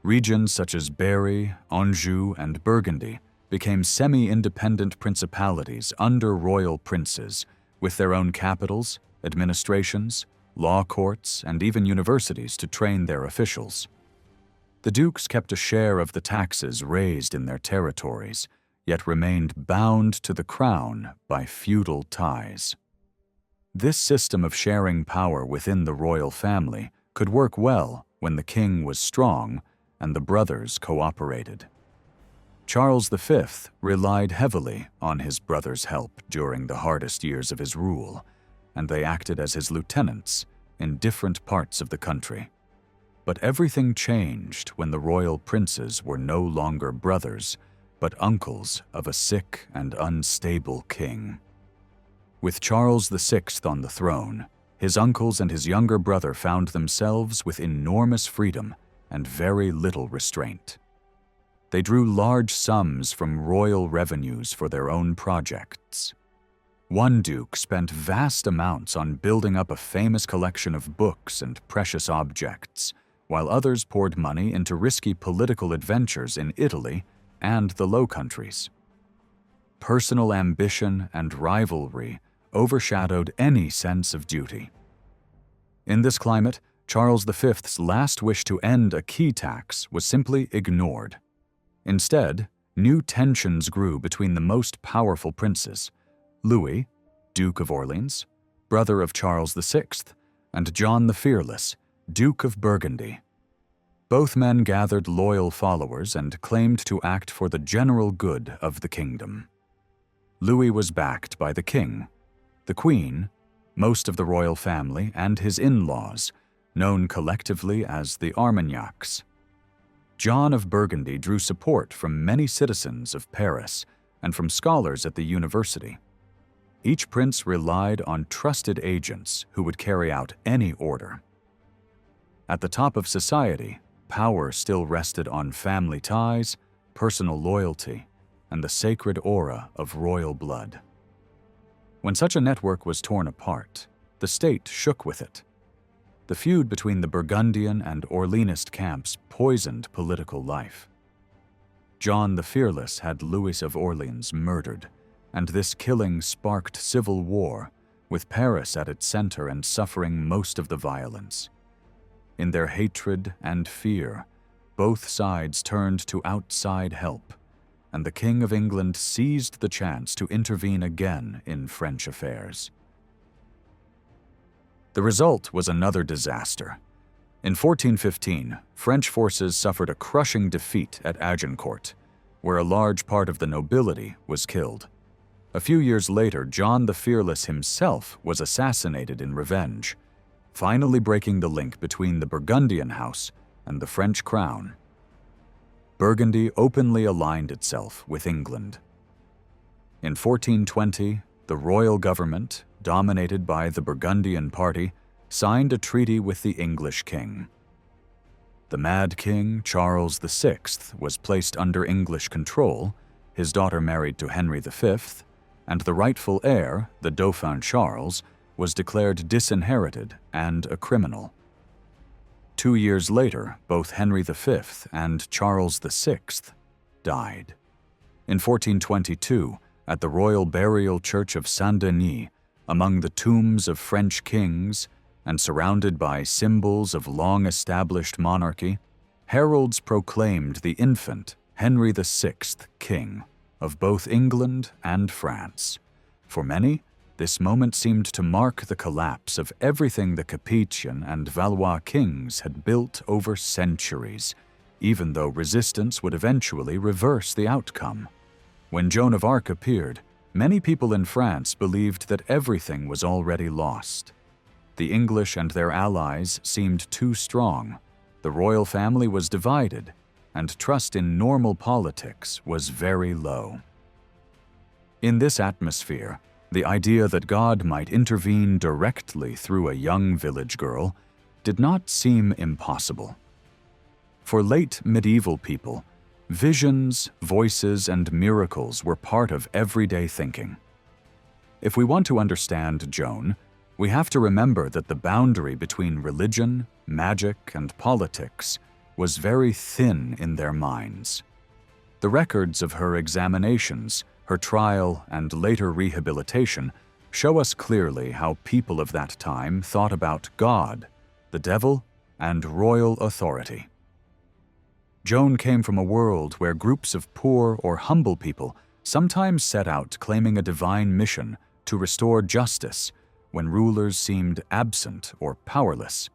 Regions such as Berry, Anjou, and Burgundy became semi-independent principalities under royal princes, with their own capitals, administrations, law courts, and even universities to train their officials. The dukes kept a share of the taxes raised in their territories, yet remained bound to the crown by feudal ties. This system of sharing power within the royal family could work well when the king was strong and the brothers cooperated. Charles V relied heavily on his brothers' help during the hardest years of his rule, and they acted as his lieutenants in different parts of the country. But everything changed when the royal princes were no longer brothers, but uncles of a sick and unstable king. With Charles VI on the throne, his uncles and his younger brother found themselves with enormous freedom and very little restraint. They drew large sums from royal revenues for their own projects. One duke spent vast amounts on building up a famous collection of books and precious objects, while others poured money into risky political adventures in Italy and the Low Countries. Personal ambition and rivalry overshadowed any sense of duty. In this climate, Charles V's last wish to end a key tax was simply ignored. Instead, new tensions grew between the most powerful princes, Louis, Duke of Orleans, brother of Charles VI, and John the Fearless, Duke of Burgundy. Both men gathered loyal followers and claimed to act for the general good of the kingdom. Louis was backed by the king, the queen, most of the royal family, and his in-laws, known collectively as the Armagnacs. John of Burgundy drew support from many citizens of Paris and from scholars at the university. Each prince relied on trusted agents who would carry out any order. At the top of society, power still rested on family ties, personal loyalty, and the sacred aura of royal blood. When such a network was torn apart, the state shook with it. The feud between the Burgundian and Orleanist camps poisoned political life. John the Fearless had Louis of Orleans murdered, and this killing sparked civil war, with Paris at its center and suffering most of the violence. In their hatred and fear, both sides turned to outside help, and the King of England seized the chance to intervene again in French affairs. The result was another disaster. In 1415, French forces suffered a crushing defeat at Agincourt, where a large part of the nobility was killed. A few years later, John the Fearless himself was assassinated in revenge, finally breaking the link between the Burgundian house and the French crown. Burgundy openly aligned itself with England. In 1420, the royal government, dominated by the Burgundian party, signed a treaty with the English king. The Mad King Charles VI was placed under English control, his daughter married to Henry V, and the rightful heir, the Dauphin Charles, was declared disinherited and a criminal. 2 years later, both Henry V and Charles VI died. In 1422, at the Royal Burial Church of Saint-Denis, among the tombs of French kings and surrounded by symbols of long-established monarchy, heralds proclaimed the infant Henry VI king of both England and France. For many, this moment seemed to mark the collapse of everything the Capetian and Valois kings had built over centuries, even though resistance would eventually reverse the outcome. When Joan of Arc appeared, many people in France believed that everything was already lost. The English and their allies seemed too strong, the royal family was divided, and trust in normal politics was very low. In this atmosphere, The idea that God might intervene directly through a young village girl did not seem impossible. For late medieval people, visions, voices, and miracles were part of everyday thinking. If we want to understand Joan, we have to remember that the boundary between religion, magic, and politics was very thin in their minds. The records of her examinations, her trial, and later rehabilitation show us clearly how people of that time thought about God, the devil, and royal authority. Joan came from a world where groups of poor or humble people sometimes set out claiming a divine mission to restore justice when rulers seemed absent or powerless.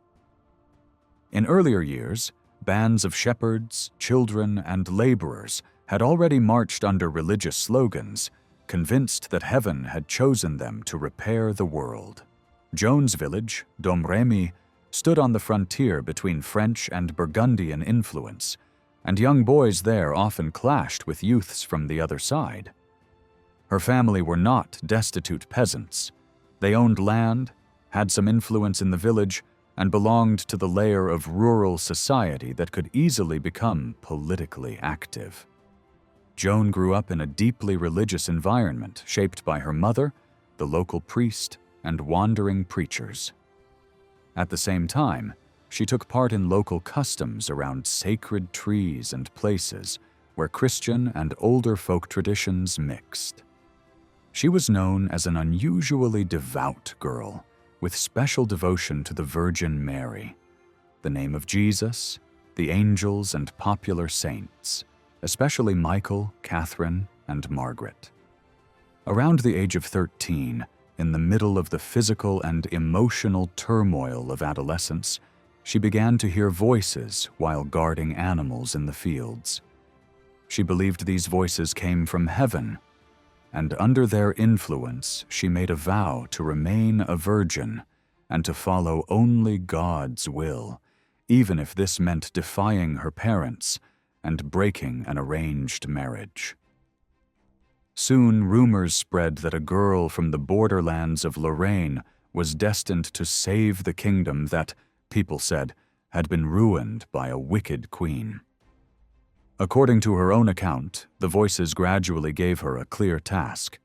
In earlier years, bands of shepherds, children, and laborers had already marched under religious slogans, convinced that heaven had chosen them to repair the world. Joan's village, Domremy, stood on the frontier between French and Burgundian influence, and young boys there often clashed with youths from the other side. Her family were not destitute peasants. They owned land, had some influence in the village, and belonged to the layer of rural society that could easily become politically active. Joan grew up in a deeply religious environment shaped by her mother, the local priest, and wandering preachers. At the same time, she took part in local customs around sacred trees and places where Christian and older folk traditions mixed. She was known as an unusually devout girl, with special devotion to the Virgin Mary, the name of Jesus, the angels, and popular saints, especially Michael, Catherine, and Margaret. Around the age of 13, in the middle of the physical and emotional turmoil of adolescence, she began to hear voices while guarding animals in the fields. She believed these voices came from heaven, and under their influence, she made a vow to remain a virgin and to follow only God's will, even if this meant defying her parents and breaking an arranged marriage. Soon, rumors spread that a girl from the borderlands of Lorraine was destined to save the kingdom that, people said, had been ruined by a wicked queen. According to her own account, the voices gradually gave her a clear task.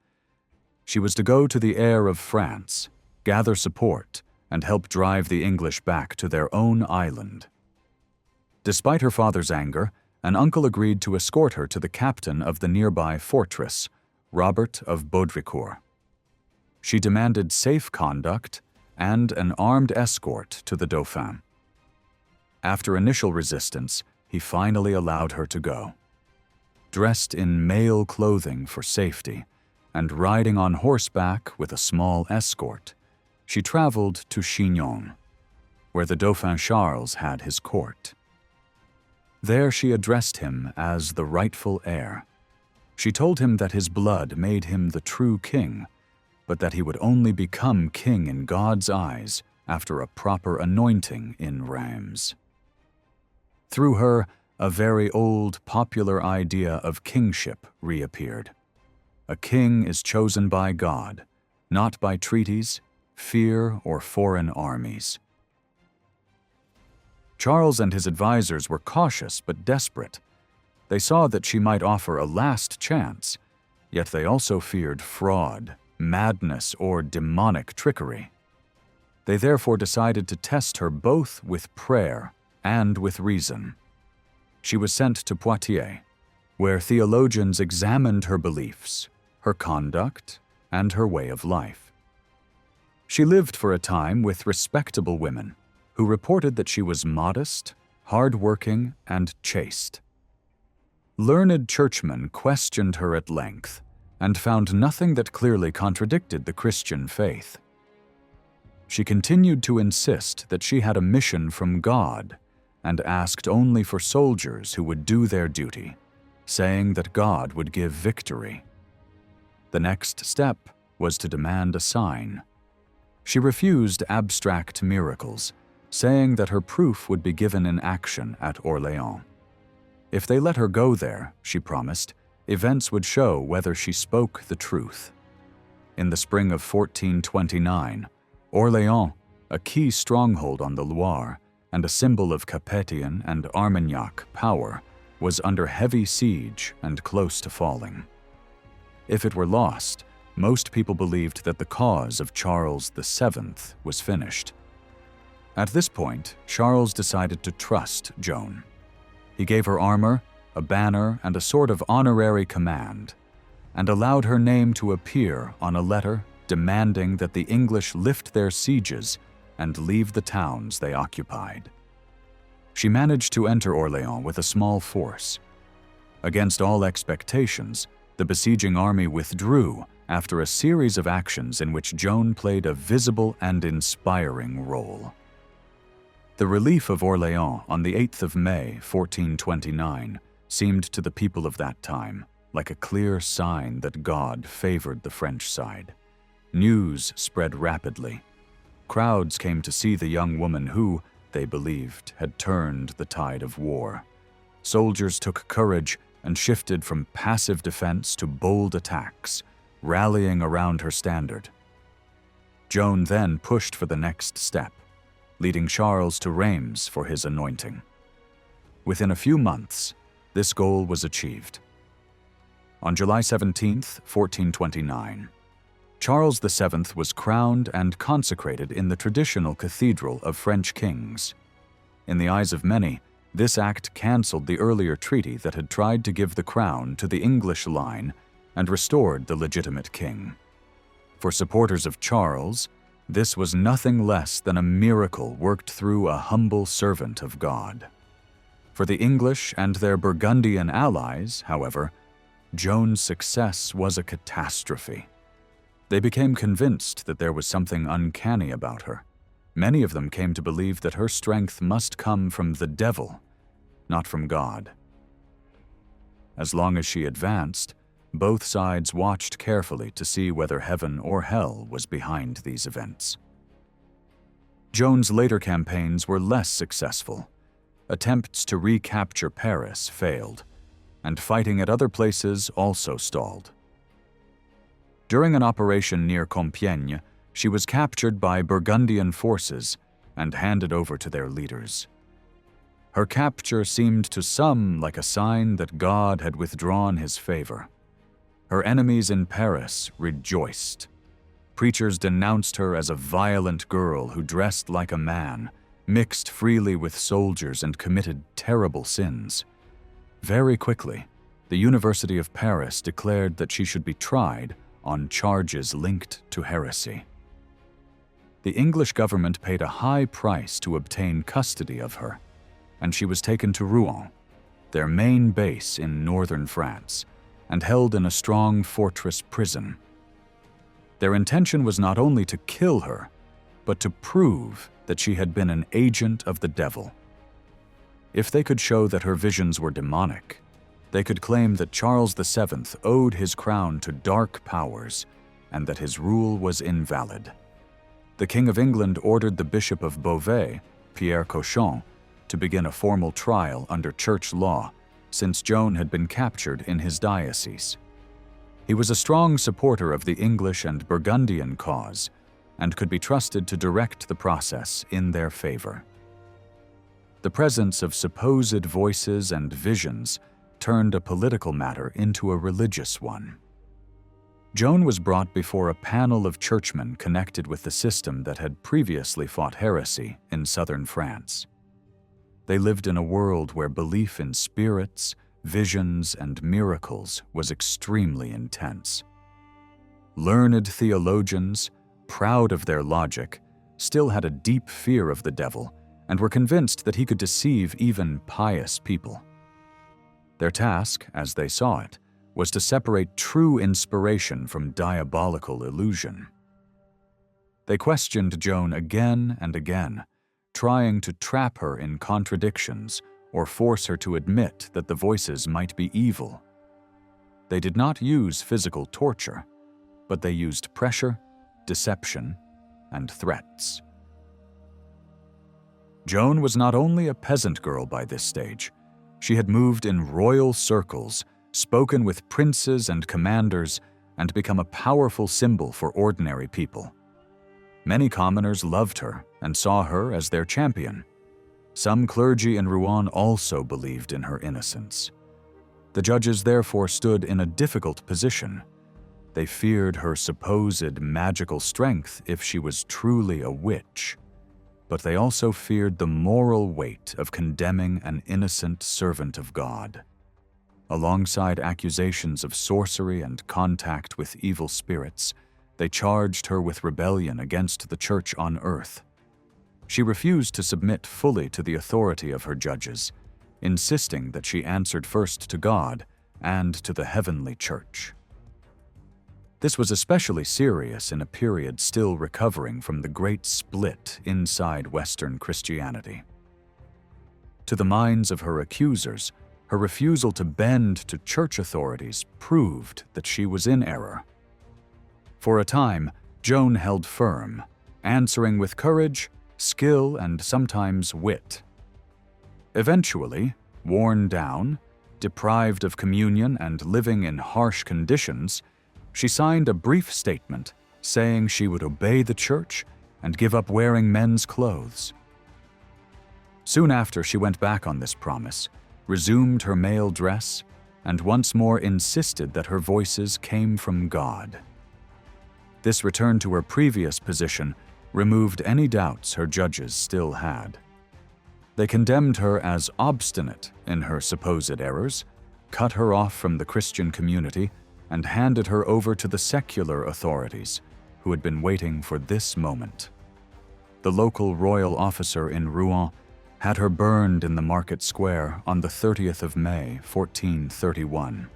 She was to go to the heir of France, gather support, and help drive the English back to their own island. Despite her father's anger, an uncle agreed to escort her to the captain of the nearby fortress, Robert of Baudricourt. She demanded safe conduct and an armed escort to the Dauphin. After initial resistance, he finally allowed her to go. Dressed in male clothing for safety and riding on horseback with a small escort, she traveled to Chinon, where the Dauphin Charles had his court. There she addressed him as the rightful heir. She told him that his blood made him the true king, but that he would only become king in God's eyes after a proper anointing in Reims. Through her, a very old, popular idea of kingship reappeared. A king is chosen by God, not by treaties, fear, or foreign armies. Charles and his advisors were cautious but desperate. They saw that she might offer a last chance, yet they also feared fraud, madness, or demonic trickery. They therefore decided to test her both with prayer and with reason. She was sent to Poitiers, where theologians examined her beliefs, her conduct, and her way of life. She lived for a time with respectable women who reported that she was modest, hard-working, and chaste. Learned churchmen questioned her at length and found nothing that clearly contradicted the Christian faith. She continued to insist that she had a mission from God and asked only for soldiers who would do their duty, saying that God would give victory. The next step was to demand a sign. She refused abstract miracles, saying that her proof would be given in action at Orléans. If they let her go there, she promised, events would show whether she spoke the truth. In the spring of 1429, Orléans, a key stronghold on the Loire and a symbol of Capetian and Armagnac power, was under heavy siege and close to falling. If it were lost, most people believed that the cause of Charles VII was finished. At this point, Charles decided to trust Joan. He gave her armor, a banner, and a sort of honorary command, and allowed her name to appear on a letter demanding that the English lift their sieges and leave the towns they occupied. She managed to enter Orléans with a small force. Against all expectations, the besieging army withdrew after a series of actions in which Joan played a visible and inspiring role. The relief of Orléans on the 8th of May, 1429, seemed to the people of that time like a clear sign that God favored the French side. News spread rapidly. Crowds came to see the young woman who, they believed, had turned the tide of war. Soldiers took courage and shifted from passive defense to bold attacks, rallying around her standard. Joan then pushed for the next step, leading Charles to Reims for his anointing. Within a few months, this goal was achieved. On July 17, 1429, Charles VII was crowned and consecrated in the traditional cathedral of French kings. In the eyes of many, this act cancelled the earlier treaty that had tried to give the crown to the English line and restored the legitimate king. For supporters of Charles, this was nothing less than a miracle worked through a humble servant of God. For the English and their Burgundian allies, however, Joan's success was a catastrophe. They became convinced that there was something uncanny about her. Many of them came to believe that her strength must come from the devil, not from God. As long as she advanced, both sides watched carefully to see whether heaven or hell was behind these events. Joan's later campaigns were less successful. Attempts to recapture Paris failed, and fighting at other places also stalled. During an operation near Compiègne, she was captured by Burgundian forces and handed over to their leaders. Her capture seemed to some like a sign that God had withdrawn his favor. Her enemies in Paris rejoiced. Preachers denounced her as a violent girl who dressed like a man, mixed freely with soldiers, and committed terrible sins. Very quickly, the University of Paris declared that she should be tried on charges linked to heresy. The English government paid a high price to obtain custody of her, and she was taken to Rouen, their main base in northern France, and held in a strong fortress prison. Their intention was not only to kill her, but to prove that she had been an agent of the devil. If they could show that her visions were demonic, they could claim that Charles VII owed his crown to dark powers and that his rule was invalid. The King of England ordered the Bishop of Beauvais, Pierre Cauchon, to begin a formal trial under church law, since Joan had been captured in his diocese. He was a strong supporter of the English and Burgundian cause and could be trusted to direct the process in their favor. The presence of supposed voices and visions turned a political matter into a religious one. Joan was brought before a panel of churchmen connected with the system that had previously fought heresy in southern France. They lived in a world where belief in spirits, visions, and miracles was extremely intense. Learned theologians, proud of their logic, still had a deep fear of the devil and were convinced that he could deceive even pious people. Their task, as they saw it, was to separate true inspiration from diabolical illusion. They questioned Joan again and again, trying to trap her in contradictions or force her to admit that the voices might be evil. They did not use physical torture, but they used pressure, deception, and threats. Joan was not only a peasant girl by this stage. She had moved in royal circles, spoken with princes and commanders, and become a powerful symbol for ordinary people. Many commoners loved her and saw her as their champion. Some clergy in Rouen also believed in her innocence. The judges therefore stood in a difficult position. They feared her supposed magical strength if she was truly a witch, but they also feared the moral weight of condemning an innocent servant of God. Alongside accusations of sorcery and contact with evil spirits, they charged her with rebellion against the church on earth. She refused to submit fully to the authority of her judges, insisting that she answered first to God and to the heavenly church. This was especially serious in a period still recovering from the great split inside Western Christianity. To the minds of her accusers, her refusal to bend to church authorities proved that she was in error. For a time, Joan held firm, answering with courage, skill, and sometimes wit. Eventually, worn down, deprived of communion, and living in harsh conditions, she signed a brief statement saying she would obey the church and give up wearing men's clothes. Soon after, she went back on this promise, resumed her male dress, and once more insisted that her voices came from God. This return to her previous position removed any doubts her judges still had. They condemned her as obstinate in her supposed errors, cut her off from the Christian community, and handed her over to the secular authorities, who had been waiting for this moment. The local royal officer in Rouen had her burned in the market square on the 30th of May, 1431.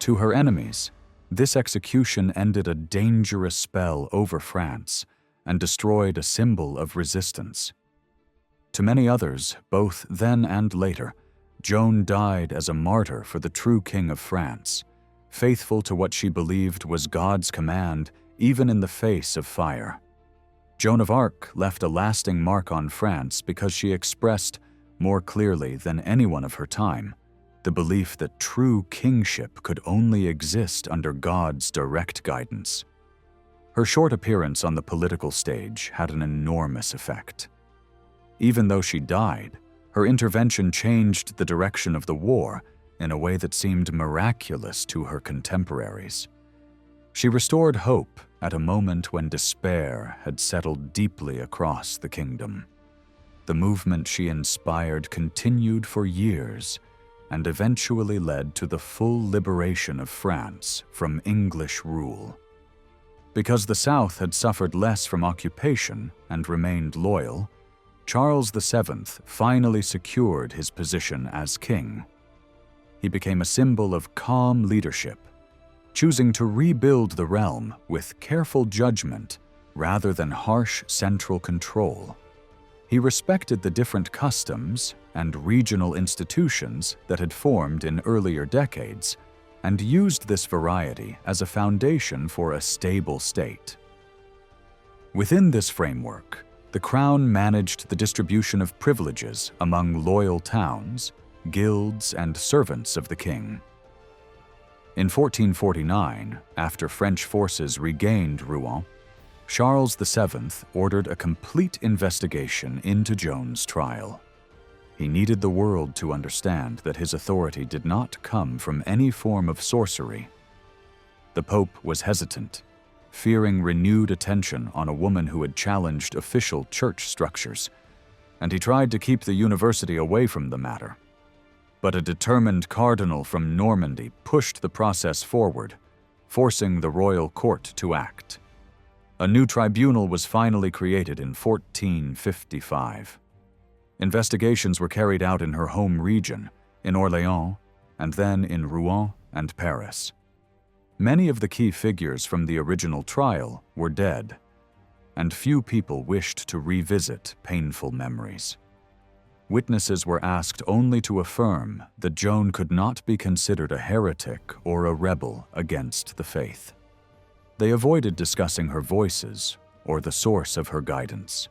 To her enemies, this execution ended a dangerous spell over France and destroyed a symbol of resistance. To many others, both then and later, Joan died as a martyr for the true King of France, faithful to what she believed was God's command, even in the face of fire. Joan of Arc left a lasting mark on France because she expressed, more clearly than anyone of her time, the belief that true kingship could only exist under God's direct guidance. Her short appearance on the political stage had an enormous effect. Even though she died, her intervention changed the direction of the war in a way that seemed miraculous to her contemporaries. She restored hope at a moment when despair had settled deeply across the kingdom. The movement she inspired continued for years and eventually led to the full liberation of France from English rule. Because the South had suffered less from occupation and remained loyal, Charles VII finally secured his position as king. He became a symbol of calm leadership, choosing to rebuild the realm with careful judgment rather than harsh central control. He respected the different customs and regional institutions that had formed in earlier decades and used this variety as a foundation for a stable state. Within this framework, the crown managed the distribution of privileges among loyal towns, guilds, and servants of the king. In 1449, after French forces regained Rouen, Charles VII ordered a complete investigation into Joan's trial. He needed the world to understand that his authority did not come from any form of sorcery. The Pope was hesitant, fearing renewed attention on a woman who had challenged official church structures, and he tried to keep the university away from the matter. But a determined cardinal from Normandy pushed the process forward, forcing the royal court to act. A new tribunal was finally created in 1455. Investigations were carried out in her home region, in Orléans, and then in Rouen and Paris. Many of the key figures from the original trial were dead, and few people wished to revisit painful memories. Witnesses were asked only to affirm that Joan could not be considered a heretic or a rebel against the faith. They avoided discussing her voices or the source of her guidance.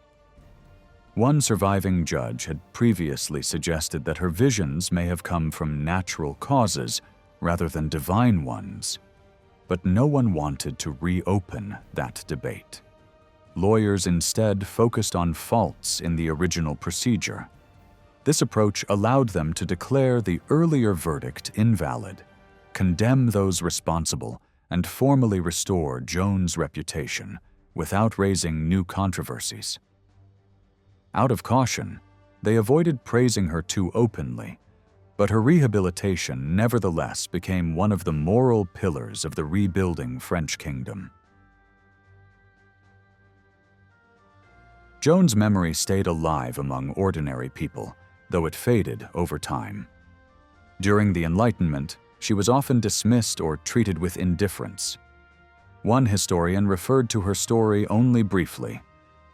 One surviving judge had previously suggested that her visions may have come from natural causes rather than divine ones, but no one wanted to reopen that debate. Lawyers instead focused on faults in the original procedure. This approach allowed them to declare the earlier verdict invalid, condemn those responsible, and formally restore Joan's reputation without raising new controversies. Out of caution, they avoided praising her too openly, but her rehabilitation nevertheless became one of the moral pillars of the rebuilding French kingdom. Joan's memory stayed alive among ordinary people, though it faded over time. During the Enlightenment, she was often dismissed or treated with indifference. One historian referred to her story only briefly,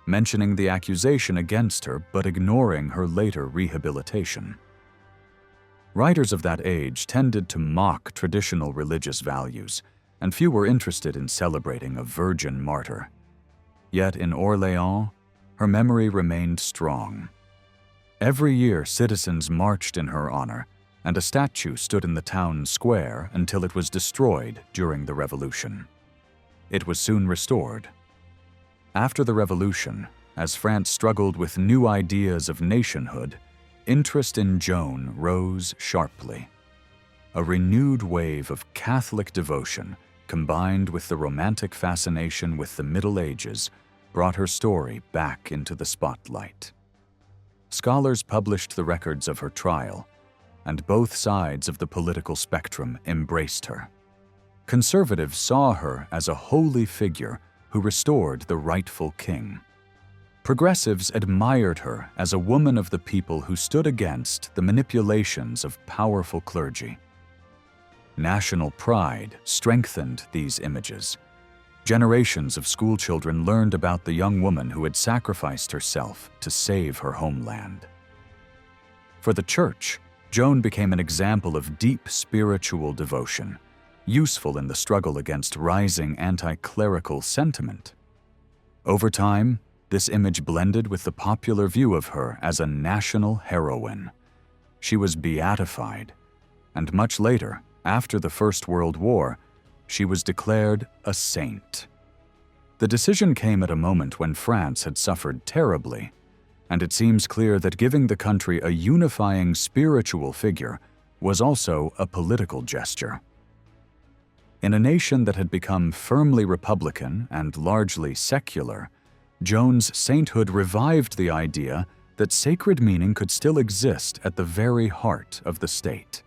mentioning the accusation against her but ignoring her later rehabilitation. Writers of that age tended to mock traditional religious values, and few were interested in celebrating a virgin martyr. Yet in Orléans, her memory remained strong. Every year, citizens marched in her honor, and a statue stood in the town square until it was destroyed during the Revolution. It was soon restored. After the Revolution, as France struggled with new ideas of nationhood, interest in Joan rose sharply. A renewed wave of Catholic devotion, combined with the romantic fascination with the Middle Ages, brought her story back into the spotlight. Scholars published the records of her trial, and both sides of the political spectrum embraced her. Conservatives saw her as a holy figure who restored the rightful king. Progressives admired her as a woman of the people who stood against the manipulations of powerful clergy. National pride strengthened these images. Generations of schoolchildren learned about the young woman who had sacrificed herself to save her homeland. For the Church, Joan became an example of deep spiritual devotion, useful in the struggle against rising anti-clerical sentiment. Over time, this image blended with the popular view of her as a national heroine. She was beatified, and much later, after the First World War, she was declared a saint. The decision came at a moment when France had suffered terribly, and it seems clear that giving the country a unifying spiritual figure was also a political gesture. In a nation that had become firmly Republican and largely secular, Joan's sainthood revived the idea that sacred meaning could still exist at the very heart of the state.